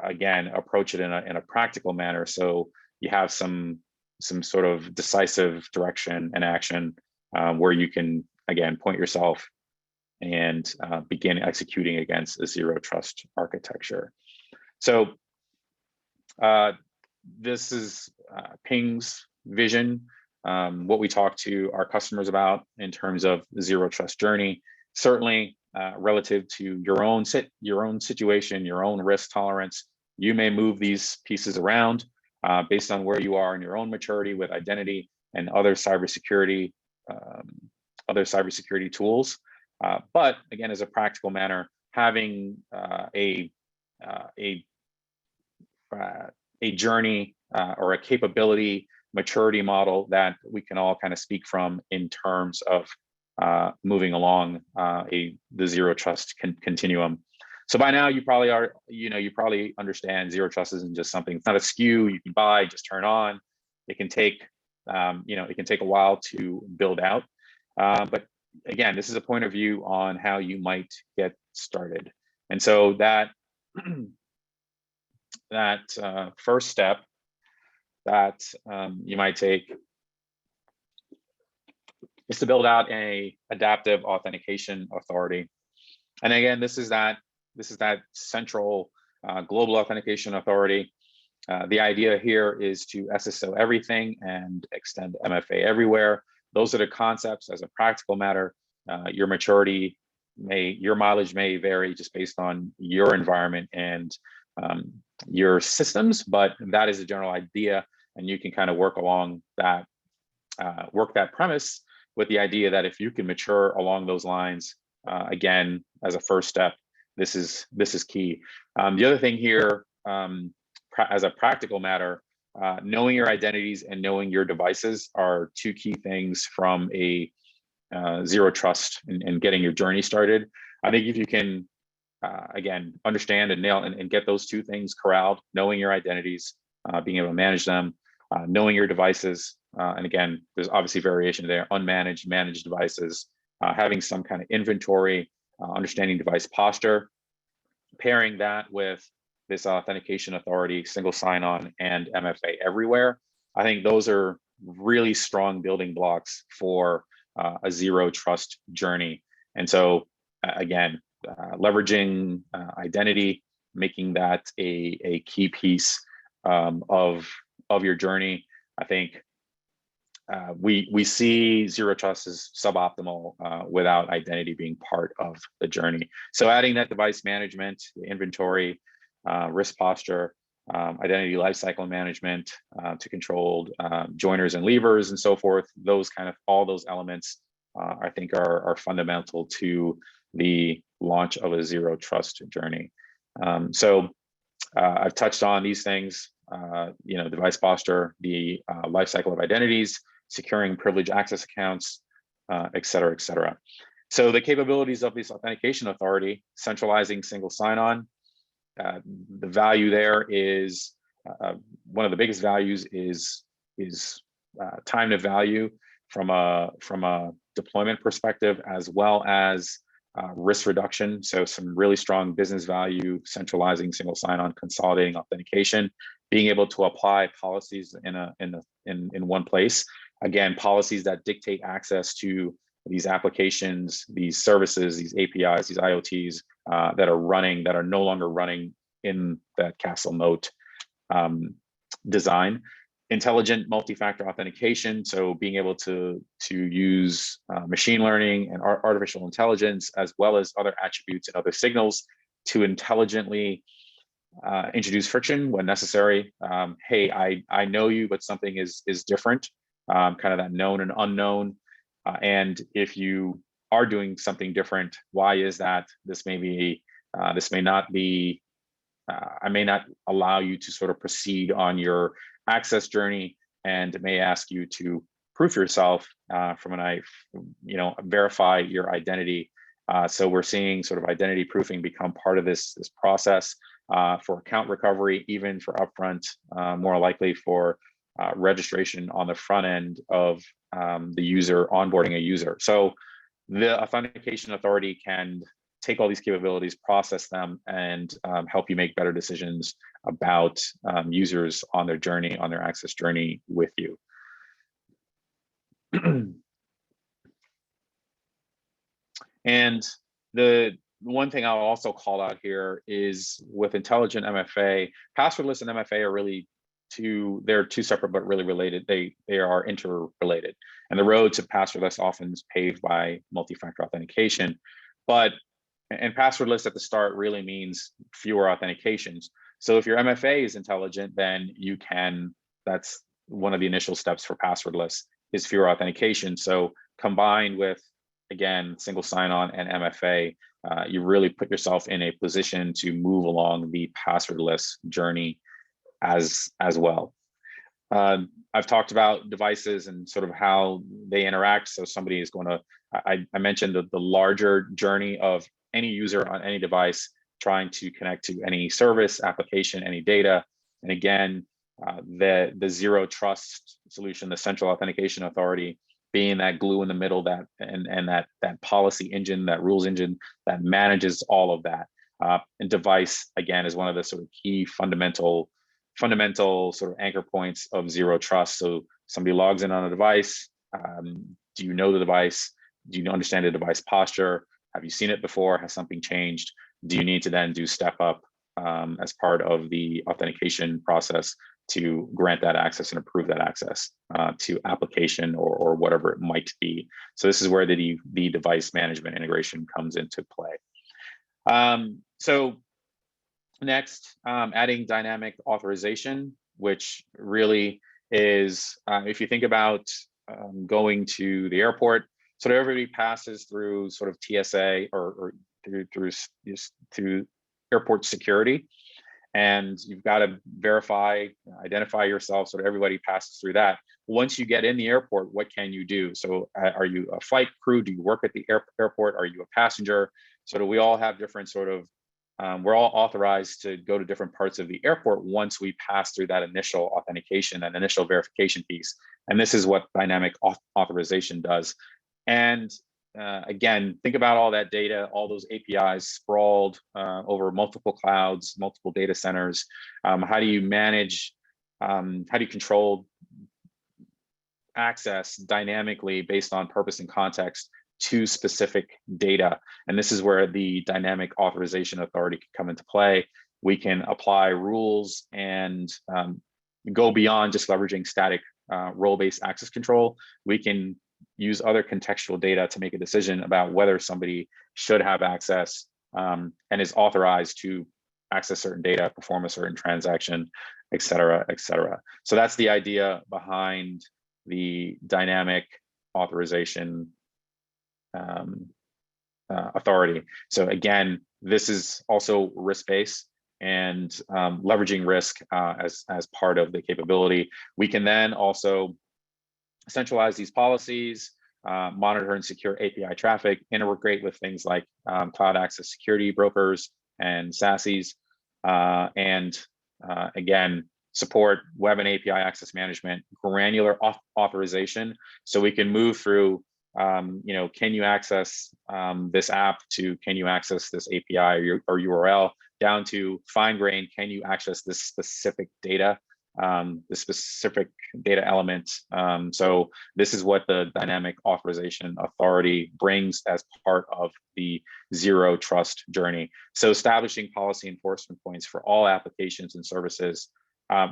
again, approach it in a practical manner, so you have some sort of decisive direction and action where you can, again, point yourself and begin executing against a zero trust architecture. So this is Ping's vision, what we talk to our customers about in terms of the zero trust journey. Certainly, relative to your own situation, your own risk tolerance, you may move these pieces around based on where you are in your own maturity with identity and other cybersecurity tools. But again, as a practical matter, having a journey or a capability maturity model that we can all kind of speak from in terms of moving along the zero trust continuum. So by now you probably understand zero trust isn't just something. It's not a SKU you can buy, just turn on. It can take a while to build out. But again, this is a point of view on how you might get started. And so that first step that you might take is to build out a adaptive authentication authority. And again, this is that central global authentication authority. The idea here is to SSO everything and extend MFA everywhere. Those are the concepts. As a practical matter, your mileage may vary just based on your environment and your systems, but that is a general idea, and you can kind of work along that, work that premise with the idea that if you can mature along those lines, again, as a first step, this is key. The other thing here, as a practical matter, knowing your identities and knowing your devices are two key things from a zero trust and getting your journey started. I think if you can, again, understand and nail and get those two things corralled, knowing your identities, being able to manage them, knowing your devices. And again, there's obviously variation there, unmanaged, managed devices, having some kind of inventory, understanding device posture, pairing that with this authentication authority, single sign-on, and MFA everywhere. I think those are really strong building blocks for a zero trust journey. And so again, leveraging identity, making that a key piece of your journey. I think we see zero trust as suboptimal without identity being part of the journey. So adding that device management, the inventory, risk posture, identity lifecycle management to control joiners and leavers and so forth, those kind of, all those elements I think are fundamental to the launch of a zero trust journey. So I've touched on these things, device posture, the lifecycle of identities, securing privileged access accounts, et cetera, et cetera. So the capabilities of this authentication authority, centralizing single sign-on, the value there is, one of the biggest values is time to value from a deployment perspective, as well as risk reduction. So some really strong business value, centralizing single sign-on, consolidating authentication, being able to apply policies in one place. Again, policies that dictate access to these applications, these services, these APIs, these IoTs that are running, that are no longer running in that castle moat design. Intelligent multi-factor authentication, so being able to use machine learning and artificial intelligence, as well as other attributes and other signals to intelligently introduce friction when necessary. Hey, I know you, but something is different, kind of that known and unknown. And if you are doing something different, why is that? This may not be, I may not allow you to sort of proceed on your access journey, and may ask you to proof yourself verify your identity. So we're seeing sort of identity proofing become part of this process for account recovery, even for upfront, more likely for registration on the front end of the user onboarding a user. So the authentication authority can take all these capabilities, process them, and help you make better decisions about users on their journey, on their access journey with you. And the one thing I'll also call out here is with intelligent MFA, passwordless and MFA are really they're two separate but really related. They are interrelated. And the road to passwordless often is paved by multi-factor authentication. And passwordless at the start really means fewer authentications. So if your MFA is intelligent, then that's one of the initial steps for passwordless is fewer authentication. So combined with, again, single sign-on and MFA, you really put yourself in a position to move along the passwordless journey as well. I've talked about devices and sort of how they interact. So somebody is going to, I mentioned the larger journey of any user on any device trying to connect to any service, application, any data. And again, the zero trust solution, the central authentication authority, being that glue in the middle, that policy engine, that rules engine that manages all of that. And device, again, is one of the sort of key fundamental sort of anchor points of zero trust. So somebody logs in on a device. Do you know the device? Do you understand the device posture? Have you seen it before? Has something changed? Do you need to then do step up as part of the authentication process to grant that access and approve that access to application or whatever it might be? So this is where the device management integration comes into play. So next, adding dynamic authorization, which really is, if you think about going to the airport, so everybody passes through sort of TSA or through airport security, and you've got to identify yourself. So everybody passes through that. Once you get in the airport, what can you do? So are you a flight crew? Do you work at the airport? Are you a passenger? So do we all have different sort of we're all authorized to go to different parts of the airport once we pass through that initial authentication, that initial verification piece. And this is what dynamic authorization does. And again, think about all that data, all those APIs sprawled over multiple clouds, multiple data centers. How do you manage, how do you control access dynamically based on purpose and context to specific data? And this is where the dynamic authorization authority can come into play. We can apply rules and go beyond just leveraging static role-based access control. We can use other contextual data to make a decision about whether somebody should have access and is authorized to access certain data, perform a certain transaction, et cetera, et cetera. So that's the idea behind the dynamic authorization authority. So again, this is also risk-based and leveraging risk as part of the capability. We can then also centralize these policies, monitor and secure API traffic, integrate with things like cloud access security brokers and SASEs, and again, support web and API access management, granular authorization. So we can move through, can you access this app to can you access this API or URL down to fine grain, can you access this specific data, the specific data element. So this is what the dynamic authorization authority brings as part of the zero trust journey. So establishing policy enforcement points for all applications and services,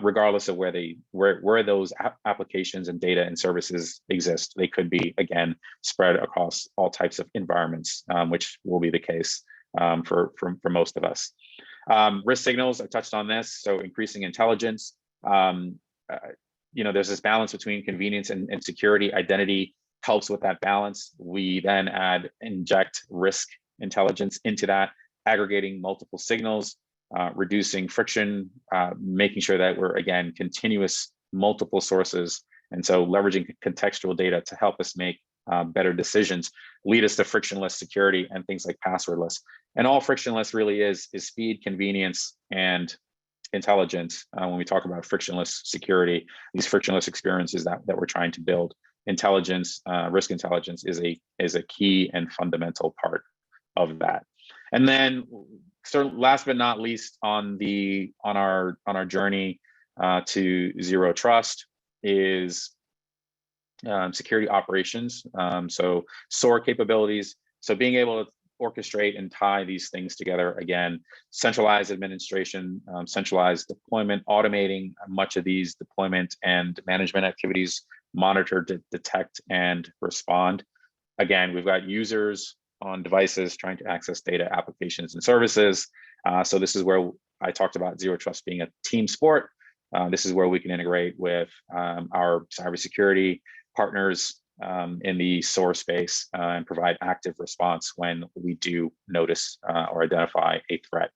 regardless of where those applications and data and services exist. They could be, again, spread across all types of environments, which will be the case for most of us. Risk signals, I touched on this, so increasing intelligence. There's this balance between convenience and security. Identity helps with that balance. We then inject risk intelligence into that, aggregating multiple signals, reducing friction, making sure that we're, again, continuous multiple sources. And so leveraging contextual data to help us make better decisions, lead us to frictionless security and things like passwordless. And all frictionless really is speed, convenience, and intelligence. When we talk about frictionless security, these frictionless experiences that we're trying to build, intelligence, risk intelligence is a key and fundamental part of that. And then, last but not least, on our journey to zero trust is security operations. So SOAR capabilities. So being able to orchestrate and tie these things together, again, centralized administration, centralized deployment, automating much of these deployment and management activities, monitor, detect, and respond. Again, we've got users on devices trying to access data, applications, and services. So this is where I talked about zero trust being a team sport. This is where we can integrate with our cybersecurity partners in the SOAR space and provide active response when we do notice or identify a threat.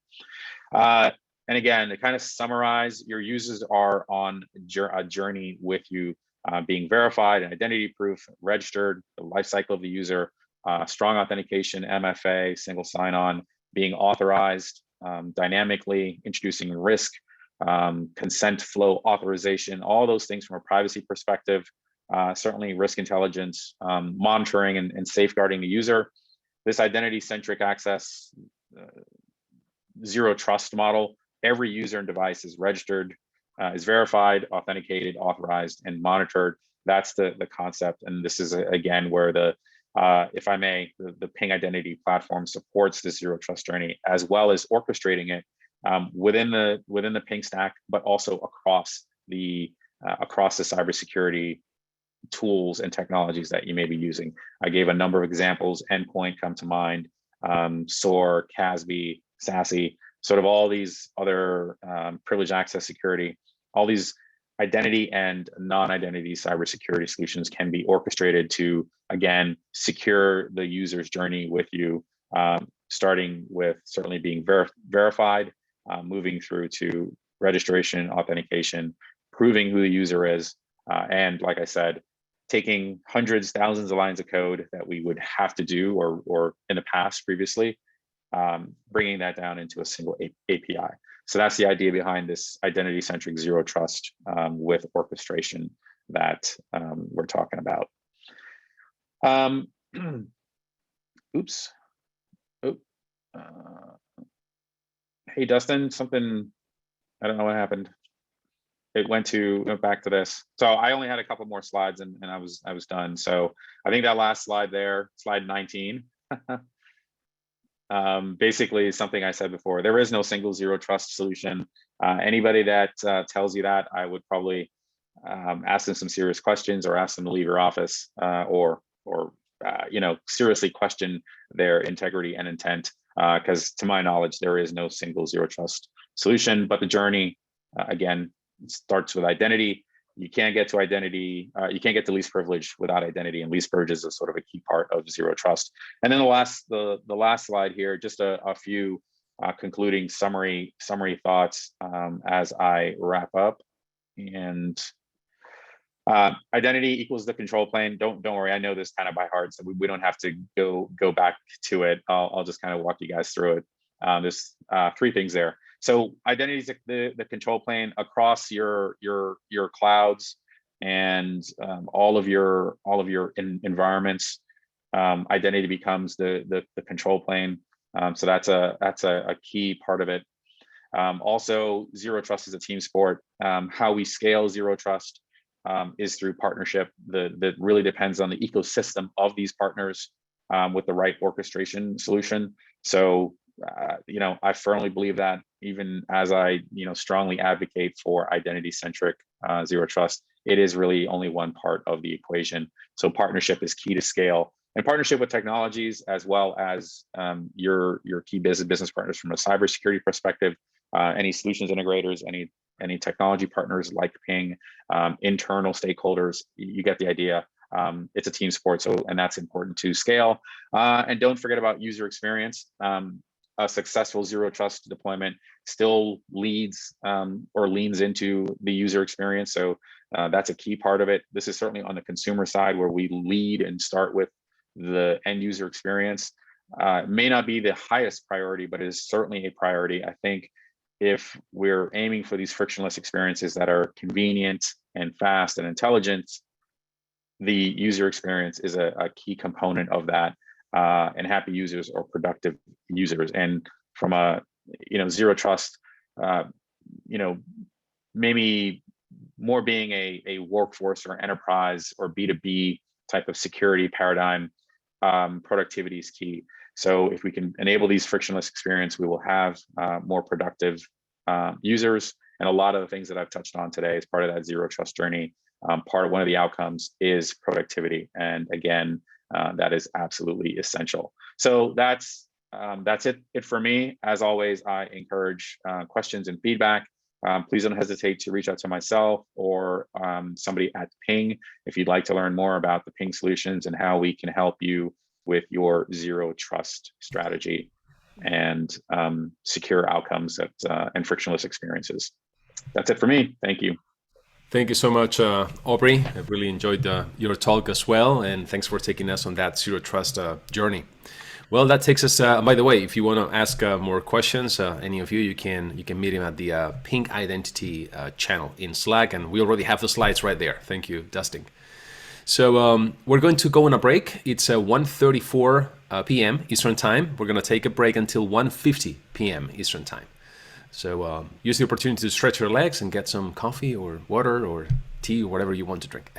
And again, to kind of summarize, your users are on a journey with you, being verified and identity proof, registered, the life cycle of the user, strong authentication, MFA, single sign-on, being authorized dynamically, introducing risk, consent flow authorization, all those things from a privacy perspective. Certainly risk intelligence, monitoring and safeguarding the user. This identity-centric access, zero trust model, every user and device is registered, is verified, authenticated, authorized, and monitored. That's the concept. And this is, again, where if I may, the PingIdentity platform supports this zero trust journey, as well as orchestrating it within the Ping stack, but also across the cybersecurity tools and technologies that you may be using. I gave a number of examples. Endpoint come to mind, SOAR, CASB, SASE, sort of all these other privileged access security, all these identity and non-identity cybersecurity solutions can be orchestrated to, again, secure the user's journey with you, starting with certainly being verified, moving through to registration, authentication, proving who the user is, and like I said, taking hundreds, thousands of lines of code that we would have to do or in the past previously, bringing that down into a single API. So that's the idea behind this identity-centric zero trust with orchestration that we're talking about. Oops. Oh. Hey, Dustin, something, I don't know what happened. It went back to this. So I only had a couple more slides and I was done. So I think that last slide there, slide 19, basically something I said before. There is no single zero trust solution. Anybody that tells you that, I would probably ask them some serious questions or ask them to leave your office or seriously question their integrity and intent. Because to my knowledge, there is no single zero trust solution, but the journey, again, starts with identity. You can't get to identity, you can't get to least privilege without identity, and least privilege is a sort of a key part of zero trust. And then the last slide here, just a few concluding summary thoughts as I wrap up. And identity equals the control plane. Don't worry, I know this kind of by heart, so we don't have to go back to it. I'll just kind of walk you guys through it. There's three things there. So identity is the control plane across your clouds and all of your environments. Identity becomes the control plane. So that's a key part of it. Also, zero trust is a team sport. How we scale zero trust is through partnership. That really depends on the ecosystem of these partners with the right orchestration solution. So I firmly believe that, even as I strongly advocate for identity-centric zero trust, it is really only one part of the equation. So partnership is key to scale, and partnership with technologies as well as your key business partners from a cybersecurity perspective, any solutions integrators, any technology partners like Ping, internal stakeholders. You get the idea. It's a team sport, and that's important to scale. And don't forget about user experience. A successful zero trust deployment still leads or leans into the user experience. So that's a key part of it. This is certainly on the consumer side, where we lead and start with the end user experience. It may not be the highest priority, but it is certainly a priority. I think if we're aiming for these frictionless experiences that are convenient and fast and intelligent, the user experience is a key component of that. And happy users or productive users. And from a zero trust, maybe more being a workforce or enterprise or B2B type of security paradigm, productivity is key. So if we can enable these frictionless experience, we will have more productive users. And a lot of the things that I've touched on today as part of that zero trust journey, one of the outcomes is productivity. And again, that is absolutely essential. So that's it for me. As always, I encourage questions and feedback. Please don't hesitate to reach out to myself or somebody at Ping if you'd like to learn more about the Ping solutions and how we can help you with your zero trust strategy and secure outcomes and frictionless experiences. That's it for me. Thank you. Thank you so much, Aubrey. I really enjoyed your talk as well, and thanks for taking us on that zero trust journey. Well, that takes us. By the way, if you want to ask more questions, any of you, you can meet him at the PingIdentity channel in Slack, and we already have the slides right there. Thank you, Dustin. So we're going to go on a break. It's 1:34 p.m. Eastern Time. We're going to take a break until 1:50 p.m. Eastern Time. So use the opportunity to stretch your legs and get some coffee or water or tea or whatever you want to drink.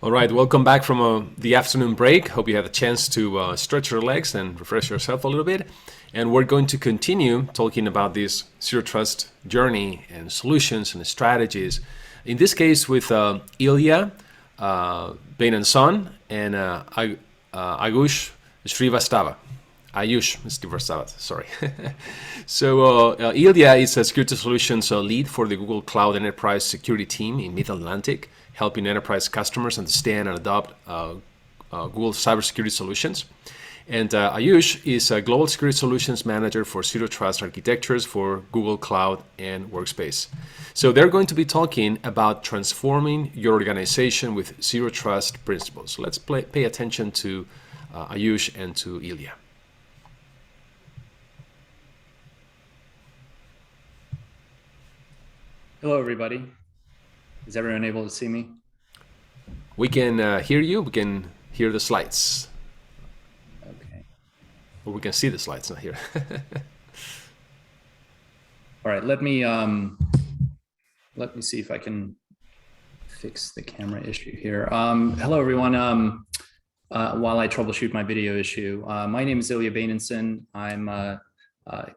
All right, welcome back from the afternoon break. Hope you had a chance to stretch your legs and refresh yourself a little bit. And we're going to continue talking about this zero trust journey and solutions and strategies. In this case, with Ilya Bain and Son and Ayush Srivastava. Sorry. So Ilya is a security solutions lead for the Google Cloud Enterprise Security Team in Mid-Atlantic, helping enterprise customers understand and adopt Google cybersecurity solutions. And Ayush is a Global Security Solutions Manager for Zero Trust Architectures for Google Cloud and Workspace. So they're going to be talking about transforming your organization with Zero Trust principles. So let's pay attention to Ayush and to Ilya. Hello, everybody. Is everyone able to see me? We can hear you. We can hear the slides. Okay. Or we can see the slides, not here. All right. Let me see if I can fix the camera issue here. Hello, everyone. While I troubleshoot my video issue, my name is Ilya Bainenson. I'm a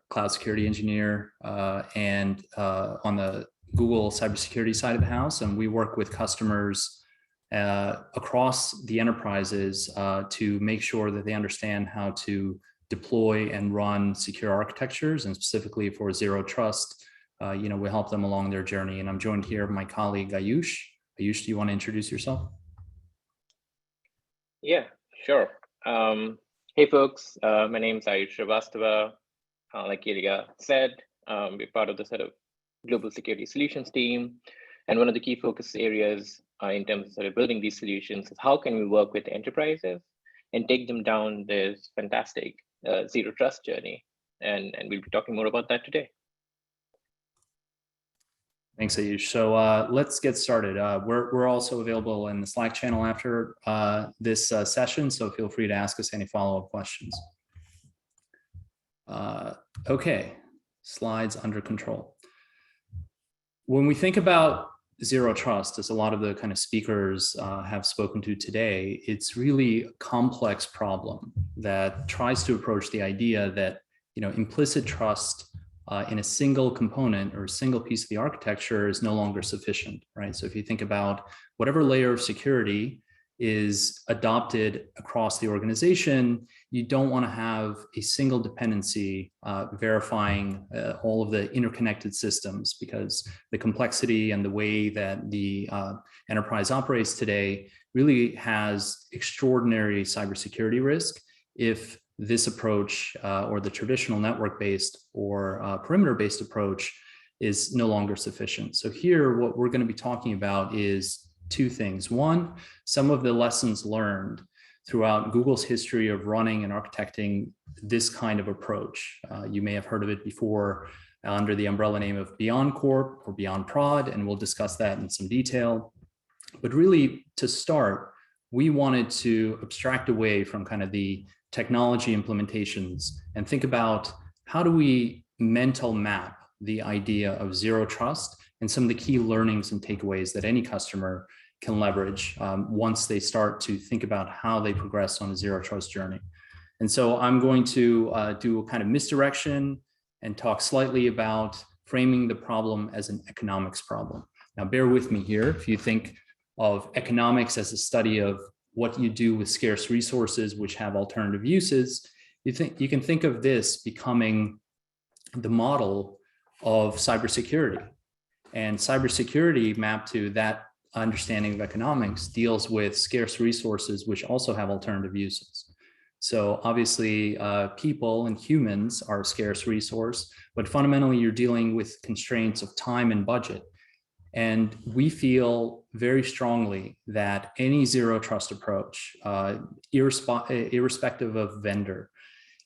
cloud security engineer and on the Google cybersecurity side of the house, and we work with customers across the enterprises to make sure that they understand how to deploy and run secure architectures, and specifically for zero trust. We help them along their journey. And I'm joined here by my colleague Ayush. Ayush, do you want to introduce yourself? Yeah, sure. Hey, folks. My name is Ayush Srivastava. Like Ilya said, we're part of the sort of Global Security Solutions team. And one of the key focus areas in terms of sort of building these solutions is how can we work with enterprises and take them down this fantastic zero trust journey. And we'll be talking more about that today. Thanks, Ayush. So let's get started. We're also available in the Slack channel after this session, so feel free to ask us any follow-up questions. Okay, slides under control. When we think about zero trust, as a lot of the kind of speakers have spoken to today, it's really a complex problem that tries to approach the idea that implicit trust in a single component or a single piece of the architecture is no longer sufficient, right? So if you think about whatever layer of security is adopted across the organization, you don't want to have a single dependency verifying all of the interconnected systems, because the complexity and the way that the enterprise operates today really has extraordinary cybersecurity risk if this approach or the traditional network-based or perimeter-based approach is no longer sufficient. So here, what we're going to be talking about is two things. One, some of the lessons learned throughout Google's history of running and architecting this kind of approach. You may have heard of it before under the umbrella name of Beyond Corp or Beyond Prod, and we'll discuss that in some detail. But really, to start, we wanted to abstract away from kind of the technology implementations and think about how do we mental map the idea of zero trust and some of the key learnings and takeaways that any customer can leverage once they start to think about how they progress on a zero trust journey. And so I'm going to do a kind of misdirection and talk slightly about framing the problem as an economics problem. Now, bear with me here. If you think of economics as a study of what you do with scarce resources which have alternative uses, you can think of this becoming the model of cybersecurity. And cybersecurity mapped to that understanding of economics deals with scarce resources which also have alternative uses. So obviously people and humans are a scarce resource, but fundamentally you're dealing with constraints of time and budget. And we feel very strongly that any zero trust approach, irrespective of vendor,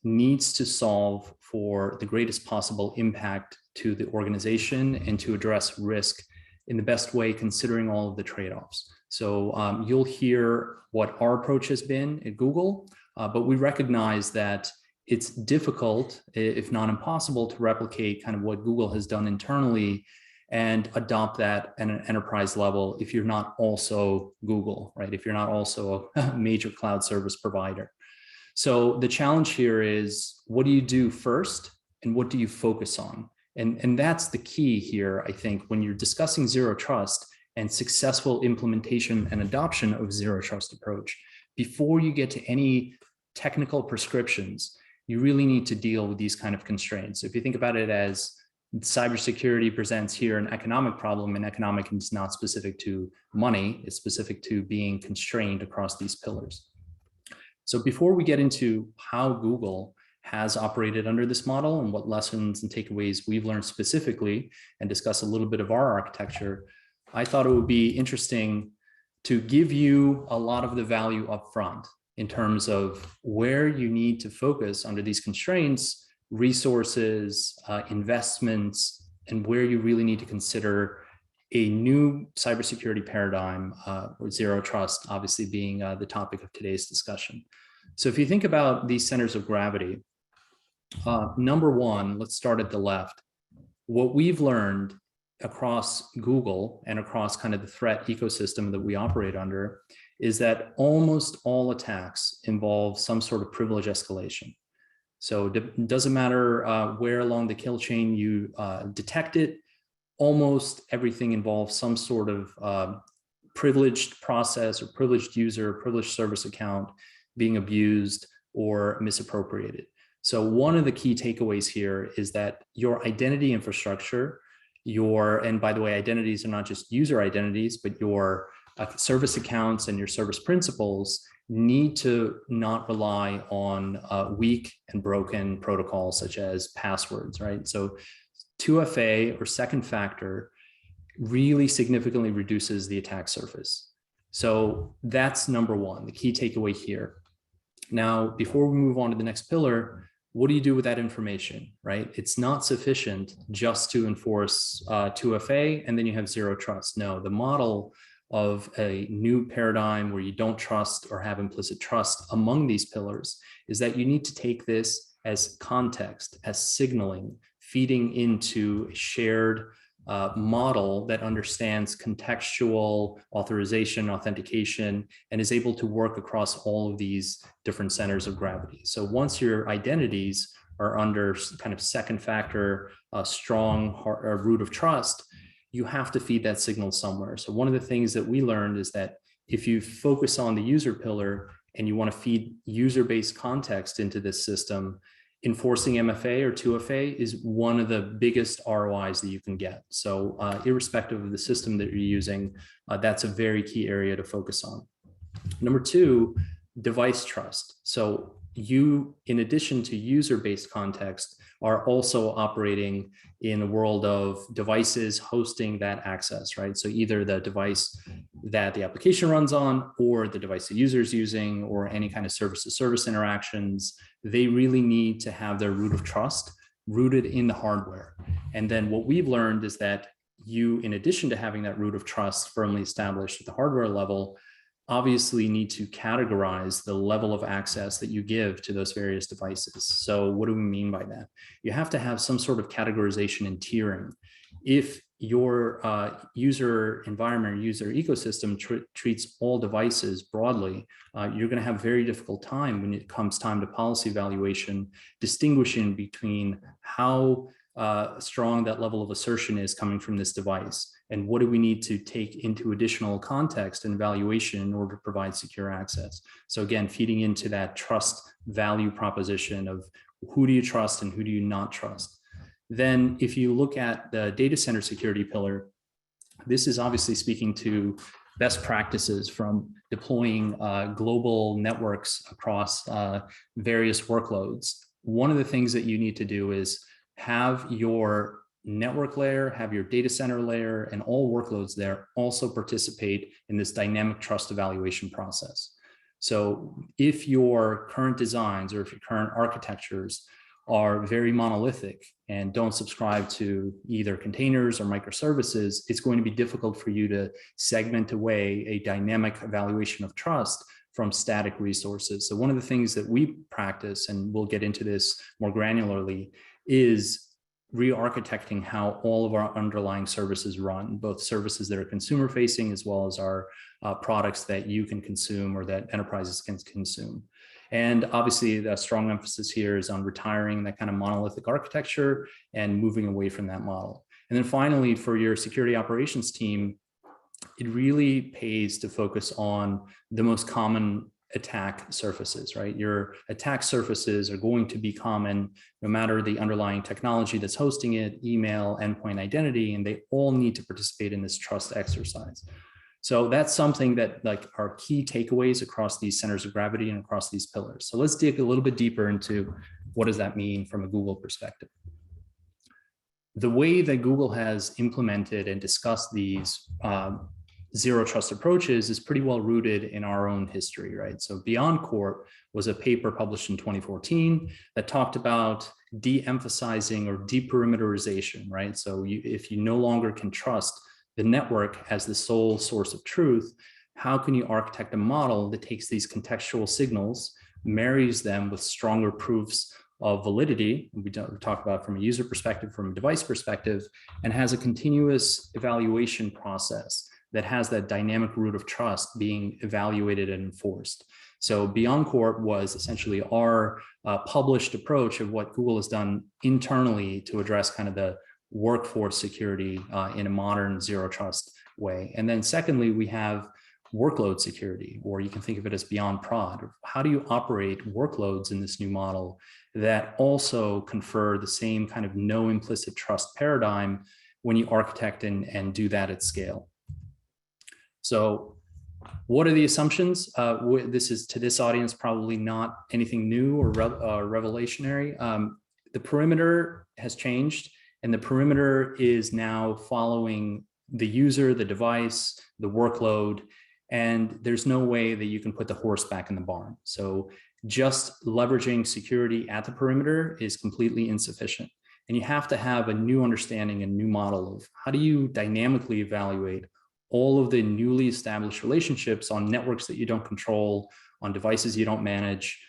needs to solve for the greatest possible impact to the organization and to address risk in the best way, considering all of the trade-offs. So you'll hear what our approach has been at Google, but we recognize that it's difficult, if not impossible, to replicate kind of what Google has done internally and adopt that at an enterprise level if you're not also Google, right? If you're not also a major cloud service provider. So the challenge here is, what do you do first and what do you focus on? And that's the key here, I think, when you're discussing zero trust and successful implementation and adoption of zero trust approach. Before you get to any technical prescriptions, you really need to deal with these kind of constraints. So if you think about it as cybersecurity presents here an economic problem, and economic is not specific to money, it's specific to being constrained across these pillars. So before we get into how Google has operated under this model and what lessons and takeaways we've learned specifically, and discuss a little bit of our architecture, I thought it would be interesting to give you a lot of the value up front in terms of where you need to focus under these constraints, resources, investments, and where you really need to consider a new cybersecurity paradigm, or zero trust, obviously being the topic of today's discussion. So if you think about these centers of gravity, number one, let's start at the left. What we've learned across Google and across kind of the threat ecosystem that we operate under is that almost all attacks involve some sort of privilege escalation. So it doesn't matter where along the kill chain you detect it, almost everything involves some sort of privileged process or privileged user, privileged service account being abused or misappropriated. So one of the key takeaways here is that your identity infrastructure, and by the way, identities are not just user identities, but your service accounts and your service principals need to not rely on weak and broken protocols such as passwords, right? So 2FA or second factor really significantly reduces the attack surface. So that's number one, the key takeaway here. Now, before we move on to the next pillar, what do you do with that information, right? It's not sufficient just to enforce 2FA and then you have zero trust. No, the model of a new paradigm where you don't trust or have implicit trust among these pillars is that you need to take this as context, as signaling, feeding into a shared model that understands contextual authorization, authentication, and is able to work across all of these different centers of gravity. So once your identities are under kind of second factor, strong root of trust, you have to feed that signal somewhere. So one of the things that we learned is that if you focus on the user pillar and you want to feed user-based context into this system, enforcing MFA or 2FA is one of the biggest ROIs that you can get. So irrespective of the system that you're using, that's a very key area to focus on. Number two, device trust. So you, in addition to user-based context, are also operating in a world of devices hosting that access, right? So either the device that the application runs on or the device the user is using or any kind of service-to-service interactions, they really need to have their root of trust rooted in the hardware. And then what we've learned is that you, in addition to having that root of trust firmly established at the hardware level, obviously need to categorize the level of access that you give to those various devices. So what do we mean by that? You have to have some sort of categorization and tiering. If your user environment or user ecosystem treats all devices broadly, you're going to have a very difficult time when it comes time to policy evaluation, distinguishing between how strong that level of assertion is coming from this device and what do we need to take into additional context and evaluation in order to provide secure access. So again, feeding into that trust value proposition of who do you trust and who do you not trust. Then if you look at the data center security pillar, this is obviously speaking to best practices from deploying global networks across various workloads. One of the things that you need to do is have your network layer, have your data center layer, and all workloads there also participate in this dynamic trust evaluation process. So if your current designs or if your current architectures are very monolithic and don't subscribe to either containers or microservices, it's going to be difficult for you to segment away a dynamic evaluation of trust from static resources. So one of the things that we practice, and we'll get into this more granularly, is re-architecting how all of our underlying services run, both services that are consumer facing as well as our products that you can consume or that enterprises can consume. And obviously the strong emphasis here is on retiring that kind of monolithic architecture and moving away from that model. And then finally, for your security operations team, it really pays to focus on the most common attack surfaces, right? Your attack surfaces are going to be common no matter the underlying technology that's hosting it, email, endpoint identity, and they all need to participate in this trust exercise. So that's something that like are key takeaways across these centers of gravity and across these pillars. So let's dig a little bit deeper into what does that mean from a Google perspective. The way that Google has implemented and discussed these zero trust approaches is pretty well rooted in our own history, right? So Beyond Corp was a paper published in 2014 that talked about de-emphasizing or deperimeterization, right? So if you no longer can trust the network as the sole source of truth, how can you architect a model that takes these contextual signals, marries them with stronger proofs of validity, we talk about from a user perspective, from a device perspective, and has a continuous evaluation process that has that dynamic root of trust being evaluated and enforced. So Beyond Corp was essentially our published approach of what Google has done internally to address kind of the workforce security in a modern zero trust way. And then secondly, we have workload security, or you can think of it as Beyond Prod. How do you operate workloads in this new model that also confer the same kind of no implicit trust paradigm when you architect and do that at scale? So what are the assumptions? This is to this audience probably not anything new or revelationary. The perimeter has changed, and the perimeter is now following the user, the device, the workload, and there's no way that you can put the horse back in the barn. So just leveraging security at the perimeter is completely insufficient. And you have to have a new understanding and new model of how do you dynamically evaluate all of the newly established relationships on networks that you don't control, on devices you don't manage,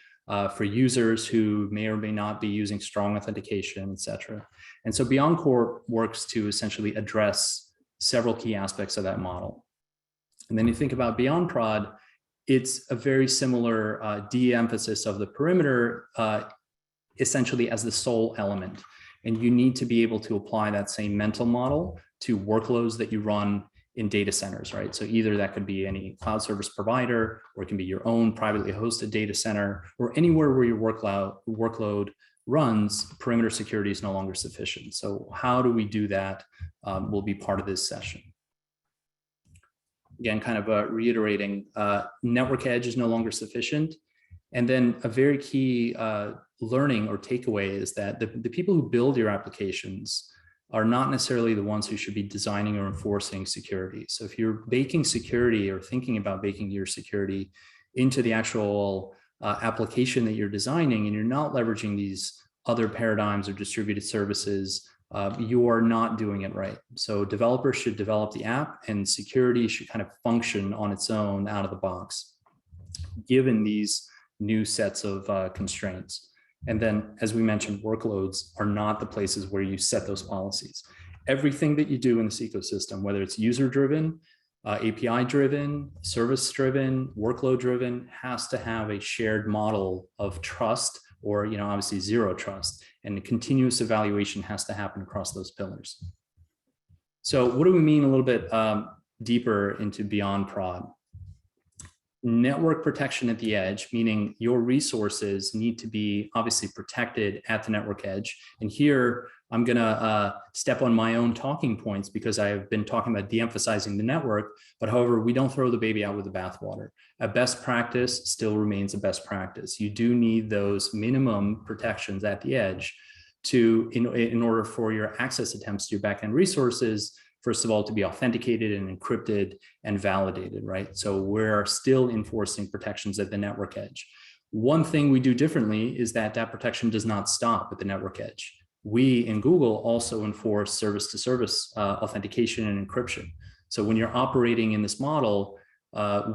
for users who may or may not be using strong authentication, et cetera. And so Beyond Corp works to essentially address several key aspects of that model. And then you think about Beyond Prod, it's a very similar de-emphasis of the perimeter, essentially as the sole element. And you need to be able to apply that same mental model to workloads that you run in data centers, right? So either that could be any cloud service provider, or it can be your own privately hosted data center, or anywhere where your workload runs, perimeter security is no longer sufficient. So how do we do that will be part of this session. Again, kind of reiterating, network edge is no longer sufficient. And then a very key learning or takeaway is that the people who build your applications are not necessarily the ones who should be designing or enforcing security. So if you're baking security or thinking about baking your security into the actual application that you're designing, and you're not leveraging these other paradigms or distributed services, you are not doing it right. So developers should develop the app, and security should kind of function on its own out of the box, given these new sets of constraints. And then, as we mentioned, workloads are not the places where you set those policies. Everything that you do in this ecosystem, whether it's user-driven, API-driven, service-driven, workload-driven, has to have a shared model of trust, or obviously zero trust. And the continuous evaluation has to happen across those pillars. So what do we mean a little bit deeper into Beyond Prod? Network protection at the edge, meaning your resources need to be obviously protected at the network edge. And here I'm going to step on my own talking points, because I have been talking about de-emphasizing the network. But however, we don't throw the baby out with the bathwater. A best practice still remains a best practice. You do need those minimum protections at the edge in order for your access attempts to your backend resources, first of all, to be authenticated and encrypted and validated, right? So we're still enforcing protections at the network edge. One thing we do differently is that protection does not stop at the network edge. We in Google also enforce service-to-service authentication and encryption. So when you're operating in this model,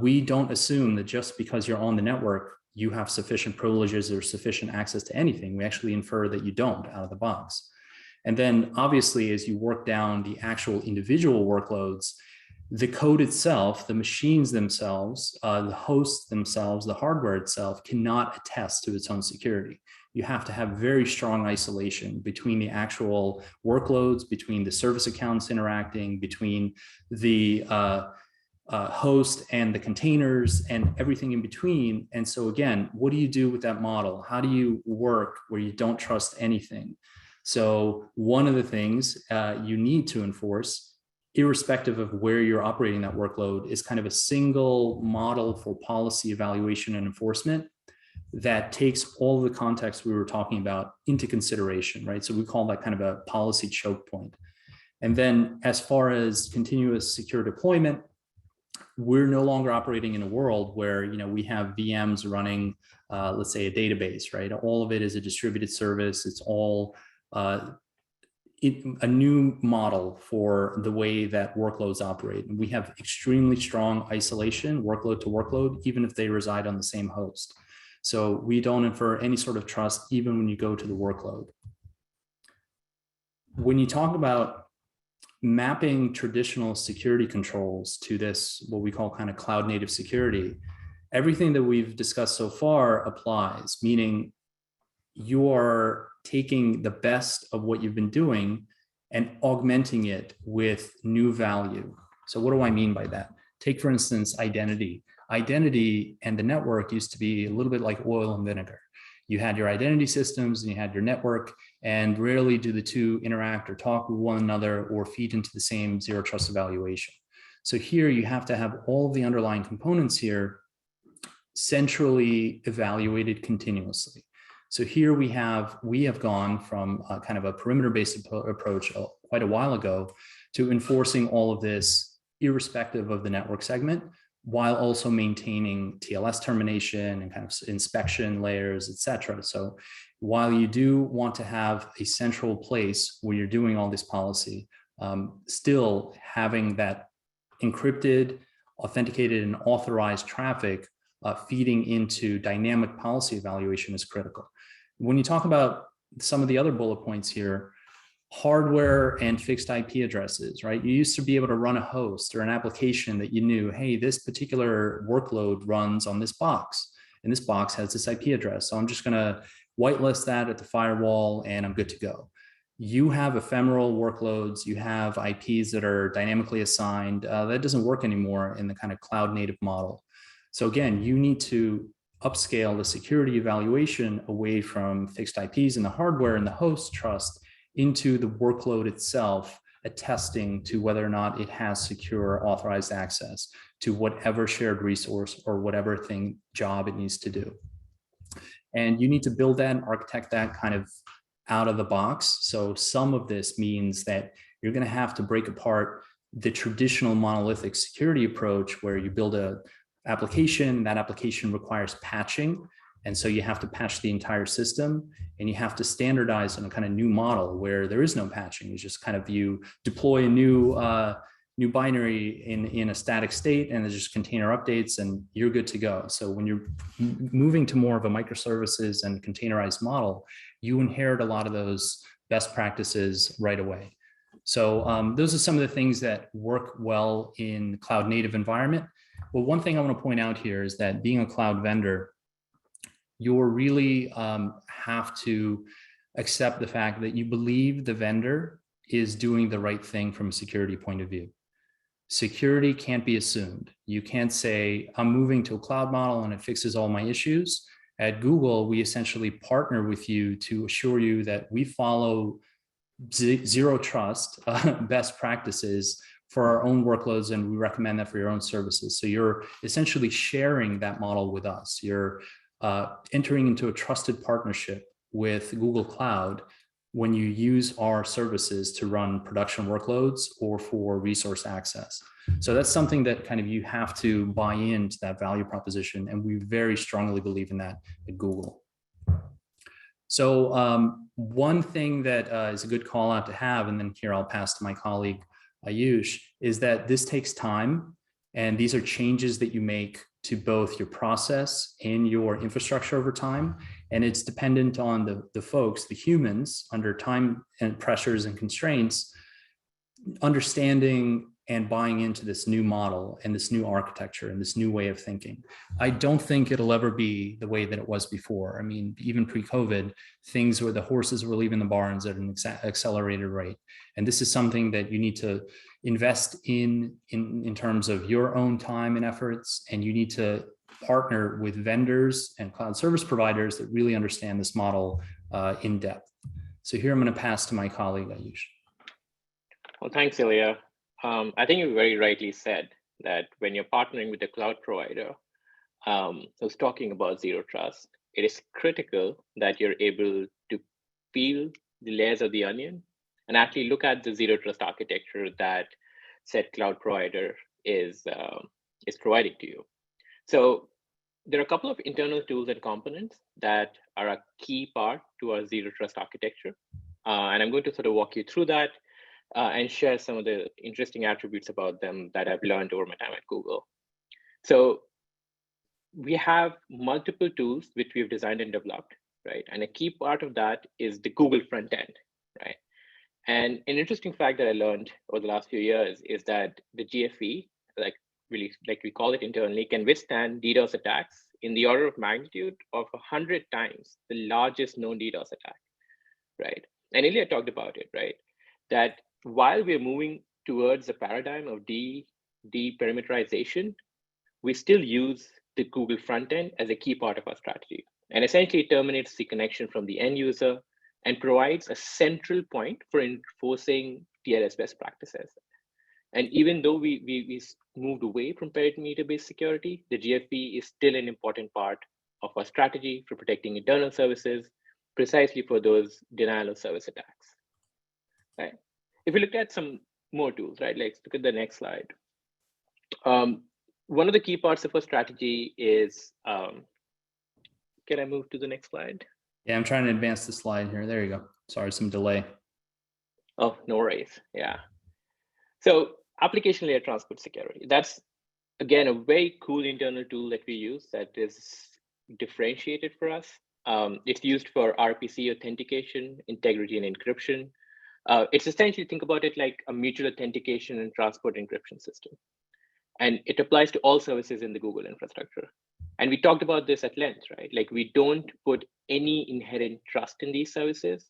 we don't assume that just because you're on the network, you have sufficient privileges or sufficient access to anything. We actually infer that you don't out of the box. And then obviously, as you work down the actual individual workloads, the code itself, the machines themselves, the hosts themselves, the hardware itself cannot attest to its own security. You have to have very strong isolation between the actual workloads, between the service accounts interacting, between the host and the containers and everything in between. And so again, what do you do with that model? How do you work where you don't trust anything? So one of the things you need to enforce, irrespective of where you're operating that workload, is kind of a single model for policy evaluation and enforcement that takes all of the context we were talking about into consideration, right? So we call that kind of a policy choke point. And then as far as continuous secure deployment, we're no longer operating in a world where, you know, we have VMs running, let's say a database, right? All of it is a distributed service. It's all a new model for the way that workloads operate. And we have extremely strong isolation, workload to workload, even if they reside on the same host. So we don't infer any sort of trust, even when you go to the workload. When you talk about mapping traditional security controls to this, what we call kind of cloud native security, everything that we've discussed so far applies, meaning you are taking the best of what you've been doing and augmenting it with new value. So what do I mean by that? Take, for instance, identity. Identity and the network used to be a little bit like oil and vinegar. You had your identity systems and you had your network, and rarely do the two interact or talk with one another or feed into the same zero trust evaluation. So here you have to have all of the underlying components here centrally evaluated continuously. So here we have gone from a kind of a perimeter-based approach quite a while ago to enforcing all of this irrespective of the network segment, while also maintaining TLS termination and kind of inspection layers, et cetera. So while you do want to have a central place where you're doing all this policy, still having that encrypted, authenticated, and authorized traffic feeding into dynamic policy evaluation is critical. When you talk about some of the other bullet points here, hardware and fixed IP addresses, right? You used to be able to run a host or an application that you knew, hey, this particular workload runs on this box, and this box has this IP address. So I'm just gonna whitelist that at the firewall and I'm good to go. You have ephemeral workloads, you have IPs that are dynamically assigned. That doesn't work anymore in the kind of cloud native model. So again, you need to upscale the security evaluation away from fixed IPs and the hardware and the host trust into the workload itself, attesting to whether or not it has secure authorized access to whatever shared resource or whatever job it needs to do. And you need to build that and architect that kind of out of the box. So some of this means that you're going to have to break apart the traditional monolithic security approach where you build a application, that application requires patching. And so you have to patch the entire system, and you have to standardize on a kind of new model where there is no patching. It's just kind of you deploy a new binary in a static state, and there's just container updates and you're good to go. So when you're moving to more of a microservices and containerized model, you inherit a lot of those best practices right away. So those are some of the things that work well in cloud native environment. Well, one thing I want to point out here is that being a cloud vendor, you really have to accept the fact that you believe the vendor is doing the right thing from a security point of view. Security can't be assumed. You can't say, I'm moving to a cloud model and it fixes all my issues. At Google, we essentially partner with you to assure you that we follow zero trust best practices for our own workloads, and we recommend that for your own services. So you're essentially sharing that model with us. You're entering into a trusted partnership with Google Cloud when you use our services to run production workloads or for resource access. So that's something that kind of you have to buy into that value proposition, and we very strongly believe in that at Google. So one thing that is a good call out to have, and then here I'll pass to my colleague Ayush, is that this takes time, and these are changes that you make to both your process and your infrastructure over time. And it's dependent on the folks, the humans, under time and pressures and constraints, understanding and buying into this new model and this new architecture and this new way of thinking. I don't think it'll ever be the way that it was before. I mean, even pre-COVID, things where the horses were leaving the barns at an accelerated rate. And this is something that you need to invest in terms of your own time and efforts, and you need to partner with vendors and cloud service providers that really understand this model in depth. So here I'm going to pass to my colleague, Ayush. Well, thanks, Ilya. I think you very rightly said that when you're partnering with a cloud provider who's talking about zero trust, it is critical that you're able to peel the layers of the onion and actually look at the zero trust architecture that said cloud provider is providing to you. So there are a couple of internal tools and components that are a key part to our zero trust architecture. And I'm going to sort of walk you through that and share some of the interesting attributes about them that I've learned over my time at Google. So we have multiple tools which we've designed and developed, right? And a key part of that is the Google front end, right? And an interesting fact that I learned over the last few years is that the GFE, like we call it internally, can withstand DDoS attacks in the order of magnitude of 100 times the largest known DDoS attack, right? And Ilya talked about it, right? That while we're moving towards a paradigm of deperimeterization, we still use the Google front end as a key part of our strategy. And essentially it terminates the connection from the end user and provides a central point for enforcing TLS best practices. And even though we moved away from perimeter-based security, the GFE is still an important part of our strategy for protecting internal services, precisely for those denial of service attacks, right? If we look at some more tools, right? Let's look at the next slide. One of the key parts of our strategy is, can I move to the next slide? Yeah, I'm trying to advance the slide here. There you go. Sorry, some delay. Oh, no worries. Yeah. So application layer transport security. That's, again, a very cool internal tool that we use that is differentiated for us. It's used for RPC authentication, integrity, and encryption. It's essentially, think about it like a mutual authentication and transport encryption system. And it applies to all services in the Google infrastructure. And we talked about this at length, right? Like we don't put any inherent trust in these services.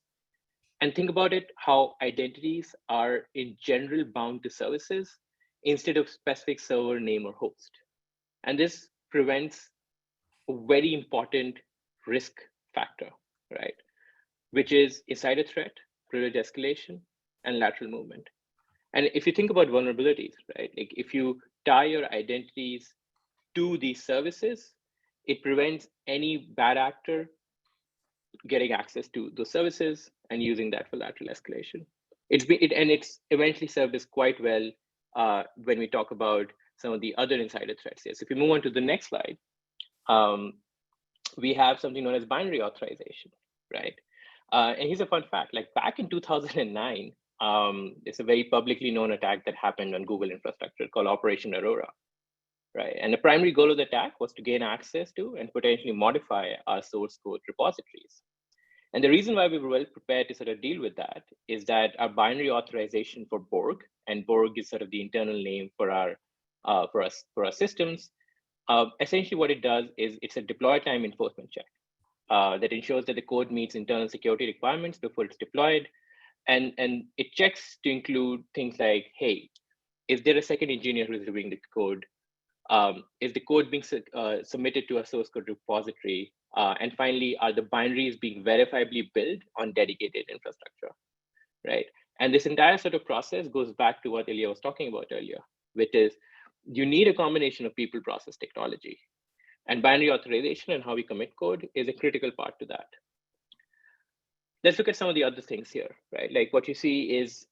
And think about it, how identities are in general bound to services instead of specific server name or host. And this prevents a very important risk factor, right? Which is insider threat, privilege escalation, and lateral movement. And if you think about vulnerabilities, right? Like if you tie your identities to these services, it prevents any bad actor getting access to those services and using that for lateral escalation. It's eventually served us quite well when we talk about some of the other insider threats here. So if we move on to the next slide, we have something known as binary authorization, right? And here's a fun fact, like back in 2009, it's a very publicly known attack that happened on Google infrastructure called Operation Aurora, right? And the primary goal of the attack was to gain access to and potentially modify our source code repositories. And the reason why we were well prepared to sort of deal with that is that our binary authorization for Borg, and Borg is sort of the internal name for our systems. Essentially what it does is it's a deploy time enforcement check that ensures that the code meets internal security requirements before it's deployed. And it checks to include things like, hey, is there a second engineer who's reviewing the code? Is the code being submitted to a source code repository? And finally, are the binaries being verifiably built on dedicated infrastructure, right? And this entire sort of process goes back to what Ilya was talking about earlier, which is you need a combination of people, process, technology. And binary authorization and how we commit code is a critical part to that. Let's look at some of the other things here, right? Like what you see is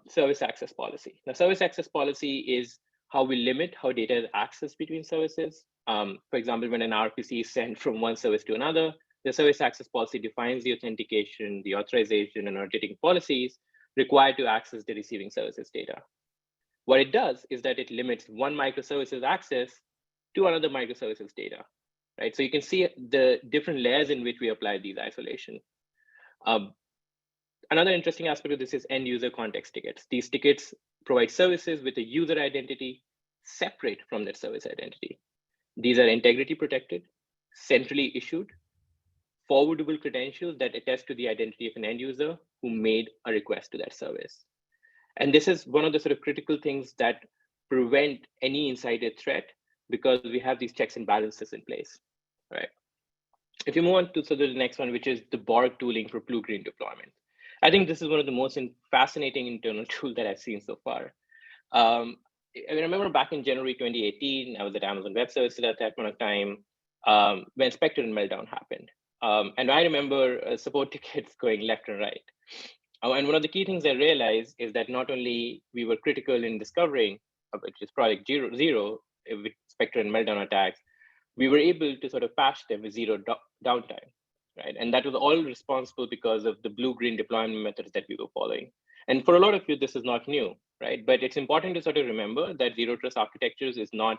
service access policy. Now, service access policy is how we limit how data is accessed between services. For example, when an RPC is sent from one service to another, the service access policy defines the authentication, the authorization, and auditing policies required to access the receiving services data. What it does is that it limits one microservice's access to another microservices data, right? So you can see the different layers in which we apply these isolation. Another interesting aspect of this is end user context tickets. These tickets provide services with a user identity separate from that service identity. These are integrity protected, centrally issued, forwardable credentials that attest to the identity of an end user who made a request to that service. And this is one of the sort of critical things that prevent any insider threat, because we have these checks and balances in place, right? If you move on to the next one, which is the Borg tooling for blue-green deployment. I think this is one of the most fascinating internal tools that I've seen so far. I remember back in January 2018, I was at Amazon Web Services at that point of time, when Spectre and Meltdown happened. And I remember support tickets going left and right. And one of the key things I realized is that not only we were critical in discovering, which is Project Zero, with Spectre and Meltdown attacks, we were able to sort of patch them with zero downtime, right? And that was all responsible because of the blue-green deployment methods that we were following. And for a lot of you, this is not new, right? But it's important to sort of remember that zero trust architectures is not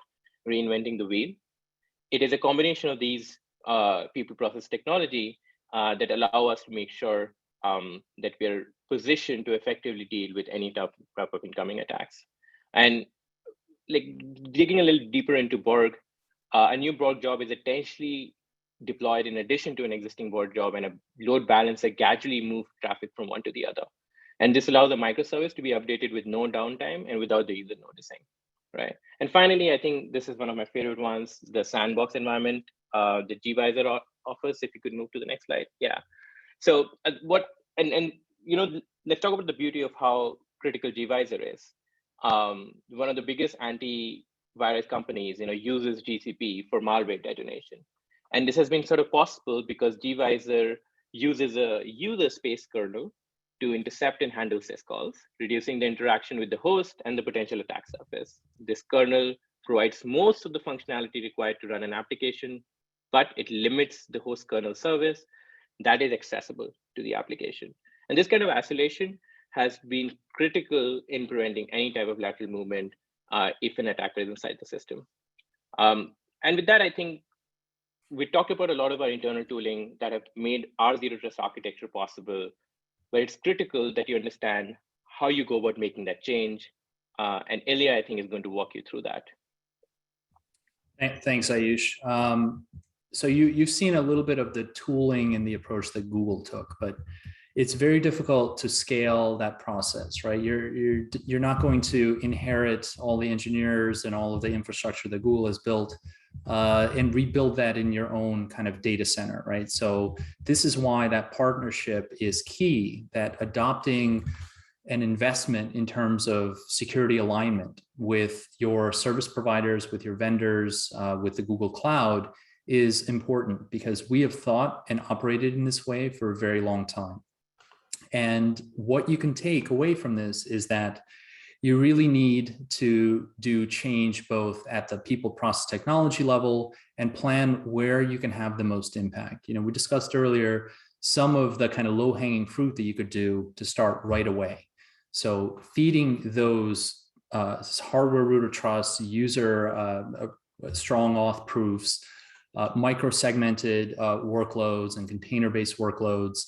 reinventing the wheel. It is a combination of these people process technology that allow us to make sure that we're positioned to effectively deal with any type of incoming attacks. And like digging a little deeper into Borg, a new Borg job is essentially deployed in addition to an existing Borg job, and a load balancer gradually moves traffic from one to the other. And this allows a microservice to be updated with no downtime and without the user noticing, right? And finally, I think this is one of my favorite ones, the sandbox environment that gvisor offers. If you could move to the next slide. Yeah. So let's talk about the beauty of how critical gvisor is. One of the biggest antivirus companies, uses GCP for malware detonation. And this has been sort of possible because gvisor uses a user space kernel to intercept and handle syscalls, reducing the interaction with the host and the potential attack surface. This kernel provides most of the functionality required to run an application, but it limits the host kernel service that is accessible to the application. And this kind of isolation has been critical in preventing any type of lateral movement if an attacker is inside the system. And with that, I think we talked about a lot of our internal tooling that have made our zero trust architecture possible, but it's critical that you understand how you go about making that change. And Ilya, I think, is going to walk you through that. Thanks, Ayush. So you've seen a little bit of the tooling and the approach that Google took, but it's very difficult to scale that process, right? You're not going to inherit all the engineers and all of the infrastructure that Google has built and rebuild that in your own kind of data center, right? So this is why that partnership is key, that adopting an investment in terms of security alignment with your service providers, with your vendors, with the Google Cloud is important, because we have thought and operated in this way for a very long time. And what you can take away from this is that you really need to do change both at the people process technology level and plan where you can have the most impact. We discussed earlier some of the kind of low-hanging fruit that you could do to start right away. So feeding those hardware root of trust, user strong auth proofs, micro-segmented workloads and container-based workloads,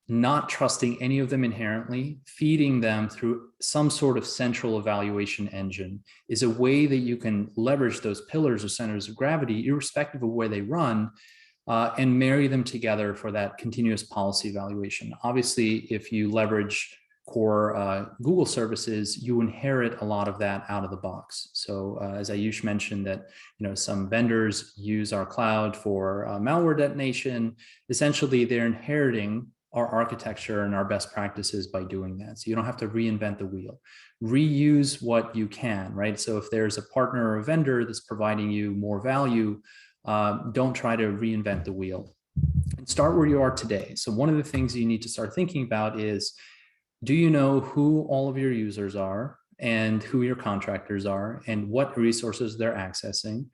not trusting any of them inherently, feeding them through some sort of central evaluation engine is a way that you can leverage those pillars or centers of gravity, irrespective of where they run, and marry them together for that continuous policy evaluation. Obviously, if you leverage core Google services, you inherit a lot of that out of the box. So as Ayush mentioned, that some vendors use our cloud for malware detonation. Essentially, they're inheriting our architecture and our best practices by doing that. So you don't have to reinvent the wheel. Reuse what you can, right? So if there's a partner or a vendor that's providing you more value, don't try to reinvent the wheel. And start where you are today. So one of the things you need to start thinking about is, do you know who all of your users are and who your contractors are and what resources they're accessing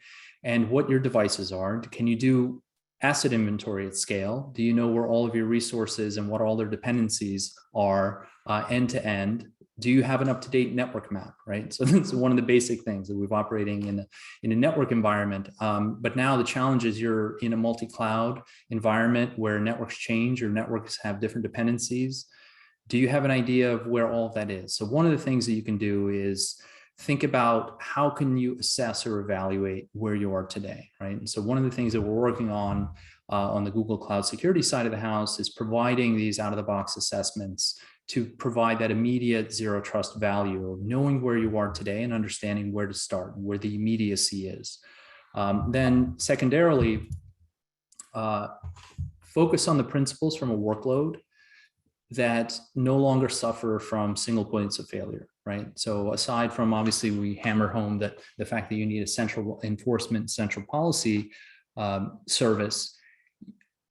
and what your devices are? Can you do asset inventory at scale? Do you know where all of your resources and what all their dependencies are end to end? Do you have an up-to-date network map, right? So that's one of the basic things that we're operating in a network environment. But now the challenge is you're in a multi-cloud environment where networks change or networks have different dependencies. Do you have an idea of where all of that is? So one of the things that you can do is think about how can you assess or evaluate where you are today, right? And so one of the things that we're working on the Google Cloud security side of the house is providing these out-of-the-box assessments to provide that immediate zero trust value of knowing where you are today and understanding where to start, where the immediacy is. Then secondarily, focus on the principles from a workload that no longer suffer from single points of failure, right? So aside from, obviously, we hammer home that the fact that you need a central enforcement, central policy service,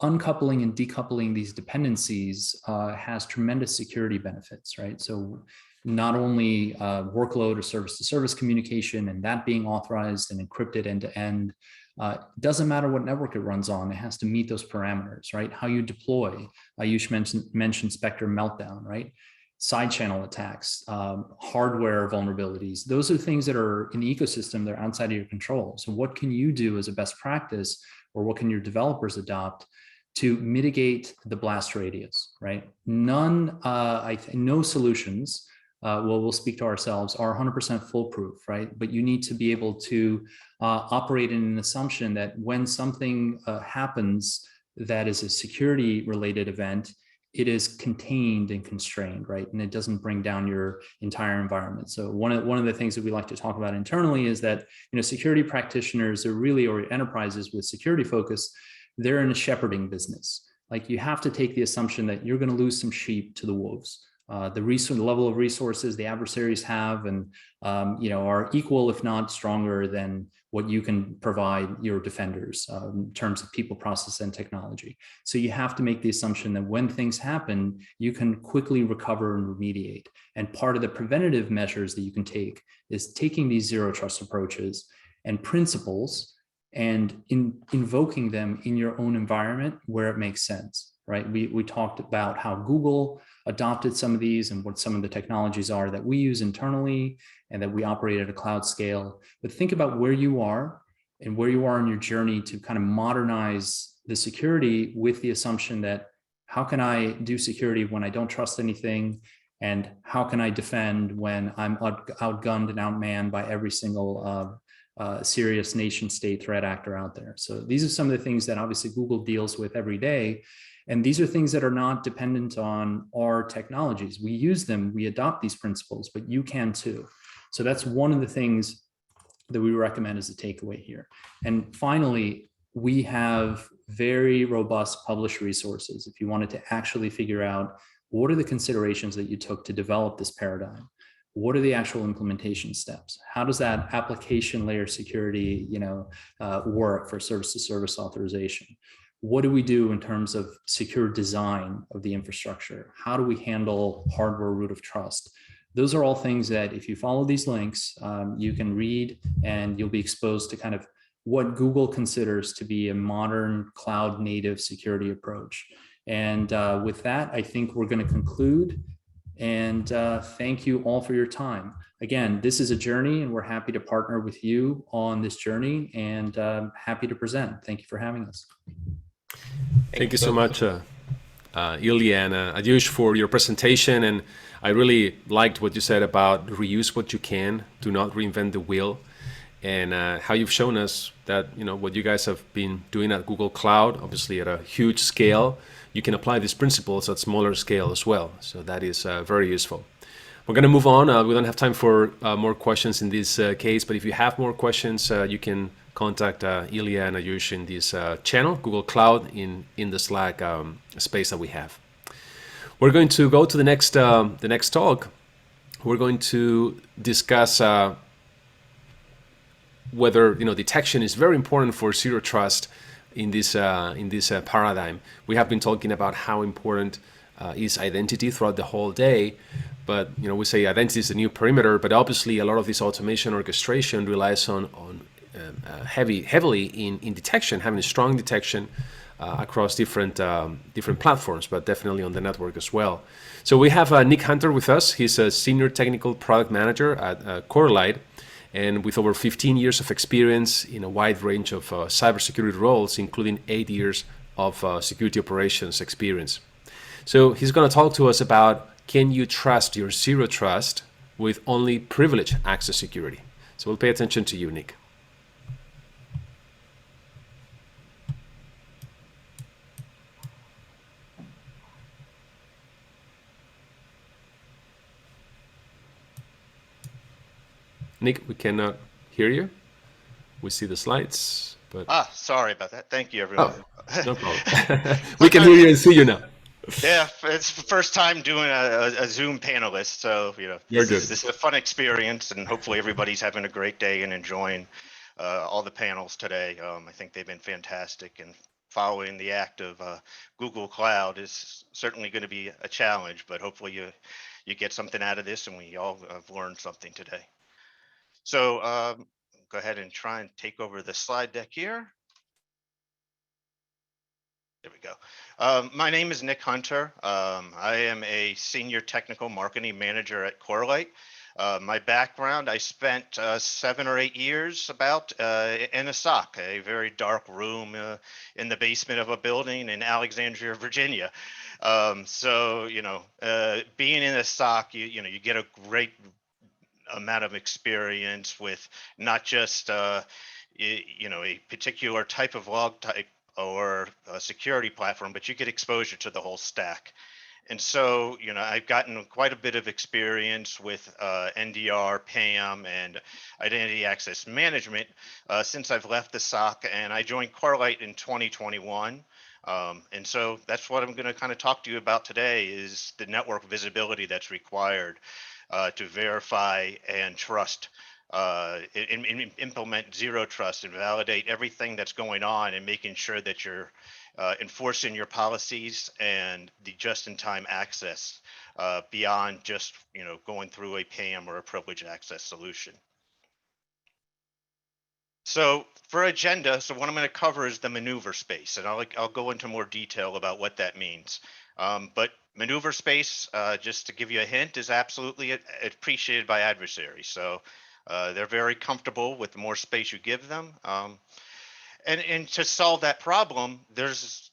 uncoupling and decoupling these dependencies has tremendous security benefits, right? So not only workload or service-to-service communication and that being authorized and encrypted end-to-end, doesn't matter what network it runs on, it has to meet those parameters, right? How you deploy, Ayush mentioned Spectre meltdown, right? Side channel attacks, hardware vulnerabilities, those are things that are in the ecosystem, they're outside of your control. So what can you do as a best practice, or what can your developers adopt to mitigate the blast radius, right? No solutions, we'll speak to ourselves, are 100% foolproof, right? But you need to be able to operate in an assumption that when something happens that is a security related event, it is contained and constrained, right? And it doesn't bring down your entire environment. So one of the things that we like to talk about internally is that, security practitioners are really, or enterprises with security focus, they're in a shepherding business. Like, you have to take the assumption that you're going to lose some sheep to the wolves. The level of resources the adversaries have and are equal, if not stronger, than what you can provide your defenders in terms of people, process, and technology. So you have to make the assumption that when things happen, you can quickly recover and remediate. And part of the preventative measures that you can take is taking these zero trust approaches and principles and invoking them in your own environment where it makes sense, right? We talked about how Google adopted some of these and what some of the technologies are that we use internally and that we operate at a cloud scale. But think about where you are and where you are in your journey to kind of modernize the security with the assumption that how can I do security when I don't trust anything? And how can I defend when I'm outgunned and outmanned by every single serious nation state threat actor out there? So these are some of the things that obviously Google deals with every day. And these are things that are not dependent on our technologies. We use them, we adopt these principles, but you can too. So that's one of the things that we recommend as a takeaway here. And finally, we have very robust published resources. If you wanted to actually figure out what are the considerations that you took to develop this paradigm, what are the actual implementation steps? How does that application layer security, work for service-to-service authorization? What do we do in terms of secure design of the infrastructure? How do we handle hardware root of trust? Those are all things that if you follow these links, you can read and you'll be exposed to kind of what Google considers to be a modern cloud native security approach. And with that, I think we're going to conclude. And thank you all for your time. Again, this is a journey and we're happy to partner with you on this journey and happy to present. Thank you for having us. Thank you so much, Ilya and Ayush, for your presentation. And I really liked what you said about reuse what you can, do not reinvent the wheel, and how you've shown us that, what you guys have been doing at Google Cloud, obviously at a huge scale, you can apply these principles at smaller scale as well. So that is very useful. We're going to move on. We don't have time for more questions in this case, but if you have more questions, you can contact Ilya and Ayush in this channel, Google Cloud, in the Slack space that we have. We're going to go to the next talk. We're going to discuss whether detection is very important for zero trust in this paradigm. We have been talking about how important is identity throughout the whole day, but we say identity is the new perimeter. But obviously, a lot of this automation orchestration relies on heavily in detection, having a strong detection across different platforms, but definitely on the network as well. So we have Nick Hunter with us. He's a senior technical product manager at CoreLight, and with over 15 years of experience in a wide range of cybersecurity roles, including 8 years of security operations experience. So he's going to talk to us about, can you trust your zero trust with only privileged access security? So we'll pay attention to you, Nick. Nick, we cannot hear you. We see the slides, but... Sorry about that. Thank you, everyone. Oh, no problem. We can hear you and see you now. Yeah, it's the first time doing a Zoom panelist, so this is a fun experience, and hopefully everybody's having a great day and enjoying all the panels today. I think they've been fantastic, and following the act of Google Cloud is certainly going to be a challenge, but hopefully you get something out of this, and we all have learned something today. So go ahead and try and take over the slide deck here. There we go. My name is Nick Hunter. I am a senior technical marketing manager at CoreLight. My background, I spent 7 or 8 years in a SOC, a very dark room in the basement of a building in Alexandria, Virginia. So, being in a SOC, you get a great amount of experience with not just a particular type of log type or a security platform, but you get exposure to the whole stack. And so, I've gotten quite a bit of experience with NDR, PAM, and identity access management since I've left the SOC, and I joined CoreLight in 2021. And so that's what I'm going to kind of talk to you about today, is the network visibility that's required to verify and trust, implement zero trust and validate everything that's going on, and making sure that you're enforcing your policies and the just-in-time access beyond just going through a PAM or a privileged access solution. So for agenda, so what I'm going to cover is the maneuver space, and I'll go into more detail about what that means. But maneuver space, just to give you a hint, is absolutely appreciated by adversaries. So they're very comfortable with the more space you give them. And to solve that problem, there's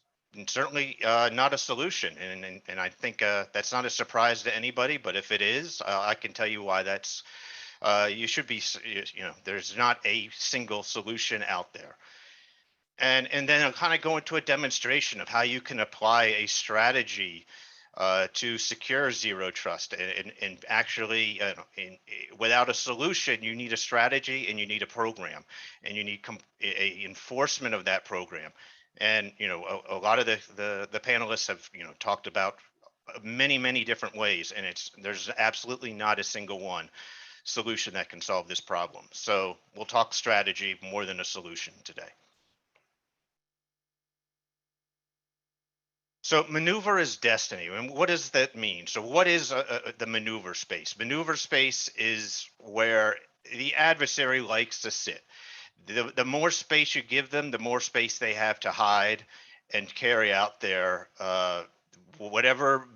certainly not a solution. And I think that's not a surprise to anybody, but if it is, I can tell you why that's, you should be, there's not a single solution out there. And then I'll kind of go into a demonstration of how you can apply a strategy to secure zero trust, and actually without a solution, you need a strategy and you need a program, and you need a enforcement of that program. And a lot of the panelists have talked about many different ways, and there's absolutely not a single one solution that can solve this problem. So we'll talk strategy more than a solution today. So maneuver is destiny. And what does that mean? So what is the maneuver space? Maneuver space is where the adversary likes to sit. The more space you give them, the more space they have to hide and carry out their whatever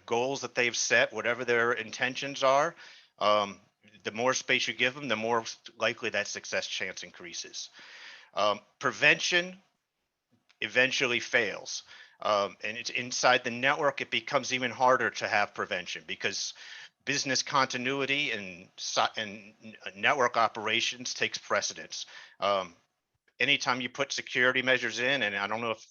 goals that they've set, whatever their intentions are. The more space you give them, the more likely that success chance increases. Prevention eventually fails. And it's inside the network, it becomes even harder to have prevention, because business continuity and network operations takes precedence. Anytime you put security measures in, and I don't know if,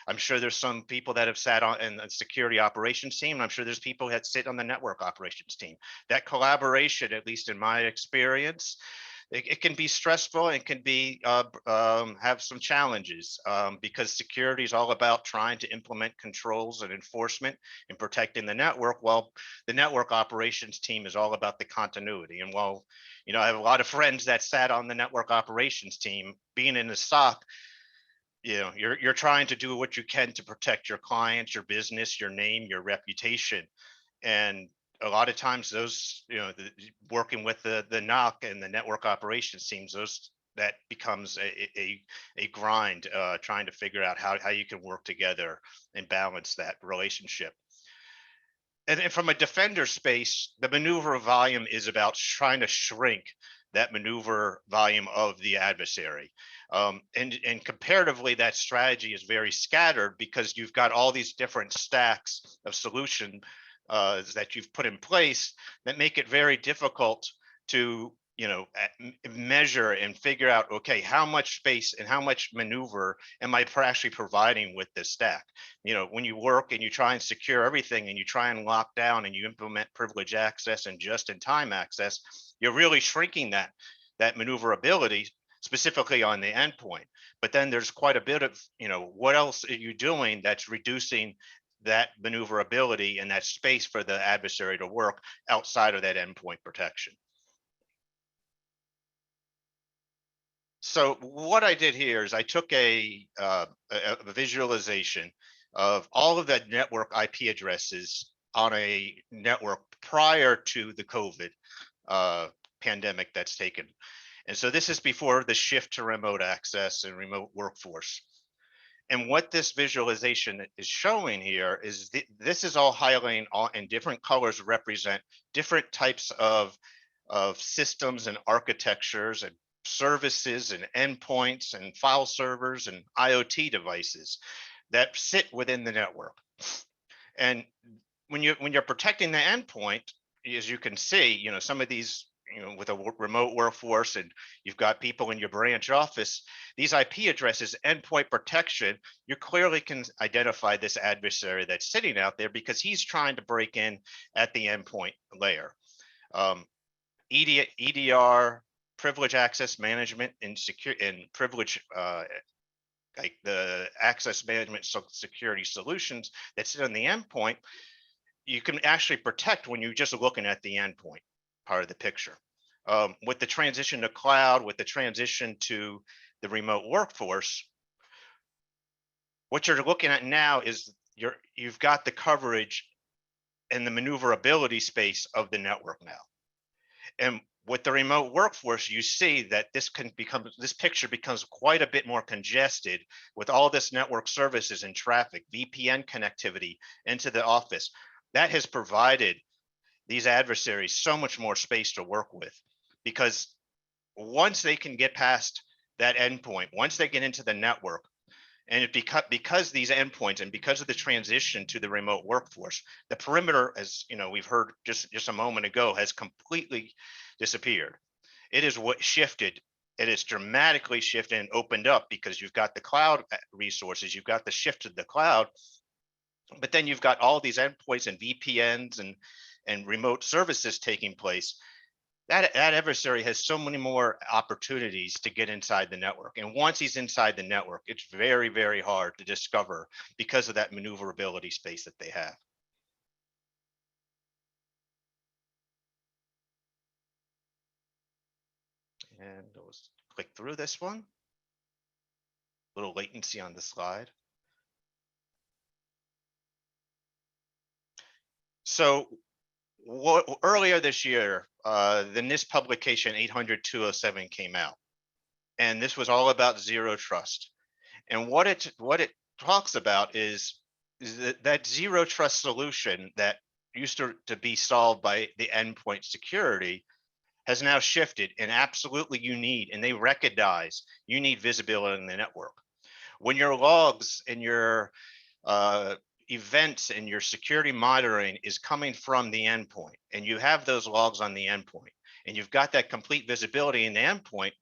I'm sure there's some people that have sat on in the security operations team, and I'm sure there's people that sit on the network operations team. That collaboration, at least in my experience, it can be stressful and can be have some challenges, because security is all about trying to implement controls and enforcement and protecting the network, while the network operations team is all about the continuity. And while I have a lot of friends that sat on the network operations team, being in the SOC, you're trying to do what you can to protect your clients, your business, your name, your reputation. And a lot of times those, working with the NOC and the network operations teams, those that becomes a grind, trying to figure out how you can work together and balance that relationship. And from a defender space, the maneuver volume is about trying to shrink that maneuver volume of the adversary. And comparatively, that strategy is very scattered because you've got all these different stacks of solution that you've put in place that make it very difficult to measure and figure out, okay, how much space and how much maneuver am I actually providing with this stack? When you work and you try and secure everything and you try and lock down and you implement privileged access and just-in-time access, you're really shrinking that maneuverability, specifically on the endpoint. But then there's quite a bit of, what else are you doing that's reducing that maneuverability and that space for the adversary to work outside of that endpoint protection? So what I did here is I took a visualization of all of the network IP addresses on a network prior to the COVID pandemic that's taken. And so this is before the shift to remote access and remote workforce. And what this visualization is showing here is this is all highlighting in different colors represent different types of systems and architectures and services and endpoints and file servers and IoT devices that sit within the network. And when you're protecting the endpoint, as you can see, some of these, with a remote workforce and you've got people in your branch office, these IP addresses, endpoint protection, you clearly can identify this adversary that's sitting out there because he's trying to break in at the endpoint layer. EDR, privilege access management, and privilege like the access management security solutions that sit on the endpoint, you can actually protect when you're just looking at the endpoint part of the picture. With the transition to cloud, with the transition to the remote workforce, what you're looking at now is you've got the coverage and the maneuverability space of the network now. And with the remote workforce, you see that this picture becomes quite a bit more congested with all this network services and traffic, VPN connectivity into the office. That has provided these adversaries so much more space to work with, because once they can get past that endpoint, once they get into the network, and because these endpoints and because of the transition to the remote workforce, the perimeter, as we've heard just a moment ago, has completely disappeared. It is what shifted. It is dramatically shifted and opened up because you've got the cloud resources, you've got the shift to the cloud, but then you've got all these endpoints and VPNs and remote services taking place. That adversary has so many more opportunities to get inside the network. And once he's inside the network, it's very, very hard to discover because of that maneuverability space that they have. And let's click through this one. A little latency on the slide. So earlier this year, the NIST publication 800-207 came out, and this was all about zero trust. And what it talks about is that zero trust solution that used to be solved by the endpoint security has now shifted, and absolutely and they recognize you need visibility in the network. When your logs and your events and your security monitoring is coming from the endpoint, and you have those logs on the endpoint, and you've got that complete visibility in the endpoint,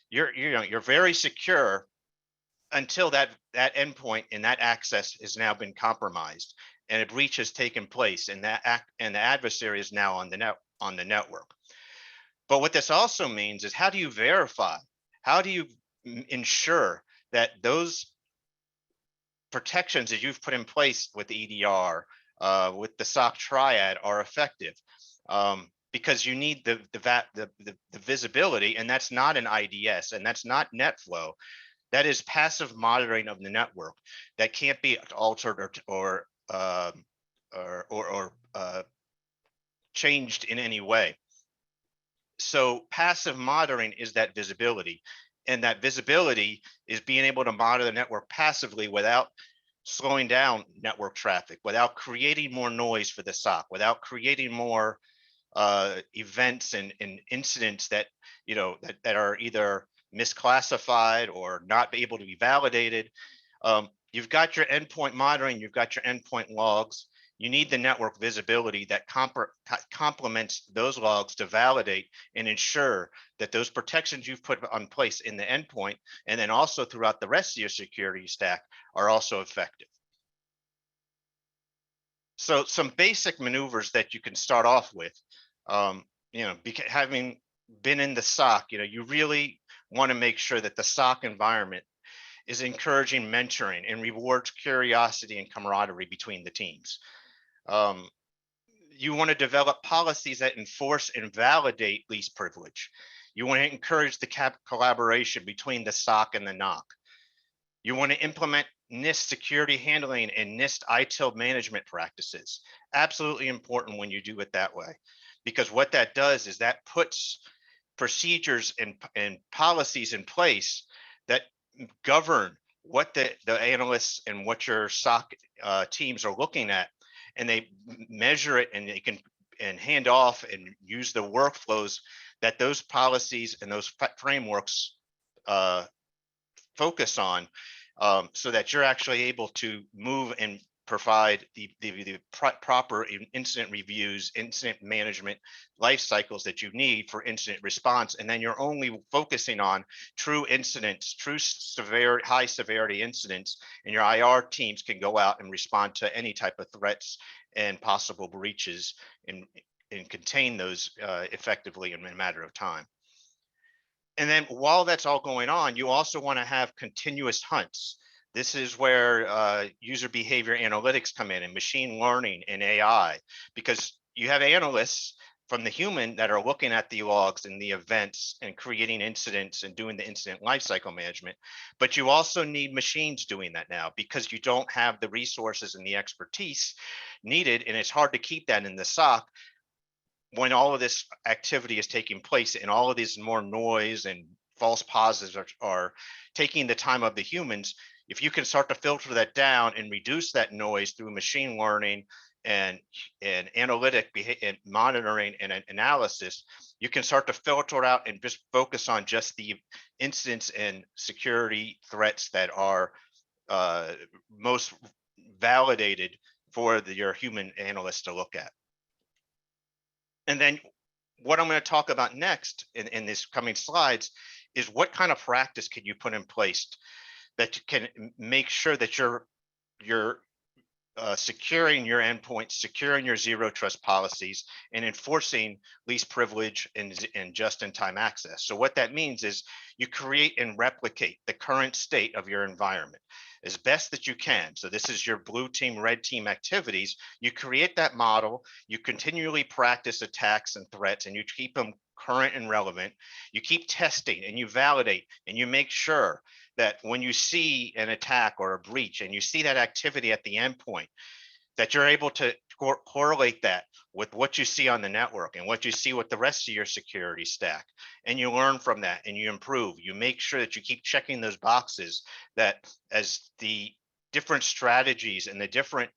you're very secure until that endpoint and that access has now been compromised and a breach has taken place, and the adversary is now on the network. But what this also means is, how do you verify? How do you ensure that those protections that you've put in place with EDR, with the SOC triad, are effective? Because you need the visibility, and that's not an IDS, and that's not NetFlow. That is passive monitoring of the network that can't be altered or changed in any way. So passive monitoring is that visibility. And that visibility is being able to monitor the network passively without slowing down network traffic, without creating more noise for the SOC, without creating more events and incidents that, that are either misclassified or not able to be validated. You've got your endpoint monitoring, you've got your endpoint logs. You need the network visibility that complements those logs to validate and ensure that those protections you've put on place in the endpoint and then also throughout the rest of your security stack are also effective. So some basic maneuvers that you can start off with, having been in the SOC, you really want to make sure that the SOC environment is encouraging mentoring and rewards curiosity and camaraderie between the teams. You want to develop policies that enforce and validate least privilege. You want to encourage the collaboration between the SOC and the NOC. You want to implement NIST security handling and NIST ITIL management practices. Absolutely important when you do it that way, because what that does is that puts procedures and policies in place that govern what the analysts and what your SOC teams are looking at, and they measure it and they can hand off and use the workflows that those policies and those frameworks focus on, so that you're actually able to move and provide the proper incident reviews, incident management life cycles that you need for incident response. And then you're only focusing on true incidents, true high severity incidents, and your IR teams can go out and respond to any type of threats and possible breaches and contain those effectively in a matter of time. And then while that's all going on, you also want to have continuous hunts. This is where user behavior analytics come in and machine learning and AI, because you have analysts from the human that are looking at the logs and the events and creating incidents and doing the incident lifecycle management. But you also need machines doing that now, because you don't have the resources and the expertise needed. And it's hard to keep that in the SOC when all of this activity is taking place and all of these more noise and false positives are taking the time of the humans. If you can start to filter that down and reduce that noise through machine learning and analytic and monitoring and analysis, you can start to filter it out and just focus on just the incidents and security threats that are most validated for your human analysts to look at. And then what I'm going to talk about next in this coming slides is what kind of practice can you put in place that can make sure that you're securing your endpoints, securing your zero trust policies, and enforcing least privilege and just-in-time access. So what that means is you create and replicate the current state of your environment as best that you can. So this is your blue team, red team activities. You create that model, you continually practice attacks and threats, and you keep them current and relevant. You keep testing and you validate and you make sure that when you see an attack or a breach and you see that activity at the endpoint, that you're able to correlate that with what you see on the network and what you see with the rest of your security stack. And you learn from that and you improve. You make sure that you keep checking those boxes, that as the different strategies and the different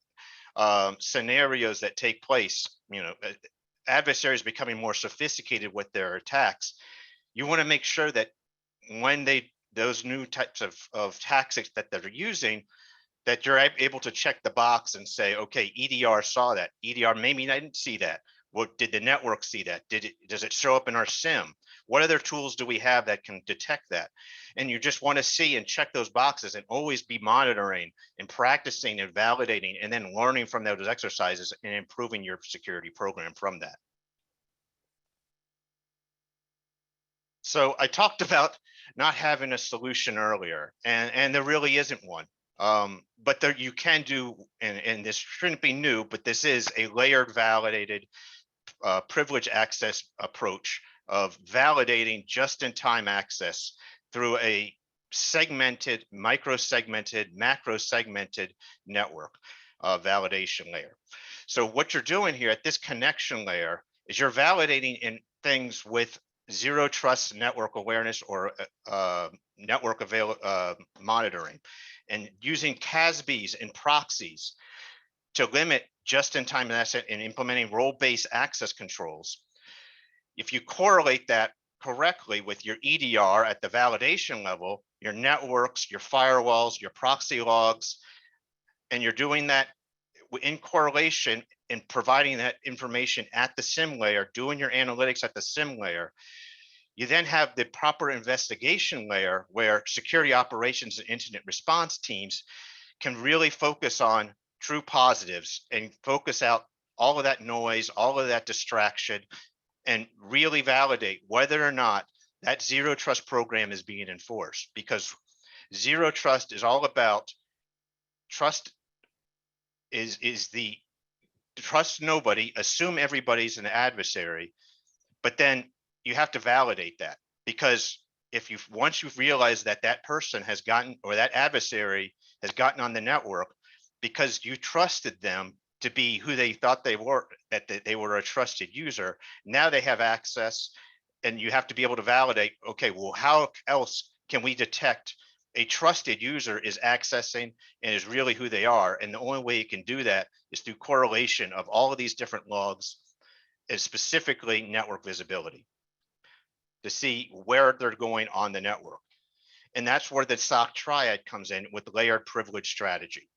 scenarios that take place, adversaries becoming more sophisticated with their attacks, you want to make sure that when those new types of tactics that they're using, that you're able to check the box and say, okay, EDR saw that. EDR maybe didn't see that. What did the network see that? Does it show up in our SIM? What other tools do we have that can detect that? And you just want to see and check those boxes and always be monitoring and practicing and validating and then learning from those exercises and improving your security program from that. So I talked about not having a solution earlier, and there really isn't one. But there you can do, and this shouldn't be new, but this is a layered validated privilege access approach of validating just-in-time access through a segmented, micro-segmented, macro-segmented network validation layer. So what you're doing here at this connection layer is you're validating in things with zero trust network awareness or network monitoring, and using CASBs and proxies to limit just-in-time asset and implementing role-based access controls. If you correlate that correctly with your EDR at the validation level, your networks, your firewalls, your proxy logs, and you're doing that in correlation and providing that information at the SIM layer, doing your analytics at the SIM layer, you then have the proper investigation layer where security operations and incident response teams can really focus on true positives and focus out all of that noise, all of that distraction, and really validate whether or not that zero trust program is being enforced. Because zero trust is all about trust is the trust nobody, assume everybody's an adversary, but then you have to validate that, because if you once you've realized that that person has gotten, or that adversary has gotten on the network because you trusted them to be who they thought they were, that they were a trusted user, now they have access, and you have to be able to validate, okay, well, how else can we detect a trusted user is accessing and is really who they are? And the only way you can do that is through correlation of all of these different logs, and specifically network visibility, to see where they're going on the network. And that's where the SOC triad comes in with layered privilege strategy.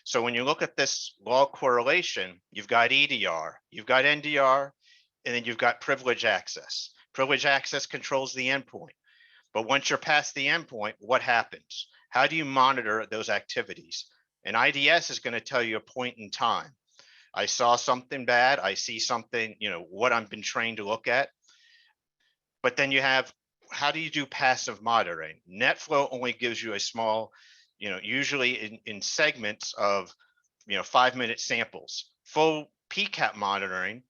So when you look at this log correlation, you've got EDR, you've got NDR, and then you've got privilege access. Privilege access controls the endpoint. But once you're past the endpoint, what happens? How do you monitor those activities? And IDS is going to tell you a point in time. I saw something bad. I see something, what I've been trained to look at. But then you have, how do you do passive monitoring? NetFlow only gives you a small, usually in segments of, 5-minute samples. Full PCAP monitoring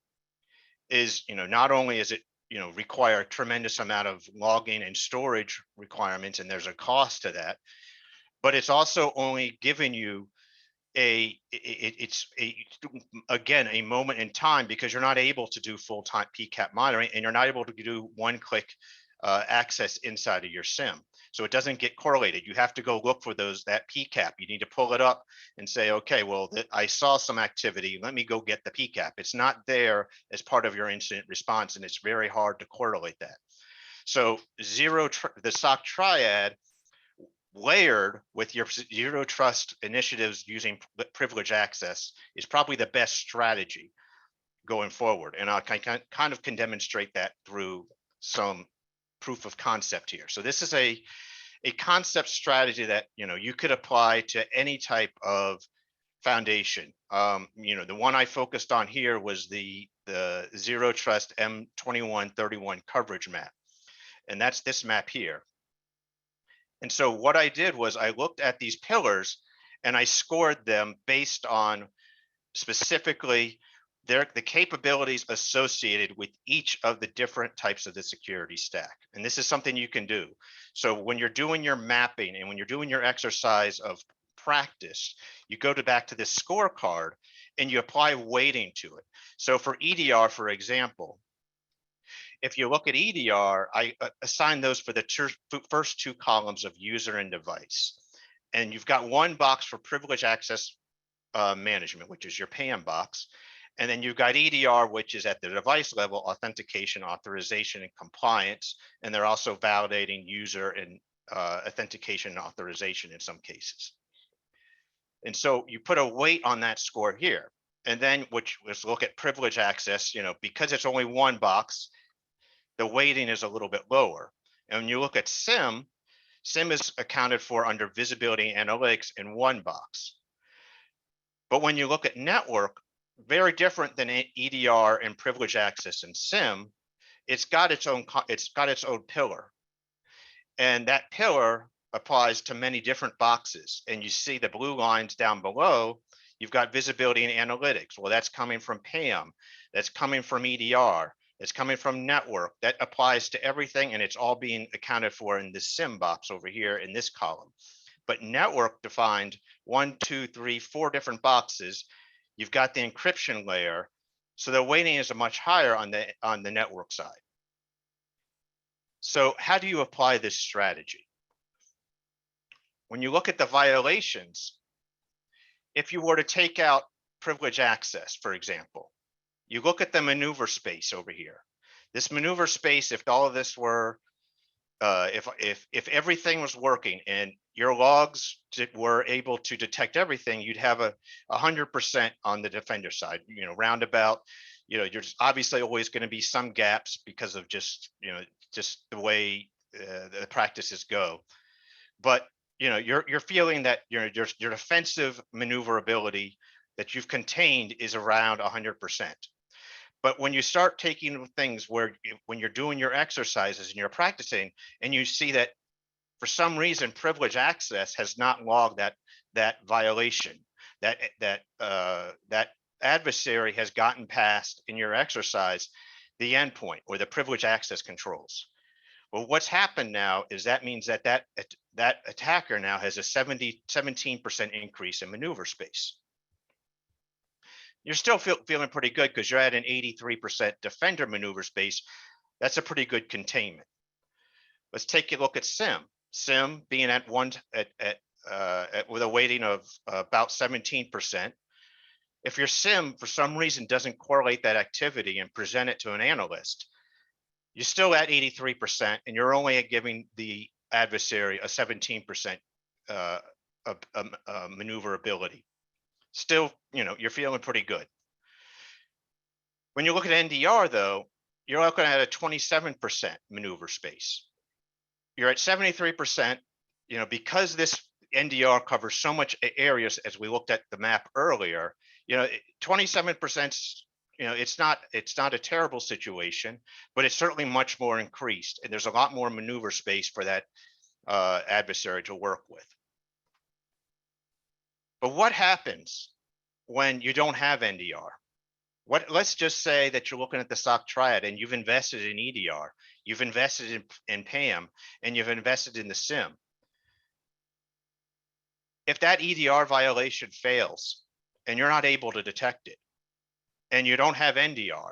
is, not only is it, require a tremendous amount of logging and storage requirements, and there's a cost to that, but it's also only giving you again, a moment in time, because you're not able to do full-time PCAP monitoring, and you're not able to do one-click access inside of your SIM. So it doesn't get correlated. You have to go look for that PCAP. You need to pull it up and say, okay, well, I saw some activity. Let me go get the PCAP. It's not there as part of your incident response, and it's very hard to correlate that. So the SOC triad layered with your zero trust initiatives using privilege access is probably the best strategy going forward. And I kind of can demonstrate that through some proof of concept here. So this is a concept strategy that you could apply to any type of foundation. The one I focused on here was the zero trust M2131 coverage map, and that's this map here. And so what I did was I looked at these pillars and I scored them based on specifically the capabilities associated with each of the different types of the security stack. And this is something you can do. So when you're doing your mapping and when you're doing your exercise of practice, you go back to this scorecard and you apply weighting to it. So for EDR, for example, if you look at EDR, I assign those for the first two columns of user and device. And you've got one box for privilege access management, which is your PAM box. And then you've got EDR, which is at the device level, authentication, authorization, and compliance. And they're also validating user and authentication and authorization in some cases. And so you put a weight on that score here. And then let's look at privilege access, because it's only one box, the weighting is a little bit lower. And when you look at SIM is accounted for under visibility analytics in one box. But when you look at network, very different than EDR and privilege access and SIM, it's got its own pillar. And that pillar applies to many different boxes. And you see the blue lines down below, you've got visibility and analytics. Well, that's coming from PAM, that's coming from EDR, it's coming from network. That applies to everything, and it's all being accounted for in this SIM box over here in this column. But network defined 1, 2, 3, 4 different boxes. You've got the encryption layer, so the weighting is much higher on the network side. So how do you apply this strategy? When you look at the violations, if you were to take out privilege access, for example, you look at the maneuver space over here. This maneuver space, if all of this were, if everything was working and your logs were able to detect everything, you'd have a 100% on the defender side. You know, roundabout. You know, there's obviously always going to be some gaps because of just just the way the practices go. But you're feeling that your defensive maneuverability that you've contained is around 100%. But when you start taking things where when you're doing your exercises and you're practicing and you see that for some reason privilege access has not logged that violation, that adversary has gotten past in your exercise the endpoint or the privilege access controls. Well, what's happened now is that means that attacker now has a 17% increase in maneuver space. You're still feeling pretty good because you're at an 83% defender maneuver space. That's a pretty good containment. Let's take a look at CIEM. CIEM being at with a weighting of about 17%. If your CIEM for some reason doesn't correlate that activity and present it to an analyst, you're still at 83%, and you're only giving the adversary a 17% maneuverability. Still, you're feeling pretty good. When you look at NDR, though, you're looking at a 27% maneuver space. You're at 73%, because this NDR covers so much areas, as we looked at the map earlier, 27%, it's not a terrible situation, but it's certainly much more increased. And there's a lot more maneuver space for that adversary to work with. But what happens when you don't have NDR? Let's just say that you're looking at the SOC triad and you've invested in EDR, you've invested in PAM, and you've invested in the CIEM. If that EDR violation fails and you're not able to detect it, and you don't have NDR,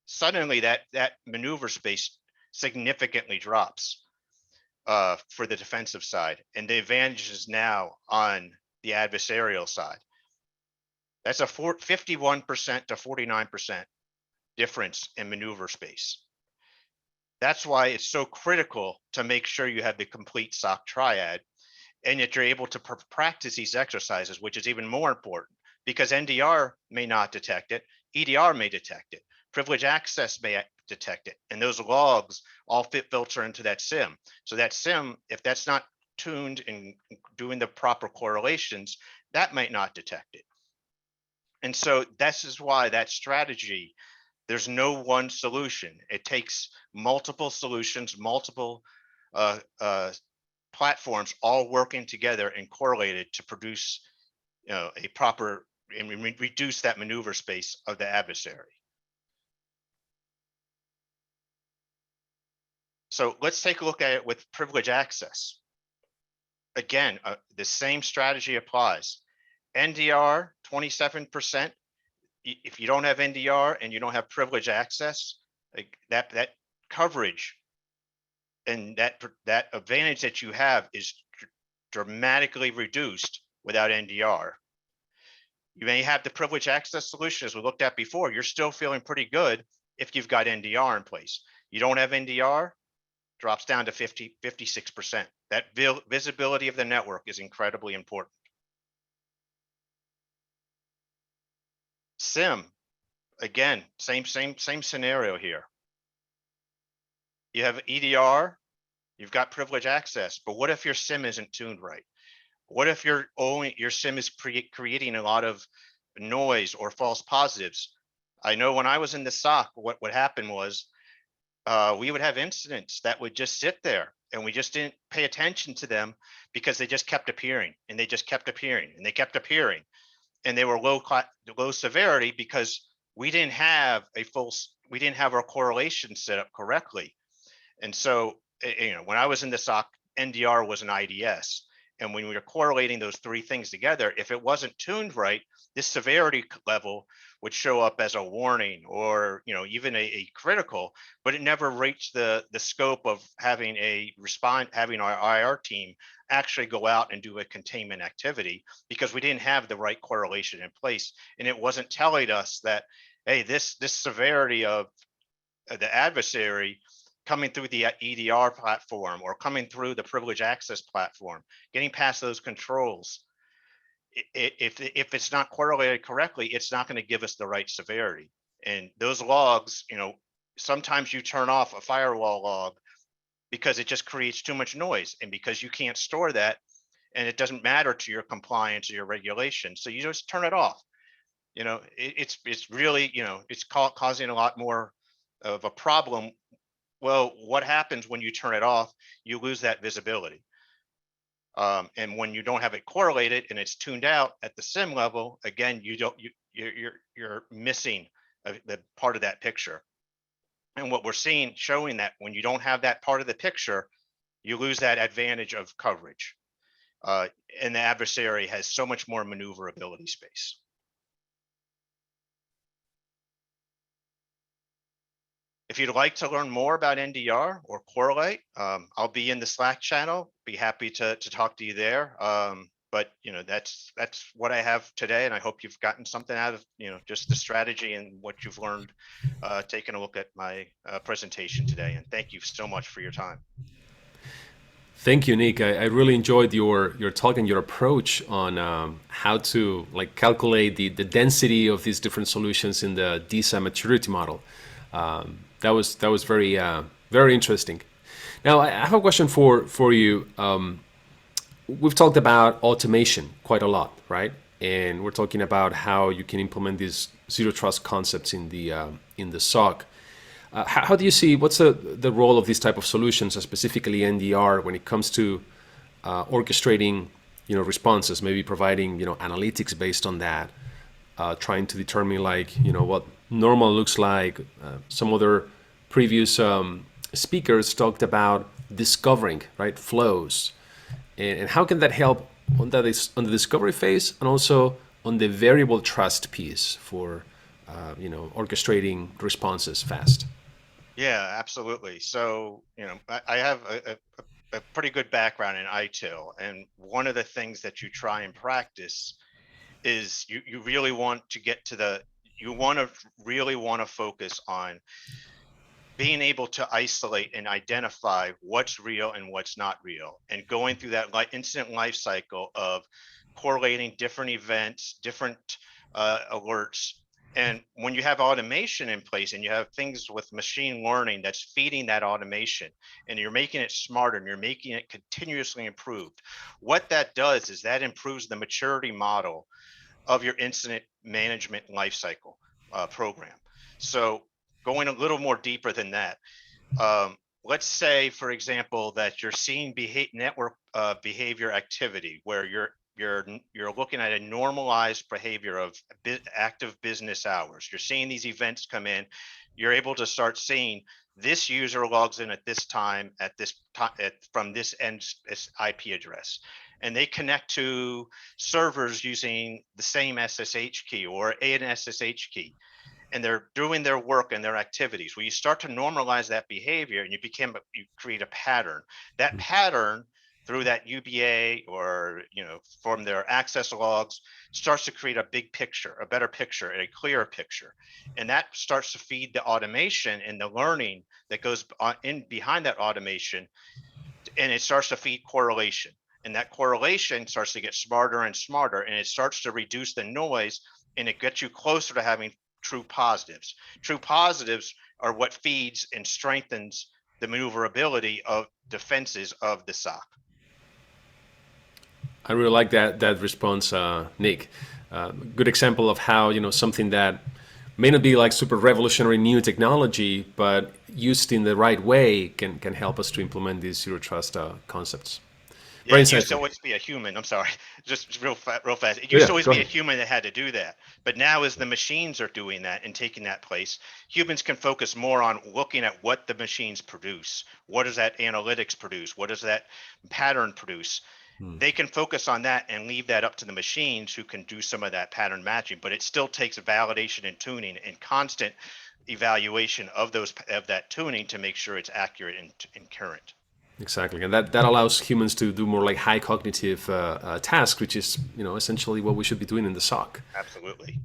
suddenly that maneuver space significantly drops for the defensive side, and the advantage is now on the adversarial side. That's a 51% to 49% difference in maneuver space. That's why it's so critical to make sure you have the complete SOC triad and that you're able to practice these exercises, which is even more important because NDR may not detect it, EDR may detect it, privilege access may detect it, and those logs all filter into that CIEM. So that CIEM, if that's not tuned and doing the proper correlations, that might not detect it. And so this is why that strategy, there's no one solution. It takes multiple solutions, multiple platforms all working together and correlated to produce a proper and reduce that maneuver space of the adversary. So let's take a look at it with privilege access. Again, the same strategy applies. NDR, 27%. If you don't have NDR and you don't have privilege access, that coverage and that advantage that you have is dramatically reduced without NDR. You may have the privilege access solution as we looked at before. You're still feeling pretty good if you've got NDR in place. You don't have NDR, drops down to 56%. That visibility of the network is incredibly important. CIEM, again, same scenario here. You have EDR, you've got privilege access, but what if your CIEM isn't tuned right? What if your CIEM is creating a lot of noise or false positives? I know when I was in the SOC, what happened was we would have incidents that would just sit there and we just didn't pay attention to them because they just kept appearing and they just kept appearing and they kept appearing. And they were low severity because we didn't have our correlation set up correctly. And so, when I was in the SOC, NDR was an IDS. And when we were correlating those three things together, if it wasn't tuned right, this severity level would show up as a warning or, you know, even a critical, but it never reached the scope of having having our IR team actually go out and do a containment activity, because we didn't have the right correlation in place. And it wasn't telling us that, hey, this severity of the adversary coming through the EDR platform or coming through the privilege access platform, getting past those controls, if it's not correlated correctly, it's not going to give us the right severity. And those logs, you know, sometimes you turn off a firewall log because it just creates too much noise, and because you can't store that, and it doesn't matter to your compliance or your regulation, so you just turn it off. You know, it's really, you know, it's causing a lot more of a problem. Well, what happens when you turn it off? You lose that visibility. And when you don't have it correlated and it's tuned out at the SIM level, again, you're missing the part of that picture. And what we're seeing showing that when you don't have that part of the picture, you lose that advantage of coverage. And the adversary has so much more maneuverability space. If you'd like to learn more about NDR or CoreLight, I'll be in the Slack channel. Be happy to talk to you there. But you know, that's what I have today, and I hope you've gotten something out of, you know, just the strategy and what you've learned taking a look at my presentation today. And thank you so much for your time. Thank you, Nick. I really enjoyed your talk and your approach on how to like calculate the density of these different solutions in the DSA maturity model. That was very very interesting. Now I have a question for you. We've talked about automation quite a lot, right? And we're talking about how you can implement these zero trust concepts in the SOC. How do you see, what's the role of these type of solutions, specifically NDR, when it comes to orchestrating, you know, responses, maybe providing, you know, analytics based on that, trying to determine, like, you know, what normal looks like. Some other previous speakers talked about discovering, right, flows, and how can that help on the discovery phase and also on the variable trust piece for you know, orchestrating responses fast. Yeah, absolutely. So, you know, I have a pretty good background in ITIL, and one of the things that you try and practice is you really want to get to really want to focus on being able to isolate and identify what's real and what's not real, and going through that incident life cycle of correlating different events, different alerts. And when you have automation in place and you have things with machine learning that's feeding that automation, and you're making it smarter and you're making it continuously improved, what that does is that improves the maturity model of your incident management lifecycle program. So going a little more deeper than that, let's say, for example, that you're seeing network behavior activity where you're looking at a normalized behavior of active business hours. You're seeing these events come in. You're able to start seeing this user logs in at this time, from this end IP address, and they connect to servers using the same SSH key or an SSH key, and they're doing their work and their activities. Well, you start to normalize that behavior, and you create a pattern. That pattern, through that UBA or, you know, from their access logs, starts to create a big picture, a better picture, and a clearer picture. And that starts to feed the automation and the learning that goes in behind that automation. And it starts to feed correlation. And that correlation starts to get smarter and smarter, and it starts to reduce the noise, and it gets you closer to having true positives. True positives are what feeds and strengthens the maneuverability of defenses of the SOC. I really like that response, Nick. Good example of how, you know, something that may not be like super revolutionary new technology, but used in the right way can help us to implement these zero trust concepts. Yeah, it used to always be a human. I'm sorry, just real fast. It used to always be a human that had to do that. But now, as the machines are doing that and taking that place, humans can focus more on looking at what the machines produce. What does that analytics produce? What does that pattern produce? they can focus on that and leave that up to the machines who can do some of that pattern matching, but it still takes validation and tuning and constant evaluation of that tuning to make sure it's accurate and current. Exactly, and that allows humans to do more like high cognitive tasks, which is essentially what we should be doing in the SOC. Absolutely.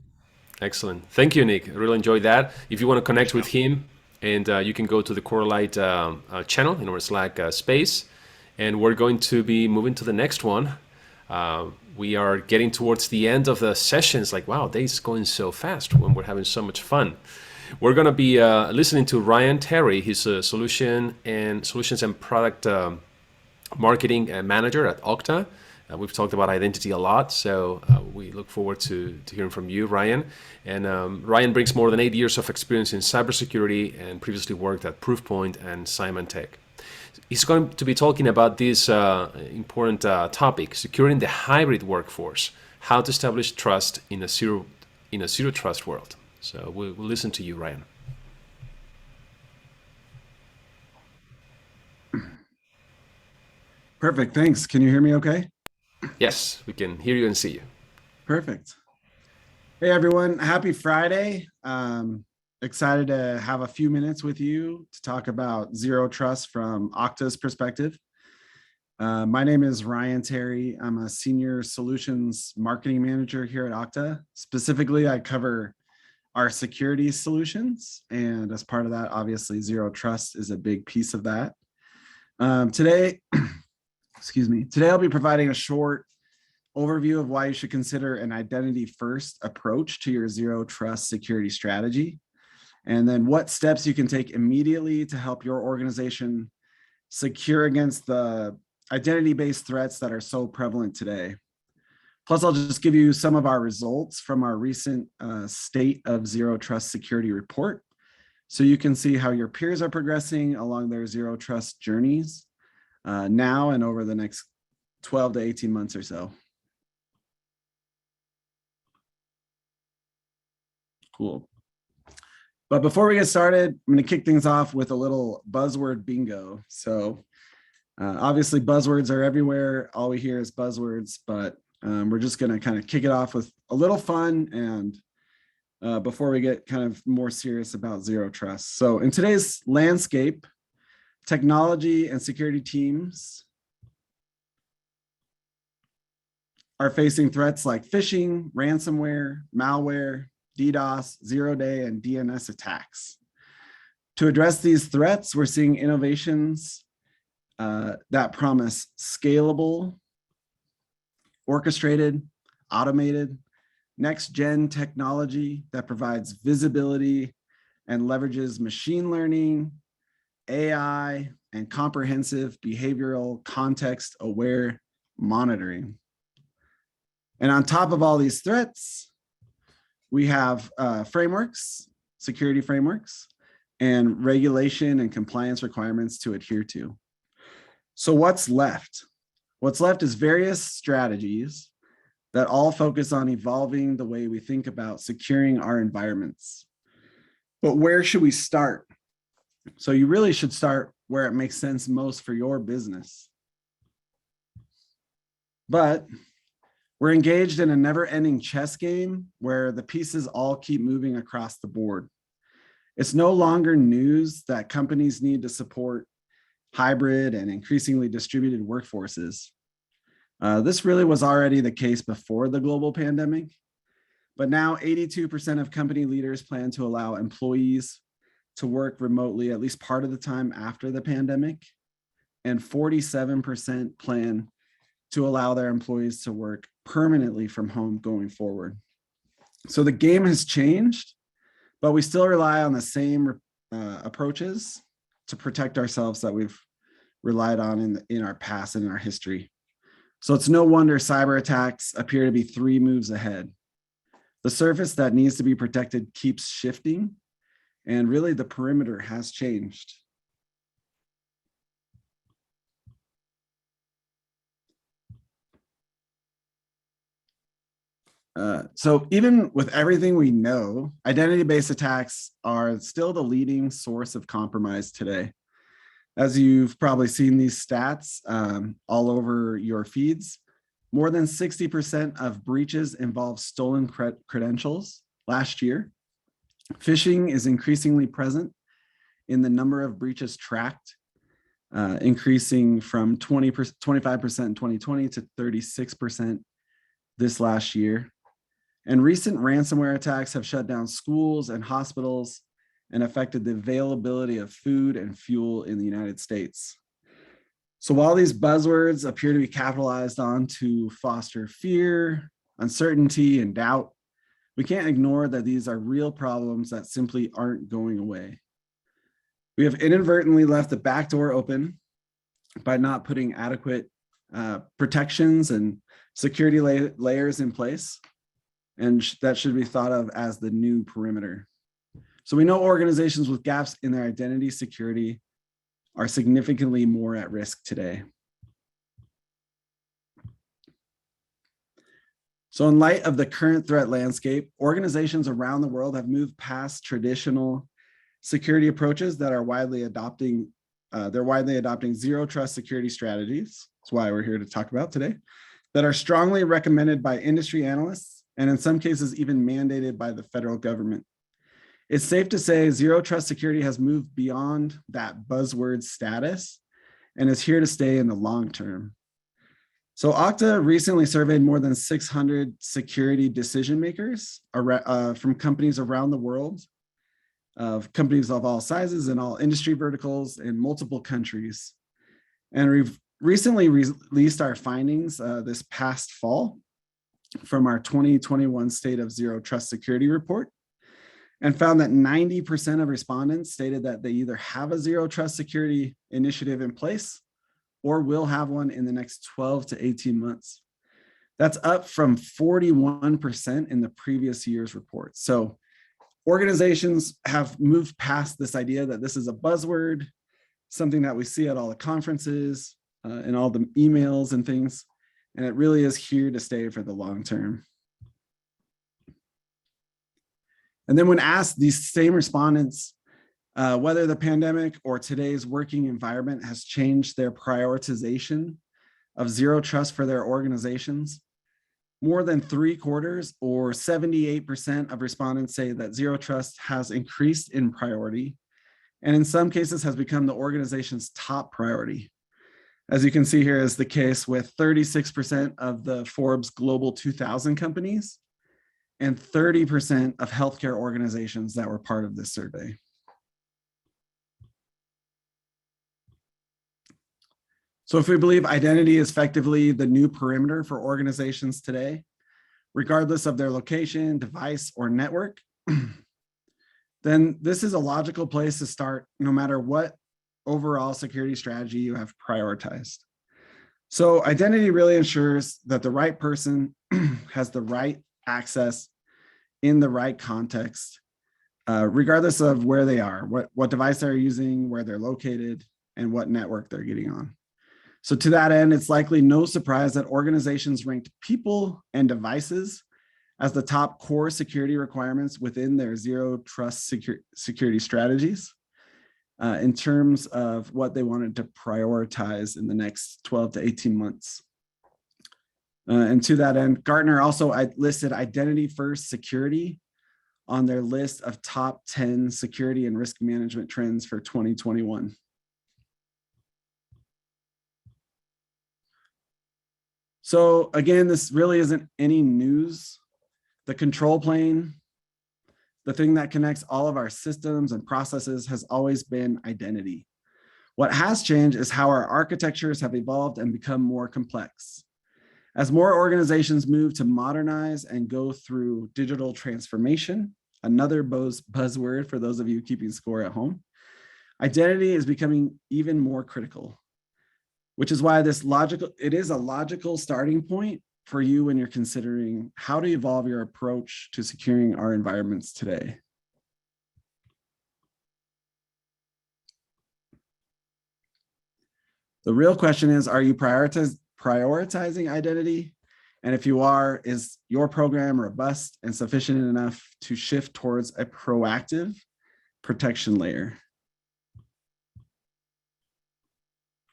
Excellent. Thank you, Nick. I really enjoyed that. If you want to connect with him, and you can go to the CoreLight channel in our Slack space, and we're going to be moving to the next one. We are getting towards the end of the sessions. Like, wow, days going so fast when we're having so much fun. We're going to be listening to Ryan Terry. He's a solutions and product marketing manager at Okta. We've talked about identity a lot, so we look forward to hearing from you, Ryan. And Ryan brings more than 8 years of experience in cybersecurity and previously worked at Proofpoint and Symantec. He's going to be talking about this important topic, securing the hybrid workforce, how to establish trust in a zero trust world. So we'll listen to you, Ryan. Perfect. Thanks. Can you hear me okay? Yes, we can hear you and see you. Perfect. Hey, everyone. Happy Friday. Excited to have a few minutes with you to talk about zero trust from Okta's perspective. My name is Ryan Terry. I'm a senior solutions marketing manager here at Okta. Specifically, I cover our security solutions. And as part of that, obviously, zero trust is a big piece of that. Today, I'll be providing a short overview of why you should consider an identity-first approach to your zero trust security strategy, and then what steps you can take immediately to help your organization secure against the identity-based threats that are so prevalent today. Plus, I'll just give you some of our results from our recent State of Zero Trust Security report, so you can see how your peers are progressing along their zero trust journeys now and over the next 12 to 18 months or so. Cool. But before we get started, I'm going to kick things off with a little buzzword bingo. So obviously buzzwords are everywhere. All we hear is buzzwords, but we're just going to kind of kick it off with a little fun and before we get kind of more serious about zero trust. So in today's landscape, technology and security teams are facing threats like phishing, ransomware, malware, DDoS, zero-day, and DNS attacks. To address these threats, we're seeing innovations that promise scalable, orchestrated, automated, next-gen technology that provides visibility and leverages machine learning, AI, and comprehensive behavioral context-aware monitoring. And on top of all these threats, we have frameworks, security frameworks, and regulation and compliance requirements to adhere to. So what's left? What's left is various strategies that all focus on evolving the way we think about securing our environments. But where should we start? So you really should start where it makes sense most for your business. But we're engaged in a never-ending chess game where the pieces all keep moving across the board. It's no longer news that companies need to support hybrid and increasingly distributed workforces. This really was already the case before the global pandemic, but now 82% of company leaders plan to allow employees to work remotely at least part of the time after the pandemic, and 47% plan to allow their employees to work permanently from home going forward. So the game has changed, but we still rely on the same approaches to protect ourselves that we've relied on in our past and in our history. So it's no wonder cyber attacks appear to be 3 moves ahead. The surface that needs to be protected keeps shifting, and really the perimeter has changed. So even with everything we know, identity-based attacks are still the leading source of compromise today. As you've probably seen these stats all over your feeds, more than 60% of breaches involve stolen credentials last year. Phishing is increasingly present in the number of breaches tracked, increasing from 25% in 2020 to 36% this last year. And recent ransomware attacks have shut down schools and hospitals and affected the availability of food and fuel in the United States. So while these buzzwords appear to be capitalized on to foster fear, uncertainty, and doubt, we can't ignore that these are real problems that simply aren't going away. We have inadvertently left the back door open by not putting adequate protections and security layers in place, and that should be thought of as the new perimeter. So we know organizations with gaps in their identity security are significantly more at risk today. So in light of the current threat landscape, organizations around the world have moved past traditional security approaches that are widely adopting, zero trust security strategies. That's why we're here to talk about today, that are strongly recommended by industry analysts and in some cases even mandated by the federal government. It's safe to say zero trust security has moved beyond that buzzword status and is here to stay in the long term. So Okta recently surveyed more than 600 security decision makers from companies around the world, of companies of all sizes and all industry verticals in multiple countries. And we've recently released our findings this past fall from our 2021 State of Zero Trust Security Report, and found that 90% of respondents stated that they either have a zero trust security initiative in place or will have one in the next 12 to 18 months. That's up from 41% in the previous year's report. So organizations have moved past this idea that this is a buzzword, something that we see at all the conferences and all the emails and things, and it really is here to stay for the long term. And then when asked, these same respondents whether the pandemic or today's working environment has changed their prioritization of zero trust for their organizations, more than 3/4 or 78% of respondents say that zero trust has increased in priority, and in some cases has become the organization's top priority. As you can see here is the case with 36% of the Forbes Global 2000 companies and 30% of healthcare organizations that were part of this survey. So if we believe identity is effectively the new perimeter for organizations today, regardless of their location, device, or network, then this is a logical place to start no matter what overall security strategy you have prioritized. So identity really ensures that the right person has the right access in the right context, regardless of where they are, what device they're using, where they're located, and what network they're getting on. So to that end, it's likely no surprise that organizations ranked people and devices as the top core security requirements within their zero trust security strategies in terms of what they wanted to prioritize in the next 12 to 18 months. And to that end, Gartner also listed identity first security on their list of top 10 security and risk management trends for 2021. So again, this really isn't any news. The control plane, the thing that connects all of our systems and processes, has always been identity. What has changed is how our architectures have evolved and become more complex. As more organizations move to modernize and go through digital transformation, another buzzword for those of you keeping score at home, identity is becoming even more critical, which is why it is a logical starting point for you when you're considering how to evolve your approach to securing our environments today. The real question is, are you prioritizing identity? And if you are, is your program robust and sufficient enough to shift towards a proactive protection layer?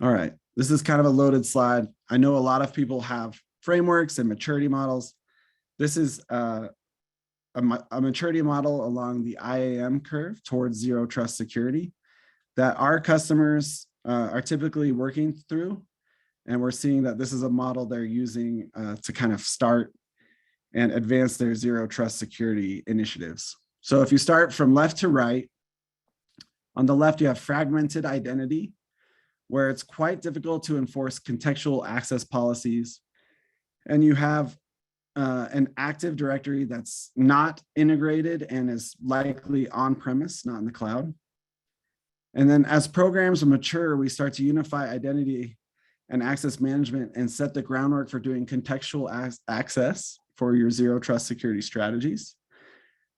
All right, this is kind of a loaded slide. I know a lot of people have frameworks and maturity models. This is a maturity model along the IAM curve towards zero trust security that our customers are typically working through. And we're seeing that this is a model they're using to kind of start and advance their zero trust security initiatives. So if you start from left to right, on the left, you have fragmented identity, where it's quite difficult to enforce contextual access policies. And you have an Active Directory that's not integrated and is likely on-premise, not in the cloud. And then as programs mature, we start to unify identity and access management and set the groundwork for doing contextual access for your zero trust security strategies.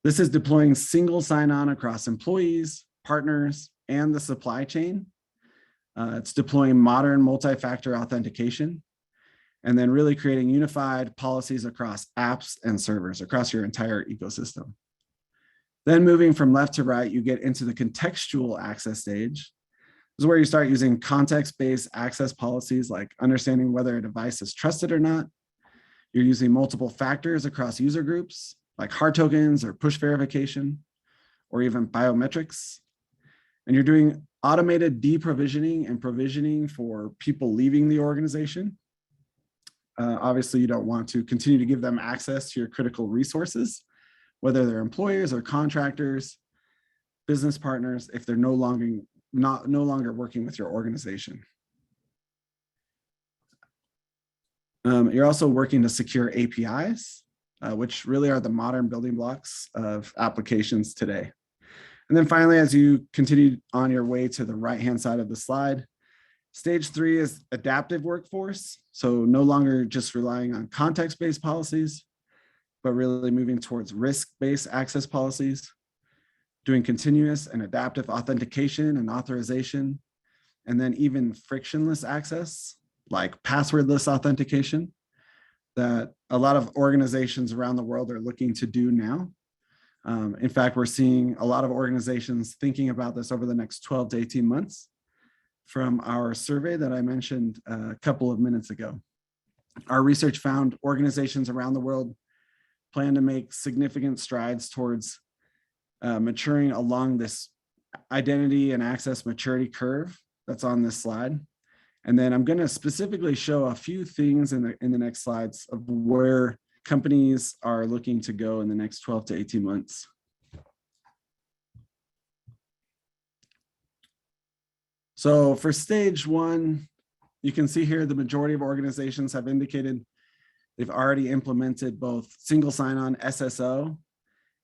This is deploying single sign-on across employees, partners, and the supply chain. It's deploying modern multi-factor authentication, and then really creating unified policies across apps and servers across your entire ecosystem. Then moving from left to right, you get into the contextual access stage. This is where you start using context-based access policies, like understanding whether a device is trusted or not. You're using multiple factors across user groups, like hard tokens or push verification, or even biometrics. And you're doing automated deprovisioning and provisioning for people leaving the organization. Obviously, you don't want to continue to give them access to your critical resources, whether they're employers or contractors, business partners, if they're no longer working with your organization. You're also working to secure APIs, which really are the modern building blocks of applications today. And then finally, as you continue on your way to the right-hand side of the slide, stage 3 is adaptive workforce. So no longer just relying on context-based policies, but really moving towards risk-based access policies, doing continuous and adaptive authentication and authorization, and then even frictionless access, like passwordless authentication, that a lot of organizations around the world are looking to do now. In fact, we're seeing a lot of organizations thinking about this over the next 12 to 18 months from our survey that I mentioned a couple of minutes ago. Our research found organizations around the world plan to make significant strides towards maturing along this identity and access maturity curve that's on this slide. And then I'm going to specifically show a few things in the next slides of where companies are looking to go in the next 12 to 18 months. So for stage 1, you can see here the majority of organizations have indicated they've already implemented both single sign-on SSO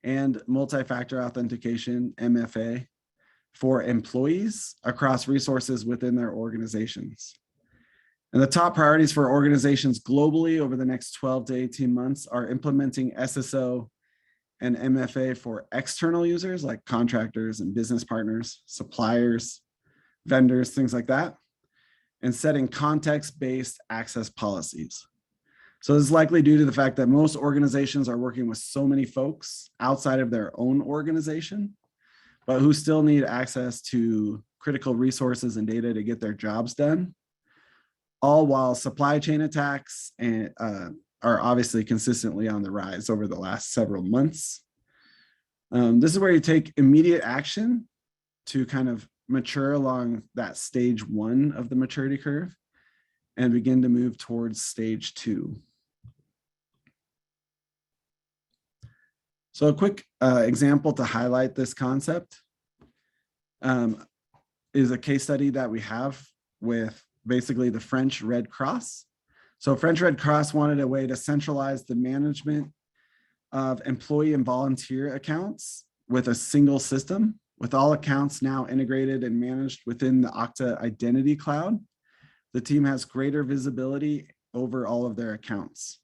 and multi-factor authentication MFA for employees across resources within their organizations. And the top priorities for organizations globally over the next 12 to 18 months are implementing SSO and MFA for external users like contractors and business partners, suppliers, vendors, things like that, and setting context-based access policies. So this is likely due to the fact that most organizations are working with so many folks outside of their own organization, but who still need access to critical resources and data to get their jobs done, all while supply chain attacks are obviously consistently on the rise over the last several months. This is where you take immediate action to kind of mature along that stage 1 of the maturity curve and begin to move towards stage 2. So a quick example to highlight this concept is a case study that we have with basically the French Red Cross. So French Red Cross wanted a way to centralize the management of employee and volunteer accounts with a single system, with all accounts now integrated and managed within the Okta Identity Cloud. The team has greater visibility over all of their accounts.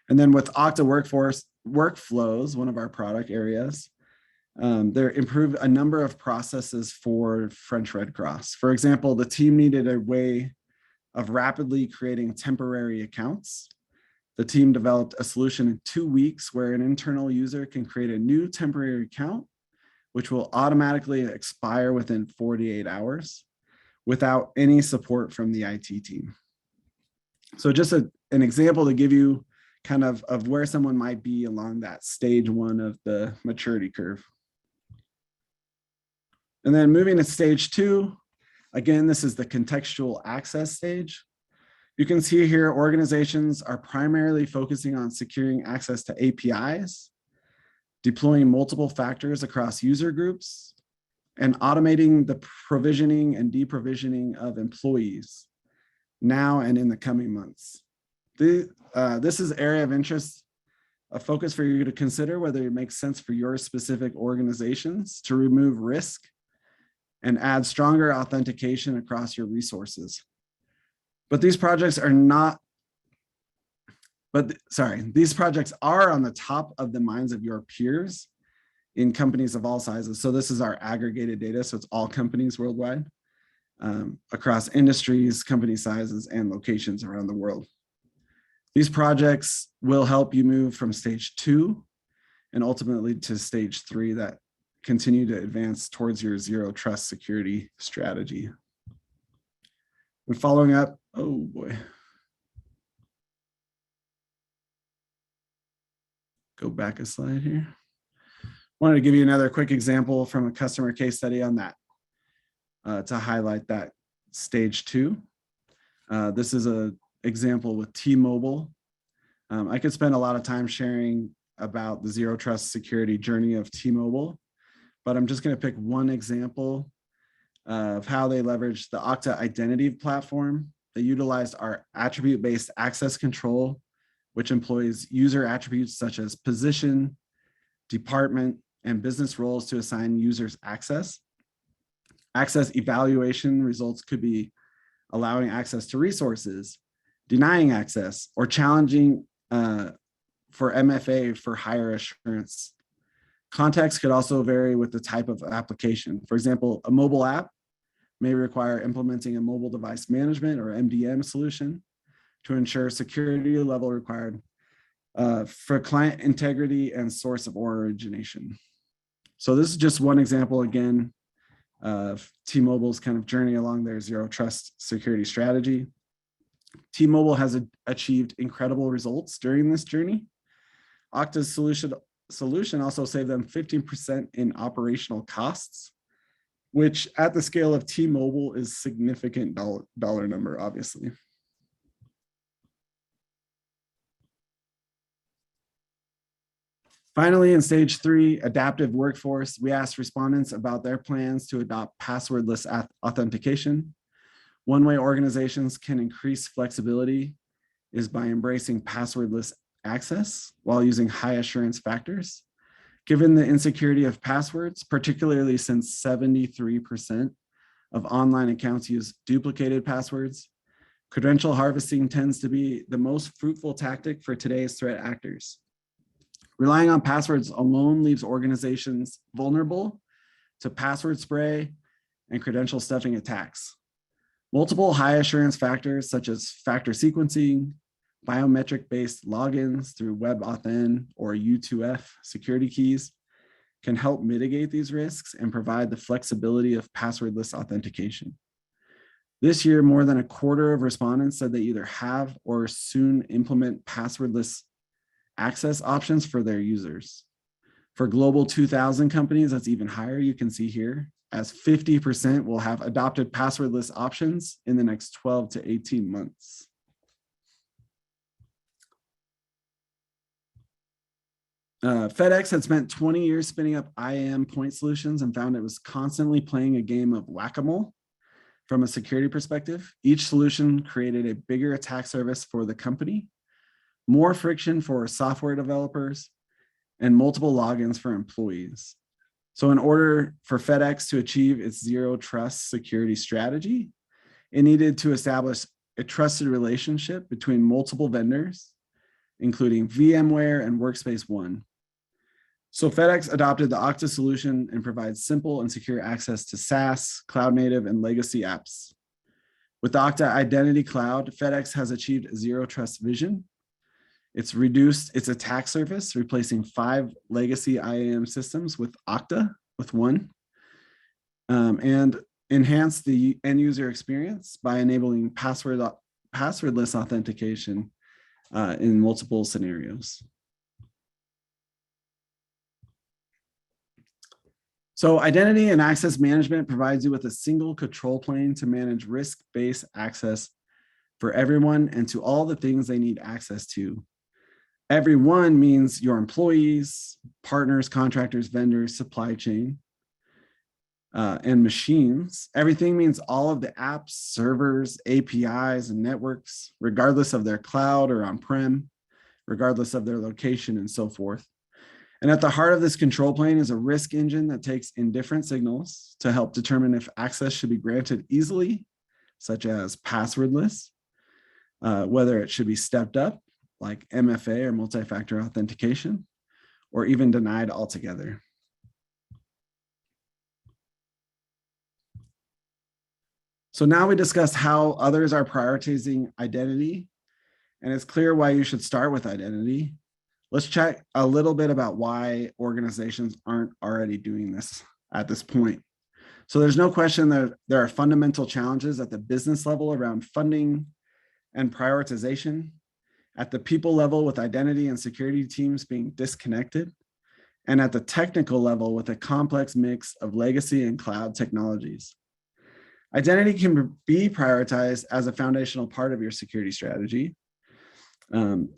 And then with Okta Workforce Workflows, one of our product areas, they improved a number of processes for French Red Cross. For example, the team needed a way of rapidly creating temporary accounts. The team developed a solution in 2 weeks where an internal user can create a new temporary account, which will automatically expire within 48 hours, without any support from the IT team. So just an example to give you kind of where someone might be along that stage one of the maturity curve. And then moving to stage two, again, this is the contextual access stage. You can see here organizations are primarily focusing on securing access to APIs, deploying multiple factors across user groups, and automating the provisioning and deprovisioning of employees now and in the coming months. This is area of interest, a focus for you to consider whether it makes sense for your specific organizations to remove risk and add stronger authentication across your resources. But these projects are not, these projects are on the top of the minds of your peers in companies of all sizes. So this is our aggregated data. So it's all companies worldwide, across industries, company sizes, and locations around the world. These projects will help you move from stage 2 and ultimately to stage 3 that continue to advance towards your zero trust security strategy. And following up, oh boy. Go back a slide here. Wanted to give you another quick example from a customer case study on that to highlight that stage 2. This is an example with T-Mobile. I could spend a lot of time sharing about the zero trust security journey of T-Mobile, but I'm just going to pick one example of how they leveraged the Okta identity platform. They utilized our attribute-based access control, which employs user attributes such as position, department, and business roles to assign users access. Access evaluation results could be allowing access to resources, denying access, or challenging for MFA for higher assurance. Context could also vary with the type of application. For example, a mobile app may require implementing a mobile device management or MDM solution to ensure security level required for client integrity and source of origination. So this is just one example again of T-Mobile's kind of journey along their zero trust security strategy. T-Mobile has achieved incredible results during this journey. Okta's solution also saved them 15% in operational costs, which at the scale of T-Mobile is significant dollar number, obviously. Finally, in stage 3, adaptive workforce, we asked respondents about their plans to adopt passwordless authentication. One way organizations can increase flexibility is by embracing passwordless access while using high assurance factors. Given the insecurity of passwords, particularly since 73% of online accounts use duplicated passwords, credential harvesting tends to be the most fruitful tactic for today's threat actors. Relying on passwords alone leaves organizations vulnerable to password spray and credential stuffing attacks. Multiple high assurance factors such as factor sequencing, biometric-based logins through WebAuthn or U2F security keys can help mitigate these risks and provide the flexibility of passwordless authentication. This year, more than a quarter of respondents said they either have or soon implement passwordless access options for their users. For global 2000 companies, that's even higher, you can see here, as 50% will have adopted passwordless options in the next 12 to 18 months. FedEx had spent 20 years spinning up IAM point solutions and found it was constantly playing a game of whack-a-mole from a security perspective. Each solution created a bigger attack surface for the company, more friction for software developers, and multiple logins for employees. So in order for FedEx to achieve its zero trust security strategy, it needed to establish a trusted relationship between multiple vendors, including VMware and Workspace ONE. So FedEx adopted the Okta solution and provides simple and secure access to SaaS, cloud native, and legacy apps. With the Okta Identity Cloud, FedEx has achieved a zero trust vision. It's reduced its attack surface, replacing 5 legacy IAM systems with Okta, with one. And enhance the end user experience by enabling passwordless authentication in multiple scenarios. So identity and access management provides you with a single control plane to manage risk-based access for everyone and to all the things they need access to. Everyone means your employees, partners, contractors, vendors, supply chain, and machines. Everything means all of the apps, servers, APIs, and networks, regardless of their cloud or on-prem, regardless of their location and so forth. And at the heart of this control plane is a risk engine that takes in different signals to help determine if access should be granted easily, such as passwordless, whether it should be stepped up, like MFA or multi-factor authentication, or even denied altogether. So now we discussed how others are prioritizing identity, and it's clear why you should start with identity. Let's chat a little bit about why organizations aren't already doing this at this point. So there's no question that there are fundamental challenges at the business level around funding and prioritization, at the people level with identity and security teams being disconnected, and at the technical level with a complex mix of legacy and cloud technologies. Identity can be prioritized as a foundational part of your security strategy.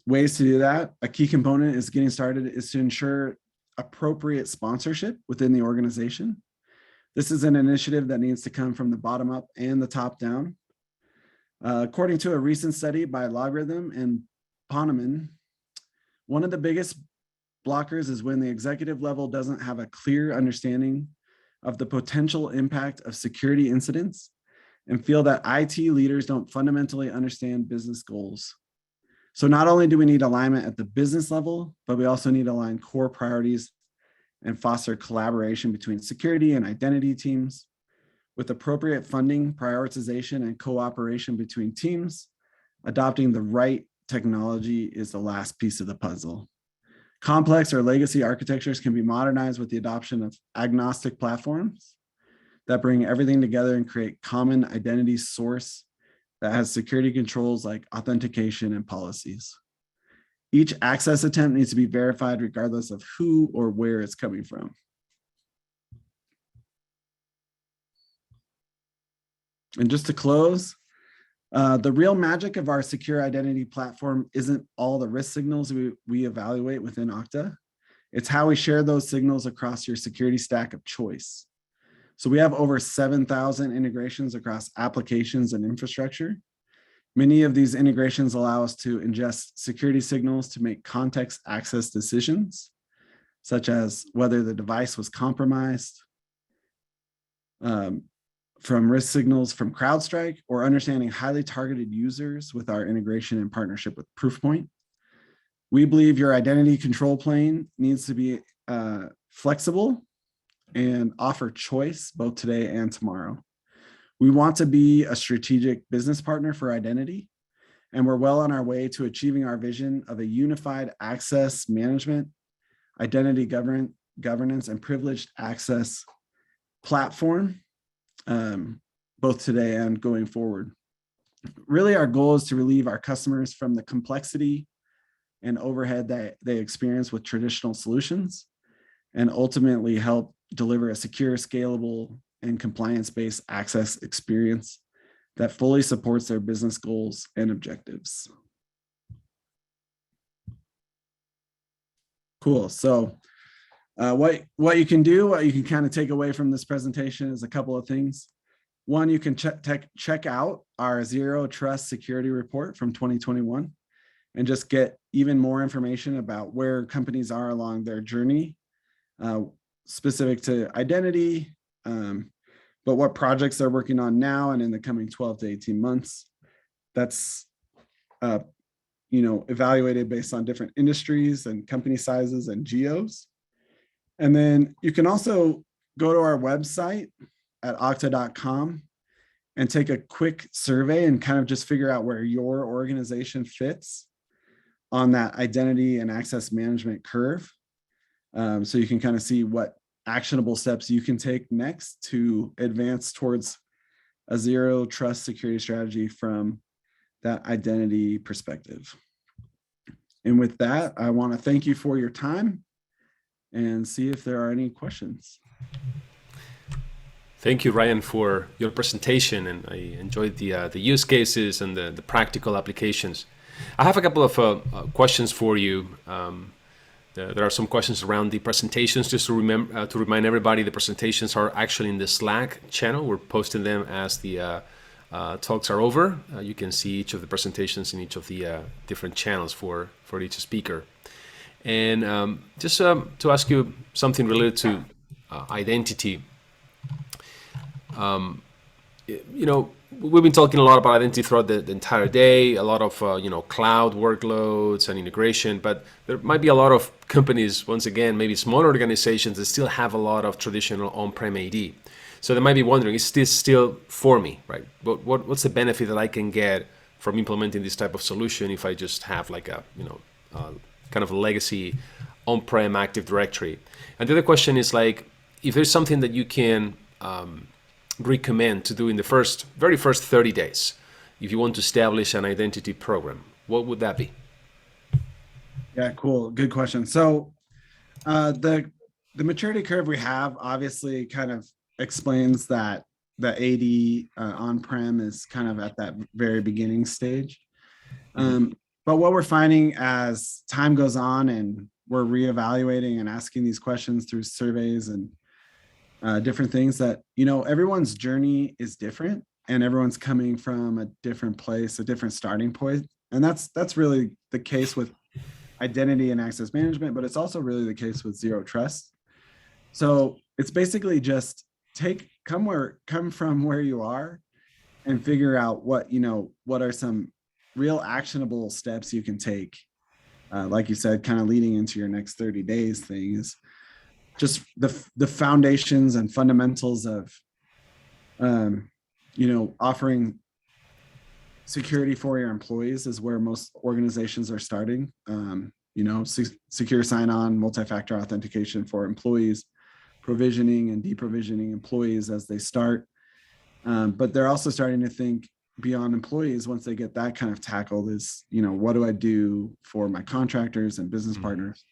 Ways to do that, a key component is getting started is to ensure appropriate sponsorship within the organization. This is an initiative that needs to come from the bottom up and the top down. According to a recent study by LogRhythm and Optimising, one of the biggest blockers is when the executive level doesn't have a clear understanding of the potential impact of security incidents and feel that IT leaders don't fundamentally understand business goals. So not only do we need alignment at the business level, but we also need to align core priorities and foster collaboration between security and identity teams. With appropriate funding, prioritization, and cooperation between teams, adopting the right technology is the last piece of the puzzle. Complex or legacy architectures can be modernized with the adoption of agnostic platforms that bring everything together and create common identity source that has security controls like authentication and policies. Each access attempt needs to be verified regardless of who or where it's coming from. And just to close, the real magic of our secure identity platform isn't all the risk signals we evaluate within Okta. It's how we share those signals across your security stack of choice. So we have over 7,000 integrations across applications and infrastructure. Many of these integrations allow us to ingest security signals to make context access decisions, such as whether the device was compromised, from risk signals from CrowdStrike, or understanding highly targeted users with our integration and partnership with Proofpoint. We believe your identity control plane needs to be flexible and offer choice both today and tomorrow. We want to be a strategic business partner for identity, and we're well on our way to achieving our vision of a unified access management, identity governance, and privileged access platform, both today and going forward. Really, our goal is to relieve our customers from the complexity and overhead that they experience with traditional solutions, and ultimately help deliver a secure, scalable, and compliance-based access experience that fully supports their business goals and objectives. Cool. So what you can do, what you can kind of take away from this presentation is a couple of things. One, you can check out our Zero Trust Security Report from 2021 and just get even more information about where companies are along their journey, specific to identity, but what projects they're working on now and in the coming 12 to 18 months. That's evaluated based on different industries and company sizes and geos. And then you can also go to our website at okta.com and take a quick survey and kind of just figure out where your organization fits on that identity and access management curve. So you can kind of see what actionable steps you can take next to advance towards a zero trust security strategy from that identity perspective. And with that, I want to thank you for your time and see if there are any questions. Thank you, Ryan, for your presentation, and I enjoyed the use cases and the practical applications. I have a couple of questions for you. There are some questions around the presentations. Just to remind everybody, the presentations are actually in the Slack channel. We're posting them as the talks are over. You can see each of the presentations in each of the different channels for each speaker. And just to ask you something related to identity. You know, we've been talking a lot about identity throughout the entire day, a lot of, you know, cloud workloads and integration, but there might be a lot of companies, once again, maybe smaller organizations that still have a lot of traditional on-prem AD. So they might be wondering, is this still for me, right? But what's the benefit that I can get from implementing this type of solution if I just have like a, you know, kind of a legacy on-prem Active Directory? And the other question is like, if there's something that you can recommend to do in the very first 30 days, if you want to establish an identity program, what would that be? Yeah, cool. Good question. So the maturity curve we have obviously kind of explains that the AD on-prem is kind of at that very beginning stage. But what we're finding as time goes on and we're reevaluating and asking these questions through surveys and different things, that, you know, everyone's journey is different and everyone's coming from a different place, a different starting point. And that's really the case with identity and access management, but it's also really the case with zero trust. So it's basically just come from where you are and figure out what are some real actionable steps you can take. Like you said, kind of leading into your next 30 days thing is just the foundations and fundamentals of, offering security for your employees is where most organizations are starting. Secure sign-on, multi-factor authentication for employees, provisioning and deprovisioning employees as they start. But they're also starting to think beyond employees. Once they get that kind of tackled, is, what do I do for my contractors and business partners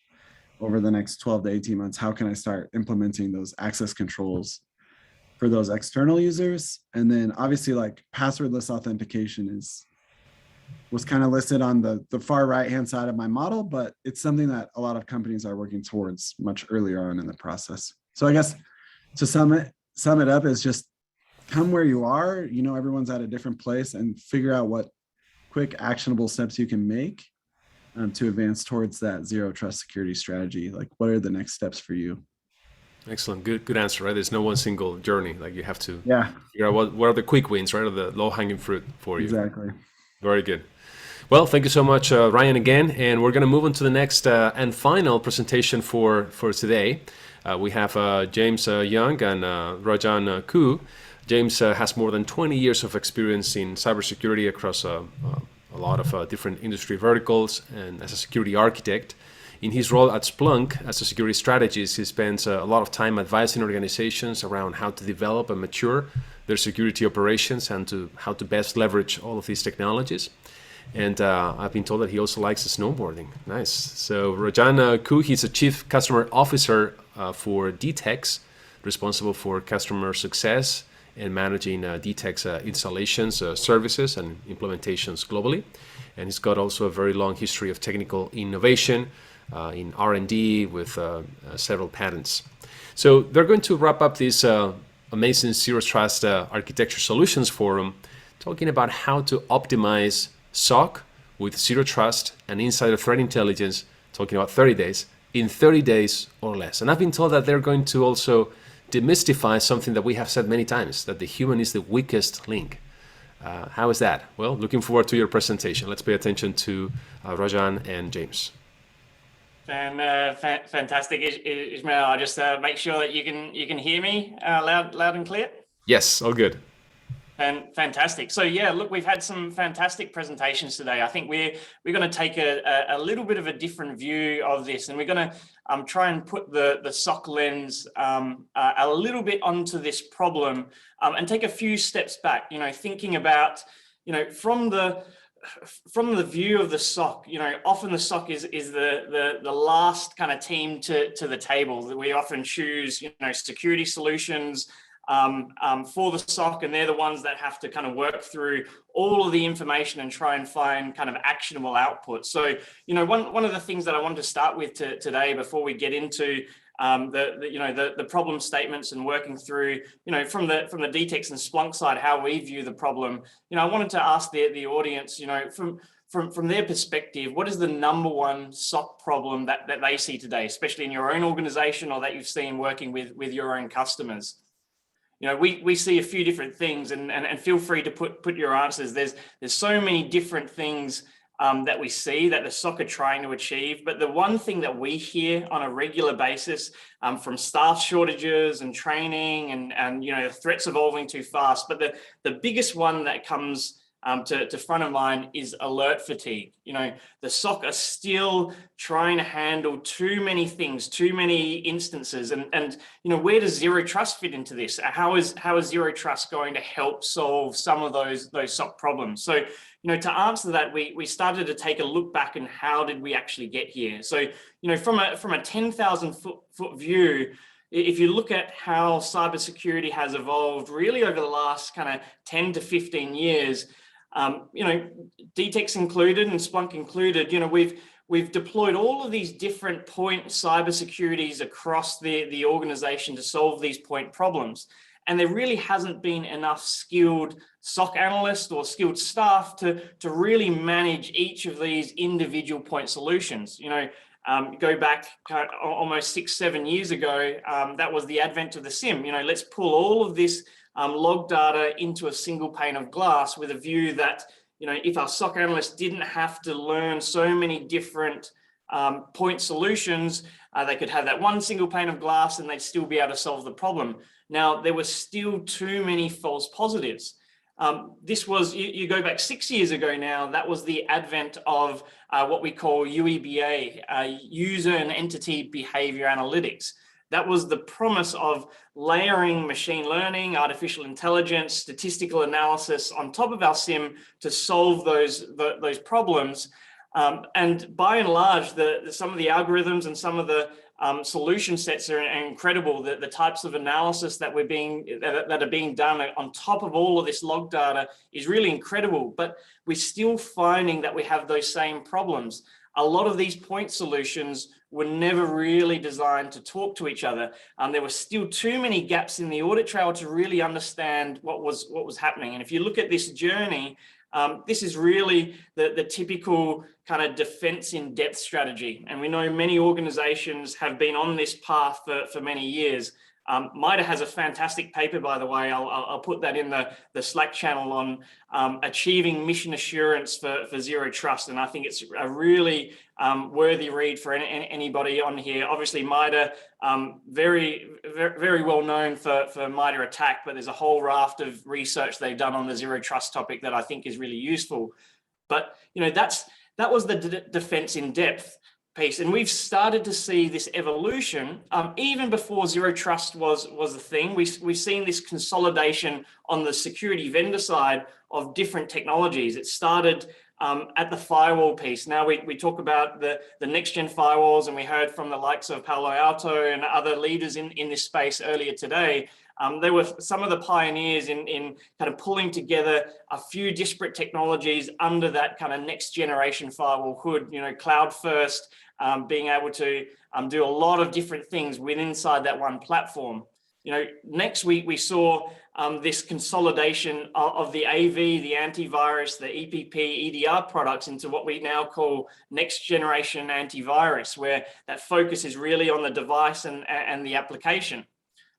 over the next 12 to 18 months? How can I start implementing those access controls for those external users? And then obviously, like, passwordless authentication was kind of listed on the far right-hand side of my model, but it's something that a lot of companies are working towards much earlier on in the process. So I guess to sum it up is just come where you are. Everyone's at a different place, and figure out what quick actionable steps you can make to advance towards that zero trust security strategy. Like, what are the next steps for you? Excellent. Good answer, right? There's no one single journey. Like, you have to figure out what are the quick wins, right? Or the low-hanging fruit for you. Exactly. Very good. Well, thank you so much, Ryan, again. And we're going to move on to the next and final presentation for today. We have James Young and Rajan Koo. James has more than 20 years of experience in cybersecurity across a lot of different industry verticals, and as a security architect. In his role at Splunk as a security strategist, he spends a lot of time advising organizations around how to develop and mature their security operations and how to best leverage all of these technologies. And I've been told that he also likes snowboarding. Nice. So Rajan Koo, he's a chief customer officer for DTEX, responsible for customer success and managing DTEX installations, services, and implementations globally. And he's got also a very long history of technical innovation in R&D with several patents. So they're going to wrap up this amazing Zero Trust Architecture Solutions Forum, talking about how to optimize SOC with Zero Trust and Insider Threat Intelligence, talking about 30 days, in 30 days or less. And I've been told that they're going to also demystify something that we have said many times, that the human is the weakest link. How is that? Well, looking forward to your presentation. Let's pay attention to Rajan and James. Fantastic, Ismail. I'll just make sure that you can hear me loud and clear. Yes, all good. Fantastic. So yeah, look, we've had some fantastic presentations today. I think we're going to take a little bit of a different view of this, and we're going to try and put the SOC lens a little bit onto this problem, and take a few steps back. Thinking about from the view of the SOC, often the SOC is the last kind of team to the table. That we often choose security solutions for the SOC, and they're the ones that have to kind of work through all of the information and try and find kind of actionable output. So, one of the things that I wanted to start with today, before we get into the problem statements and working through, from the DTEX and Splunk side, how we view the problem. I wanted to ask the audience, from their perspective, what is the number one SOC problem that they see today, especially in your own organization or that you've seen working with your own customers? We see a few different things, and feel free to put your answers. There's so many different things that we see that the SOC are trying to achieve. But the one thing that we hear on a regular basis from staff shortages and training and threats evolving too fast. But the biggest one that comes to front of mind is alert fatigue. The SOC are still trying to handle too many things, too many instances, and where does zero trust fit into this? How is zero trust going to help solve some of those SOC problems? So to answer that, we started to take a look back and how did we actually get here? So from a 10,000 foot view, if you look at how cybersecurity has evolved really over the last kind of 10 to 15 years, DTEX included and Splunk included, we've deployed all of these different point cybersecurities across the organization to solve these point problems. And there really hasn't been enough skilled SOC analysts or skilled staff to really manage each of these individual point solutions. Go back almost 6-7 years ago, that was the advent of the SIEM. Let's pull all of this log data into a single pane of glass with a view that, if our SOC analysts didn't have to learn so many different point solutions, they could have that one single pane of glass and they'd still be able to solve the problem. Now, there were still too many false positives. This was, you go back 6 years ago now, that was the advent of what we call UEBA, User and Entity Behavior Analytics. That was the promise of layering machine learning, artificial intelligence, statistical analysis on top of our SIEM to solve those problems. And by and large, some of the algorithms and some of the solution sets are incredible. The types of analysis that are being done on top of all of this log data is really incredible. But we're still finding that we have those same problems. A lot of these point solutions were never really designed to talk to each other. There were still too many gaps in the audit trail to really understand what was happening. And if you look at this journey, this is really the typical kind of defense in depth strategy. And we know many organizations have been on this path for many years. MITRE has a fantastic paper, by the way. I'll put that in the Slack channel on achieving mission assurance for zero trust. And I think it's a really worthy read for anybody on here. Obviously, MITRE, very, very well known for MITRE ATT&CK, but there's a whole raft of research they've done on the zero trust topic that I think is really useful. But that was the defense in depth piece. And we've started to see this evolution even before zero trust was a thing. We've seen this consolidation on the security vendor side of different technologies. It started at the firewall piece. Now we talk about the next gen firewalls, and we heard from the likes of Palo Alto and other leaders in this space earlier today. They were some of the pioneers in kind of pulling together a few disparate technologies under that kind of next generation firewall hood, cloud first, being able to do a lot of different things inside that one platform. Next week we saw this consolidation of the AV, the antivirus, the EPP, EDR products into what we now call next generation antivirus, where that focus is really on the device and the application.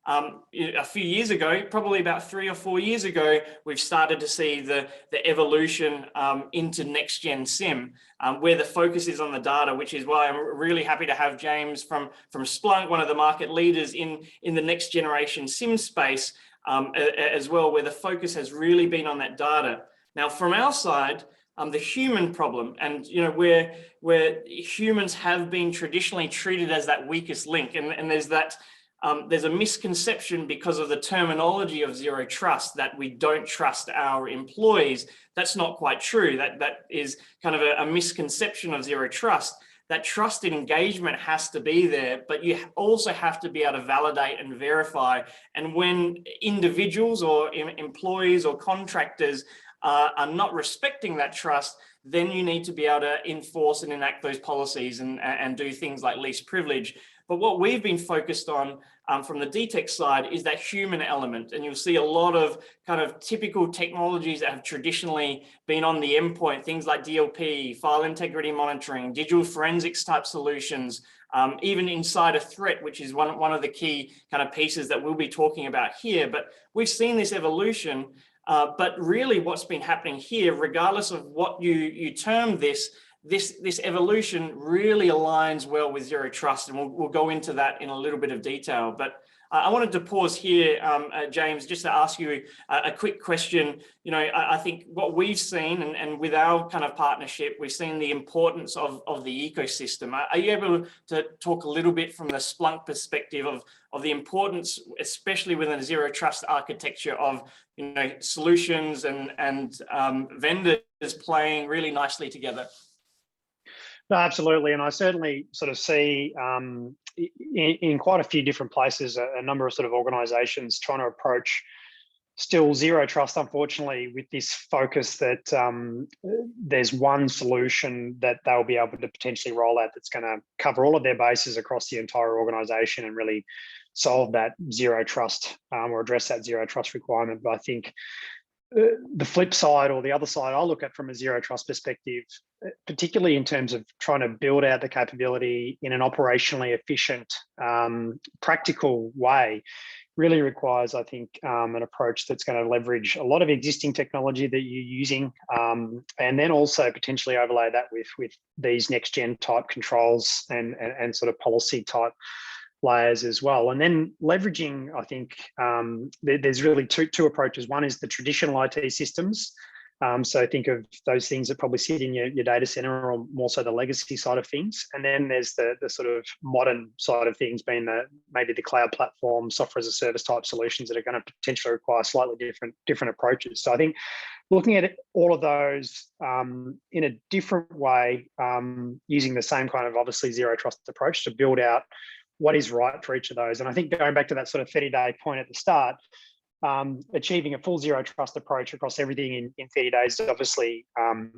A few years ago, probably about 3 or 4 years ago, we've started to see the evolution into next gen SIEM, where the focus is on the data, which is why I'm really happy to have James from Splunk, one of the market leaders in the next generation SIEM space, as well, where the focus has really been on that data. Now, from our side, the human problem, and where humans have been traditionally treated as that weakest link, and there's that there's a misconception because of the terminology of zero trust that we don't trust our employees. That's not quite true. That is kind of a misconception of zero trust. That trusted engagement has to be there, but you also have to be able to validate and verify. And when individuals or employees or contractors are not respecting that trust, then you need to be able to enforce and enact those policies and do things like least privilege. But what we've been focused on from the DTEX side is that human element. And you'll see a lot of kind of typical technologies that have traditionally been on the endpoint, things like DLP, file integrity monitoring, digital forensics type solutions, even inside a threat, which is one of the key kind of pieces that we'll be talking about here. But we've seen this evolution. But really what's been happening here, regardless of what you term this evolution really aligns well with zero trust. And we'll go into that in a little bit of detail. But I wanted to pause here, James, just to ask you a quick question. I think what we've seen, and with our kind of partnership, we've seen the importance of the ecosystem. Are you able to talk a little bit from the Splunk perspective of the importance, especially within a zero trust architecture, of solutions and vendors playing really nicely together? No, absolutely. And I certainly sort of see in quite a few different places a number of sort of organizations trying to approach still zero trust, unfortunately, with this focus that there's one solution that they'll be able to potentially roll out that's going to cover all of their bases across the entire organization and really solve that zero trust or address that zero trust requirement. But I think the flip side, or the other side I look at from a zero trust perspective, particularly in terms of trying to build out the capability in an operationally efficient, practical way, really requires, I think, an approach that's going to leverage a lot of existing technology that you're using, and then also potentially overlay that with these next gen type controls and sort of policy type layers as well. And then leveraging, I think there's really two approaches. One is the traditional IT systems. So think of those things that probably sit in your data center, or more so the legacy side of things. And then there's the sort of modern side of things, being maybe the cloud platform, software as a service type solutions that are going to potentially require slightly different approaches. So I think looking at all of those in a different way, using the same kind of obviously zero trust approach to build out what is right for each of those. And I think going back to that sort of 30-day point at the start, achieving a full zero trust approach across everything in 30 days is obviously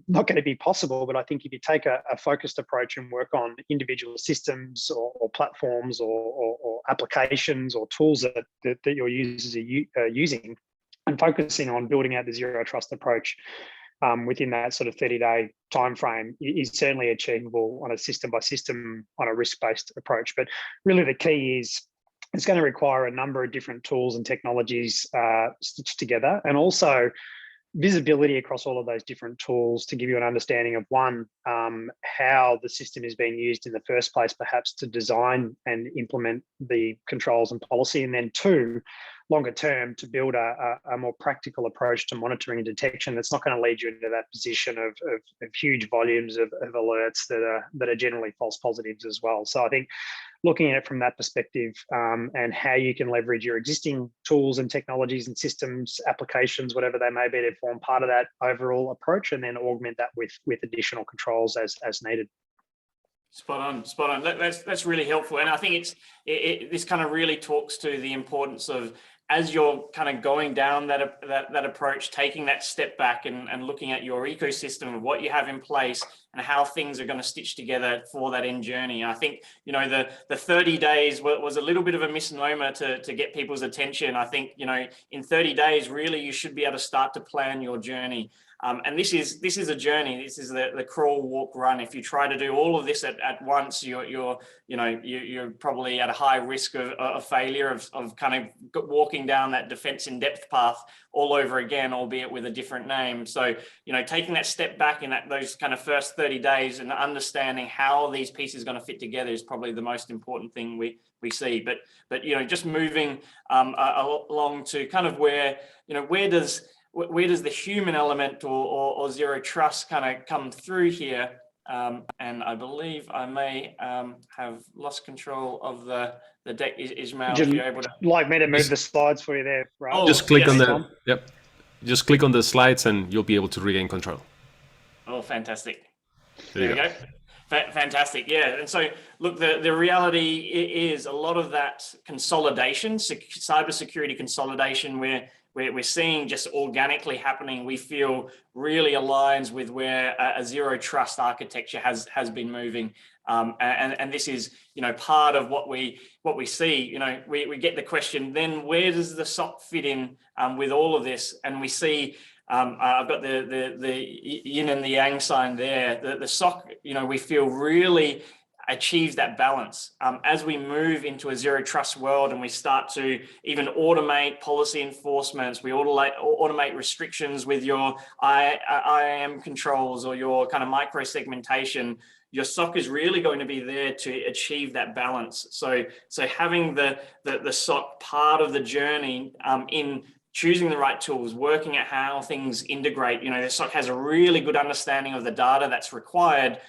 not going to be possible. But I think if you take a focused approach and work on individual systems or platforms or applications or tools that your users are using, and focusing on building out the zero trust approach within that sort of 30-day timeframe is certainly achievable on a system by system, on a risk-based approach. But really the key is it's going to require a number of different tools and technologies stitched together, and also visibility across all of those different tools to give you an understanding of, one, how the system is being used in the first place, perhaps to design and implement the controls and policy, and then two, longer term, to build a more practical approach to monitoring and detection that's not going to lead you into that position of huge volumes of alerts that are generally false positives as well. So I think looking at it from that perspective, and how you can leverage your existing tools and technologies and systems, applications, whatever they may be, to form part of that overall approach, and then augment that with additional controls as needed. Spot on. That's really helpful. And I think this kind of really talks to the importance of, as you're kind of going down that approach, taking that step back and looking at your ecosystem of what you have in place and how things are going to stitch together for that end journey. I think, the 30 days was a little bit of a misnomer to get people's attention. I think, in 30 days, really, you should be able to start to plan your journey. And this is a journey. This is the crawl, walk, run. If you try to do all of this at once, you're probably at a high risk of failure, of kind of walking down that defense in depth path all over again, albeit with a different name. So, taking that step back in those kind of first 30 days and understanding how these pieces are going to fit together is probably the most important thing we see. But just moving along to kind of where does the human element or zero trust kind of come through here? And I believe I may have lost control of the deck. Ismail, if you're able to. Like me to move the slides for you there, right? Oh, just click yes, on the Tom. Yep. Just click on the slides and you'll be able to regain control. Oh, fantastic. There you go. Fantastic. Yeah. And so, look, the reality is a lot of that consolidation, cybersecurity consolidation, where we're seeing just organically happening, we feel really aligns with where a zero trust architecture has been moving. And this is, part of what we see. We get the question, then where does the SOC fit in with all of this? And we see, I've got the yin and the yang sign there. The SOC, we feel really achieves that balance. As we move into a zero trust world and we start to even automate policy enforcements, we automate restrictions with your IAM controls or your kind of micro segmentation, your SOC is really going to be there to achieve that balance. So having the SOC part of the journey in choosing the right tools, working at how things integrate, the SOC has a really good understanding of the data that's required.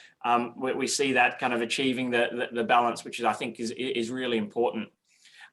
We see that kind of achieving the balance, which I think is really important.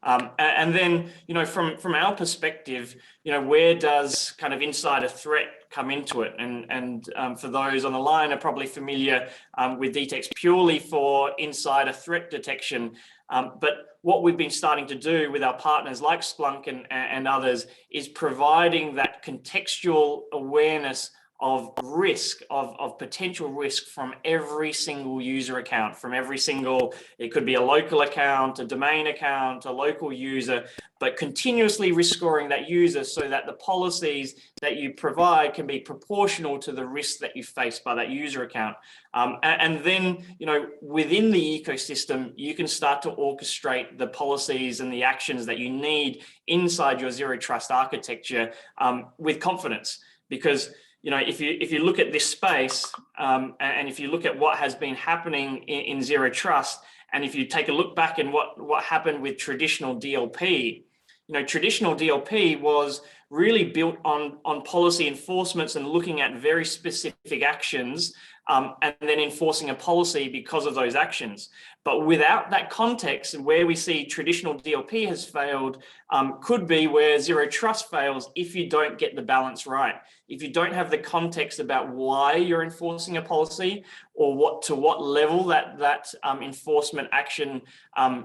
And then, from our perspective, where does kind of insider threat come into it? And for those on the line are probably familiar with DTEX purely for insider threat detection. But what we've been starting to do with our partners like Splunk and others is providing that contextual awareness of risk, of potential risk from every single user account, from every single, it could be a local account, a domain account, a local user, but continuously risk scoring that user so that the policies that you provide can be proportional to the risk that you face by that user account. And then, within the ecosystem, you can start to orchestrate the policies and the actions that you need inside your zero trust architecture with confidence. Because if you look at this space and if you look at what has been happening in zero trust, and if you take a look back in what happened with traditional DLP, traditional DLP was really built on policy enforcements and looking at very specific actions and then enforcing a policy because of those actions. But without that context, and where we see traditional DLP has failed could be where zero trust fails if you don't get the balance right. If you don't have the context about why you're enforcing a policy or to what level that enforcement action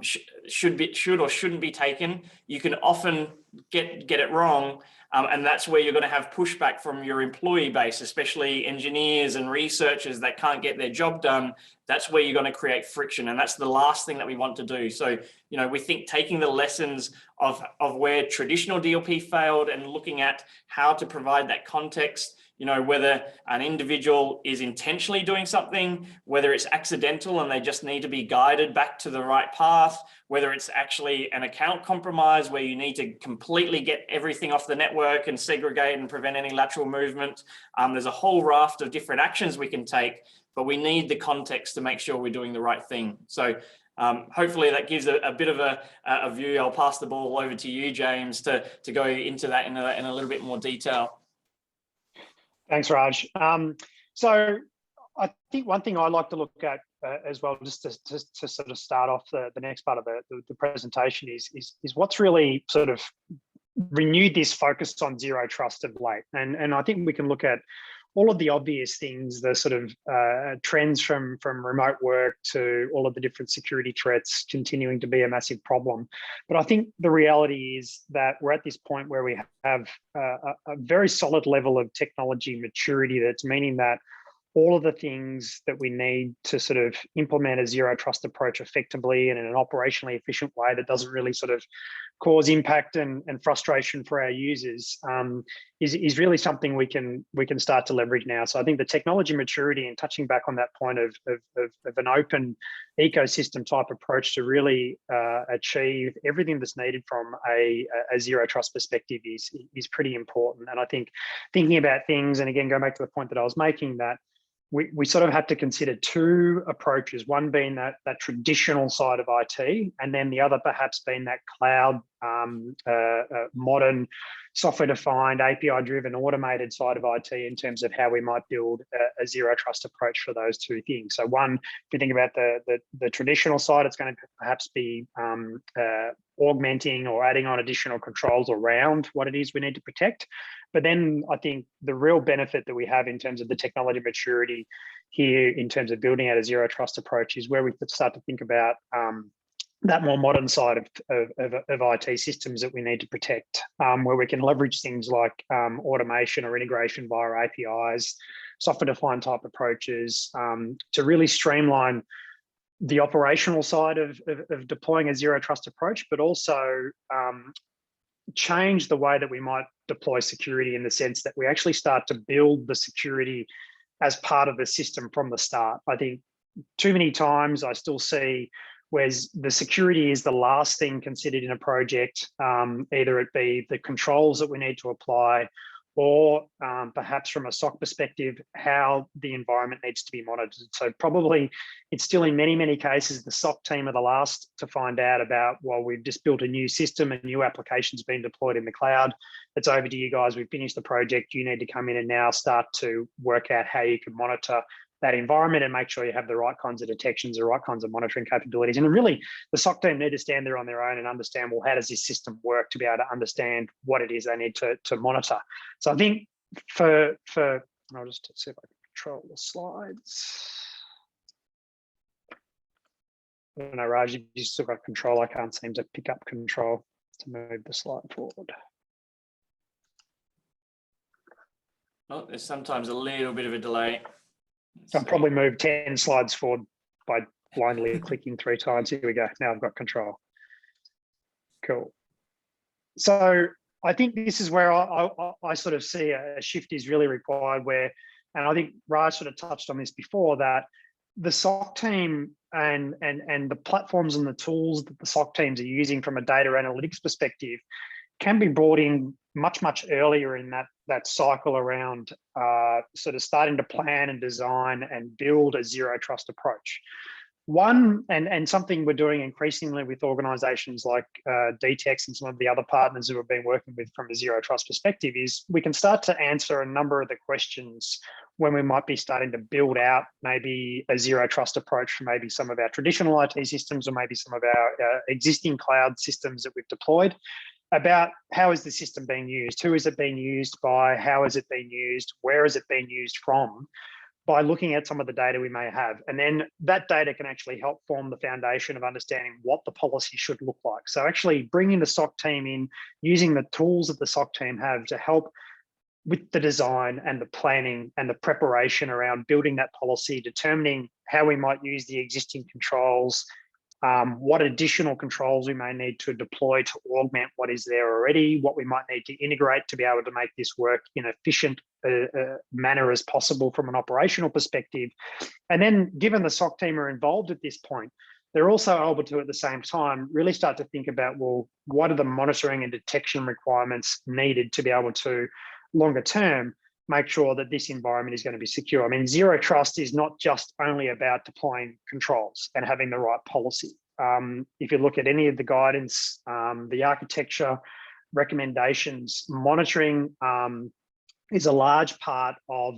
should or shouldn't be taken, you can often get it wrong. And that's where you're going to have pushback from your employee base, especially engineers and researchers that can't get their job done. That's where you're going to create friction. And that's the last thing that we want to do. So, we think taking the lessons of where traditional DLP failed and looking at how to provide that context, whether an individual is intentionally doing something, whether it's accidental and they just need to be guided back to the right path, whether it's actually an account compromise where you need to completely get everything off the network and segregate and prevent any lateral movement. There's a whole raft of different actions we can take, but we need the context to make sure we're doing the right thing. So hopefully that gives a bit of a view. I'll pass the ball over to you, James, to go into that in a little bit more detail. Thanks, Raj. So I think one thing I like to look at as well, just to sort of start off the next part of the presentation is what's really sort of renewed this focus on zero trust of late. And I think we can look at all of the obvious things, the sort of trends from remote work to all of the different security threats continuing to be a massive problem. But I think the reality is that we're at this point where we have a very solid level of technology maturity, that's meaning that all of the things that we need to sort of implement a zero trust approach effectively and in an operationally efficient way that doesn't really sort of cause impact and frustration for our users is really something we can start to leverage now. So I think the technology maturity and touching back on that point of an open ecosystem type approach to really achieve everything that's needed from a zero trust perspective is pretty important. And I think thinking about things, and again, going back to the point that I was making, that we sort of had to consider two approaches, one being that traditional side of IT, and then the other perhaps being that cloud, modern, software-defined, API-driven, automated side of IT in terms of how we might build a zero trust approach for those two things. So one, if you think about the traditional side, it's going to perhaps be augmenting or adding on additional controls around what it is we need to protect. But then I think the real benefit that we have in terms of the technology maturity here in terms of building out a zero trust approach is where we start to think about that more modern side of IT systems that we need to protect, where we can leverage things like automation or integration via APIs, software-defined type approaches to really streamline the operational side of deploying a zero trust approach, but also change the way that we might deploy security in the sense that we actually start to build the security as part of the system from the start. I think too many times I still see where the security is the last thing considered in a project, either it be the controls that we need to apply, or perhaps from a SOC perspective, how the environment needs to be monitored. So probably it's still in many, many cases, the SOC team are the last to find out about, well, we've just built a new system, a new application's been deployed in the cloud. It's over to you guys. We've finished the project. You need to come in and now start to work out how you can monitor that environment and make sure you have the right kinds of detections, the right kinds of monitoring capabilities. And really, the SOC team need to stand there on their own and understand, well, how does this system work to be able to understand what it is they need to monitor. So I think for I'll just see if I can control the slides. I don't know, Raj, you still got control. I can't seem to pick up control to move the slide forward. Oh, there's sometimes a little bit of a delay. I'll probably move 10 slides forward by blindly clicking 3 times. Here we go. Now I've got control. Cool. So I think this is where I sort of see a shift is really required where, and I think Raj sort of touched on this before, that the SOC team and the platforms and the tools that the SOC teams are using from a data analytics perspective can be brought in much earlier in that cycle around sort of starting to plan and design and build a zero trust approach. One, and something we're doing increasingly with organizations like DTEX and some of the other partners who have been working with from a zero trust perspective, is we can start to answer a number of the questions when we might be starting to build out maybe a zero trust approach for maybe some of our traditional IT systems or maybe some of our existing cloud systems that we've deployed, about how is the system being used, who is it being used by, how is it being used, where is it being used from, by looking at some of the data we may have. And then that data can actually help form the foundation of understanding what the policy should look like. So actually bringing the SOC team in, using the tools that the SOC team have to help with the design and the planning and the preparation around building that policy, determining how we might use the existing controls, what additional controls we may need to deploy to augment what is there already, what we might need to integrate to be able to make this work in an efficient manner as possible from an operational perspective. And then given the SOC team are involved at this point, they're also able to, at the same time, really start to think about, well, what are the monitoring and detection requirements needed to be able to, longer term, make sure that this environment is going to be secure. I mean, zero trust is not just only about deploying controls and having the right policy. If you look at any of the guidance, the architecture recommendations, monitoring is a large part of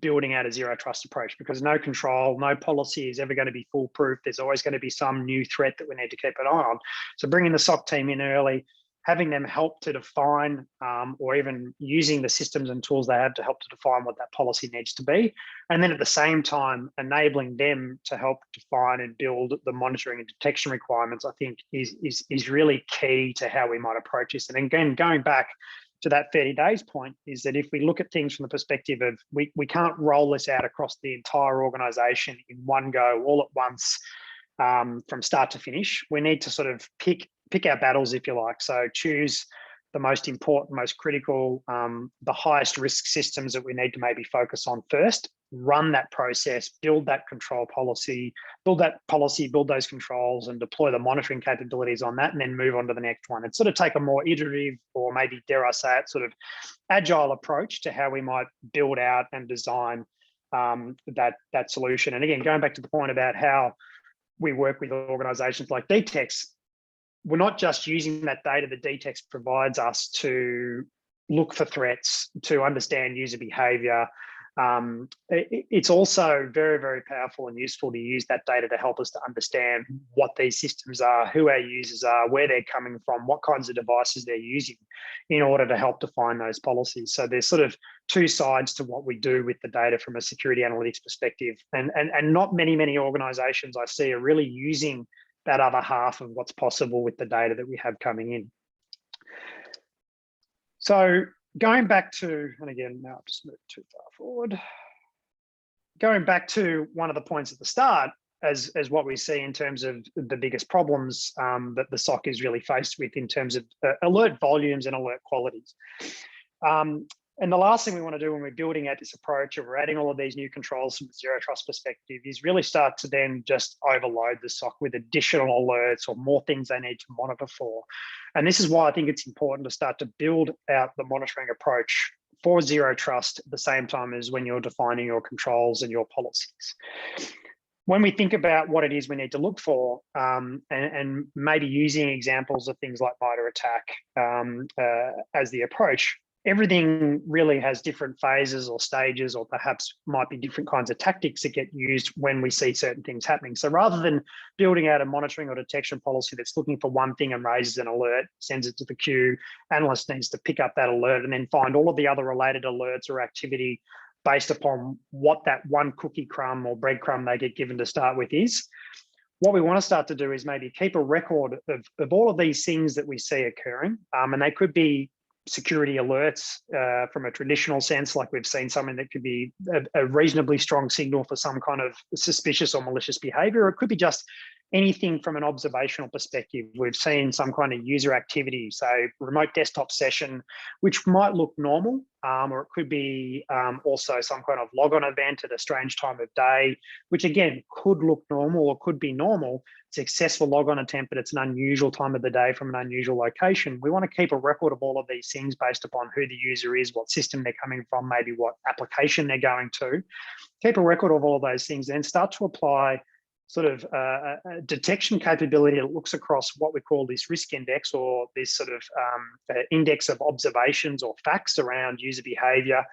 building out a zero trust approach, because no control, no policy is ever going to be foolproof. There's always going to be some new threat that we need to keep an eye on. So bringing the SOC team in early, having them help to define or even using the systems and tools they have to help to define what that policy needs to be. And then at the same time, enabling them to help define and build the monitoring and detection requirements, I think is really key to how we might approach this. And again, going back to that 30 days point is that if we look at things from the perspective of we can't roll this out across the entire organization in one go all at once from start to finish. We need to sort of pick our battles, if you like. So choose the most important, most critical, the highest risk systems that we need to maybe focus on first, run that process, build that control policy, build those controls and deploy the monitoring capabilities on that, and then move on to the next one. And sort of take a more iterative, or maybe dare I say it, sort of agile approach to how we might build out and design that solution. And again, going back to the point about how we work with organizations like DTEX, we're not just using that data that DTEX provides us to look for threats, to understand user behavior. It's also very, very powerful and useful to use that data to help us to understand what these systems are, who our users are, where they're coming from, what kinds of devices they're using in order to help define those policies. So there's sort of two sides to what we do with the data from a security analytics perspective. And not many organizations I see are really using that other half of what's possible with the data that we have coming in. So going back to, and again, now I've just moved too far forward. Going back to one of the points at the start, as what we see in terms of the biggest problems that the SOC is really faced with in terms of alert volumes and alert qualities. And the last thing we want to do when we're building out this approach and we're adding all of these new controls from a zero trust perspective is really start to then just overload the SOC with additional alerts or more things they need to monitor for. And this is why I think it's important to start to build out the monitoring approach for zero trust at the same time as when you're defining your controls and your policies. When we think about what it is we need to look for, and maybe using examples of things like MITRE ATT&CK as the approach, everything really has different phases or stages, or perhaps might be different kinds of tactics that get used when we see certain things happening. So rather than building out a monitoring or detection policy that's looking for one thing and raises an alert, sends it to the queue, analyst needs to pick up that alert and then find all of the other related alerts or activity based upon what that one cookie crumb or breadcrumb they get given to start with is. What we want to start to do is maybe keep a record of all of these things that we see occurring, and they could be security alerts from a traditional sense, like we've seen something that could be a reasonably strong signal for some kind of suspicious or malicious behavior. It could be just anything from an observational perspective. We've seen some kind of user activity, so remote desktop session, which might look normal, or it could be also some kind of logon event at a strange time of day, which again could look normal or could be normal. Successful logon attempt, but it's an unusual time of the day from an unusual location. We want to keep a record of all of these things based upon who the user is, what system they're coming from, maybe what application they're going to. Keep a record of all of those things, then start to apply sort of a detection capability that looks across what we call this risk index, or this sort of index of observations or facts around user behavior,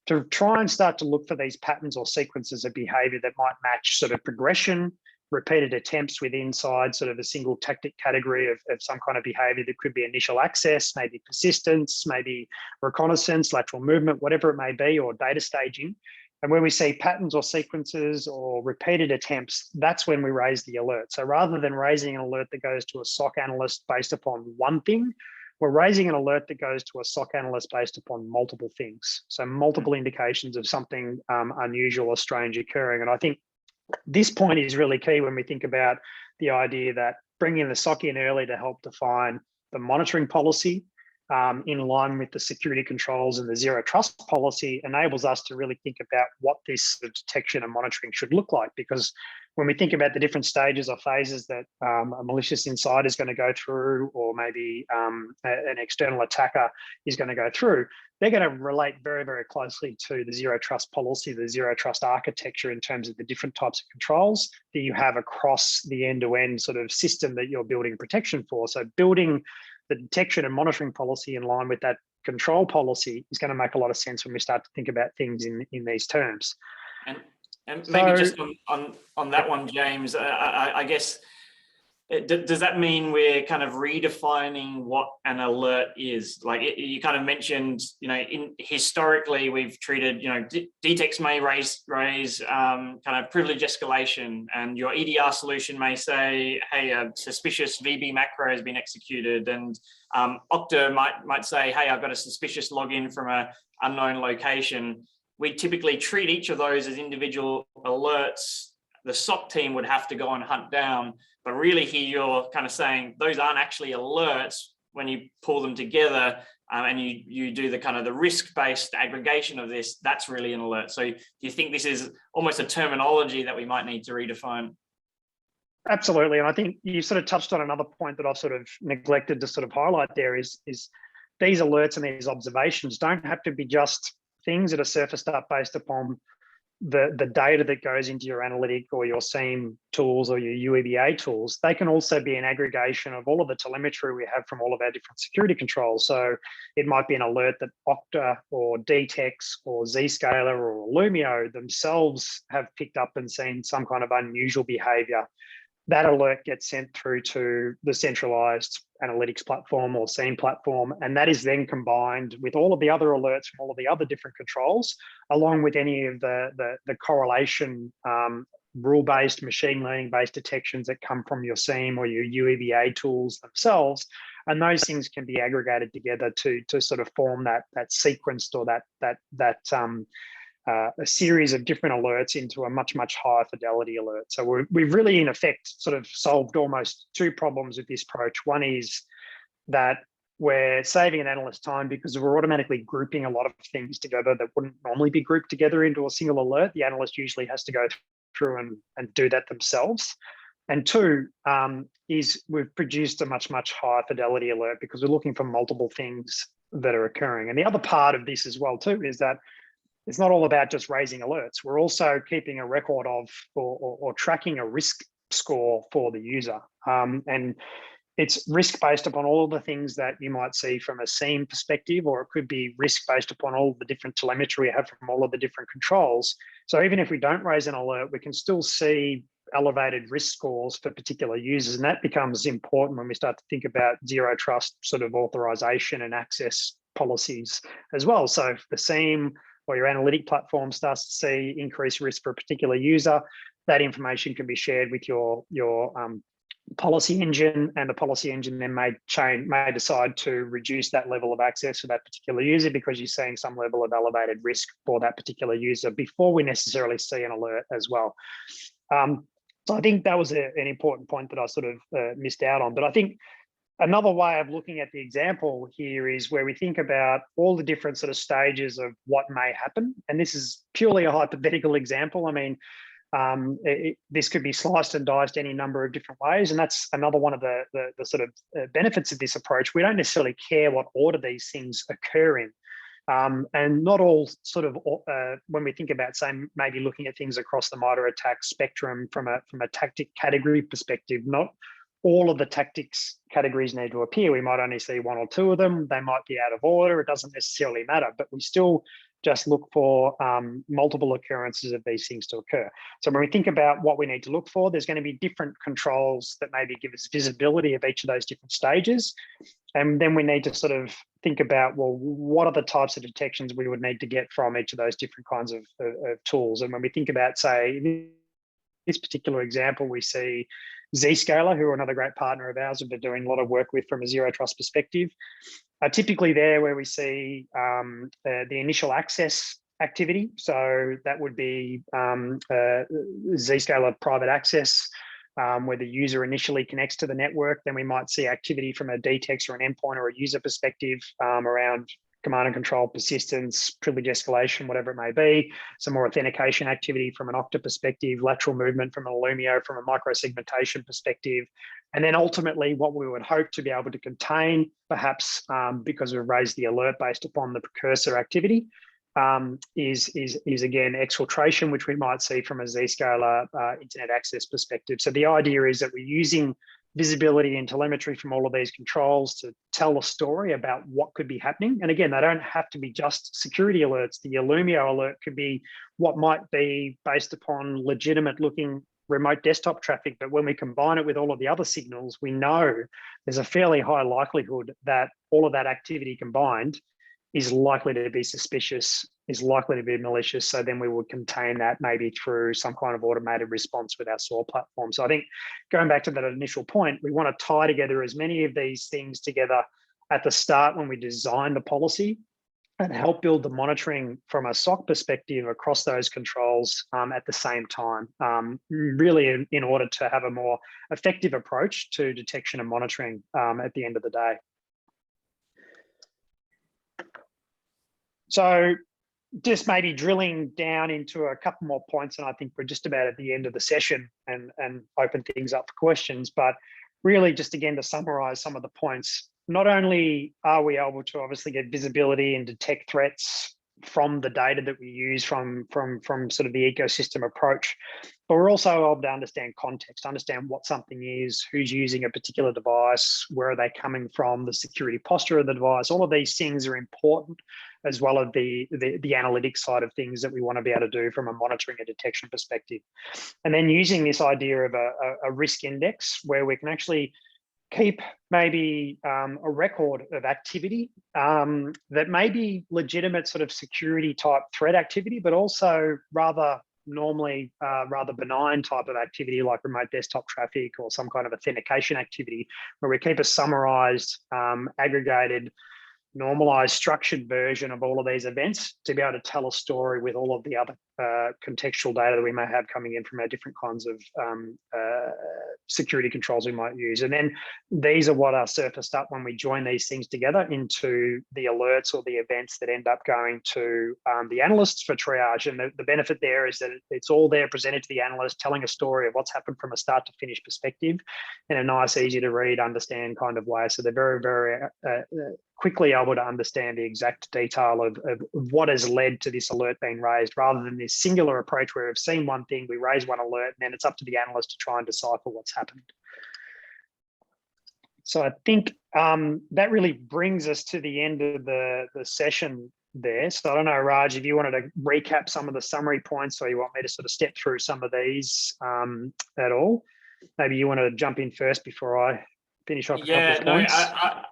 to try and start to look for these patterns or sequences of behavior that might match sort of progression, repeated attempts with inside sort of a single tactic category of some kind of behavior that could be initial access, maybe persistence, maybe reconnaissance, lateral movement, whatever it may be, or data staging. And when we see patterns or sequences or repeated attempts, that's when we raise the alert. So rather than raising an alert that goes to a SOC analyst based upon one thing, we're raising an alert that goes to a SOC analyst based upon multiple things. So multiple indications of something unusual or strange occurring. And I think this point is really key when we think about the idea that bringing the SOC in early to help define the monitoring policy in line with the security controls and the zero trust policy enables us to really think about what this sort of detection and monitoring should look like. Because when we think about the different stages or phases that a malicious insider is going to go through, or maybe an external attacker is going to go through, they're going to relate very, very closely to the zero trust policy, the zero trust architecture in terms of the different types of controls that you have across the end-to-end sort of system that you're building protection for. So building the detection and monitoring policy in line with that control policy is going to make a lot of sense when we start to think about things in these terms. And maybe just on that one, James, I guess does that mean we're kind of redefining what an alert is? Like you kind of mentioned, historically we've treated, DTEX may raise kind of privilege escalation, and your EDR solution may say, hey, a suspicious VB macro has been executed, and Okta might say, hey, I've got a suspicious login from an unknown location. We typically treat each of those as individual alerts. The SOC team would have to go and hunt down. But really here you're kind of saying those aren't actually alerts when you pull them together and you do the kind of the risk-based aggregation of this, that's really an alert. So do you think this is almost a terminology that we might need to redefine? Absolutely. And I think you sort of touched on another point that I've sort of neglected to sort of highlight there is these alerts and these observations don't have to be just things that are surfaced up based upon the data that goes into your analytic or your CIEM tools or your UEBA tools. They can also be an aggregation of all of the telemetry we have from all of our different security controls. So it might be an alert that Okta or DTEX or Zscaler or Illumio themselves have picked up and seen some kind of unusual behavior. That alert gets sent through to the centralized analytics platform or CIEM platform, and that is then combined with all of the other alerts from all of the other different controls, along with any of the correlation rule-based, machine learning-based detections that come from your CIEM or your UEBA tools themselves. And those things can be aggregated together to sort of form that sequenced or a series of different alerts into a much higher fidelity alert. So we've really, in effect, sort of solved almost two problems with this approach. One is that we're saving an analyst time because we're automatically grouping a lot of things together that wouldn't normally be grouped together into a single alert. The analyst usually has to go through and do that themselves. And two is we've produced a much higher fidelity alert because we're looking for multiple things that are occurring. And the other part of this as well too is that it's not all about just raising alerts. We're also keeping a record of or tracking a risk score for the user. And it's risk based upon all of the things that you might see from a CIEM perspective, or it could be risk based upon all of the different telemetry we have from all of the different controls. So even if we don't raise an alert, we can still see elevated risk scores for particular users. And that becomes important when we start to think about zero trust sort of authorization and access policies as well. So if the CIEM or your analytic platform starts to see increased risk for a particular user, that information can be shared with your policy engine, and the policy engine then may decide to reduce that level of access for that particular user because you're seeing some level of elevated risk for that particular user before we necessarily see an alert as well. So I think that was an important point that I sort of missed out on. But I think another way of looking at the example here is where we think about all the different sort of stages of what may happen. And this is purely a hypothetical example. I mean, this could be sliced and diced any number of different ways. And that's another one of the sort of benefits of this approach. We don't necessarily care what order these things occur in. And not all sort of, when we think about, say, maybe looking at things across the MITRE ATT&CK spectrum from a tactic category perspective, not all of the tactics categories need to appear. We might only see one or two of them. They might be out of order. It doesn't necessarily matter, but we still just look for multiple occurrences of these things to occur. So when we think about what we need to look for, there's going to be different controls that maybe give us visibility of each of those different stages. And then we need to sort of think about, well, what are the types of detections we would need to get from each of those different kinds of tools? And when we think about, say, in this particular example, we see Zscaler, who are another great partner of ours we've been doing a lot of work with from a zero trust perspective, are typically there where we see the initial access activity. So that would be Zscaler private access, where the user initially connects to the network. Then we might see activity from a DTEX or an endpoint or a user perspective around command and control, persistence, privilege escalation, whatever it may be, some more authentication activity from an Okta perspective, lateral movement from an Illumio, from a micro-segmentation perspective. And then ultimately what we would hope to be able to contain, perhaps because we've raised the alert based upon the precursor activity, is again exfiltration, which we might see from a Zscaler internet access perspective. So the idea is that we're using visibility and telemetry from all of these controls to tell a story about what could be happening. And again, they don't have to be just security alerts. The Illumio alert could be what might be based upon legitimate looking remote desktop traffic, but when we combine it with all of the other signals, we know there's a fairly high likelihood that all of that activity combined is likely to be suspicious, is likely to be malicious. So then we would contain that maybe through some kind of automated response with our SOAR platform. So I think going back to that initial point, we want to tie together as many of these things together at the start when we design the policy, and help build the monitoring from a SOC perspective across those controls at the same time, really in order to have a more effective approach to detection and monitoring at the end of the day. So just maybe drilling down into a couple more points, and I think we're just about at the end of the session and open things up for questions, but really just again to summarize some of the points. Not only are we able to obviously get visibility and detect threats from the data that we use from sort of the ecosystem approach, but we're also able to understand context, understand what something is, who's using a particular device, where are they coming from, the security posture of the device. All of these things are important, as well as the analytics side of things that we want to be able to do from a monitoring and detection perspective. And then using this idea of a risk index where we can actually keep maybe a record of activity that may be legitimate sort of security type threat activity, but also rather normally rather benign type of activity like remote desktop traffic or some kind of authentication activity, where we keep a summarized, aggregated, normalized, structured version of all of these events to be able to tell a story with all of the other contextual data that we may have coming in from our different kinds of security controls we might use. And then these are what are surfaced up when we join these things together into the alerts or the events that end up going to the analysts for triage. And the benefit there is that it's all there presented to the analyst, telling a story of what's happened from a start to finish perspective in a nice, easy to read, understand kind of way. So they're very, very quickly able to understand the exact detail of what has led to this alert being raised, rather than this singular approach where we've seen one thing, we raise one alert, and then it's up to the analyst to try and decipher what's happened. So I think that really brings us to the end of the session there. So I don't know, Raj, if you wanted to recap some of the summary points, or you want me to sort of step through some of these at all. Maybe you want to jump in first before I finish off a couple of points.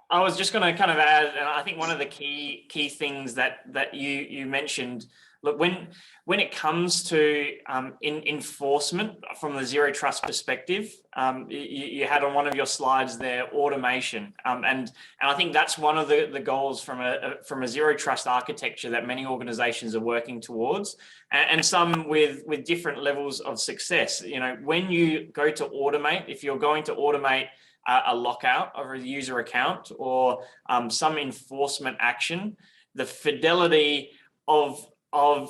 I was just going to kind of add, and I think one of the key things that you mentioned, look, when it comes to enforcement from the zero trust perspective, you had on one of your slides there automation, and I think that's one of the goals from a zero trust architecture that many organizations are working towards, and some with different levels of success. You know, when you go to automate, if you're going to automate a lockout of a user account or some enforcement action, the fidelity of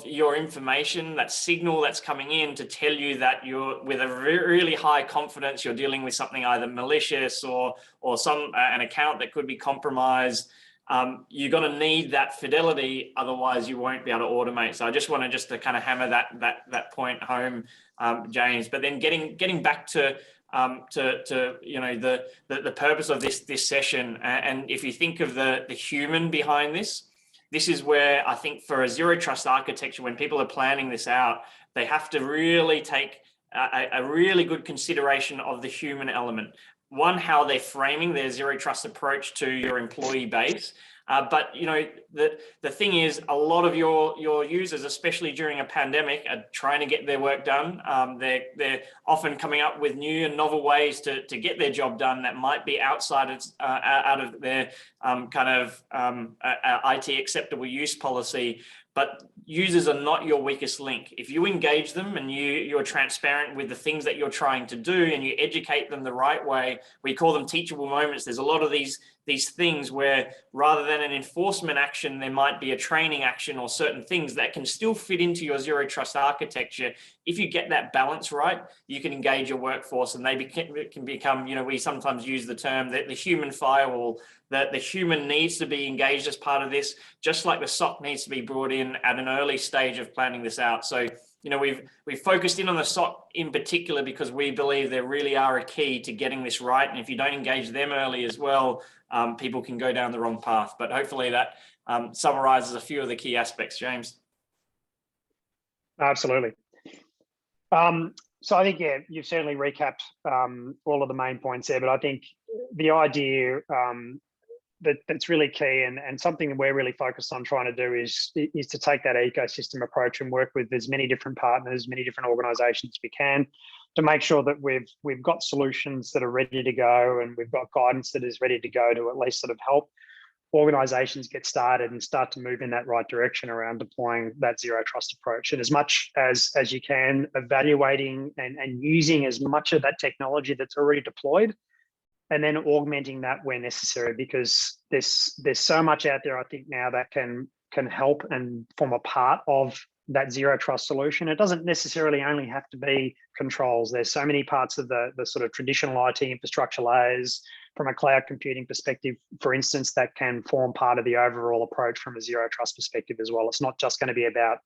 your information, that signal that's coming in to tell you that you're with a really high confidence you're dealing with something either malicious or an account that could be compromised. You're going to need that fidelity, otherwise you won't be able to automate. So I just want to kind of hammer that point home, James. But then getting back to you know the purpose of this session, and if you think of the human behind this is where I think for a zero trust architecture, when people are planning this out, they have to really take a really good consideration of the human element. One, how they're framing their zero trust approach to your employee base. But you know, the thing is, a lot of your users, especially during a pandemic, are trying to get their work done. They're often coming up with new and novel ways to get their job done that might be outside of out of their kind of IT acceptable use policy. But users are not your weakest link. If you engage them and you're transparent with the things that you're trying to do, and you educate them the right way, we call them teachable moments. There's a lot of these things where rather than an enforcement action, there might be a training action or certain things that can still fit into your zero trust architecture. If you get that balance right, you can engage your workforce, and they can become, you know, we sometimes use the term that the human firewall, that the human needs to be engaged as part of this, just like the SOC needs to be brought in at an early stage of planning this out. So, you know, we've focused in on the SOC in particular because we believe they really are a key to getting this right. And if you don't engage them early as well, people can go down the wrong path. But hopefully that summarizes a few of the key aspects, James. Absolutely. So I think, yeah, you've certainly recapped all of the main points there, but I think the idea that's really key and something that we're really focused on trying to do is to take that ecosystem approach and work with as many different partners, many different organizations as we can to make sure that we've got solutions that are ready to go and we've got guidance that is ready to go to at least sort of help organizations get started and start to move in that right direction around deploying that zero trust approach. And as much as you can, evaluating and using as much of that technology that's already deployed, and then augmenting that where necessary, because there's so much out there, I think, now that can help and form a part of that zero trust solution. It doesn't necessarily only have to be controls. There's so many parts of the sort of traditional IT infrastructure layers from a cloud computing perspective, for instance, that can form part of the overall approach from a zero trust perspective as well. It's not just going to be about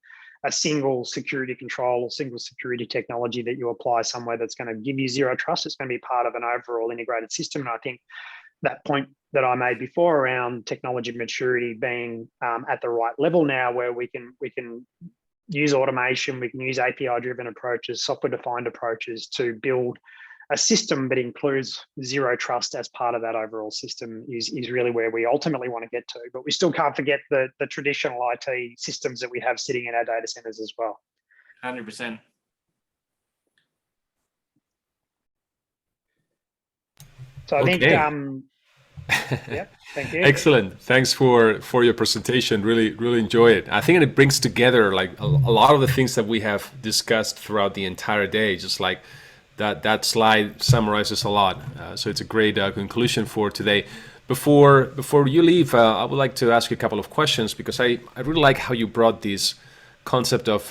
a single security control or single security technology that you apply somewhere that's going to give you zero trust. It's going to be part of an overall integrated system. And I think that point that I made before around technology maturity being at the right level now, where we can use automation, we can use API-driven approaches, software-defined approaches to build a system that includes zero trust as part of that overall system is really where we ultimately want to get to. But we still can't forget the traditional IT systems that we have sitting in our data centers as well. 100%. So I think, yeah, thank you. Excellent. Thanks for your presentation. Really enjoy it. I think it brings together like a lot of the things that we have discussed throughout the entire day, just like that slide summarizes a lot. So it's a great conclusion for today. Before you leave, I would like to ask you a couple of questions, because I really like how you brought this concept of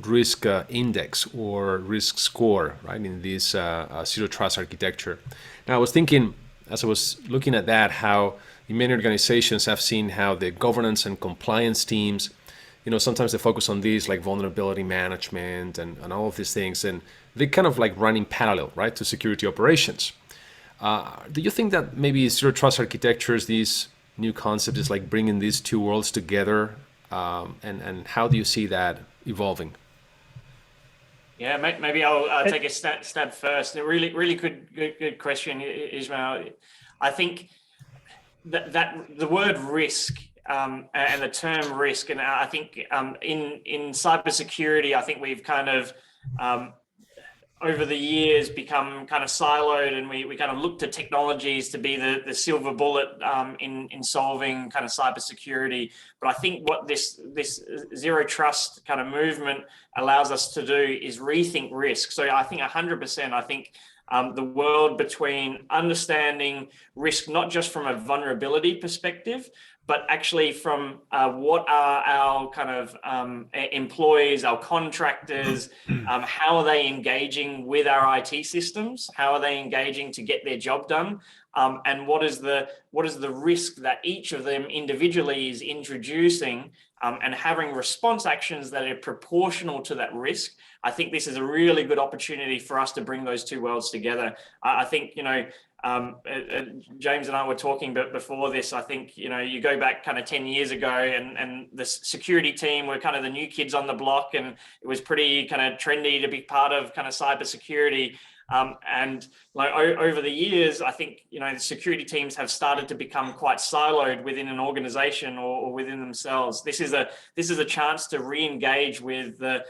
risk index or risk score, right, in this zero trust architecture. Now I was thinking, as I was looking at that, how in many organizations I've seen how the governance and compliance teams, sometimes they focus on these like vulnerability management and all of these things, and they kind of like run in parallel, right, to security operations. Do you think that maybe zero trust architectures, these new concepts, is like bringing these two worlds together? And how do you see that evolving? Yeah, maybe I'll take a stab first. A really good question, Ismail. I think that the word risk and the term risk, and I think in cybersecurity, I think we've kind of over the years become kind of siloed, and we kind of look to technologies to be the silver bullet in solving kind of cybersecurity. But I think what this zero trust kind of movement allows us to do is rethink risk. So I think 100%, I think the world between understanding risk, not just from a vulnerability perspective, but actually from what are our kind of employees, our contractors, how are they engaging with our IT systems? How are they engaging to get their job done? And what is the risk that each of them individually is introducing, and having response actions that are proportional to that risk? I think this is a really good opportunity for us to bring those two worlds together. I think, James and I were talking before this. I think, you go back kind of 10 years ago and the security team were kind of the new kids on the block, and it was pretty kind of trendy to be part of kind of cybersecurity. And like over the years, I think, the security teams have started to become quite siloed within an organization or within themselves. This is a chance to re-engage with the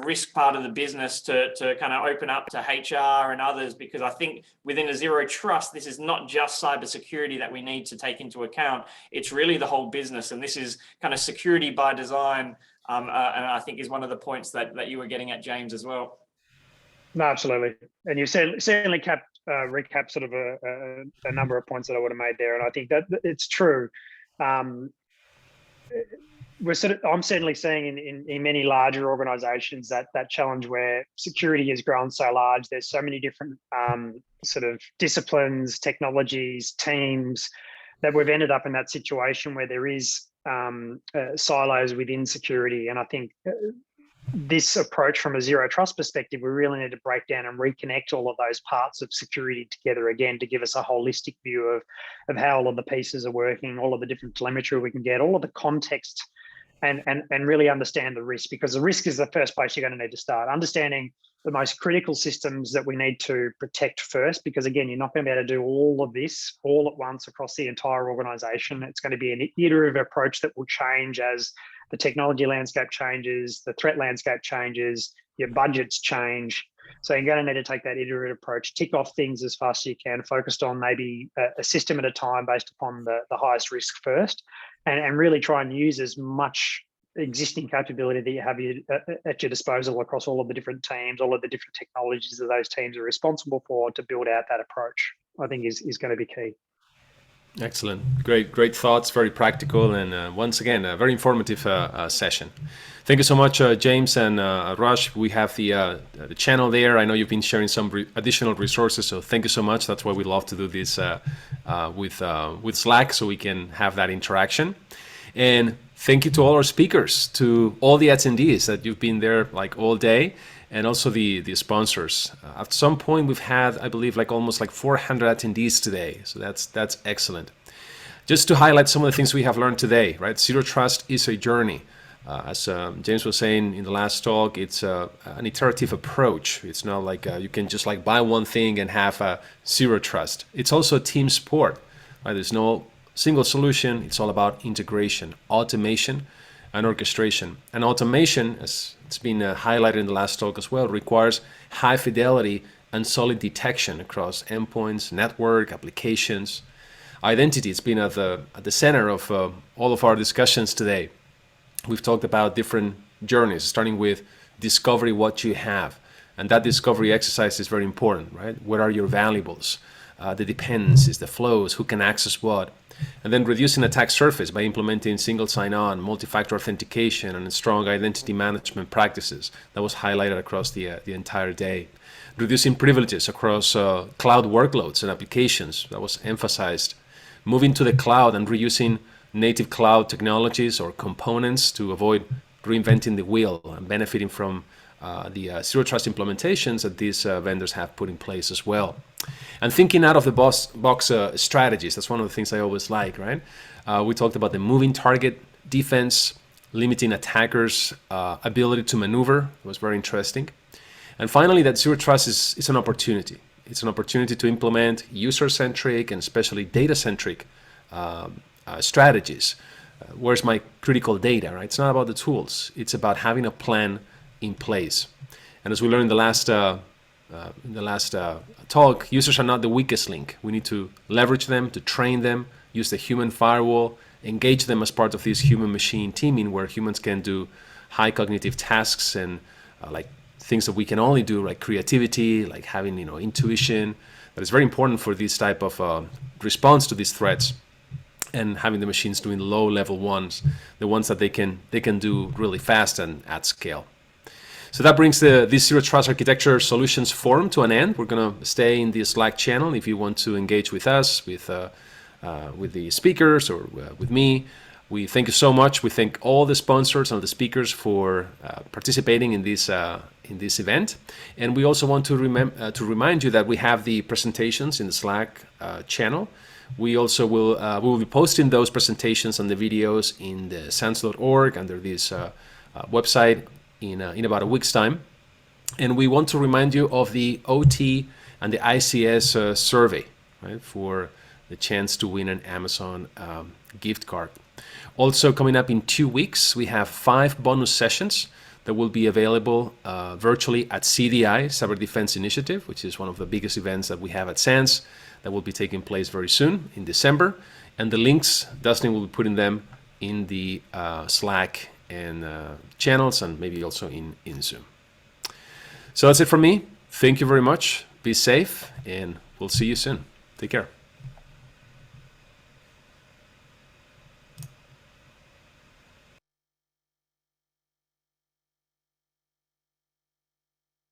risk part of the business to kind of open up to HR and others, because I think within a zero trust, this is not just cybersecurity that we need to take into account. It's really the whole business. And this is kind of security by design. And I think is one of the points that you were getting at, James, as well. No, absolutely. And you certainly recap sort of a number of points that I would have made there. And I think that it's true. I'm certainly seeing in many larger organizations that challenge where security has grown so large. There's so many different sort of disciplines, technologies, teams, that we've ended up in that situation where there is silos within security. And I think this approach from a zero trust perspective, we really need to break down and reconnect all of those parts of security together again to give us a holistic view of how all of the pieces are working, all of the different telemetry we can get, all of the context and really understand the risk, because the risk is the first place you're going to need to start. Understanding the most critical systems that we need to protect first, because again, you're not going to be able to do all of this all at once across the entire organization. It's going to be an iterative approach that will change as the technology landscape changes, the threat landscape changes, your budgets change. So you're going to need to take that iterative approach, tick off things as fast as you can, focused on maybe a system at a time based upon the highest risk first, and really try and use as much existing capability that you have at your disposal across all of the different teams, all of the different technologies that those teams are responsible for, to build out that approach, I think is going to be key. Excellent. Great thoughts, very practical, and once again, a very informative session. Thank you so much, James and Raj. We have the channel there. I know you've been sharing some additional resources, so thank you so much. That's why we love to do this with Slack, so we can have that interaction. And thank you to all our speakers, to all the attendees that you've been there like all day, and also the sponsors. At some point, we've had, I believe, almost 400 attendees today. So that's excellent. Just to highlight some of the things we have learned today, right? Zero Trust is a journey. As James was saying in the last talk, it's an iterative approach. It's not like you can just buy one thing and have Zero Trust. It's also a team sport, right? There's no single solution. It's all about integration, automation, and orchestration. And automation, as it's been highlighted in the last talk as well, requires high fidelity and solid detection across endpoints, network, applications. Identity, it's been at the center of all of our discussions today. We've talked about different journeys, starting with discovery what you have. And that discovery exercise is very important, right? What are your valuables? The dependencies, the flows, who can access what? And then reducing attack surface by implementing single sign-on, multi-factor authentication, and strong identity management practices. That was highlighted across the entire day. Reducing privileges across cloud workloads and applications. That was emphasized. Moving to the cloud and reusing native cloud technologies or components to avoid reinventing the wheel and benefiting from the Zero Trust implementations that these vendors have put in place as well. And thinking out of the box strategies, that's one of the things I always like, right? We talked about the moving target defense, limiting attackers' ability to maneuver. It was very interesting. And finally, that Zero Trust is an opportunity. It's an opportunity to implement user-centric and especially data-centric strategies. Where's my critical data, right? It's not about the tools. It's about having a plan in place. And as we learned in the last talk, users are not the weakest link. We need to leverage them, to train them, use the human firewall, engage them as part of this human-machine teaming where humans can do high cognitive tasks and things that we can only do, like creativity, like having intuition. That is very important for this type of response to these threats, and having the machines doing low-level ones, the ones that they can do really fast and at scale. So that brings this Zero Trust Architecture Solutions Forum to an end. We're going to stay in the Slack channel if you want to engage with us, with the speakers, or with me. We thank you so much. We thank all the sponsors and the speakers for participating in this event. And we also want to remind you that we have the presentations in the Slack channel. We also will be posting those presentations and the videos in the sans.org under this website in about a week's time. And we want to remind you of the OT and the ICS survey, right, for the chance to win an Amazon gift card. Also coming up in 2 weeks, we have 5 bonus sessions that will be available virtually at CDI, Cyber Defense Initiative, which is one of the biggest events that we have at SANS, that will be taking place very soon in December. And the links, Dustin will be putting them in the Slack and channels, and maybe also in Zoom. So that's it from me. Thank you very much. Be safe, and we'll see you soon. Take care.